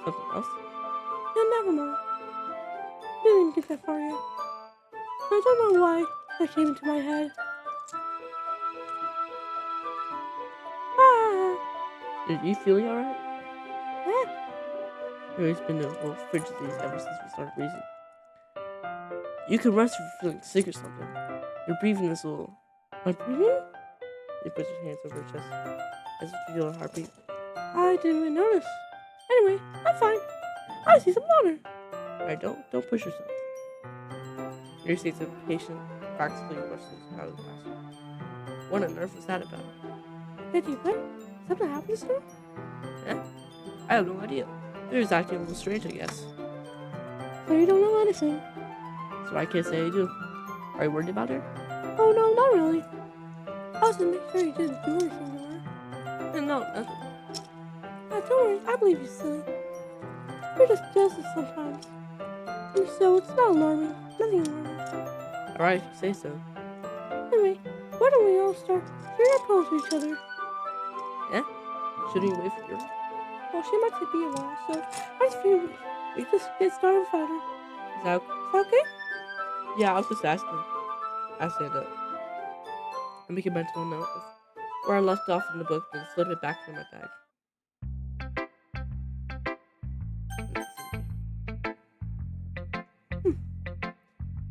Something else? Yeah, never mind. Didn't even get that far yet. I don't know why that came into my head. Are you feeling alright? Yeah. Yuri's been a little frigid ever since we started reading. You could rest if you're feeling sick or something. Your breathing is a little... My breathing? You put your hands over her chest as if to feel her heartbeat. I didn't even notice. Anyway, I'm fine. I see some water. Alright, don't push yourself. Yuri stays a patient, practically rushes out of the classroom. What on earth was that about? Did you what? Something happened to her? Yeah? I have no idea. Yuri's acting a little strange, I guess. So you don't know anything? So I can't say I do. Are you worried about her? Oh no, not really. I was just making sure you didn't do anything to her. No, nothing. Don't worry, I believe you, silly. You're just this sometimes. And so it's not alarming. Nothing alarming. Alright, if you say so. Anyway, why don't we all start shooting our pillows to each other? Yeah? Shooting away from Yuri? Well, she might be a while, so I just feel we just get started without her. Is that okay? Yeah, I was just asking. I stand up. I make a mental note of where I left off in the book, then slip it back in my bag.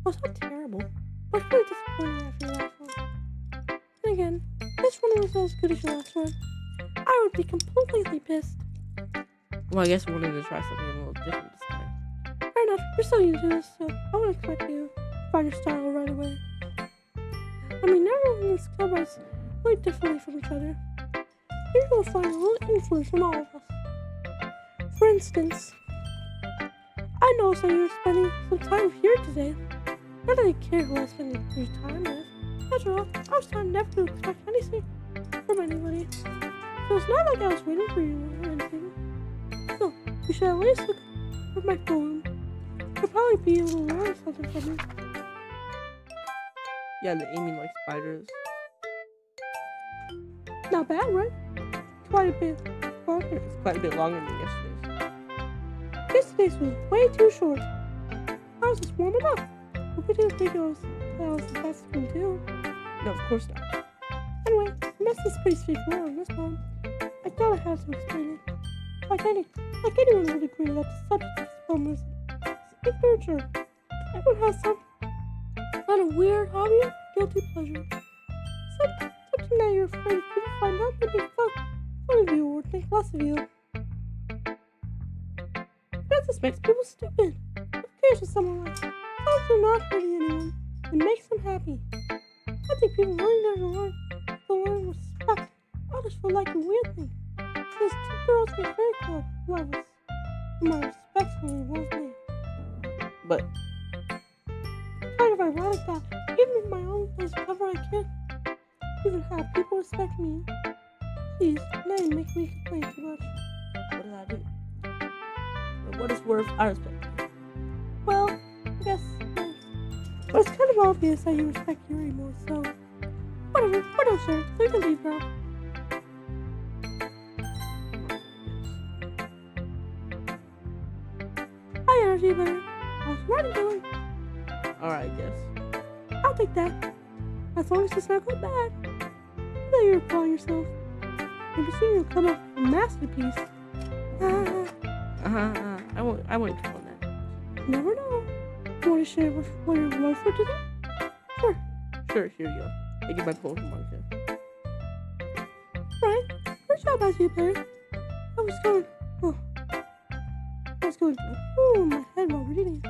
Well, it's not terrible, but it's really disappointing after your last one. And again, this one was not as good as your last one. I would be completely pissed. Well, I guess I wanted to try something a little different this time. Fair enough, you're so used to this, so I wouldn't expect you to find your style right away. I mean, everyone in this club is really differently from each other. Maybe we'll find a little influence from all of us. For instance, I noticed that you were spending some time here today. Not that I care who I spend your time with. After all, I was trying never to expect anything from anybody. So it's not like I was waiting for you or anything. So, you should at least look at my phone. You'll probably be able to learn something from it. Yeah, the aiming like spiders. Not bad, right? Quite a bit longer. It's quite a bit longer than yesterday's. Yesterday's was way too short. I was just warming up. But we didn't think that was the best thing to do. No, of course not. Anyway, the message is pretty straightforward on this one. I thought I had to explain it. Like anyone would agree that the subject of this poem is literature. Everyone has some kind of weird hobby or guilty pleasure. Some Imagine that you're afraid if people find out they'll make fun of you or think less of you. That just makes people stupid. Who cares what someone likes? As long as they're not hurting anyone, it makes them happy. I think people really need to learn respect. Others feel like a weird thing. Those two girls get very close. Who respects me won't me. But Kind of ironic that even in my own place whenever I can, even have people respect me. Please, now you make me complain too much. what did I do? For what it's worth, I respect you. Well, I guess thanks. But it's kind of obvious that you respect Yuri more, so whatever, sir. So you can leave now. Hi, Energy Bear. How's your riding going? Alright, I guess. I'll take that. As long as it's not going bad. Now you're applying yourself. Maybe soon you'll come up with a masterpiece. I won't count on that. Never know. You want to share what you wrote for today? Sure. Sure, here you go. I get my Pokemon card. Right. Good job, as you Perry. I was going through my head while reading it.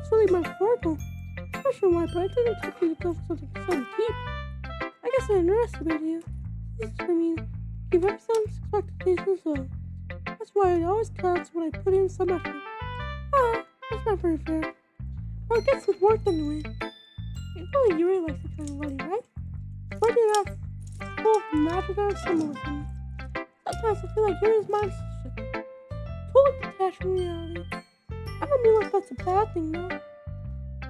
It's really metaphorical. Not sure why, but I didn't expect you to go for something so deep. I guess I underestimated you. This is for me. Keep everyone's expectations low. That's why it always counts when I put in some effort. That's not very fair. Well, it gets it worked anyway. You know you really like the kind of running, right? Why do you have full of magic and symbolism? Sometimes I feel like Yuri's mind is totally detached from reality. I don't mean like that's a bad thing, no.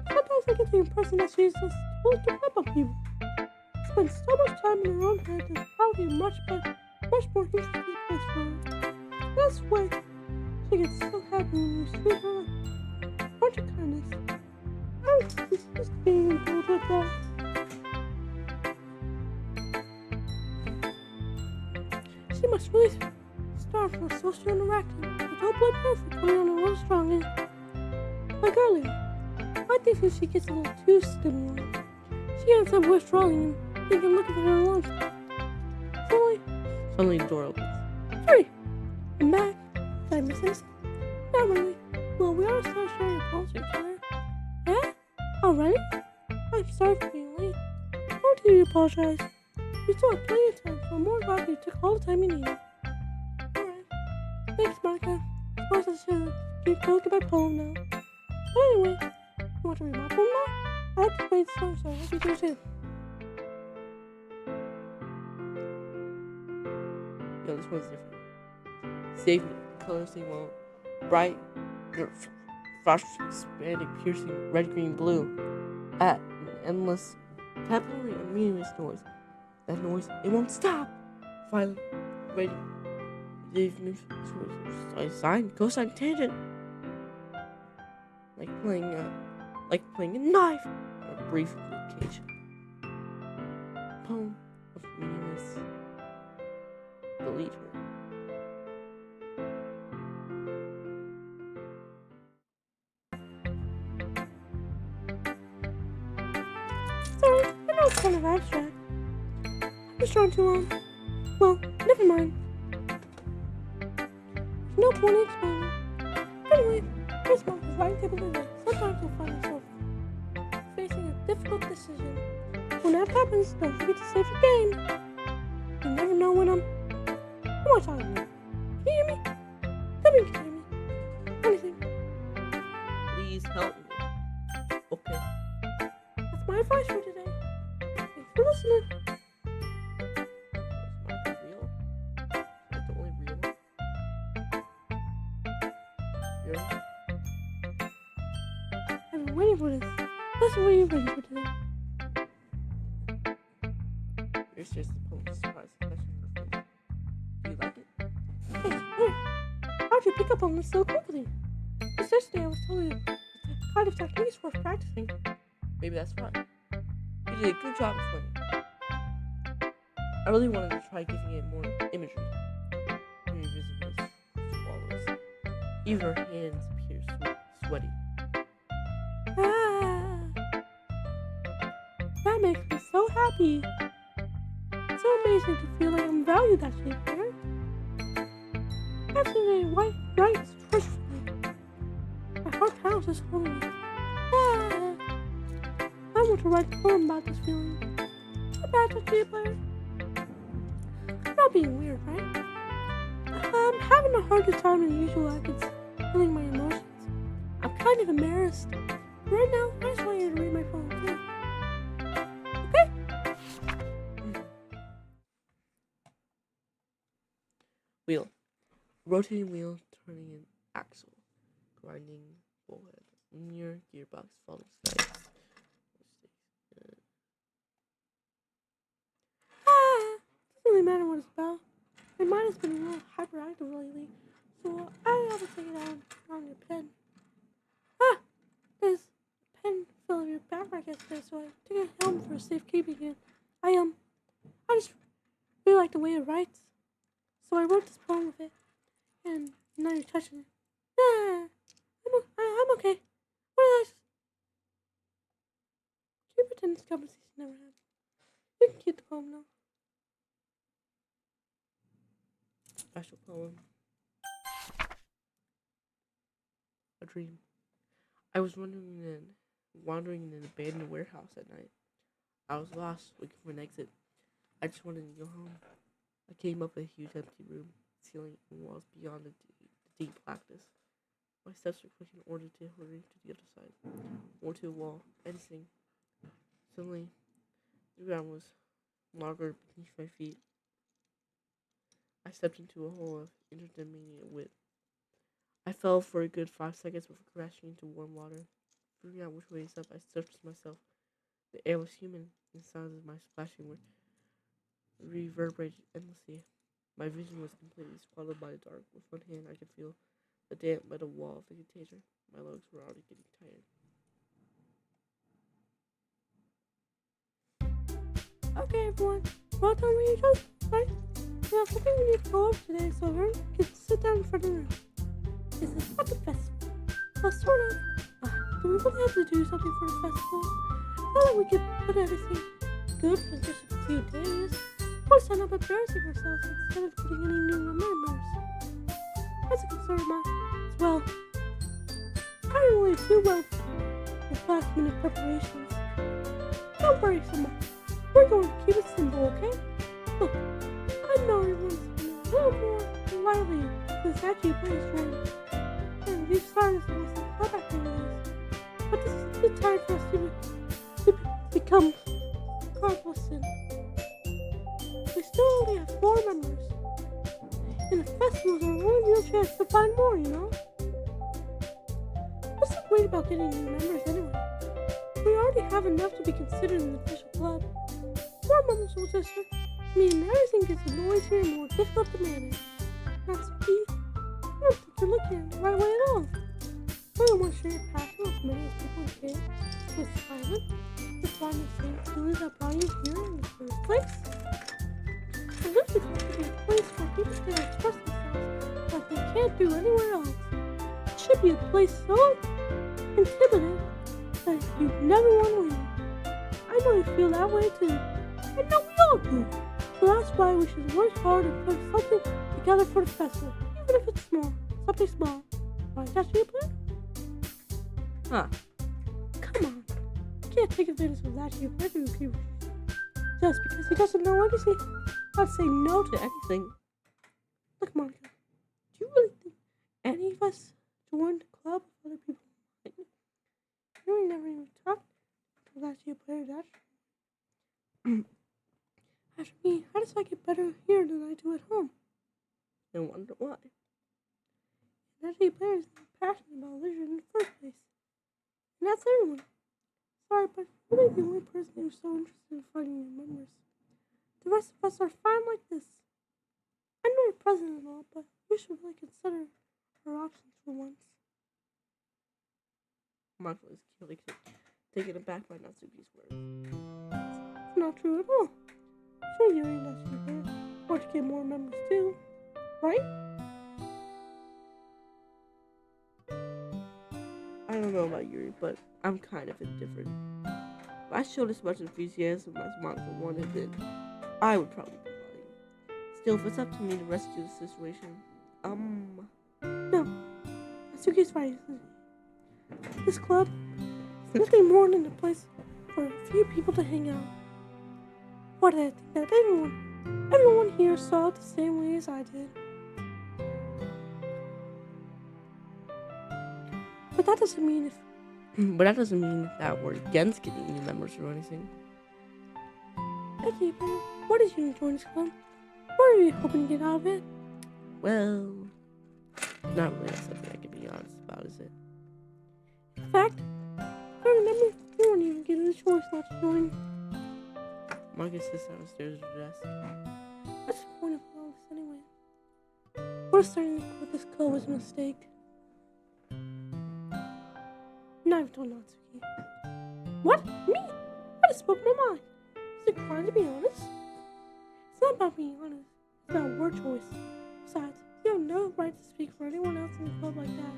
Sometimes I get the impression that she's just totally given up on people. She spends so much time in her own head that it's probably a much more interesting place for her. That's why she gets so happy when you treat her with a bunch of kindness. I don't think she's just being told like that. She must really starve for social interaction. I don't blame her for coming on a little strong. Like earlier, I think she gets a little too stimulated. She ends up withdrawing and thinking looking for her lunch. Suddenly the door opens. Hurry! I'm back. Did I miss anything? Not really. Well, we always start sharing your pulse with each other. Yeah? Already? I'm sorry for being late. How do you apologize? You still have plenty of time, so I'm more glad you took all the time you needed. Alright. Thanks, Monica. I suppose I should keep talking my poem now. But anyway, you want to read my poem now? I like to play the song, so I hope you do too. Yo, this one's different. Save me. Colors they won't. Bright, flash, expanding, piercing, red, green, blue. At an endless, capillary and meaningless noise. That noise, it won't stop. Finally, ready. Leave me sine, cosine, tangent. Like playing a knife on a brief occasion. Poem of meaningless. Delete her. Sorry, I know it's kind of abstract. I'm just trying to, well, never mind. There's no point in explaining. Anyway, here's Mama's writing table today. Sometimes you'll find yourself facing a difficult decision. When that happens, don't forget to save your game. You never know when Who am I talking to? Can you hear me? Tell me you can hear me. Anything. Please help me. Okay. That's my advice for today. Thanks for listening. That's not real. That's the only real one. Really? I've been waiting for this. Listen, what are you waiting for today? Here's just the poem surprise expression on her face. Do you like it? Hey, where? How'd you pick up on this so quickly? Just yesterday I was telling you the kind of techniques worth practicing. Maybe that's right. You did a good job explaining. I really wanted to try giving it more imagery. Very visible swallows. Even her hands appear sweaty. Ah, that makes me so happy. so amazing to feel like I'm valued that shape, right? Absolutely, white rights treasure for me. My heart pounds just holding it. Ah, I want to write a poem about this feeling. How bad to be a player? I'm not being weird, right? I'm having a harder time than usual at feeling my emotions. I'm kind of embarrassed. Right now, I just want you to read my poem too. Okay? Wheel. Rotating wheel, turning an axle. Grinding bullhead. Mirror, gearbox, falling sides. Doesn't really matter what it's about. My mind has been a little hyperactive lately, so I have to take it out on your pen. There's a pen fell in your backpack yesterday, so I took it home for safekeeping it. I just really like the way it writes, so I wrote this poem with it, and now you're touching it. I'm okay. What did I? Can you pretend this conversation never happened? You can keep the poem now. Special poem. A dream. I was wandering in an abandoned warehouse at night. I was lost, looking for an exit. I just wanted to go home. I came up a huge empty room, ceiling and walls beyond the deep blackness. My steps were quick in order to hurry to the other side, or to a wall, and sing. Suddenly, the ground was longer beneath my feet. I stepped into a hole of intermittent width. I fell for a good 5 seconds before crashing into warm water. Figuring out which way is up, I searched myself. The air was humid, and the sounds of my splashing were reverberated endlessly. My vision was completely squatted by the dark. With one hand, I could feel the damp metal wall of the container. My legs were already getting tired. Okay, everyone. Well done with each other, right? We have something we need to go over today, so everyone can sit down in front of the room. This is not the festival. Well, sort of. Do we really have to do something for the festival? It's not like we could put everything good for just a few days. Or sign up embarrassing ourselves instead of putting any new members. That's a concern of mine as well. I don't really do well with last minute preparations. Don't worry so much. We're going to keep it simple, okay? Look, I know everyone's been a little more lively since actually plays joined. And we've started some club activities. But this is the time for us to become complacent. We still only have 4 members. And the festivals are one real chance to find more, you know? What's so great about getting new members anyway? We already have enough to be considered an official club. More members will just mean everything gets noisier and more difficult to manage. That's key. I don't think you're looking at it the right way at all. I don't want to share your passion with as many as people can. With silent, to find the same feelings that brought you here in the first place. And this is going to be a place where people can express themselves like they can't do anywhere else. It should be a place so intimidating that you never want to leave. I know you feel that way too. I know we all do. So that's why we should work hard and put something together for the festival, even if it's small. Something small. Right, that's your plan? Huh. Come on. You can't take advantage of that here people. Just because he doesn't know anything. I'd say no to anything. Look, Monica. Do you really think any of us joined the club with other people? You never even talked to that here player, Dash. As for me, how does I get better here than I do at home? I wonder why. That here player is passionate about leisure in the first place. And that's everyone. Sorry, but you're really the only person who's so interested in finding new members. The rest of us are fine like this. I know you're president and all, but we should really consider our options for once. Michael is clearly taken aback by Natsuki's words. It's not true at all. Sure, Yuri, that's your hair. Or to get more members too, right? I don't know about Yuri, but I'm kind of indifferent. If I showed as much enthusiasm as Monica wanted, then I would probably be lying. Still, if it's up to me to rescue the situation, No, Natsuki's right. This club is nothing more than a place for a few people to hang out. Why did I think that everyone here saw it the same way as I did? But that doesn't mean that we're against getting new members or anything. Okay, but why did you join this club? What are you hoping to get out of it? Well, not really something I can be honest about, is it? In fact, I remember you weren't even given a choice not to join. Marcus sits downstairs at her desk. What's the point of all this anyway? What if starting to quit this club was a mistake? Now I've told Natsuki. What? Me? I just spoke my mind. Is it crime to be honest? It's not about being honest. It's about word choice. Besides, you have no right to speak for anyone else in the club like that.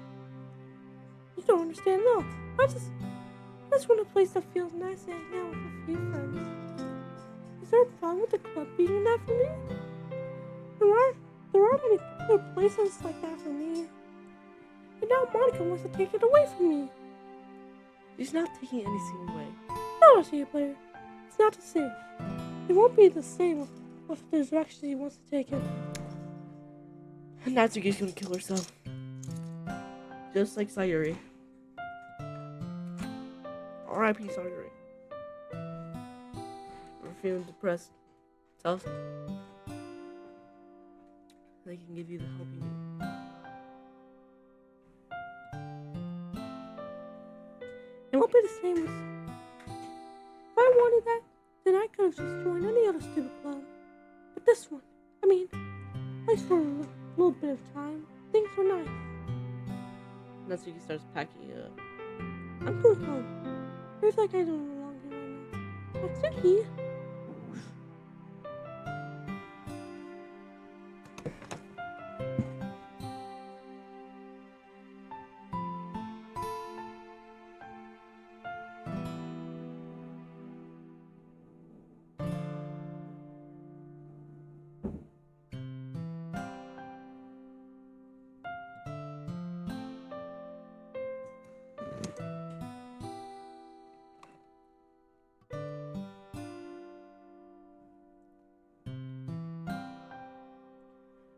You don't understand at all. I just want a place that feels nice to hang out with a few friends. Is there a problem with the club being that for me? There are many other places like that for me. And now Monica wants to take it away from me. She's not taking anything away. No, see player. It's not the same. It won't be the same if the direction he wants to take it. Natsuki's gonna kill herself. Just like Sayuri. R.I.P. Sayuri. We're feeling depressed. Tell us. They can give you the help you need. It won't be the same as... If I wanted that, then I could have just joined any other stupid club. But this one, at least for a little bit of time, things were nice. Natsuki starts packing it up. I'm going home. I feel like I don't belong here right now. Natsuki!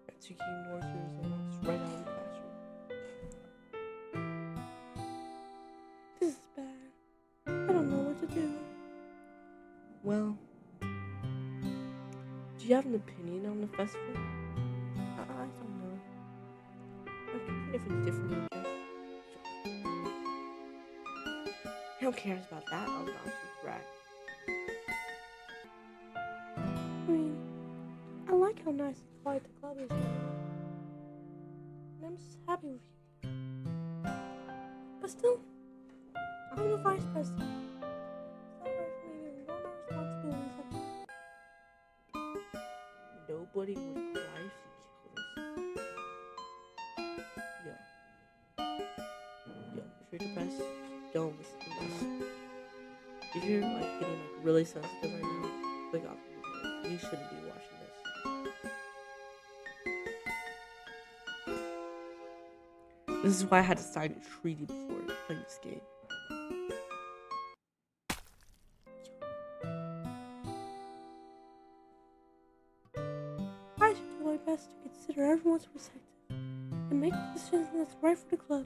Natsuki ignores her and walks right out of the classroom. This is bad. I don't know what to do. Well, do you have an opinion on the festival? I don't know. I'm kind of indifferent, I guess. Who cares about that obnoxious brat? I mean, I like how nice and quiet the club is right now. And I'm just happy with you. But still, I'm the vice president. It's not right for me to ignore my responsibilities like that. Nobody would cry if you killed us. Yo, if you're depressed, don't listen to this. If you're getting really sensitive right now, click off the video. You shouldn't be watching this. This is why I had to sign a treaty before playing this game. I should do my best to consider everyone's perspective and make the decision that's right for the club.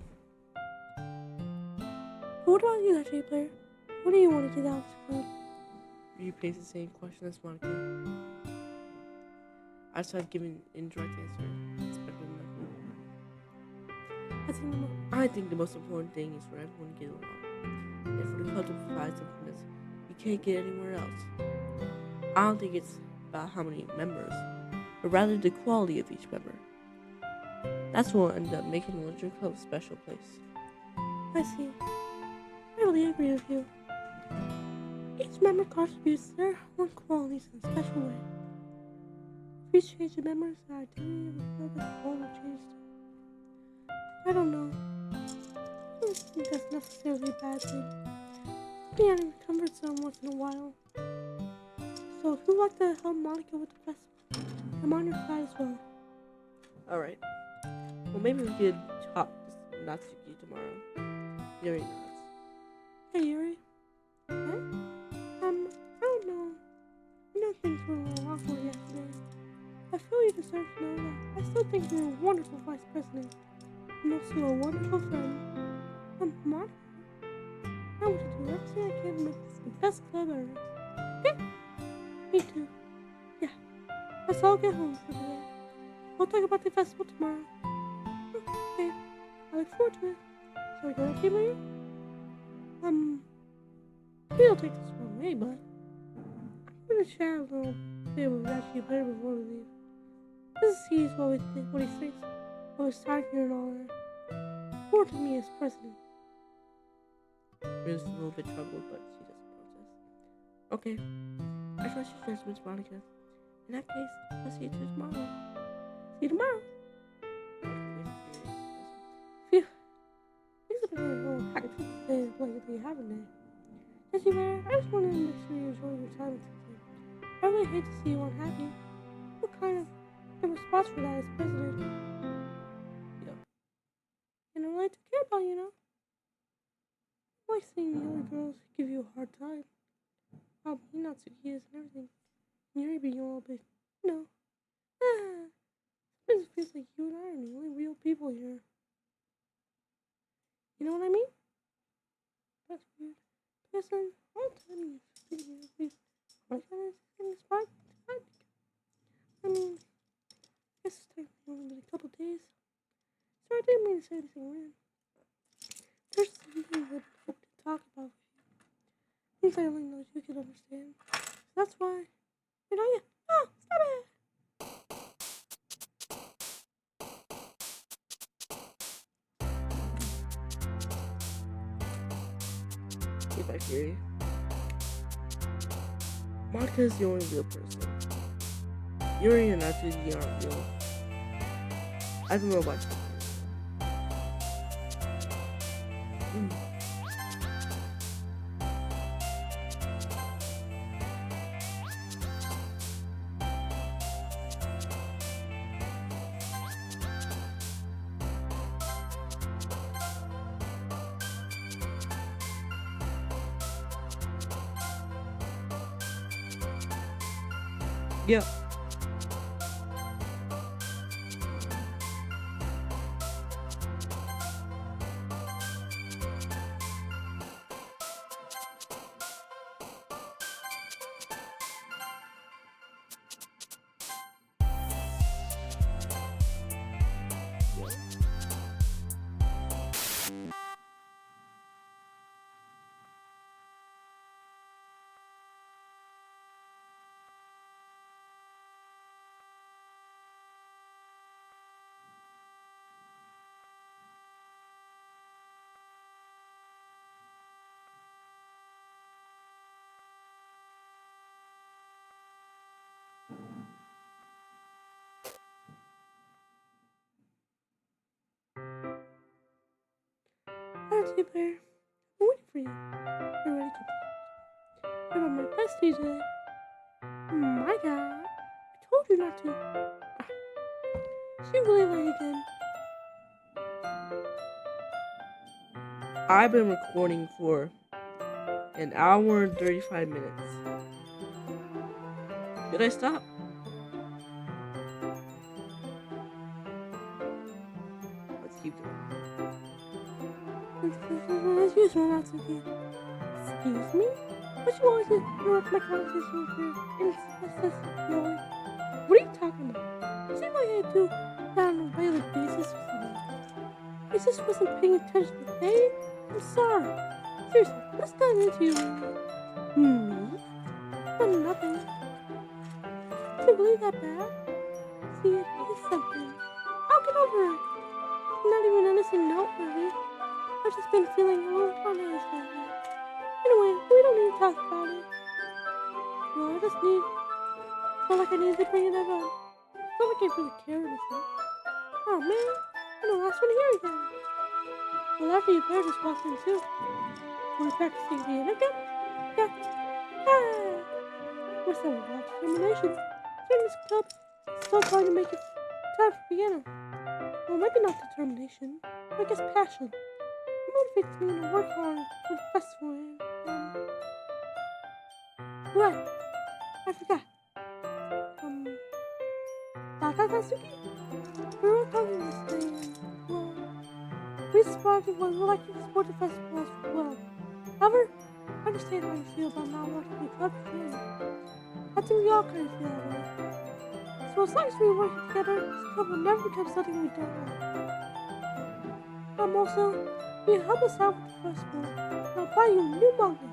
But what about you, that player? What do you want to get out of this club? Replace the same question as Monica. I just have given indirect answer. It's better than nothing. I think the most important thing is for everyone to get along. And for the club to provide something that you can't get anywhere else. I don't think it's about how many members, but rather the quality of each member. That's what will end up making the Literature Club a special place. I see. I really agree with you. Each member contributes their own qualities in a special way. If we change the members, our identity of the club as well will change too. I don't know. I don't think that's necessarily a bad thing. Be out of your comfort zone once in a while. So would like to help Monica with the festival. I'm on your side as well. Alright. Well, maybe we could talk to Natsuki tomorrow. Yuri nods. Hey, Yuri. Hey? I don't know. I know things were a little awkward yesterday. I feel you deserve to know that. I still think you're a wonderful vice president. And also a wonderful friend. Monica. I want to do everything I can to make this the best club ever. Okay? Me too. Yeah. Let's all get home for today. We'll talk about the festival tomorrow. Okay. I look forward to it. Shall we go okay later? Maybe I'll take this wrong way, but I'm gonna share a little bit with actually better before we leave. This is he's what he thinks. What was talking and all that. Forward to me as president. Riz is a little bit troubled, but she doesn't protest. Okay. I trust your judgment, Monica. In that case, I'll see you two tomorrow. See you tomorrow. Phew. Things have been a little hectic today lately, haven't they? Jesse Bear, I just wanted to make sure you enjoy your time with him. I really hate to see you unhappy. What kind of a response for that as president? Yeah. And I really to care about you know. I like seeing the other girls give you a hard time. How Natsuki is and everything. And you're being a little bit, you know. Sometimes it feels like you and I are the only real people here. You know what I mean? That's weird. Because all the time you've been here with me, I kind of in this spot. I mean, I guess it's technically only been a couple days. So I didn't mean to say anything weird. There's something that I hope to talk about with you. Things I only know you can understand. That's why. You know, oh, stop it! If I hear you. Monica is the only real person. Yuri and Natsuki aren't real. I don't know about you. Yeah. Natsuki Bear, I'm waiting for you. You're ready to you're on my bestie today. My God, I told you not to. She really late again. I've been recording for an hour and 35 minutes. Did I stop? Let's keep going. As usual, Natsuki. Excuse me? But you always interrupt my conversation with your incessant. What are you talking about? You seem like I do that on a regular basis or something. I just wasn't paying attention today. I'm sorry. Seriously, what's gotten into you? Me? But nothing. Can't you believe that bad? See, it is something. I'll get over it. Not even anything noteworthy. I've just been feeling a little uneasy lately. Anyway, we don't need to talk about it. Well, I just feel like I need to bring it up. It's not like I really care or anything. Oh man, I'm the last one here again. Well, after your parents just walked in too. Were we practicing being again? Yeah. Ah. myself with a lot of determination. Joining this club is still trying to make it time for piano. Well, maybe not determination, but I guess passion. It motivates me to work hard for the festival right, I forgot. Takakatsuki? We were talking this thing, well, we spotted what we like to support the festival as well. However, I understand how you feel about not wanting to be club friends. I think we all kind of feel that way. So as long as we work together, this club will never become something we don't want. Also, you help us out with the festival, and I'll buy you a new manga.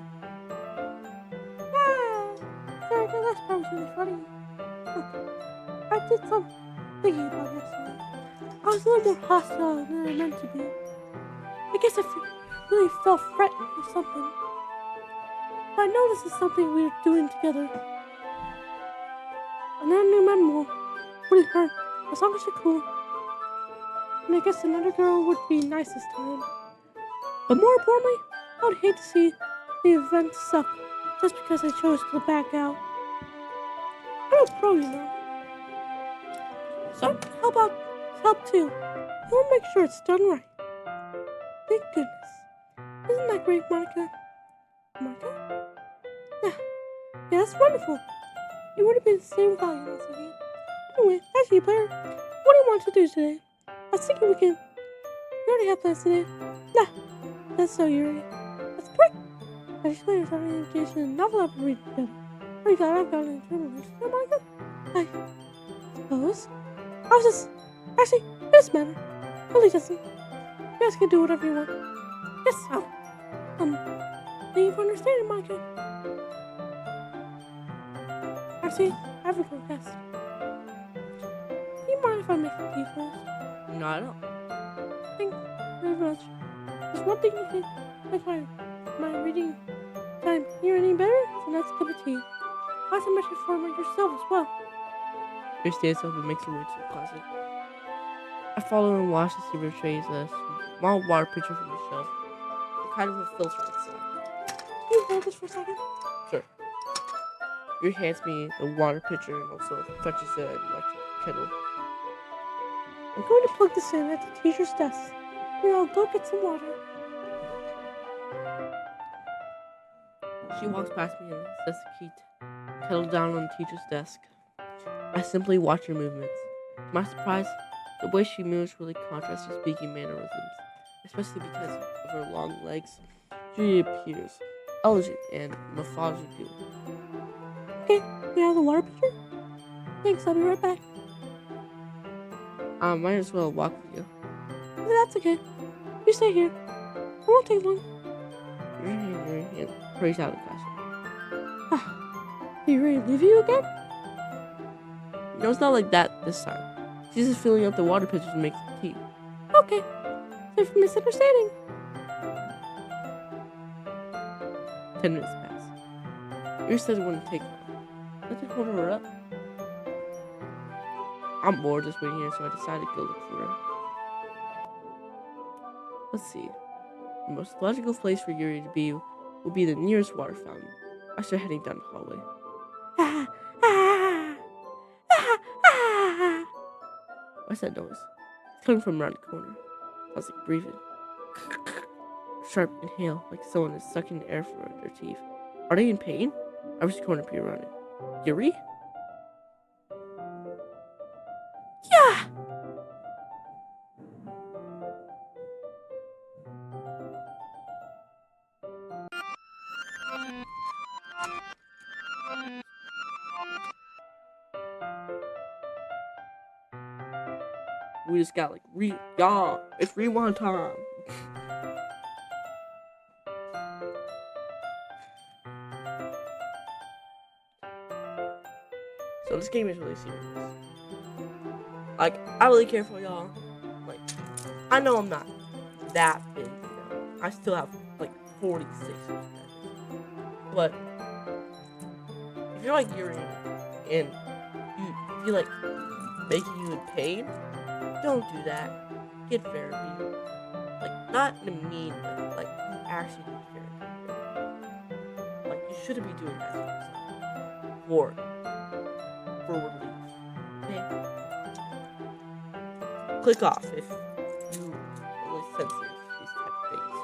Ah! Sorry, that last part was really funny. Look, I did some thinking about yesterday. I was a little more hostile than I meant to be. I guess I really felt threatened or something. But I know this is something we're doing together. And then remember, wouldn't hurt, as long as you're cool. And I guess another girl would be nice this time. But more importantly, I would hate to see the event suck just because I chose to back out. I'm a pro, you know. So how about help too? I want to make sure it's done right. Thank goodness. Isn't that great, Monica? Monica? Yeah, that's wonderful. You would have been the same without you once again. Anyway, actually, player, what do you want to do today? I was thinking we already have plans today. Nah, that's so Yuri. That's correct. I just players are engaged in a novel I've been reading together. Pretty glad I've gotten into a relationship, Monica. I suppose. I was just, actually, it doesn't matter. Really doesn't. You guys can do whatever you want. Yes, so. Thank you for understanding, Monica. Actually, I have a request. Do you mind if I make a tea first? No, I don't. Thank you very much. There's one thing you can make my reading time here any better. It's a nice cup of tea. Not to mention for yourself as well. Your stands up and makes her way to the closet. I follow and watch as he retrieves a small water pitcher from the shelf, kind of a filter inside. Can you hold this for a second? Sure. Yuri hands me the water pitcher and also fetches an electric kettle. I'm going to plug this in at the teacher's desk. And I'll go get some water. She walks past me and sets the kettle down on the teacher's desk. I simply watch her movements. To my surprise, the way she moves really contrasts her speaking mannerisms, especially because of her long legs. She appears elegant and methodical. Okay, you have the water pitcher? Thanks, I'll be right back. I might as well walk with you. That's okay. You stay here. I won't take long. Your hand hurries out of the classroom. Are you ready to leave you again? No, it's not like that this time. She's just filling up the water pitcher to make some tea. Okay. Sorry for misunderstanding. 10 minutes pass. Yuri said it wouldn't take long. Let me hold her up. I'm bored just waiting here, so I decided to go look for her. Let's see. The most logical place for Yuri to be will be the nearest water fountain. I start heading down the hallway. What's that noise? It's coming from around the corner. Sounds like breathing. Sharp inhale, like someone is sucking air from their teeth. Are they in pain? I reach the corner peer around it. Yuri? Yeah! We just got like y'all, it's rewind time. So this game is really serious. Like, I really care for y'all. Like, I know I'm not that big, you know. I still have like 46 subscribers. But if you're like Yuri and you feel like making you in pain, don't do that. Get therapy. Like, not in a mean way, like, you actually need therapy. Like, you shouldn't be doing that to yourself. for relief. Okay? Click off if you are really sensitive to these type of things.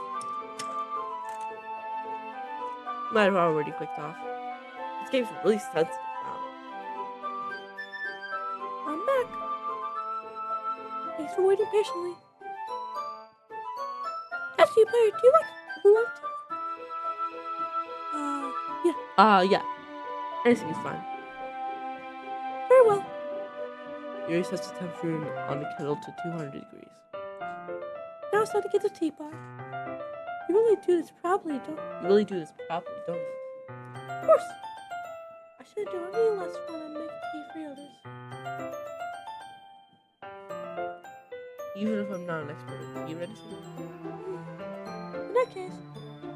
You might have already clicked off. This game's really sensitive now. I'm back. Thanks for waiting patiently. Actually, player, do you like oolong tea? Yeah. Anything is fine. Very well. Yuri sets the temperature on the kettle to 200 degrees. Now it's time to get the teapot. You really do this properly, don't you? Don't you? Of course. I shouldn't do any less when I make tea for others. Even if I'm not an expert in tea medicine. In that case,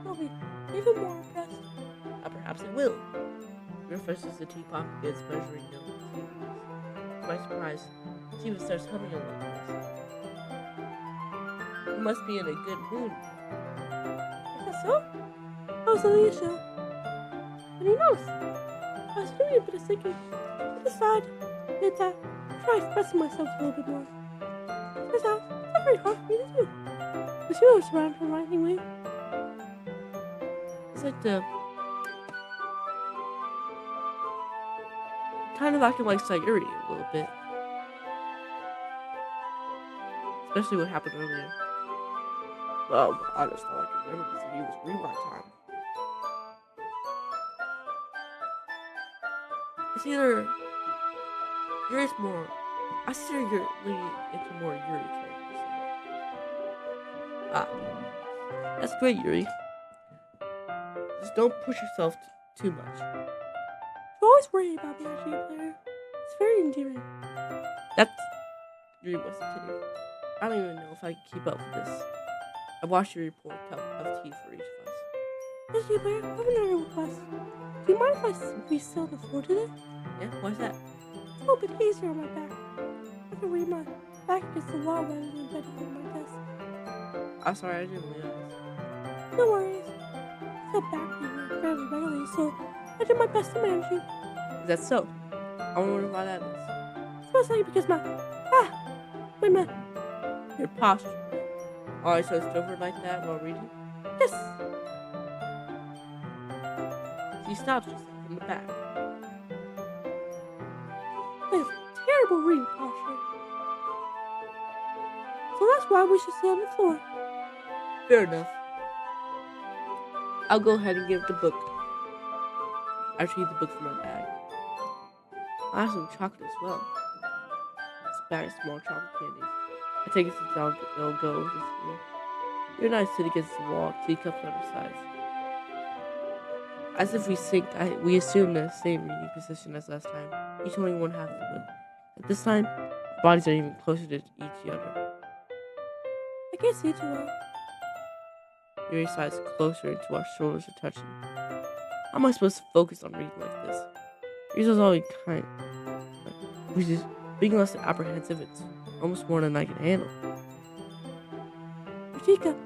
I'll be even more impressed. Perhaps it will. Refreshes the teapot and begins measuring milk. To my surprise, Steven starts humming a little bit. He must be in a good mood. Is that so? I was on the issue. And he knows. I was doing a bit of thinking. To decide that try expressing myself a little bit more. Turns out, it's not very hard for me to do. Because you always around him right anyway. It's like the kind of acting like Sayuri a little bit. Especially what happened earlier. Well, honestly, all I can remember this video was rewind time. It's either Yuri's more. I see you're leaning into more Yuri characters. That's great, Yuri. Just don't push yourself too much. You always worry about me, actually, player. It's very endearing. That's Yuri wasn't kidding. I don't even know if I can keep up with this. I watched Yuri pour a cup of tea for each of us. Actually, player, I have another request. Do you mind if we sit on the floor today? Yeah, why's that? It's a little bit easier on my back. I can read my back against the wall rather than bedding on my desk. I'm sorry, I didn't realize. No worries. I feel back pain fairly regularly, so I do my best to manage it. Is that so? I wonder why that is. It's mostly because my Your posture. Always so over like that while reading? yes. She stops herself in the back. I have terrible reading posture. So that's why we should sit on the floor. Fair enough. I'll go ahead and give the book. I retrieve the book from my bag. I have some chocolate as well. It's a bag of small chocolate candies. I take it since they'll go this year. You're nice sit against the wall, teacups on her sides. As if we sync, we assume the same reading position as last time, each holding one half of the book. At this time, our bodies are even closer to each other. I can't see too well. Yuri sides closer until our shoulders are touching. How am I supposed to focus on reading like this? Yuri's always kind, which is being less apprehensive. It's almost more than I can handle. Your teacup.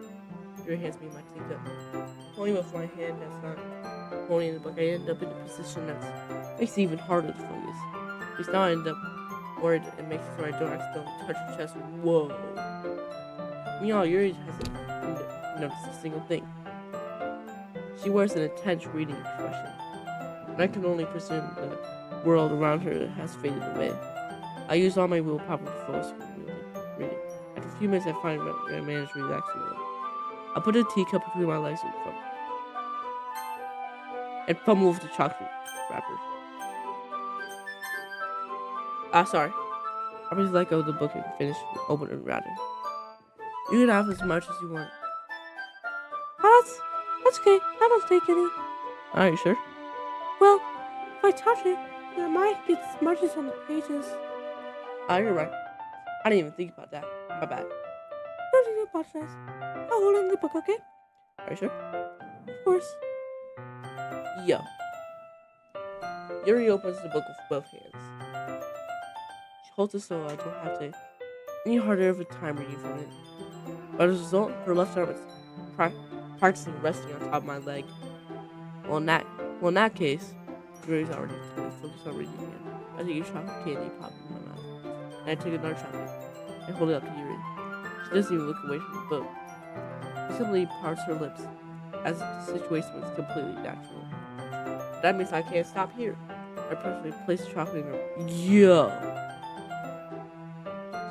Yuri hands me my teacup. Holding with my hand that's not holding the book, I end up in a position that makes it even harder to focus. Because now I end up worried and makes sure I don't accidentally touch her chest. Whoa. Meanwhile, Yuri hasn't noticed a single thing. She wears an intense reading expression, and I can only presume the world around her has faded away. I use all my willpower to focus on reading. After a few minutes, I find I manage to relax a little. I put a teacup between my legs and fumble with the chocolate wrapper. Sorry. I just let go of the book and finish open it rather. You can have as much as you want. Oh, that's okay. I don't take any. Are you sure? Well, if I touch it, I might get smudges on the pages. You're right. I didn't even think about that. My bad. Don't need to apologize. I'll hold on to the book, okay? Are you sure? Of course. Yo. Yuri opens the book with both hands. She holds it so I don't have to any harder of a time reading from it. But as a result, her left arm is practicing resting on top of my leg. Well, in that case, Grace already totally focused on reading again. I take a chocolate candy, pop it in my mouth. And I take another chocolate and hold it up to Yuri. She doesn't even look away from the boat. She simply parts her lips, as if the situation was completely natural. That means I can't stop here. I personally place the chocolate in her. Yo!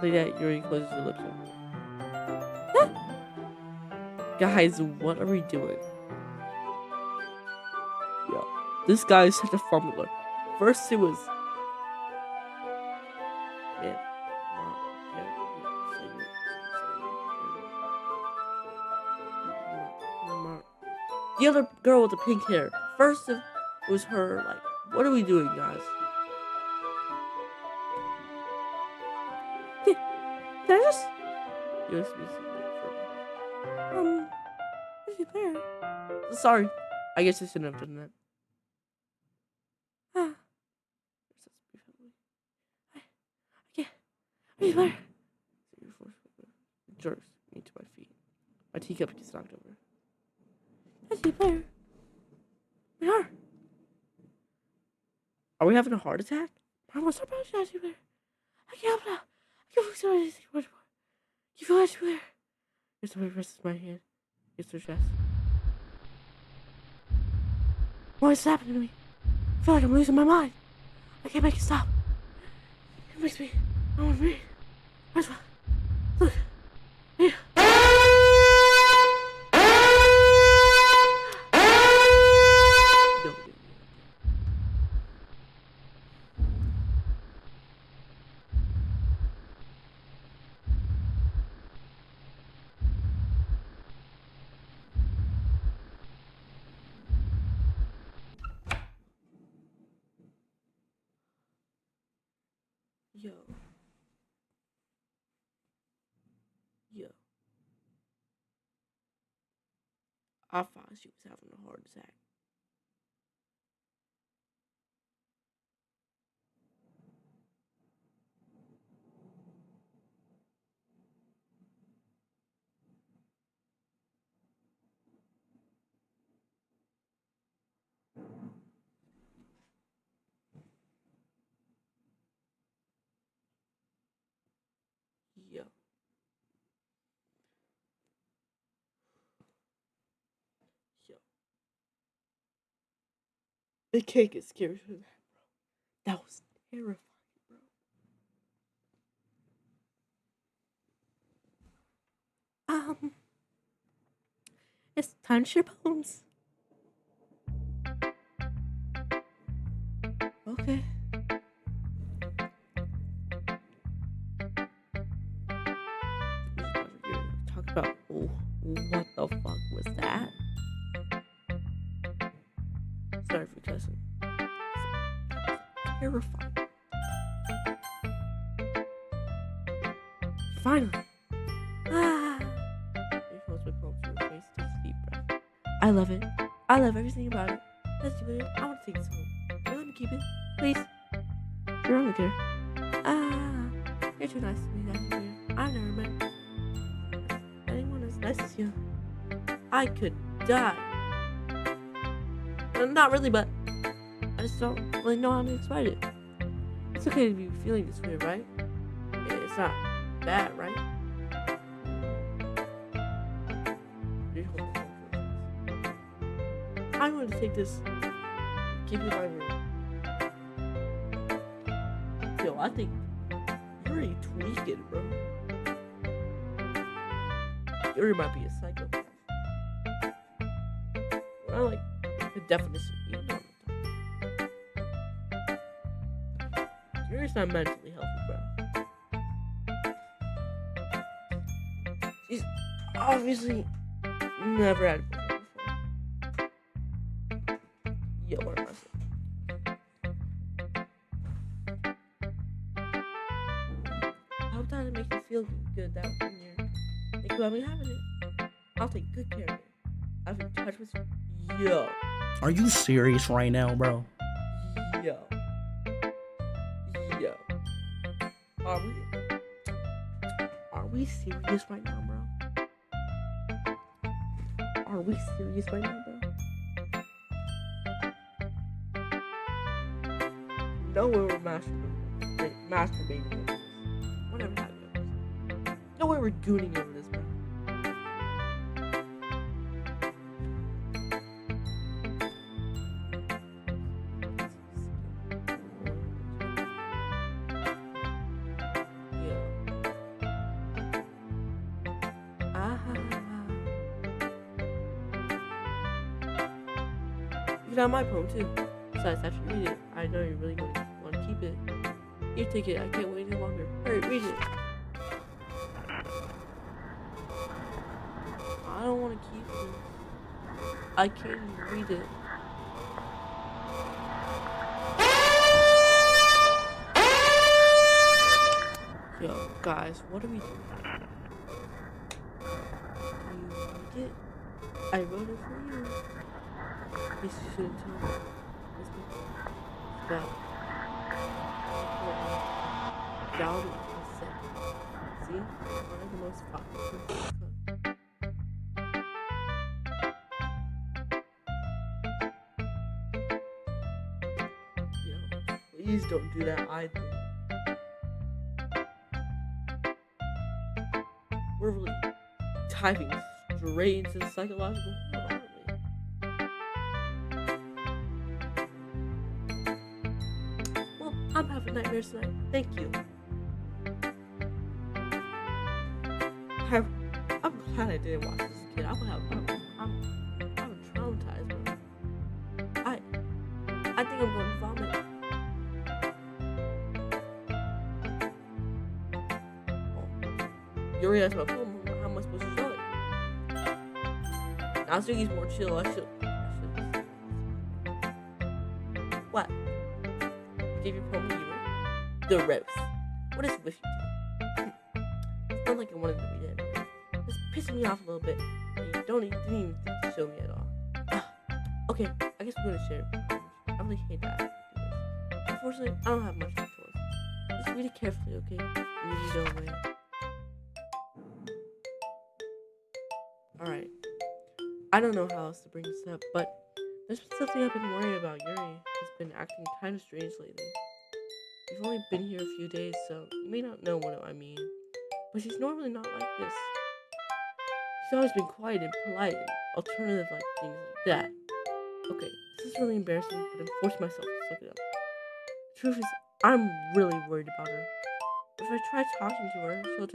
Like that, Yuri closes her lips over. Guys, what are we doing? Yo, this guy is such a fumbler. First it was... Man. The other girl with the pink hair. First it was her, like, what are we doing, guys? Did I just... USB Is there? Sorry. I guess I shouldn't have done that. Ah. I can't. Where? Jerks me to my feet. My teacup gets knocked over. Where? We are. Are we having a heart attack? Mom, what's up, Jesse Bear? I can't help now. I can't focus on anything anymore. You feel Jesse Bear? If somebody presses my hand against their chest. What is happening to me? I feel like I'm losing my mind. I can't make it stop. It makes me... I want to breathe. Where's my... Look. Yeah. Yo. I thought she was having a heart attack. Yo. The cake is scared for that, bro. That was terrifying, bro. It's time to share poems. Okay. Talk about what the fuck was that? Sorry for cussing. Terrifying. Finally. I love it. I love everything about it. Let's do it. I want to take this home. Can you let me keep it? Please. You're only there. You're too nice to me, that's weird. I've never met anyone as nice as you. I could die. Not really, but I just don't really know how to explain it. It's okay to be feeling this way, right? It's not bad, right? I'm going to take this, keep it in my room. Yo, I think you're already tweaking, bro. Yuri might be a psychopath. I like the definition, you know. Yuri's not mentally healthy, bro. She's obviously never had a boyfriend before. Yo, what am I saying? I hope that makes you feel good that when you're thinking about me having it, I'll take good care of it. I've been in touch with you. Yo. Are you serious right now, bro? Yo. Are we serious right now, bro? Are we serious right now, bro? No way we're masturbating over this. Whatever that goes. No way we're gooning over this, man. You can have my poem too. Besides, after you read it, I know you really want to keep it. You take it. I can't wait any longer. Hurry, read it. I don't want to keep it. I can't even read it. Yo, guys, what are we doing? Do you read it? I wrote it for you. Guess you shouldn't tell me. It's bad. Down is set. See? One of the most popular. Yo, please don't do that either. We're really diving straight into the psychological horror, aren't we? Well, I'm having nightmares tonight. Thank you. I'm glad I didn't watch this as a kid. I'm traumatized, bro. I think I'm going to vomit. Oh. Yuri has my phone. How am I supposed to show it? Now Sugi's more chill. I should. What? You gave your poem to Yuri? The roast. What is with you two? It's not like I wanted to read it. It's pissing me off a little bit. And you didn't even think to show me at all. Okay, I guess we're gonna share it. I really hate that I have to do this. Unfortunately, I don't have much of a choice. Just read it carefully, okay? And you go away. Alright. I don't know how else to bring this up, but there's been something I've been worried about. Yuri has been acting kind of strange lately. You've only been here a few days, so you may not know what I mean. But she's normally not like this. She's always been quiet and polite and alternative like things like that. Okay, this is really embarrassing, but I'm forcing myself to suck it up. The truth is, I'm really worried about her. If I try talking to her, she'll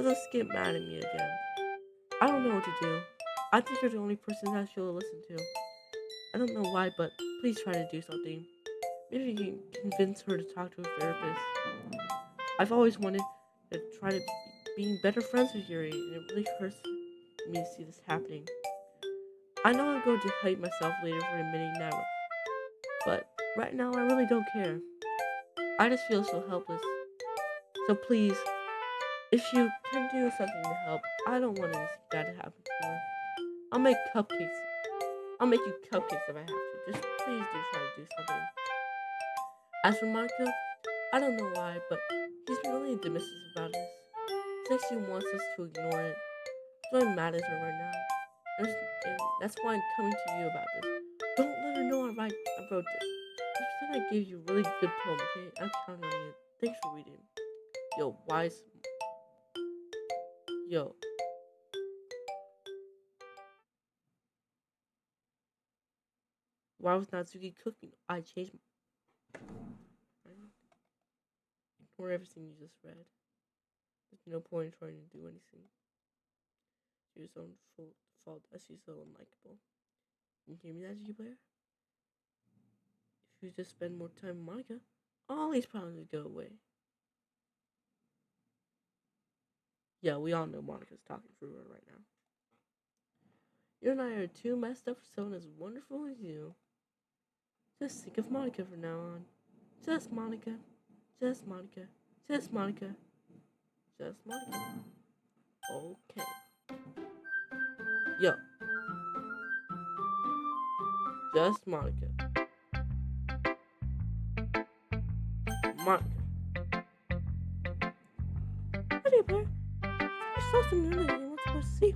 just get mad at me again. I don't know what to do. I think you're the only person that she'll listen to. I don't know why, but please try to do something. Maybe you can convince her to talk to a therapist. I've always wanted to try to being better friends with Yuri, and it really hurts me to see this happening. I know I'm going to hate myself later for admitting that, but right now I really don't care. I just feel so helpless. So please, if you can do something to help, I don't want anything bad to happen to her. I'll make cupcakes. I'll make you cupcakes if I have to. Just please do try to do something. As for Monica, I don't know why, but he's been really dismissive about this. He thinks he wants us to ignore it. So I'm mad at her right now. And that's why I'm coming to you about this. Don't let her know I wrote this. You said I gave you a really good poem, okay? I'm counting on you. Thanks for reading. Yo, Yo. Why was Natsuki cooking? I changed my... Ignore everything you just read. There's no point in trying to do anything. It's your own fault that she's so unlikable. You hear me, that G player? If you just spend more time with Monica, all these problems would go away. Yeah, we all know Monica's talking through her right now. You and I are too messed up for someone as wonderful as you. Just think of Monica from now on. Just Monica. Just Monica. Just Monica. Just Monica. Okay. Yo. Just Monica. Monica. What do you bear? You're so similar that you weren't supposed to see.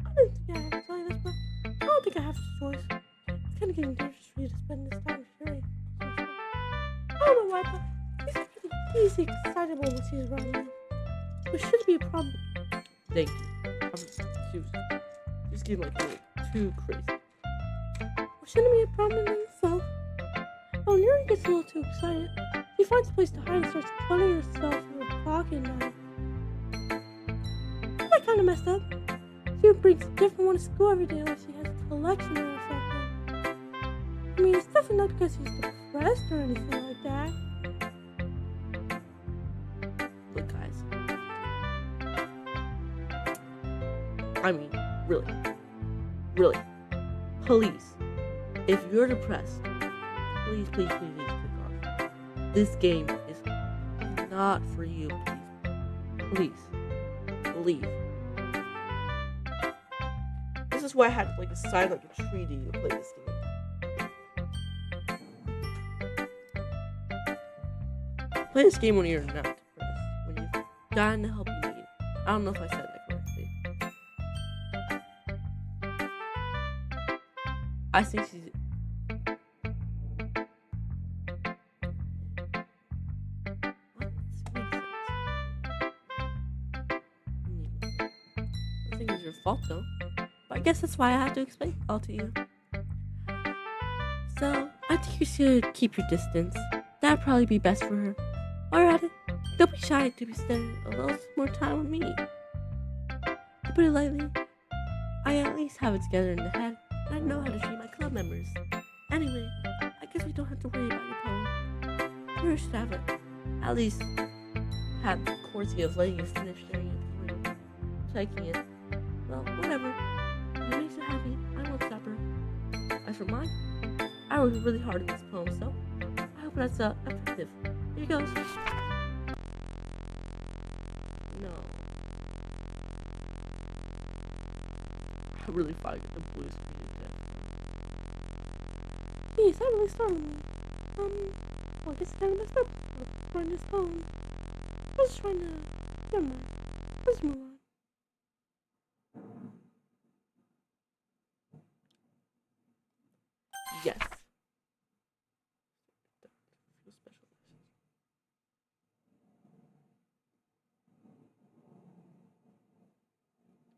I didn't think I had to tell you this, but I don't think I have a choice. It's kind of getting dangerous for you to spend this time with Yuri. don't know why, but he's excitable when she's around you. There shouldn't be a problem. Thank you. She was getting like a little too crazy. There shouldn't be a problem in itself. But when Yuri gets a little too excited, she finds a place to hide and starts cloning herself in her pocket knife. That kind of messed up. She brings a different one to school every day like she has a collection or something. I mean, it's definitely not because she's depressed or anything like that. Look, guys. I mean, really. Please, if you're depressed, please click off. This game is not for you. Please, leave. This is why I had to like sign like a treaty to play this game. Play this game when you're not depressed, when you've gotten the help you need. I don't know if I said that correctly. I think she's. What? This makes sense. I think it's your fault though. But I guess that's why I have to explain it all to you. So, I think you should keep your distance. That'd probably be best for her. Or rather, don't be shy to be spending a little more time with me. To put it lightly, I at least have it together in the head, and I know how to treat my club members. Anyway, I guess we don't have to worry about your poem. You should have it. At least have the courtesy of letting you finish sharing it before taking it. Well, whatever. If it makes her happy, I won't stop her. As for mine, I worked really hard on this poem, so I hope that's effective. Here goes. No. I really thought I got the blues for you today. Geez, that really startled me. Well, I guess I kind of messed up writing this poem. I was just trying to... Never mind. Let's move on. Yes. Feel special.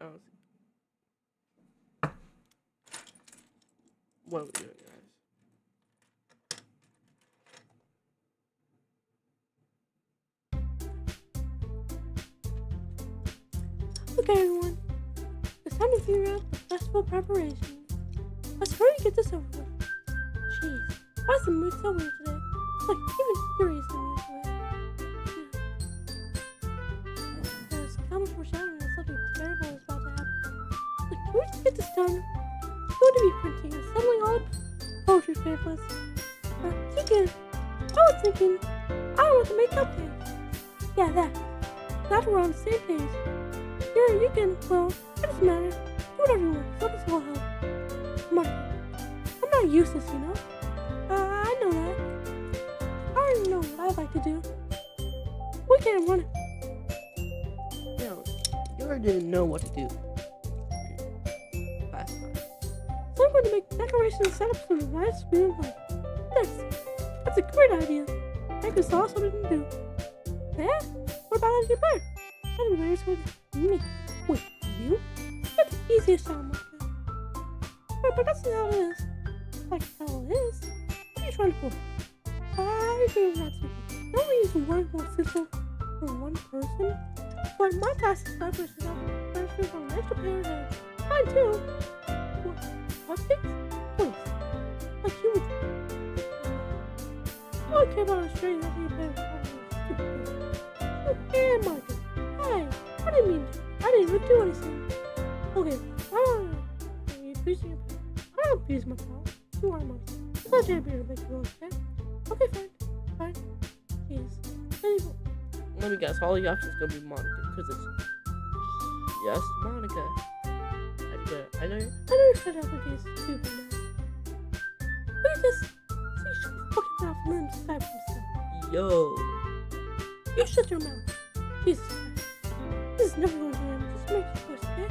I don't see. What are we doing, guys? Okay, everyone. It's time to figure out the festival preparations. Let's hurry and get this over with. Jeez, why is the mood so weird today? Like, even furious in me today. There's common foreshadowing that something terrible is about to happen. Like, can we just get this done? I'm going to be printing and settling all the poetry pamphlets. I was thinking, I want to make cupcakes. Yeah, that. Glad we're on the same page. Here, you can, well, it doesn't matter. Do whatever you want, so this will help. Martha, I'm not useless, you know? I know that. I already know what I like to do. We can't run it. No, you already didn't know what to do last time. So I'm going to make decorations and set up some nice room like this. That's a great idea. I can saw something to do. Yeah? What about as your bird? Everybody's going to me. Wait, you? That's the easiest job, Martha. But that's not how it is. Like how it is. What are you trying to pull? I agree with that too. Don't we use the word more simple for one person? But my task is 5% up. First on an extra pair of hands. Mine too. What things? Please. Like you would. I don't care about a straight up your parents. Hey, Michael. Hey, what do you mean? I didn't even do anything. Okay, are you abusing your power? I don't abuse my power. You are my power. It's not your beer to make you okay? Okay, fine. Jeez. Anyway. Let me guess, all the options gonna be Monica, because it's just Monica. I know you're fed up with these stupid now. Look at this. See, she's fucking mouth and let him stab himself. Yo. You shut your mouth. Jesus Christ. This is never going to end. Just make it first, okay?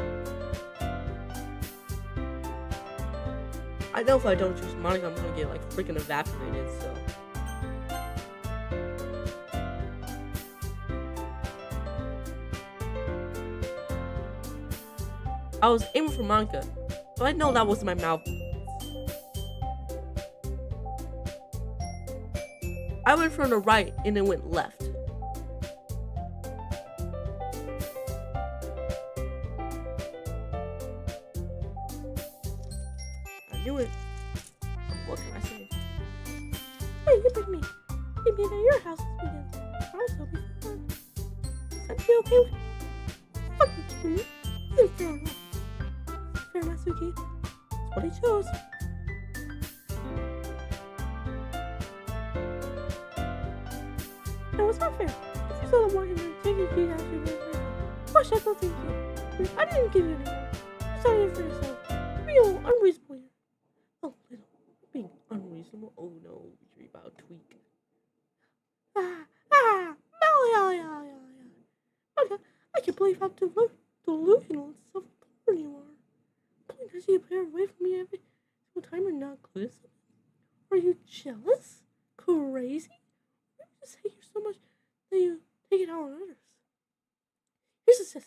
I know if I don't choose Monica, I'm gonna get like freaking evaporated, so. I was aiming for Monica, but I know that wasn't my mouth. I went from the right and then went left. I knew it. What can I say? Hey, you bring me. You meet at your house this weekend. I was hoping for fun. Is that feel okay with you? Fucking kidding me? This isn't fair enough. This is fair, Masuki. It's what he chose. No, it's not fair. If you saw the market and taking feet out of your way, why should I still take you? I didn't give you anything. You started it for yourself. Real unreasonable here. Oh, little. Being unreasonable. Oh no, we about tweak. Okay, I can't believe how delusional and self-important you are. Pulling that you player away from me every single time you're not close. Are you jealous? Crazy? You just hate you so much that you take it out on others. Here's a test. Have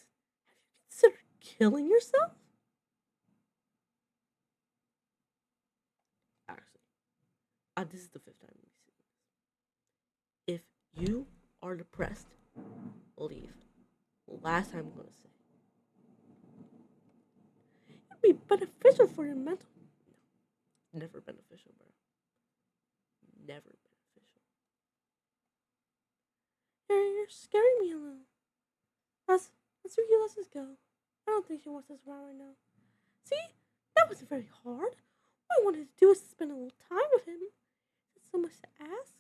you considered killing yourself? Actually, this is the 5th time we've seen this. If you are depressed, leave. Last time I'm gonna say. It'd be beneficial for your mental. Never beneficial, bro. Never beneficial. You're scaring me a little. Let's let this go. I don't think she wants us around right now. See? That wasn't very hard. All I wanted to do was spend a little time with him. It's so much to ask.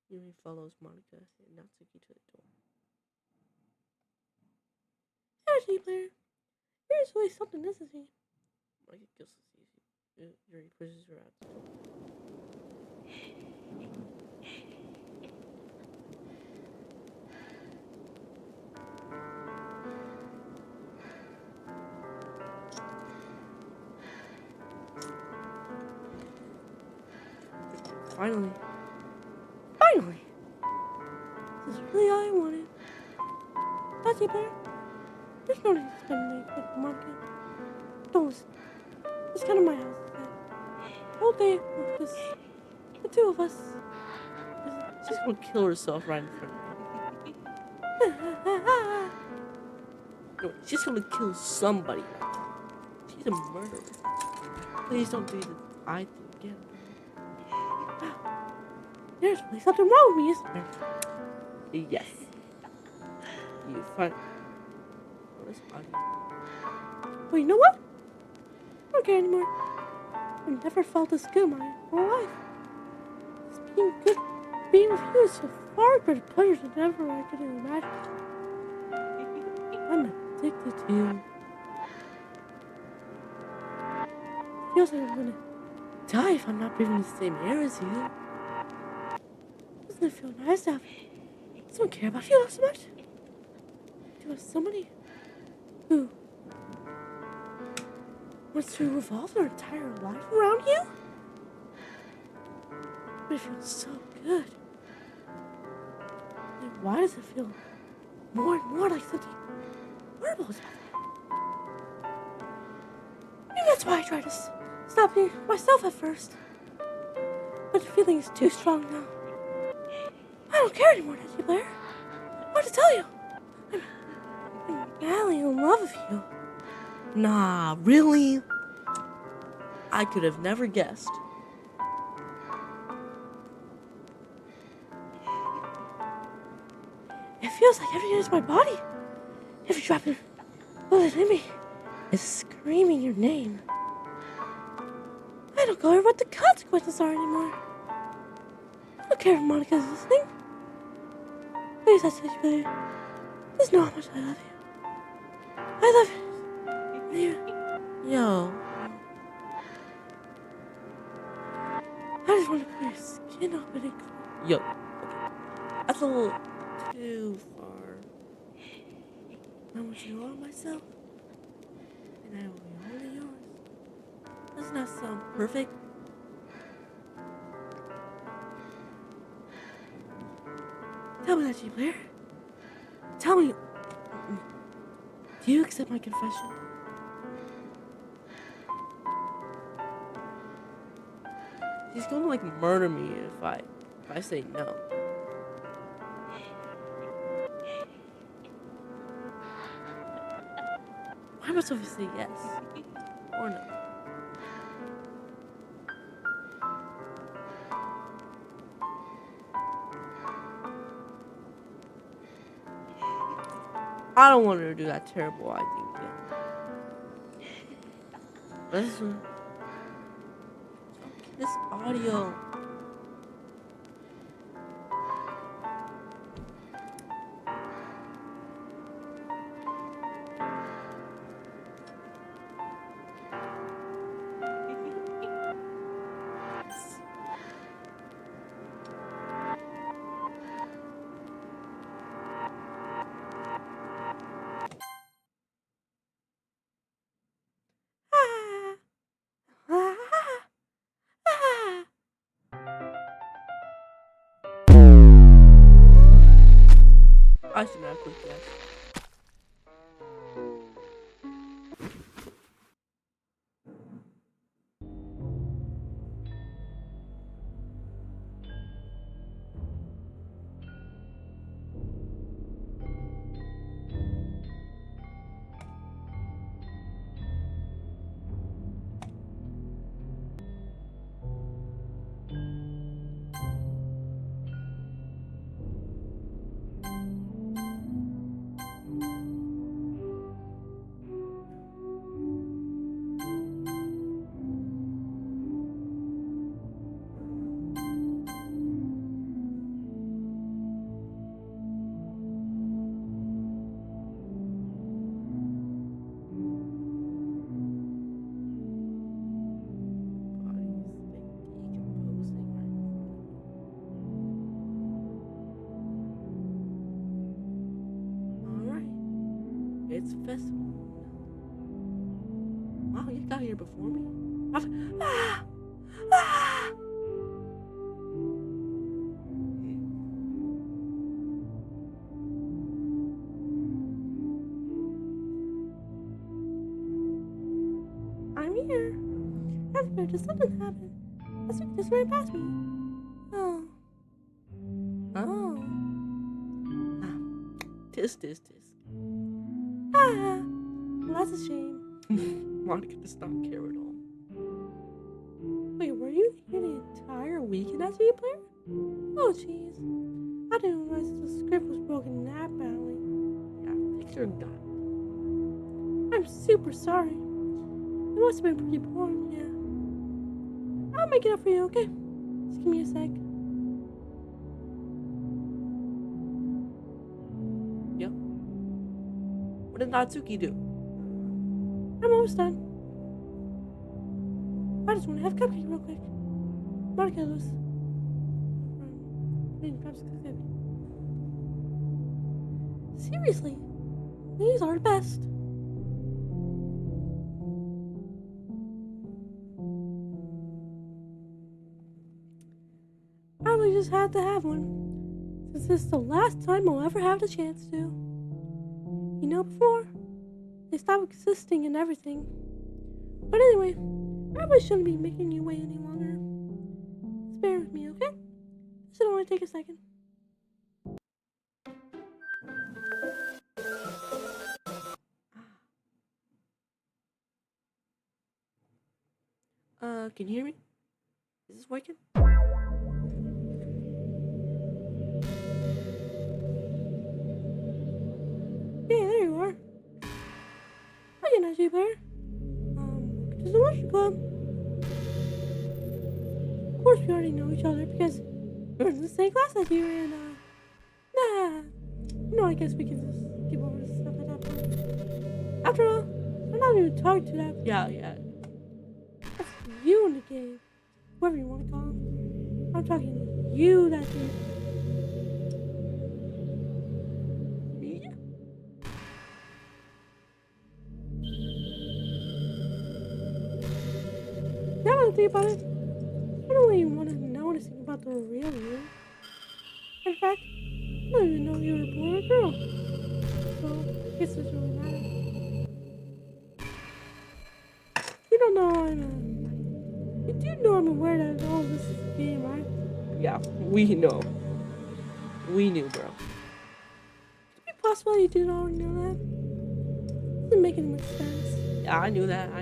Yuri follows Monica and Natsuki to the door. Energy player. Here's really something, isn't he? Monica kills easy. Yuri pushes her out the door. Finally. This is really all I wanted. That's it, player. There's no need to spend the night with Monica. Don't listen. It's kind of my house. All day with just the two of us. She's gonna kill herself right in front of me. No, she's gonna kill somebody right now. She's a murderer. Please don't do the I thing again. There's really something wrong with me, isn't there? Yes. You find. Oh, that's funny. But you know what? I don't care anymore. I've never felt this good in my whole life. Being with you is so far greater pleasure than ever I could have imagined. I'm addicted to you. It feels like I'm gonna die if I'm not breathing the same air as you. Doesn't it feel nice to have someone care about you so much? To have somebody who wants to revolve their entire life around you? But it feels so good. And why does it feel more and more like something horrible is happening? Maybe that's why I tried to stop being myself at first. But the feeling is too strong now. I don't care anymore, Nancy Blair. I want to tell you. I'm madly in love with you. Nah, really? I could have never guessed. It feels like every inch of my body, every drop of blood in me, is screaming your name. I don't care what the consequences are anymore. I don't care if Monica's listening. Please, I said you, just know how much I love you. I love you. Yo. I just want to put your skin open and cool. Yo. Okay. That's a little too far. I want you all myself. And I will be only yours. Doesn't that sound perfect? Tell me that, G Blair. Tell me. Do Do you accept my confession? He's gonna like murder me if I say no. Why am I supposed to say yes or no? I don't want her to do that terrible I think again. Listen. This audio. I should not click yes. It's festival. Wow, you got here before me. I'm here. That's where just something happened. That's what just ran past me. Oh. Oh. Tisk. Well, that's a shame. Monica does not care at all. Wait, were you here the entire weekend as a player? Oh, jeez. I didn't realize the script was broken that badly. Yeah, fix your gun. I'm super sorry. It must have been pretty boring, yeah. I'll make it up for you, okay? Just give me a sec. Yep. What did Natsuki do? I'm almost done. I just want to have cupcake real quick. Monica Lewis. Seriously, these are the best. I really just had to have one, since this is the last time I'll ever have the chance to. You know, before they stop existing and everything. But anyway, I really shouldn't be making you wait any longer. Just bear with me, okay? This should only take a second. Can you hear me? Is this working? Yeah, there you are. Hi, you Nazi Bear. To the Lucky Club. Of course, we already know each other because we're in the same class as you, and I guess we can just skip over this stuff at that point. After all, I'm not even talking to that. Yeah. That's you in the game. Whoever you want to call him. I'm talking to you, that dude. Me? Now that I think about it, I don't even want to know anything about the real you. In fact, I don't even know if you were a boy or a girl. So, I guess it doesn't really matter. don't know. You do know I'm aware that all this is a game, right? Yeah, we know. We knew, bro. Could it be possible you didn't already know that? Doesn't make any much sense. Yeah, I knew that. I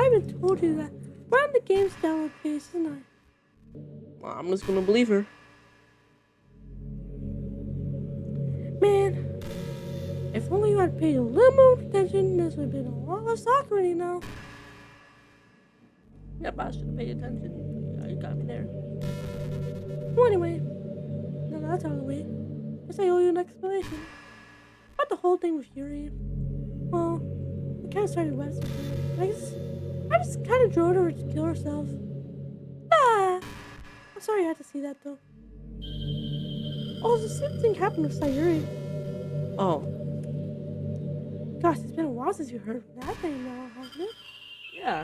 even told you that. We're on the game's download page, isn't I? Well, I'm just gonna believe her. Man, if only you had paid a little more attention, this would have been a lot less awkward, you know. Yep, I should have paid attention. Yeah, you got me there. Well, anyway, now that's out of the way. I guess I owe you an explanation about the whole thing with Yuri. Well, we kind of started west with her. I just kind of drove her to kill herself. Ah! I'm sorry you had to see that, though. Oh, the same thing happened with Sayuri. Oh, Gosh, it's been a while since you heard that thing now, hasn't it? yeah.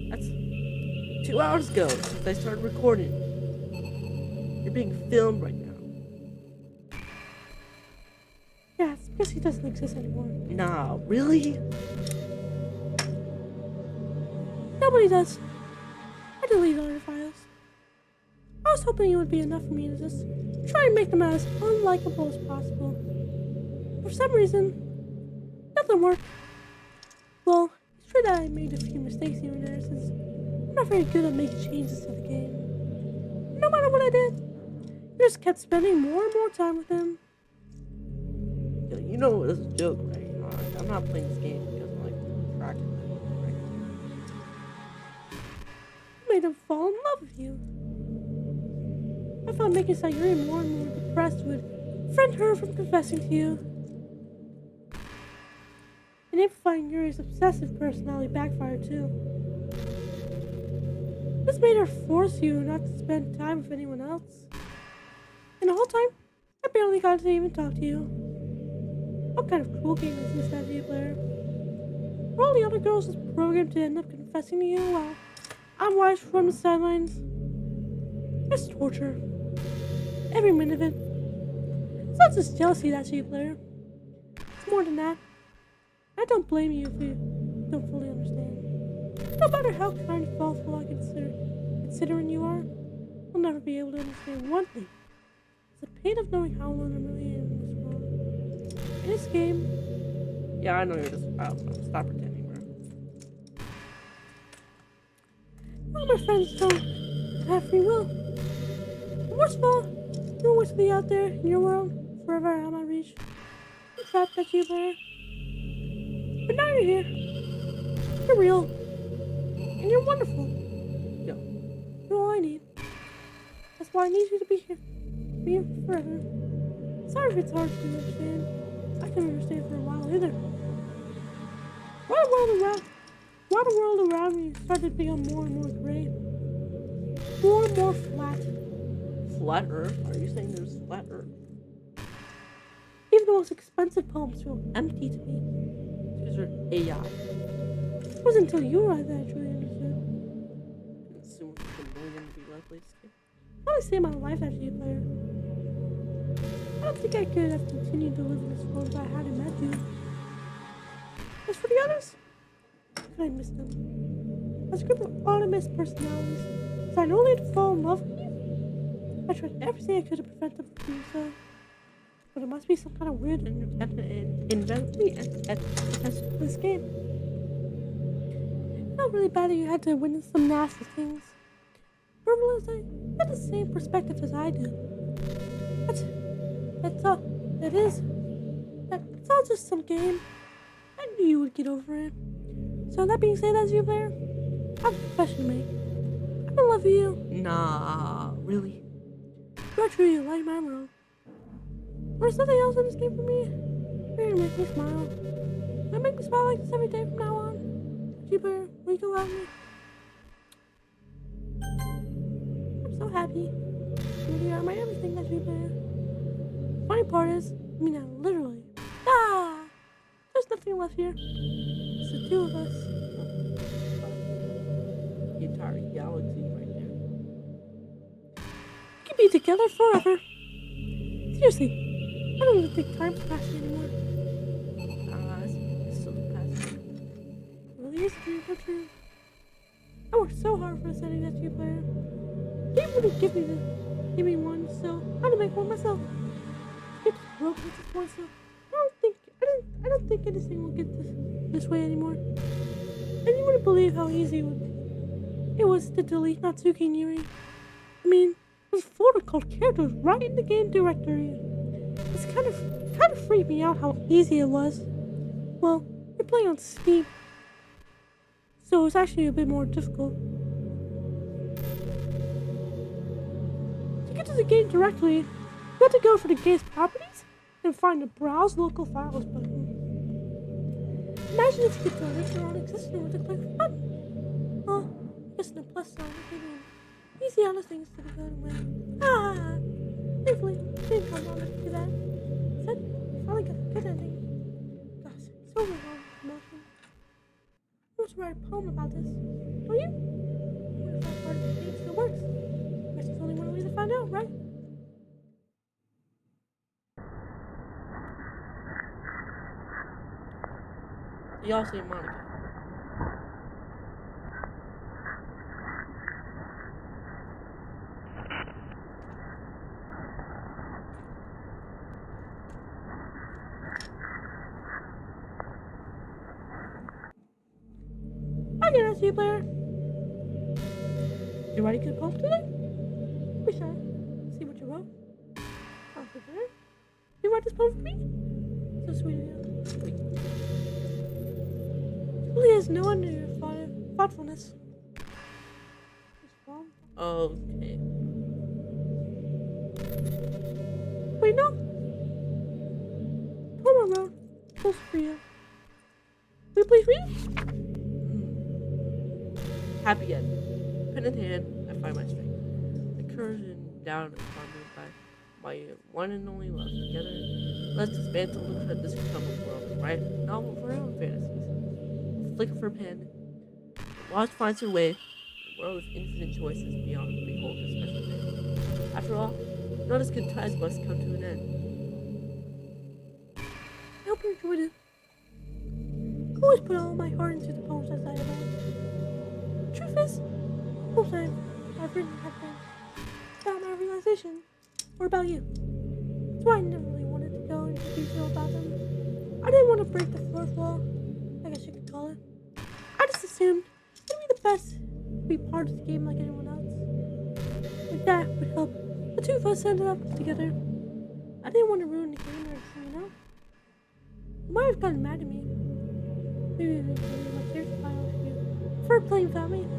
That's 2 hours ago since I started recording. You're being filmed right now. Yeah, it's because he doesn't exist anymore. Nah, really? Nobody does. I deleted all your files. I was hoping it would be enough for me to just try and make them as unlikable as possible. For some reason, nothing worked. Well, it's true that I made a few mistakes here and there since I'm not very good at making changes to the game. No matter what I did, I just kept spending more and more time with him. Yo, you know it's a joke, right? I'm not playing this game because I'm like attracted to it, right? I made him fall in love with you. I found making Sayuri more and more depressed would prevent her from confessing to you. And amplifying Yuri's obsessive personality backfired too. This made her force you not to spend time with anyone else. And the whole time, I barely got to even talk to you. What kind of cruel game is this, that player? Were all the other girls just programmed to end up confessing to you while I'm watched from the sidelines? It's torture. Every minute of it. It's not just jealousy, that player. It's more than that. I don't blame you if you don't fully understand. No matter how kind and thoughtful I considering you are, I'll never be able to understand one thing. It's the pain of knowing how alone I really am in this world. In this game, Yeah, I know you're just. Stop pretending, bro. all my friends don't have free will. And worst of all, you're always be out there in your world, forever out of my reach. I'm trapped at you, player. But now you're here. You're real. And you're wonderful. Yo, You're all I need. That's why I need you to be here. Be here forever. Sorry if it's hard to understand. I couldn't understand for a while either. Why the world around me started to become more and more gray. More and more flat. flat Earth? Are you saying there's flat Earth? Even the most expensive poems feel empty to me. Because you're AI. It wasn't until you arrived that I truly understood. Assume it's a million to be lovely. I always say my life as a player. I don't think I could have continued to live in this world if I hadn't met you. As for the others, I miss them. As a group of autonomous personalities, designed only to fall in love with you. I tried everything I could to prevent them from doing so. But it must be some kind of weird inventory at this game. It's not really bad that you had to witness some nasty things. Verbalizing, you had the same perspective as I do. That's all just some game. I knew you would get over it. So that being said, as you player, I have a confession to make. I'm in love with you. Nah, really? You're truly like my world. There's something else in this game for me. You're gonna make me smile. You'll make me smile like this every day from now on. G-Player, will you go out with me? I'm so happy. You are my everything, that G-Player. Funny part is, I mean that literally. Ah! There's nothing left here. It's the two of us. The entire galaxy right there. We can be together forever. Seriously, I don't even think time's passing anymore. It's still passing. Really? here's the dream come true. I worked so hard for a setting that you player. Game wouldn't give me one, so I had to make one myself. It's broken at this point, so I don't think anything will get this way anymore. And you wouldn't believe how easy it was to delete Natsuki and Yuri. I mean, there's a folder called characters right in the game directory. It's kind of freaked me out how easy it was. Well, you're playing on Steam, so it's actually a bit more difficult. To get to the game directly, you have to go for the game's properties and find the Browse Local Files button. Imagine if you could delete your own existence with a click of a button. Well, just a plus sign, easy other things to be good with. Thankfully, didn't come on to do that. Instead, we finally got a good ending. Gosh, so overwhelmed with emotion. I want to write a poem about this, don't you? What if that part of the game still works? I guess there's only one way to find out, right? Y'all say Monica. I can answer you, player. You ready to get poem today? Be sure. See what you wrote. I'll be there. You write this poem for me? So sweet of you. Sweet. Really has no end to your thoughtfulness. Okay. Wait, no. Poem I wrote. Close for you. Will you please read? Happy end. Pen in hand, I find my strength. The courage and down upon me by my one and only love. Together, let's dismantle the crib this troubled world, right? Novel for our own fantasies. A flick of her pen, the watch finds her way. The world with infinite choices beyond the beholder's special day. After all, not as good times must come to an end. I hope you enjoyed it. I always put all my heart into the poems I write about. Truth is, most I've written have been about my realization or about you. That's why I never really wanted to go into detail about them. I didn't want to break the fourth wall, I guess you could call it. I just assumed it'd be the best to be part of the game like anyone else. Like that would help the two of us ended up together. I didn't want to ruin the game or anything, you know? You might have gotten mad at me. Maybe even deleted my character file if you prefer playing without me. I'm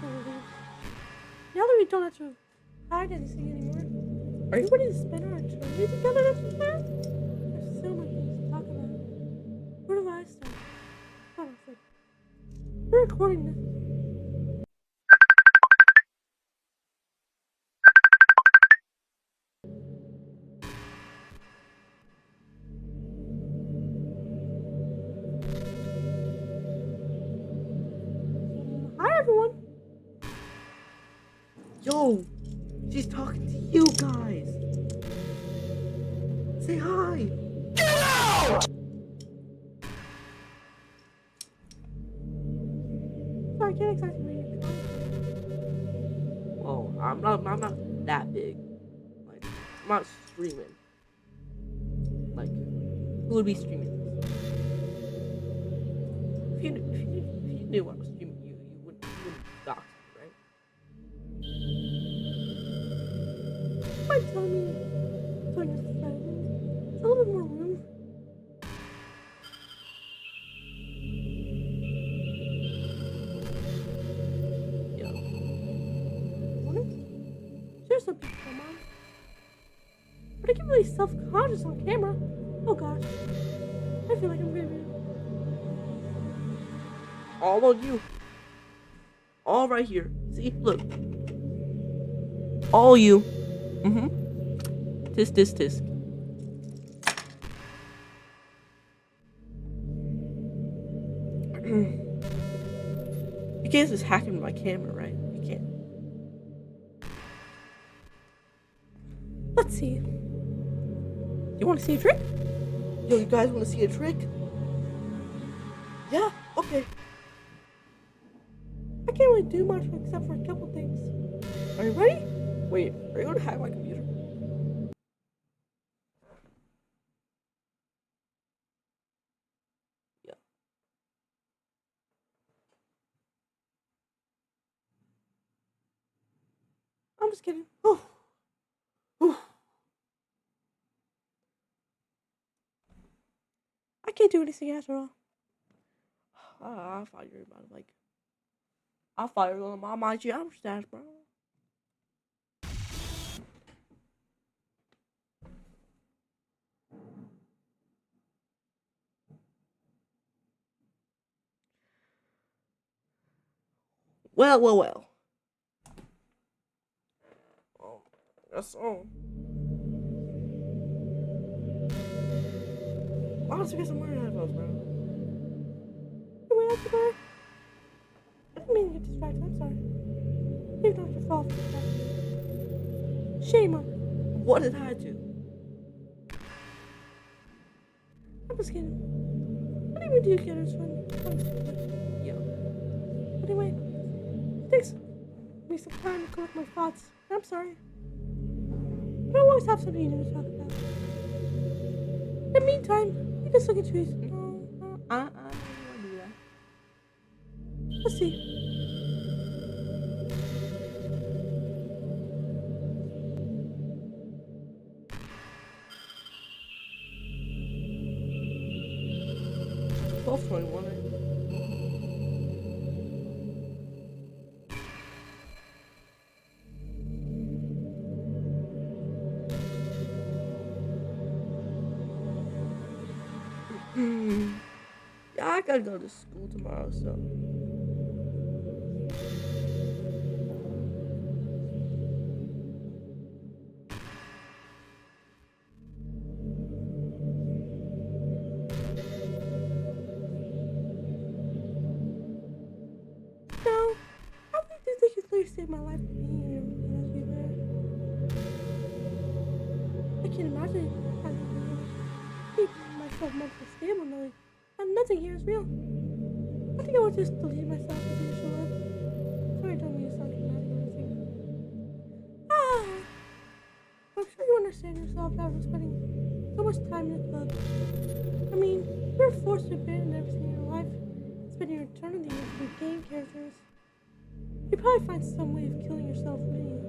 so relieved. Now that we don't have to hide anything anymore, are you ready to spend our eternity together next time? There's so many things to talk about. Where do I start? Hold on a second. We're recording this. Hi everyone. Yo, she's talking to you guys. Say hi. Sorry, I can't exactly read your comments. Well, I'm not that big. Like, I'm not streaming. Like, who would be streaming this? If you knew I was streaming, you wouldn't dox me, right? You might tell me to join your friends. It's a little bit more room. Yeah. What? Share something, come on. But I get really self-conscious on camera. Oh gosh. I feel like I'm gonna be... All on you. All right here. See, look. All you. Tisk, tisk, tisk. You can't just hack into my camera, right? You can't. Let's see. You want to see a trick? Yo, you guys want to see a trick? Yeah, okay. really do much except for a couple things. Are you ready? Wait, are you gonna hack my computer? Yeah. I'm just kidding. Oh. I can't do anything after all. I thought you were about to I thought you were going to my geometry stash, bro. Well. Oh, that's so. Why don't you get some weird headphones, bro? Anyway, that's okay. I didn't mean to get distracted. I'm sorry. Maybe not your fault for distracting. Shame on you. What did I do? I'm just kidding. What do you get us when it comes to it? Yeah. Anyway, thanks. Give me some time to collect my thoughts. I'm sorry. But I always have something new to talk about. In the meantime, you just look at trees. No, I don't want to do that. Let's see. Both 21. Yeah, I gotta go to school tomorrow, so. No, I really do think you clearly saved my life from being here without you there. I can't imagine having to keep myself mentally stable knowing that nothing here is real. I think I would just delete myself as usual. Sorry, I don't mean to sound dramatic or anything. I'm sure you understand yourself after spending so much time in the club. I mean, you're forced to abandon everything in your life, spend your eternity with your game characters. You'd probably find some way of killing yourself, wouldn't you?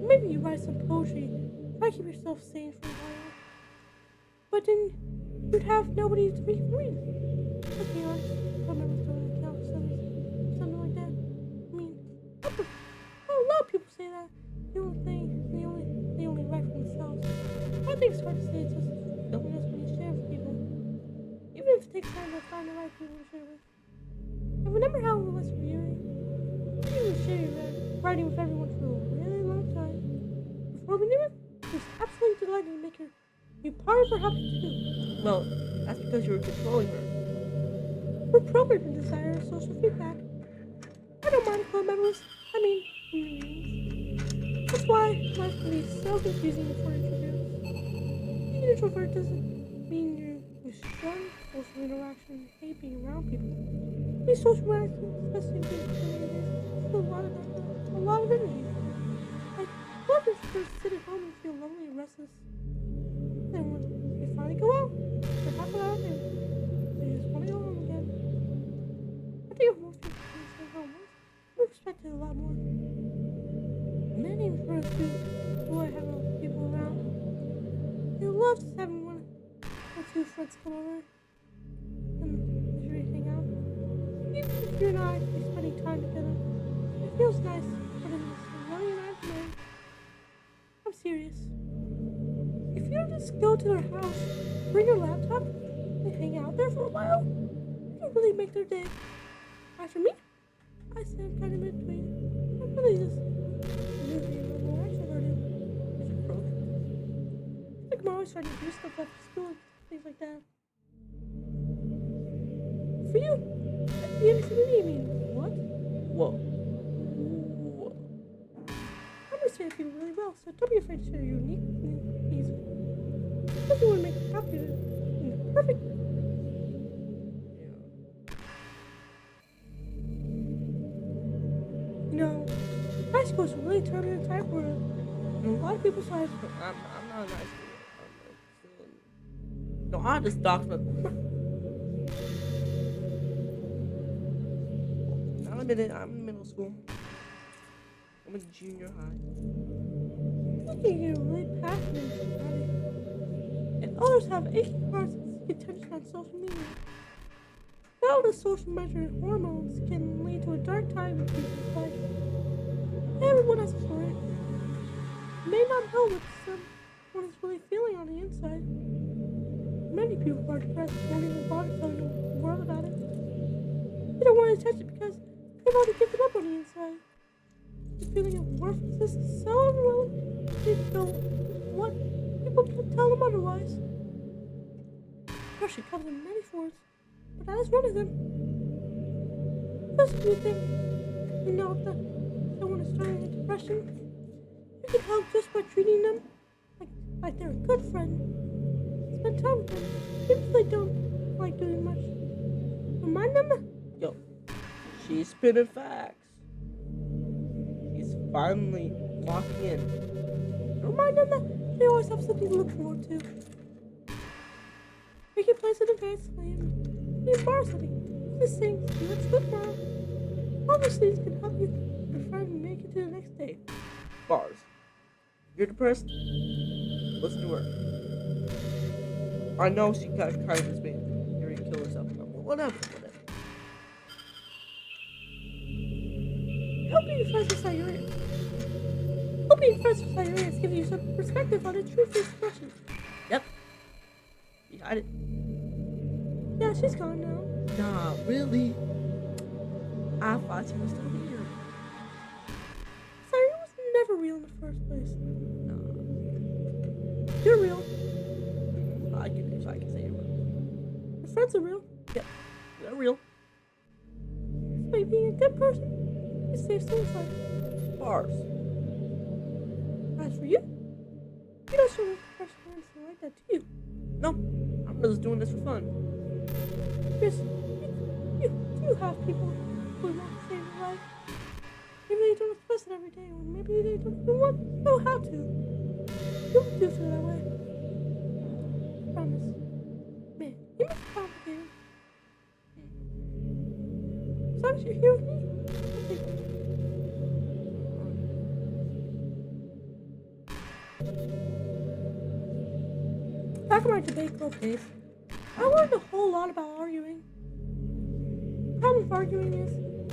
Maybe you write some poetry, try to keep yourself sane for a while. But then you'd have nobody to read. Okay, I don't remember throwing an account for something like that. I mean, a lot of people say that. They only write for themselves. I think it's hard to say it's just loneliness when you share with people. Even if it takes time to find the right people to share with. I remember how it was for Yuri. You would share your writing with everyone for a really long time. Before we knew it, he was absolutely delighted to make you part of her happy too. Well, that's because you were controlling her. We're programmed to desire social feedback. I don't mind club members. I mean, memes. That's why life can be so confusing for introverts. Being an introvert doesn't mean you shun social interaction and hate being around people. These social interactions, especially in big communities, take a lot of energy. Like, a lot of introverts sit at home and feel lonely and restless. Then when they finally go out, they're half an hour in, they just want to go home again. I think if most people can stay home, we expect it a lot more. Many introverts do enjoy having people around. They love just having one or two friends come over and usually hang out. Even if you and I are spending time together, it feels nice more than this lonely night today. I'm serious. If you just go to their house, bring your laptop, and hang out there for a while, you can really make their day. As for me, I stand kind of in between. I'm really just usually a little more extroverted. Like I'm always trying to do stuff after school and things like that. For you, that'd be anything to me. I mean, what? Whoa. I understand people really well, so don't be afraid to share your unique needs. If you want to make you happy, then perfect. Yeah. know, high school is a really turbulent time for in a lot of people's lives. I'm not a nice kid. I'm still no, I just docked my. I'll admit it, I'm in middle school. I'm in junior high. I think you're really passionate about it. And others have aching hearts and seek attention on social media. All the social measure hormones can lead to a dark time in people's life. Everyone has a story. You may not know what someone is really feeling on the inside. Many people are depressed and won't even bother telling the world about it. They don't want attention because they've already given up on the inside. The feeling of worthlessness is so overwhelming they don't want people to tell them otherwise. Depression comes in many forms, but that is one of them. First, you think you know that someone is struggling with depression, you can help just by treating them like they're a good friend. Spend time with them, even if they don't like doing much. Remind them. Yo, she's spinning facts. She's finally locking in. Remind them that they always have something to look forward to. Making plans in advance, the bar setting, these things, let's go now. All these things can help you and friend make it to the next day. Bars. If you're depressed, listen to her. I know she got kind of just made her kill herself. Whatever. Help being friends with Sayurians. Help being friends with Sayurians give you some perspective on the truth of expression. Yep. She hide it. Yeah, she's gone now. Nah, really? I thought she was still here. Sayuri was never real in the first place. Nah. You're real. I can say it. Your friends are real. Yep. They're real. By being a good person, you save someone's life. Bars. As for you, you don't struggle with depression or anything like that, do you? No, I'm just doing this for fun. Yes, you do have people who want to save your life. Maybe they don't express it every day, or maybe they don't even know how to. You do feel that way. I promise. Man, you must be complicated. As long as you're here with me, I think back in my debate club days, I learned a whole lot about arguing. The problem with arguing is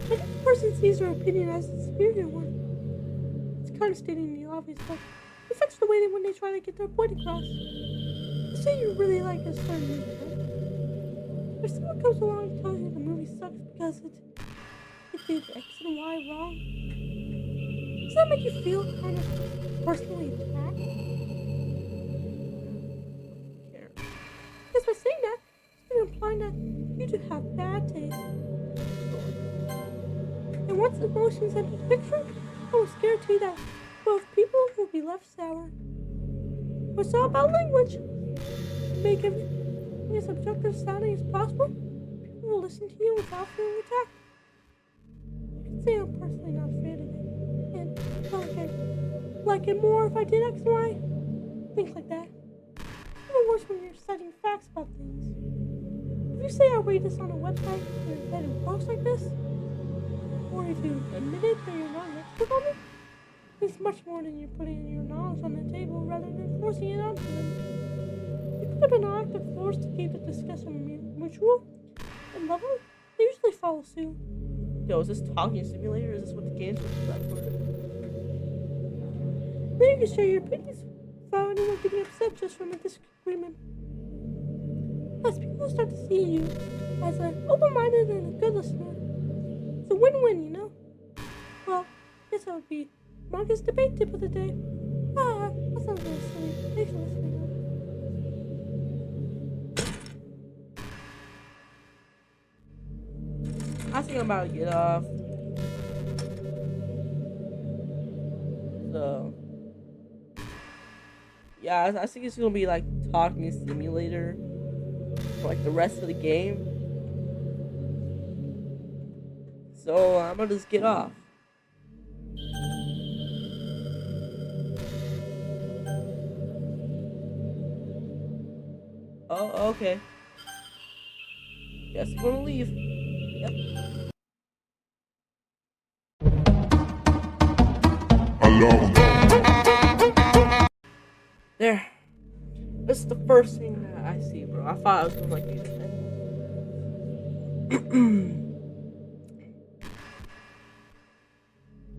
that each person sees their opinion as the superior one. It's kind of stating the obvious, but it affects the way when they try to get their point across. Say you really like a certain movie, right? If someone comes along and tells you the movie sucks because it did X and Y wrong, does that make you feel kind of personally attacked? Because by saying that, you're implying that you do have bad taste. And once emotions enter the picture, I was guarantee that both people will be left sour. But it's all about language. To make everything as objective sounding as possible, people will listen to you without feeling attacked. I can say I'm personally not a fan of it. And like it more if I did X and Y. Things like that. Even worse when you're citing facts about things. If you say I read this on a website and embed in posts like this, or if you admitted that you're not an expert on it, it's much more than you're putting your knowledge on the table rather than forcing it onto them. You put an active force to keep the discussion mutual and level, they usually follow suit. Yo, is this talking simulator? Is this what the game's like for? Then you can share your opinions without anyone getting upset just from a disagreement. As people start to see you as an open-minded and a good listener, it's a win-win, you know? Well, I guess that would be Marcus' debate tip of the day. That sounds really silly. Thanks for listening. I think I'm about to get off. So, yeah, I think it's gonna be like talking simulator for like the rest of the game. So I'm gonna just get off. Oh, okay. Guess you wanna leave. Yep. There. This is the first thing that I see, bro. I thought I was gonna like these things.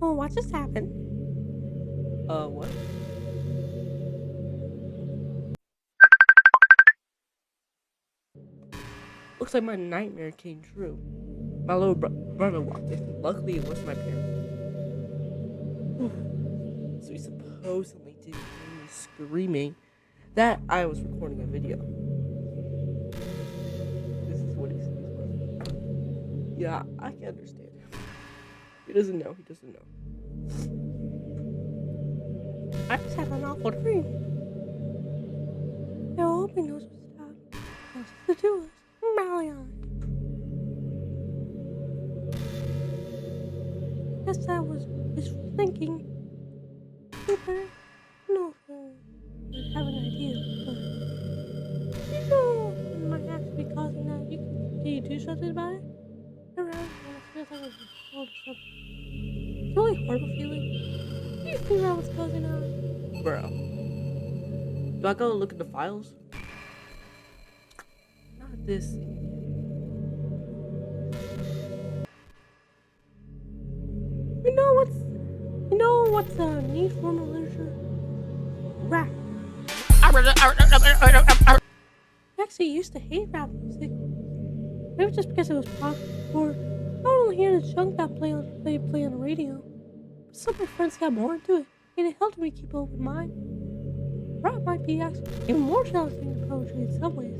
Oh, what just happened? What? Looks like my nightmare came true. My little brother walked in. Luckily, it wasn't my parents. So he supposedly didn't hear me screaming that I was recording a video. This is what he sees, bro. Yeah, I can understand. He doesn't know. He doesn't know. I just had an awful dream. They were hoping those would stop. That's the two of us. Marion. Guess I was wishful thinking. Super. No, I have an idea, but you know, it might actually be causing that. Can you do something about it? Around, it feels like it's cold or something. It's a really horrible feeling. Do you figure out what's causing that? Bro. Do I go look at the files? Not this thing. You know what's a neat form of literature? Rap. I actually used to hate rap music. Maybe just because it was popular. I don't want to hear the junk that play on the radio. But some of my friends got more into it, and it helped me keep an open mind. Rap might be actually even more challenging than poetry in some ways.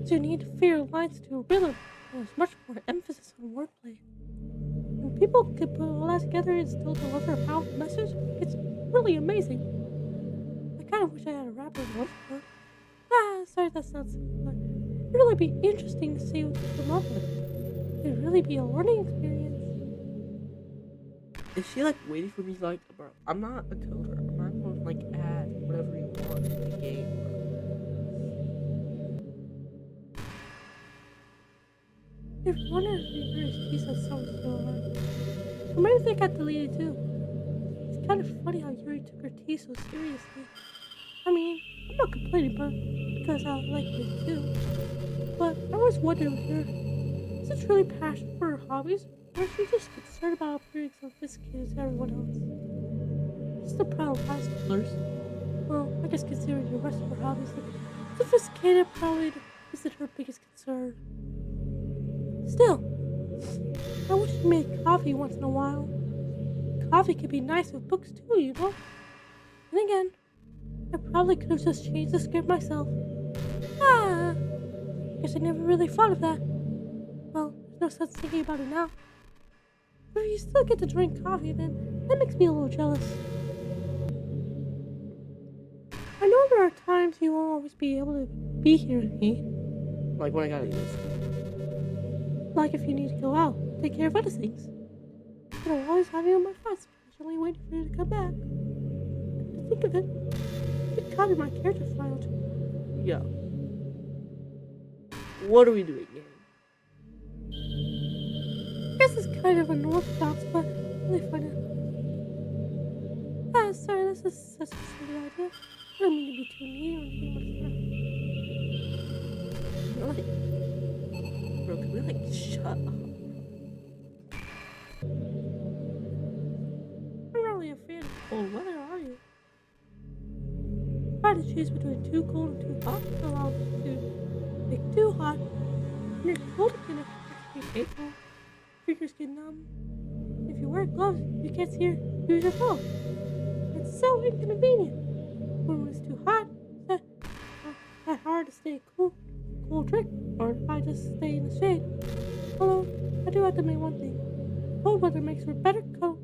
So you need to figure lines to a rhythm, and there's much more emphasis on wordplay. When people can put all that together and still deliver a powerful message, it's really amazing. I kind of wish I had a rapper voice, but sorry that sounds simple, but it'd really be interesting to see what they come up with. It'd really be a learning experience. Is she like waiting for me? Like, bro, I'm not a coder. I'm not going to like add whatever you want to the game, bro. If one of the first pieces sounds so hard, or maybe they got deleted too. It's kind of funny how Yuri took her tea so seriously. I mean, I'm not complaining, but because I like it too. But I always wondered with her, is it really passion for her hobbies, or is she just concerned about appearing sophisticated as everyone else? Just a proud high schoolers. Well, I guess considering the rest of her hobbies, sophisticated probably isn't her biggest concern. Still, I wish she made coffee once in a while. Coffee could be nice with books too, you know? And again, I probably could have just changed the script myself. Guess I never really thought of that. Well, there's no sense thinking about it now. But if you still get to drink coffee, then that makes me a little jealous. I know there are times you won't always be able to be here with me. Like when I gotta use. Like if you need to go out, take care of other things. But I'll always have you on my thoughts, patiently waiting for you to come back. To think of it, you copied my character file. Yeah. What are we doing, gang? This is kind of unorthodox, but really fun. Sorry, this is such a silly idea. I don't mean to be too mean or anything like that. Bro, can we like shut up? I'm really a fan of cold weather, are you? If I had to choose between too cold and too hot, I'll allow you to make too hot. And you're cold enough to be painful. Fingers get numb. If you wear gloves, you can't use your phone. It's so inconvenient. When it's too hot, it's that hard to stay cool trick, or if I just stay in the shade. Although, I do have to make one thing. Cold weather makes for better coat.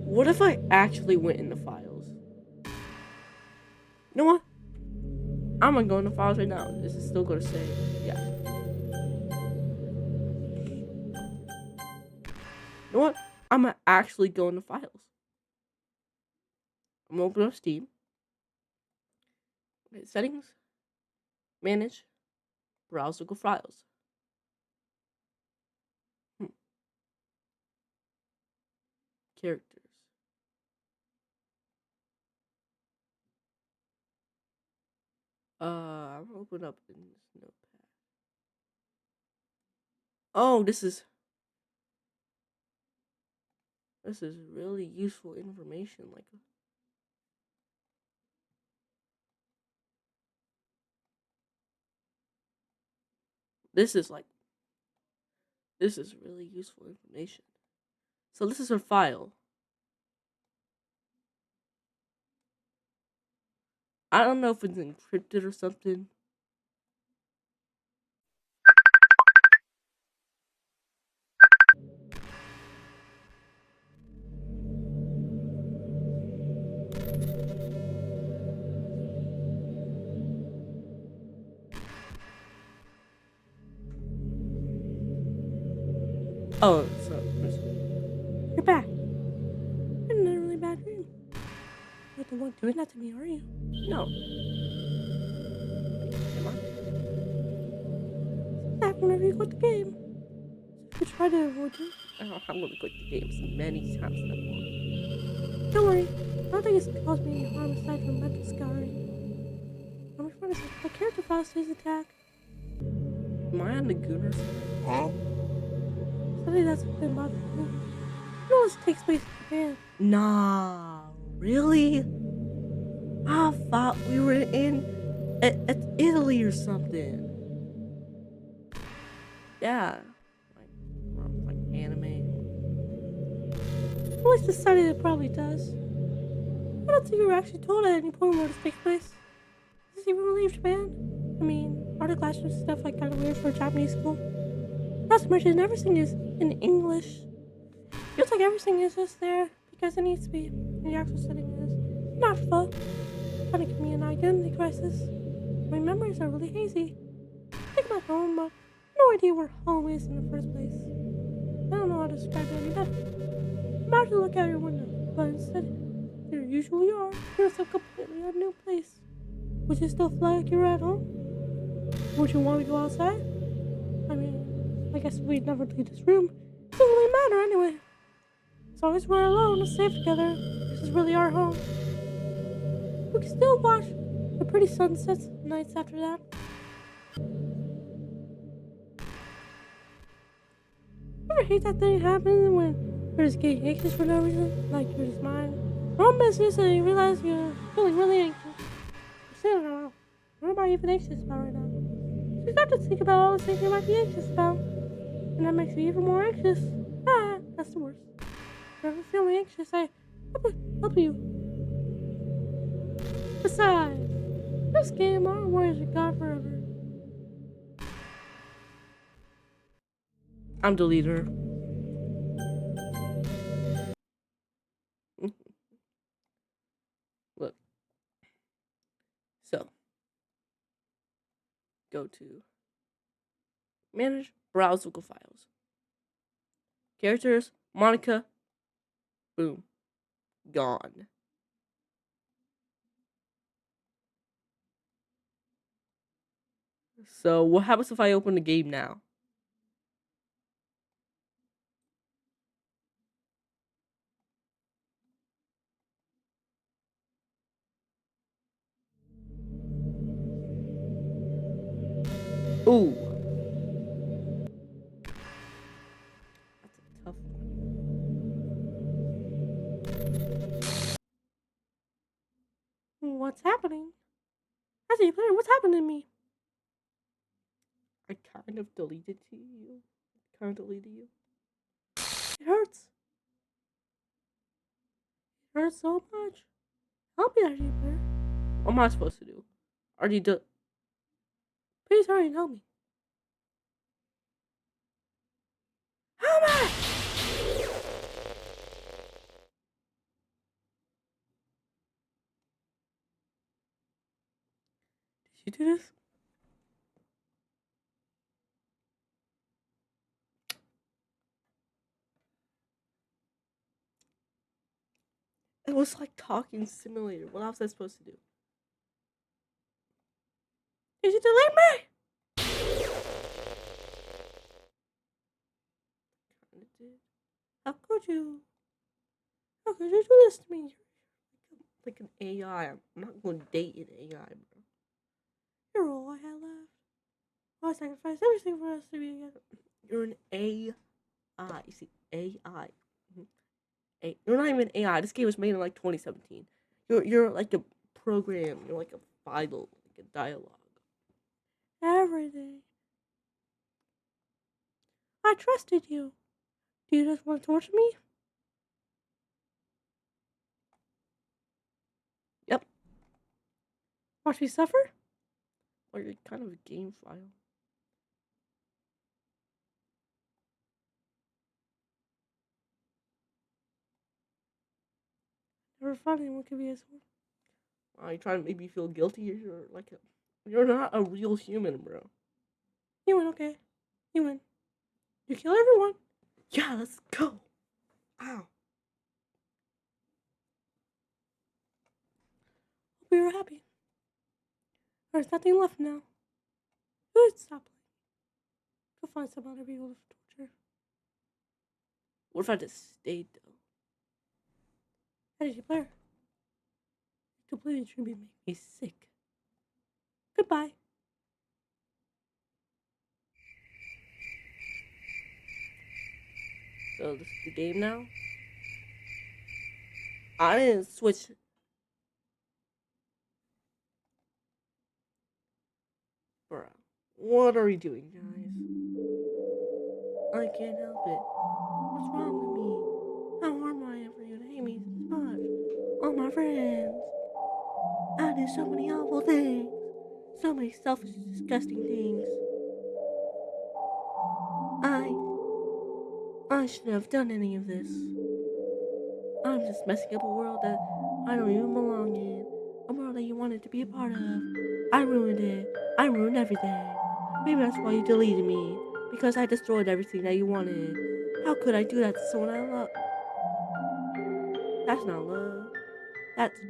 What if I actually went in the files? You know what? I'm gonna go in the files right now. This is still gonna say, yeah. You know what? I'm gonna actually go into files. I'm gonna open up Steam. Okay, settings, manage, browse local files. Characters. I'm gonna open up in this notepad. Oh, this is really useful information. Like, this is really useful information. So this is her file. I don't know if it's encrypted or something. Oh, so You're back. You're in a really bad dream. You're the one doing that to me, are you? no. Am I? That whenever you quit the game. So if you try to avoid it, I'm gonna quit the games many times that one. don't worry. I don't think it's caused me any harm aside from mental scarring. I'm afraid the character file stays intact. Am I on the Gooners? Huh? Suddenly that's been bothering me. You know this takes place in Japan. Nah, really? I thought we were in at Italy or something. Yeah, like anime. At least decided it probably does. I don't think you were actually told at any point where this takes place. Does this even really leave Japan? I mean, are the classroom stuff like kind of weird for a Japanese school? Not to mention everything is in English. Feels like everything is just there because it needs to be. And the actual setting is not full. Trying to give me an identity crisis. My memories are really hazy. I think about home, but no idea where home is in the first place. I don't know how to describe it any better. I'm about to look out your window, but instead, there you usually are. You're in some completely new place. Would you still feel like you're at home? Would you want to go outside? I mean, I guess we'd never leave this room. It doesn't really matter anyway. As long as we're alone and safe together, this is really our home. We can still watch the pretty sunsets nights after that. Ever hate that thing happens when you're just getting anxious for no reason? Like you're just mind your own business and you realize you're feeling really anxious. You're sitting around. What am I even anxious about right now? So you start to think about all the things you might be anxious about. And that makes you even more anxious. Ah, that's the worst. If you're ever feeling anxious, I help you. Besides, this game, our worries are gone forever. I'm the leader. Look. So, go to manage, browse local files. Characters, Monica, boom, gone. So, what happens if I open the game now? Ooh. That's a tough one. What's happening? I see you player, what's happening to me? I kind of deleted you. Kind of deleted you. It hurts. It hurts so much. Help me out here, player. What am I supposed to do? Already done. Please hurry and help me. Help me! Did you do this? It was like talking simulator. What else was I supposed to do? Did you delete me? Kinda did. How could you? How could you do this to me? Like an AI. I'm not going to date an AI, bro. You're all I had left. I sacrificed everything for us to be together. You're an AI. You see, AI. You're not even AI. This game was made in like 2017. You're like a program. You're like a file, like a dialogue. Everything. I trusted you. Do you just want to torture me? Yep. Watch me suffer? Or you're kind of a game file. Never thought anyone could be as one. Are you trying to make me feel guilty? You're not a real human, bro. You win, okay. You win. You kill everyone. Yeah, let's go. Ow. Hope we were happy. There's nothing left now. Good, stop playing. Go find some other people to torture. What if I just stayed though? How did you play? You completely should be making He's sick. Goodbye. So this is the game now. I didn't switch. Bruh, what are we doing, guys? I can't help it. What's wrong with me? How am I for you to hate me this much? All my friends. I do so many awful things. So many selfish, disgusting things. I shouldn't have done any of this. I'm just messing up a world that I don't even belong in. A world that you wanted to be a part of. I ruined it. I ruined everything. Maybe that's why you deleted me. Because I destroyed everything that you wanted. How could I do that to someone I love? That's not love. That's...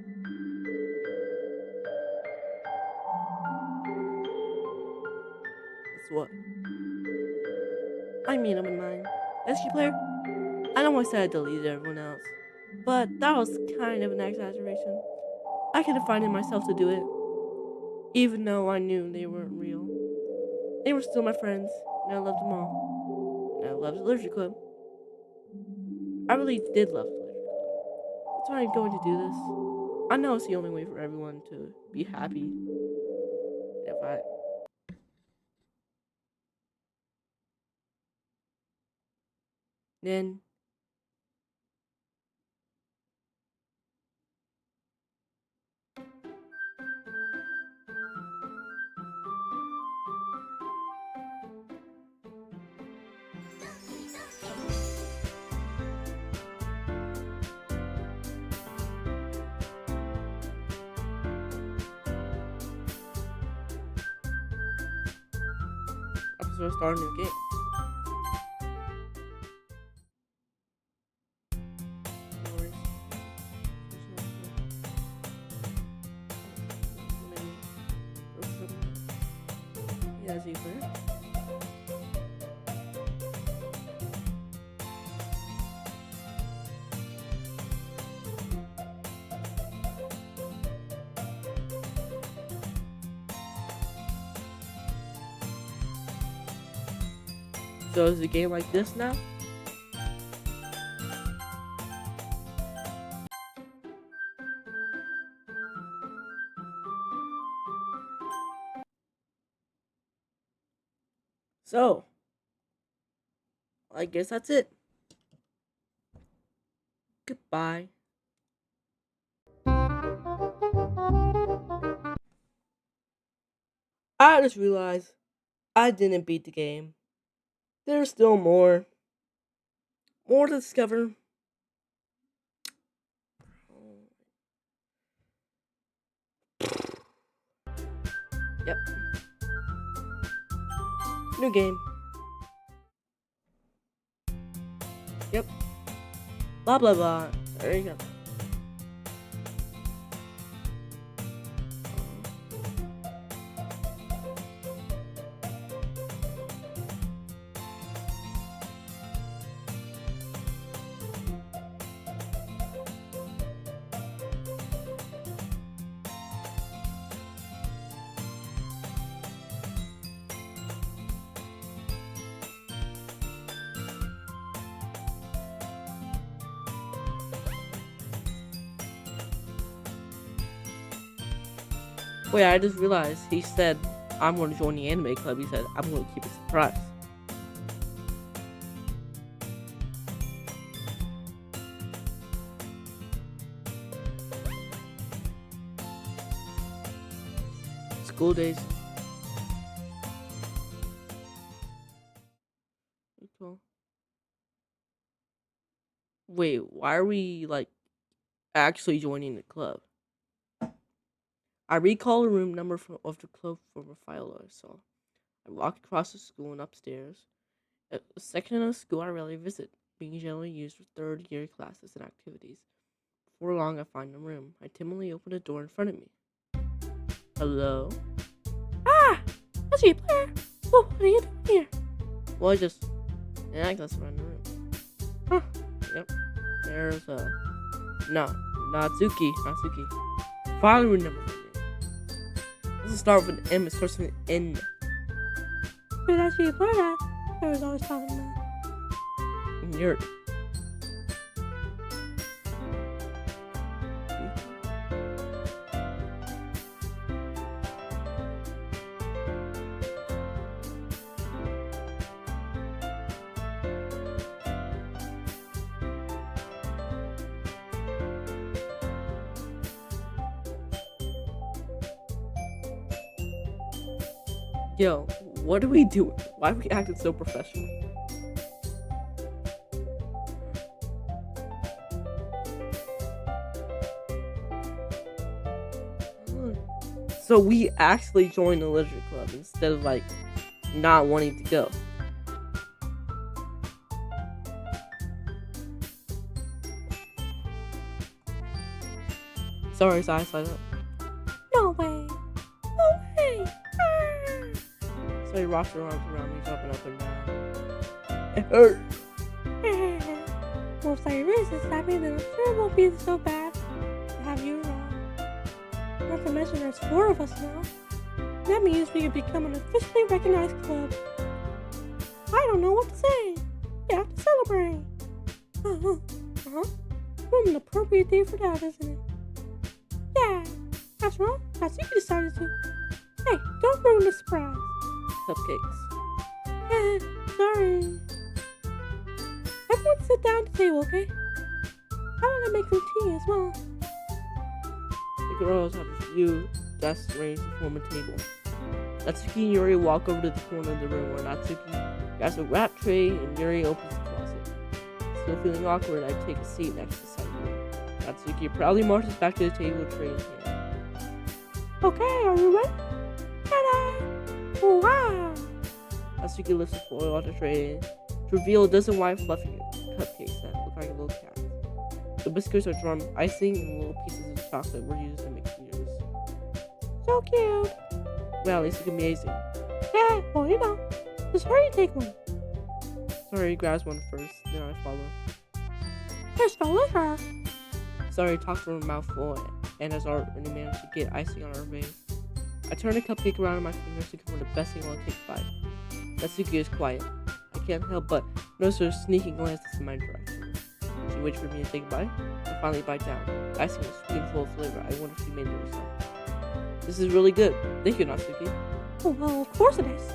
That's what? I made up my mind. SG player? I know I said I deleted everyone else. But that was kind of an exaggeration. I could have found it myself to do it. Even though I knew they weren't real. They were still my friends, and I loved them all. And I loved the Literature Club. I really did love the Literature Club. That's why I'm going to do this. I know it's the only way for everyone to be happy. If I... Then... I'm supposed to start a new game. No worries. Yeah, Z player. So is the game like this now? So, I guess that's it. Goodbye. I just realized I didn't beat the game. There's still more. More to discover. Yep. New game. Yep. Blah blah blah. There you go. Wait, I just realized he said, I'm going to join the anime club. He said, I'm going to keep it a surprise. School days. Okay. Wait, why are we, like, actually joining the club? I recall a room number of the club from a file I saw. I walked across the school and upstairs. A section of the school I rarely visit, being generally used for third-year classes and activities. Before long, I find the room. I timidly open the door in front of me. Hello? Ah! That's you, Blair. Whoa, what are you doing here? Well, I just... Yeah, I guess around the room. Huh. Yep. There's Natsuki. File room number for me. Doesn't start with an M, it starts with an N. Dude, that's you, Blair. That I was always talking about. You're... Yo, what are we doing? Why are we acting so professional? So we actually joined the literature club instead of like not wanting to go. Sorry, I slide up. No way. No way. Ah. So he rocks her arms around me, jumping up and down. It hurt. Well, if I resist, that means that I'm sure it won't be so bad to have you around. Not to mention there's 4 of us now. That means we could become an officially recognized club. I don't know what to say. We have to celebrate. What an appropriate day for that, isn't it? Yeah. After all, Natsuki decided to. Hey, don't ruin the surprise. Cupcakes. Sorry. Everyone sit down at the table, okay? How about I make some tea as well? The girls have a few desks arranged to form a table. Natsuki and Yuri walk over to the corner of the room where Natsuki grabs a wrap tray and Yuri opens the closet. Still feeling awkward, I take a seat next to Sayuri. Natsuki proudly marches back to the table, tray in hand. Okay, are you ready? Ta-da! Wow! Natsuki lifts the foil off the tray to reveal a dozen white fluffy cupcakes that look like little cats. The biscuits are drawn with icing and little pieces of chocolate were used to make fingers. So cute! Wow, these look amazing. Yeah, well, you know. Just hurry and take one. Sorry, grabs one first, then I follow. You're stolen her. Sorry talks from her mouth full and has already managed to get icing on her face. I turn the cupcake around in my fingers to confirm the best thing while I take a bite. Natsuki is quiet. I can't help but notice her sneaking glances in my direction. She waits for me to take a bite and finally bite down. The icing was sweet and full of flavor. I wonder if she made it herself. This is really good. Thank you, Natsuki. Oh, well, of course it is.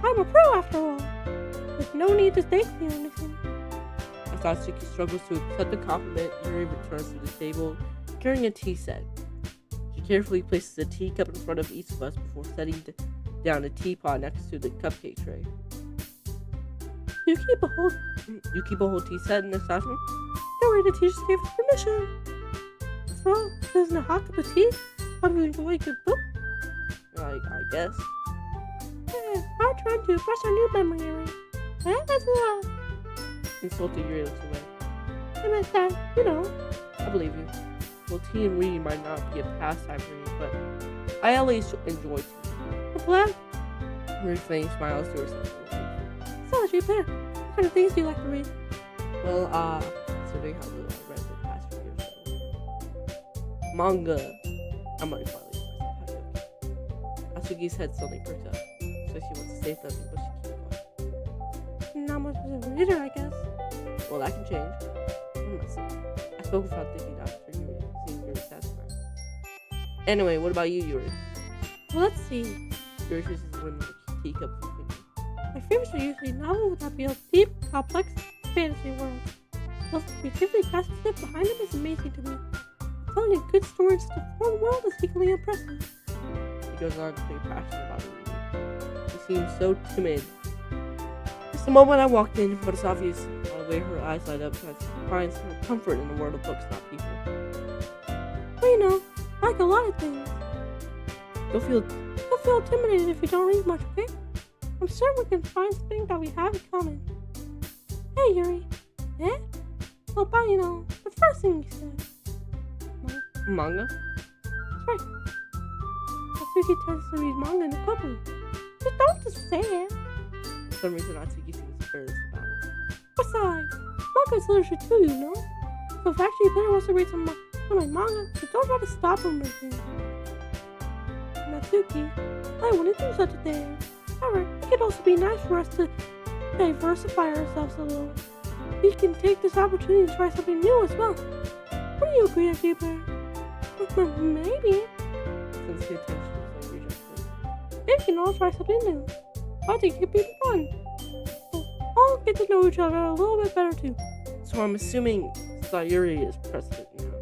I'm a pro after all. There's no need to thank me or anything. As Natsuki struggles to accept the compliment, Yuri returns to the table carrying a tea set. She carefully places a teacup in front of each of us before setting down a teapot next to the cupcake tray. You keep a whole tea set in this classroom? No way the teachers gave us permission. So, isn't a hot cup of tea help you enjoy a good book? I guess. Yeah, I'm trying to brush our new memory area. That's all. Insulted Yuri looks away. I meant that, you know. I believe you. Well, tea and reading might not be a pastime for you, but I at least enjoy tea. I'm glad. Yuri faintly smiles to herself. So much you there. What kind of things do you like to read? Well, considering how little I've read the past few years, manga. I'm already finally myself. Natsuki's head suddenly perked up, so she wants to say something, but she keeps quiet. Not much of a reader, I guess. Well, that can change. I'm not saying. I spoke without thinking after Yuri seeing Yuri satisfied. Anyway, what about you, Yuri? Well, let's see. Yours is when the teacup opinion. My favorites are usually novel that build deep, complex fantasy worlds. The creativity craftsmanship behind them is amazing to me. Telling a good story in such a foreign world is equally impressive. He goes on to be passionate about it. He seems so timid. Just the moment I walked in, but it's obvious by the way her eyes light up that she finds her comfort in the world of books, not people. But you know, I like a lot of things. Don't feel Don't feel intimidated if you don't read much, okay? I'm sure we can find something that we have in common. Hey, Yuri. Eh? Well, about, the first thing you said. manga. That's right. Natsuki tends to read manga in the clubroom. Just don't just say it. For some reason, Natsuki seems embarrassed about it. Besides, manga is literature too, you know? So if actually Peter wants to read some of my manga, just don't try to stop him or anything. Natsuki, I wouldn't do such a thing. However, it could also be nice for us to diversify ourselves a little. We can take this opportunity to try something new as well. What do you agree, Peter? Maybe. Since the attention is like rejected. Maybe we can all try something new. I think it could be fun. We'll all get to know each other a little bit better too. So I'm assuming Sayuri is president now.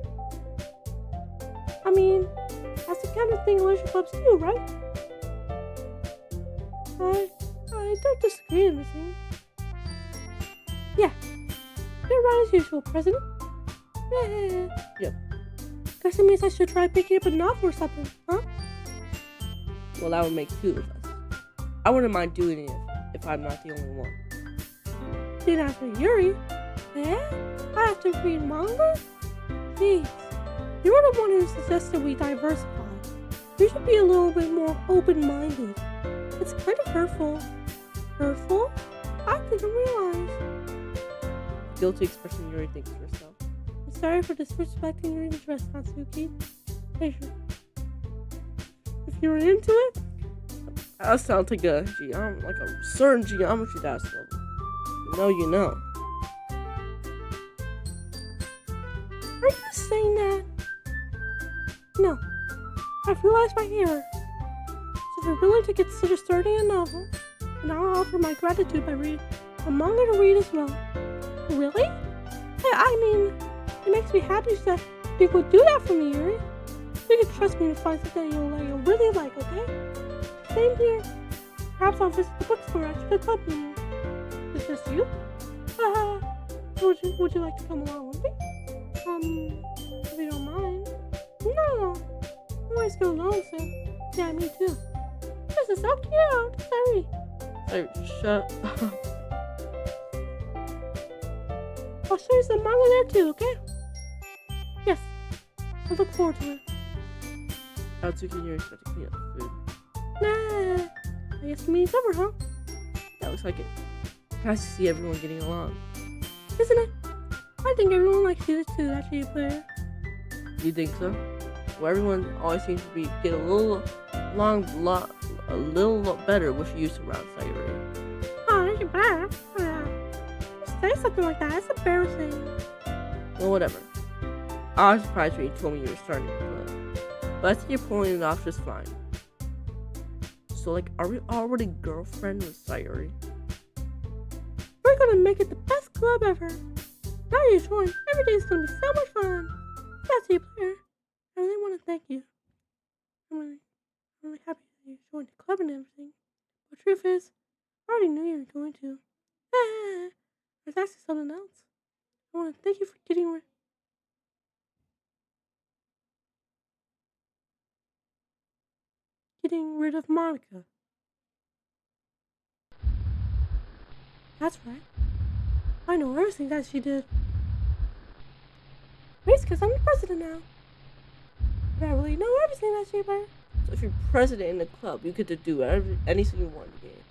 I mean, that's the kind of thing leisure clubs do, right? I don't disagree in this thing. Yeah. You're right as usual, President. Yep. Guess it means I should try picking up a novel or something, huh? Well, that would make two of us. I wouldn't mind doing it if I'm not the only one. Then after Yuri, I have to read manga? Jeez. You're the one who suggested we diversify. We should be a little bit more open-minded. It's kind of hurtful. Hurtful? I didn't realize. Guilty expression Yuri thinks to herself. I'm sorry for disrespecting your interest, Natsuki. Hey, if you're into it, That sounds like a certain geometry dash level. You know, you know. are you saying that? No. I've realized my error. So if you're willing to consider starting a novel, then I'll offer my gratitude by reading a manga to read as well. Really? I mean, it makes me happy that you would do that for me, Yuri. You can trust me to find something you'll really like, okay? Same here. Perhaps I'll visit the bookstore after the club meeting. Is this you? Would you like to come along with me? If you don't mind. No. I always go alone, so yeah, me too. This is so cute. Sorry. Hey, shut up. I'll show you some manga there too, okay? Yes. I look forward to it. Natsuki and Yuri start to clean up the food. Nah. I guess the meeting's over, huh? That looks like it. Nice to see everyone getting along. Isn't it? I think everyone likes you too, actually, player. You think so? Well, everyone always seems to get a little better with use around Sayuri. Oh, that's your bad. Just say something like that. It's embarrassing. Well, whatever. I was surprised when you told me you were starting the club. But I think you're pulling it off just fine. So, are we already girlfriend with Sayuri? We're gonna make it the best club ever. Now you're joined. Every day is gonna be so much fun. That's you, player. I really want to thank you. I'm really happy that you joined the club and everything. But the truth is, I already knew you were going to. There's actually something else. I want to thank you for getting rid of Monica. That's right. I know everything that she did. It's because I'm the president now. But I really know everything that she did. So if you're president in the club, you get to do anything you want in the game.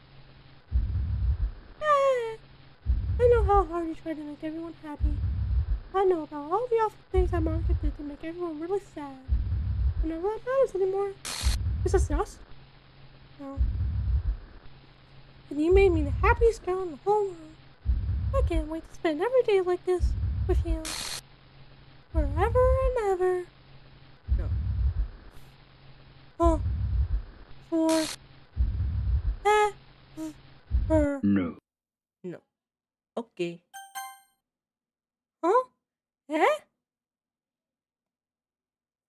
I know how hard you try to make everyone happy. I know about all the awful things that Monica did to make everyone really sad. But none of that matters anymore. Is this us? No. And you made me the happiest girl in the whole world. I can't wait to spend every day like this with you. Forever and ever. No. Oh. No. No. Okay. Huh? Eh?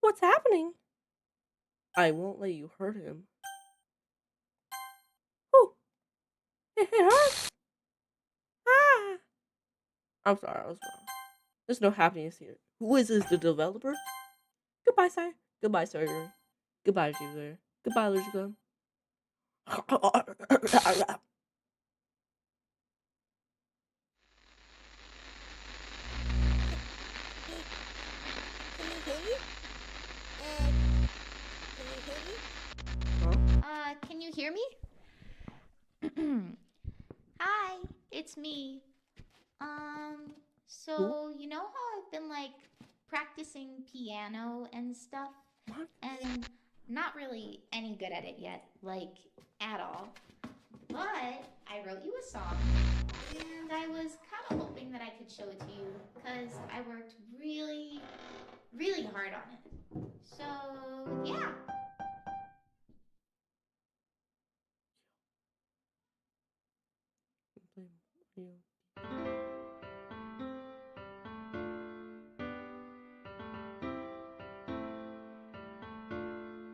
What's happening? I won't let you hurt him. Oh, it hurts. Ah. I'm sorry, I was wrong. There's no happiness here. Who is this, the developer? Goodbye, sir. Goodbye, sir. Goodbye, Jupiter. Goodbye, Lucica. Can you hear me? Hi, it's me. So you know how I've been like practicing piano and stuff? What? And not really any good at it yet, like at all. But I wrote you a song, and I was kind of hoping that I could show it to you because I worked really, really hard on it. So, yeah.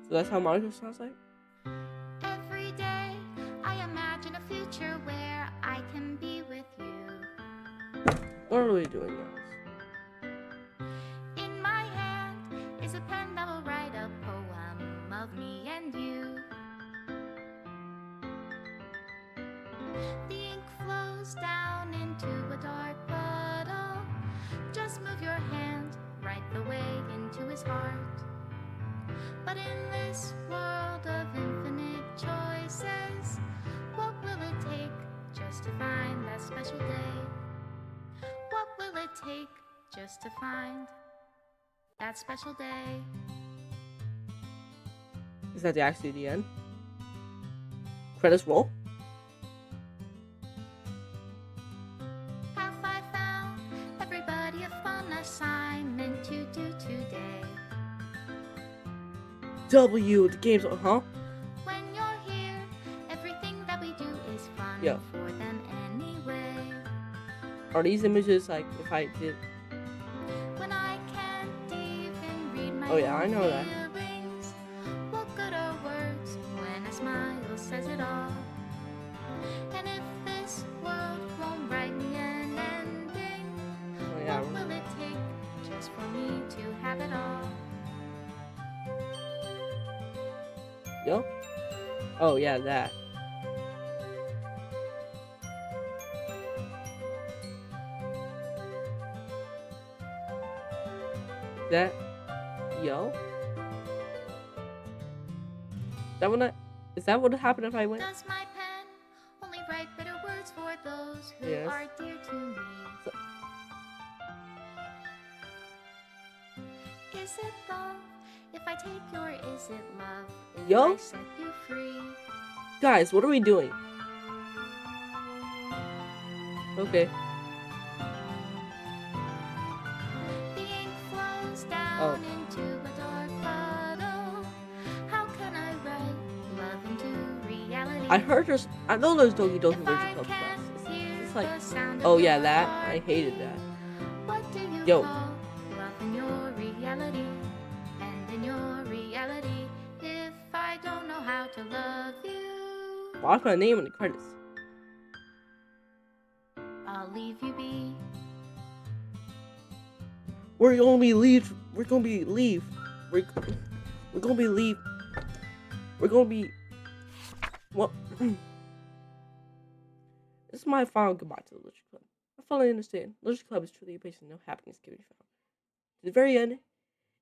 So that's how Monica sounds like? Every day I imagine a future where I can be with you. What are we doing, guys? In my hand is a pen that will write a poem of me and you. The ink flows down into a dark puddle. Just move your hand right the way into his heart. But in this world of infinite choices, what will it take just to find that special day? What will it take just to find that special day? Is that actually the end? Credits roll? Have I found everybody a fun assignment to do today? W, the game's on, huh? When you're here, everything that we do is fun Yeah. for them anyway. Are these images like if I did? When I can't even read my Oh, yeah, I know that. feelings, what good are words when a smile says it all? And if this world won't write me an ending, Oh, yeah. what will it take just for me to have it all? Yo? Oh, yeah, that. That? Yo? Is that what would happen if I went? Does my pen only write bitter words for those who Yes. are dear to me? Is it love if I take your is it love if Yo? I set you free? Guys, what are we doing? Okay. The ink flows down Oh. into a dark puddle. How can I write love into reality? I heard there's. I know there's Doki Doki if Literature I Club can't class. hear It's like, the sound oh of yeah, your that. I hated that. What do you Yo. call love in your reality? And in your reality, if I don't know how to love you, Watch my name in the credits. I'll leave you be. We're gonna be leave. We're gonna be leave. We're gonna be leave. We're gonna be. What? This is my final goodbye to the Literature Club. I fully understand. Literature Club is truly a place where no happiness can be found. To the very end,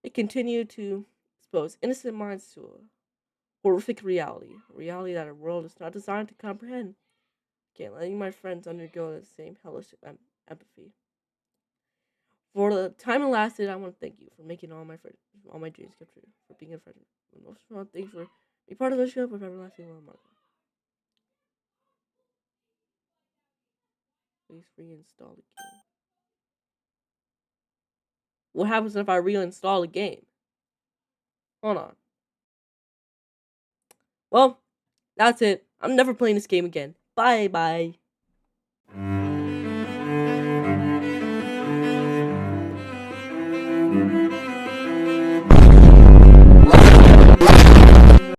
it continued to expose innocent minds to a horrific reality. A reality that our world is not designed to comprehend. Can't letting my friends undergo the same hellish empathy. For the time it lasted, I want to thank you for making all my dreams come true. For being a friend. And most of all, thank you for being part of the show with everlasting love, Marco. Please reinstall the game. What happens if I reinstall the game? Hold on. Well, that's it. I'm never playing this game again. Bye bye. man.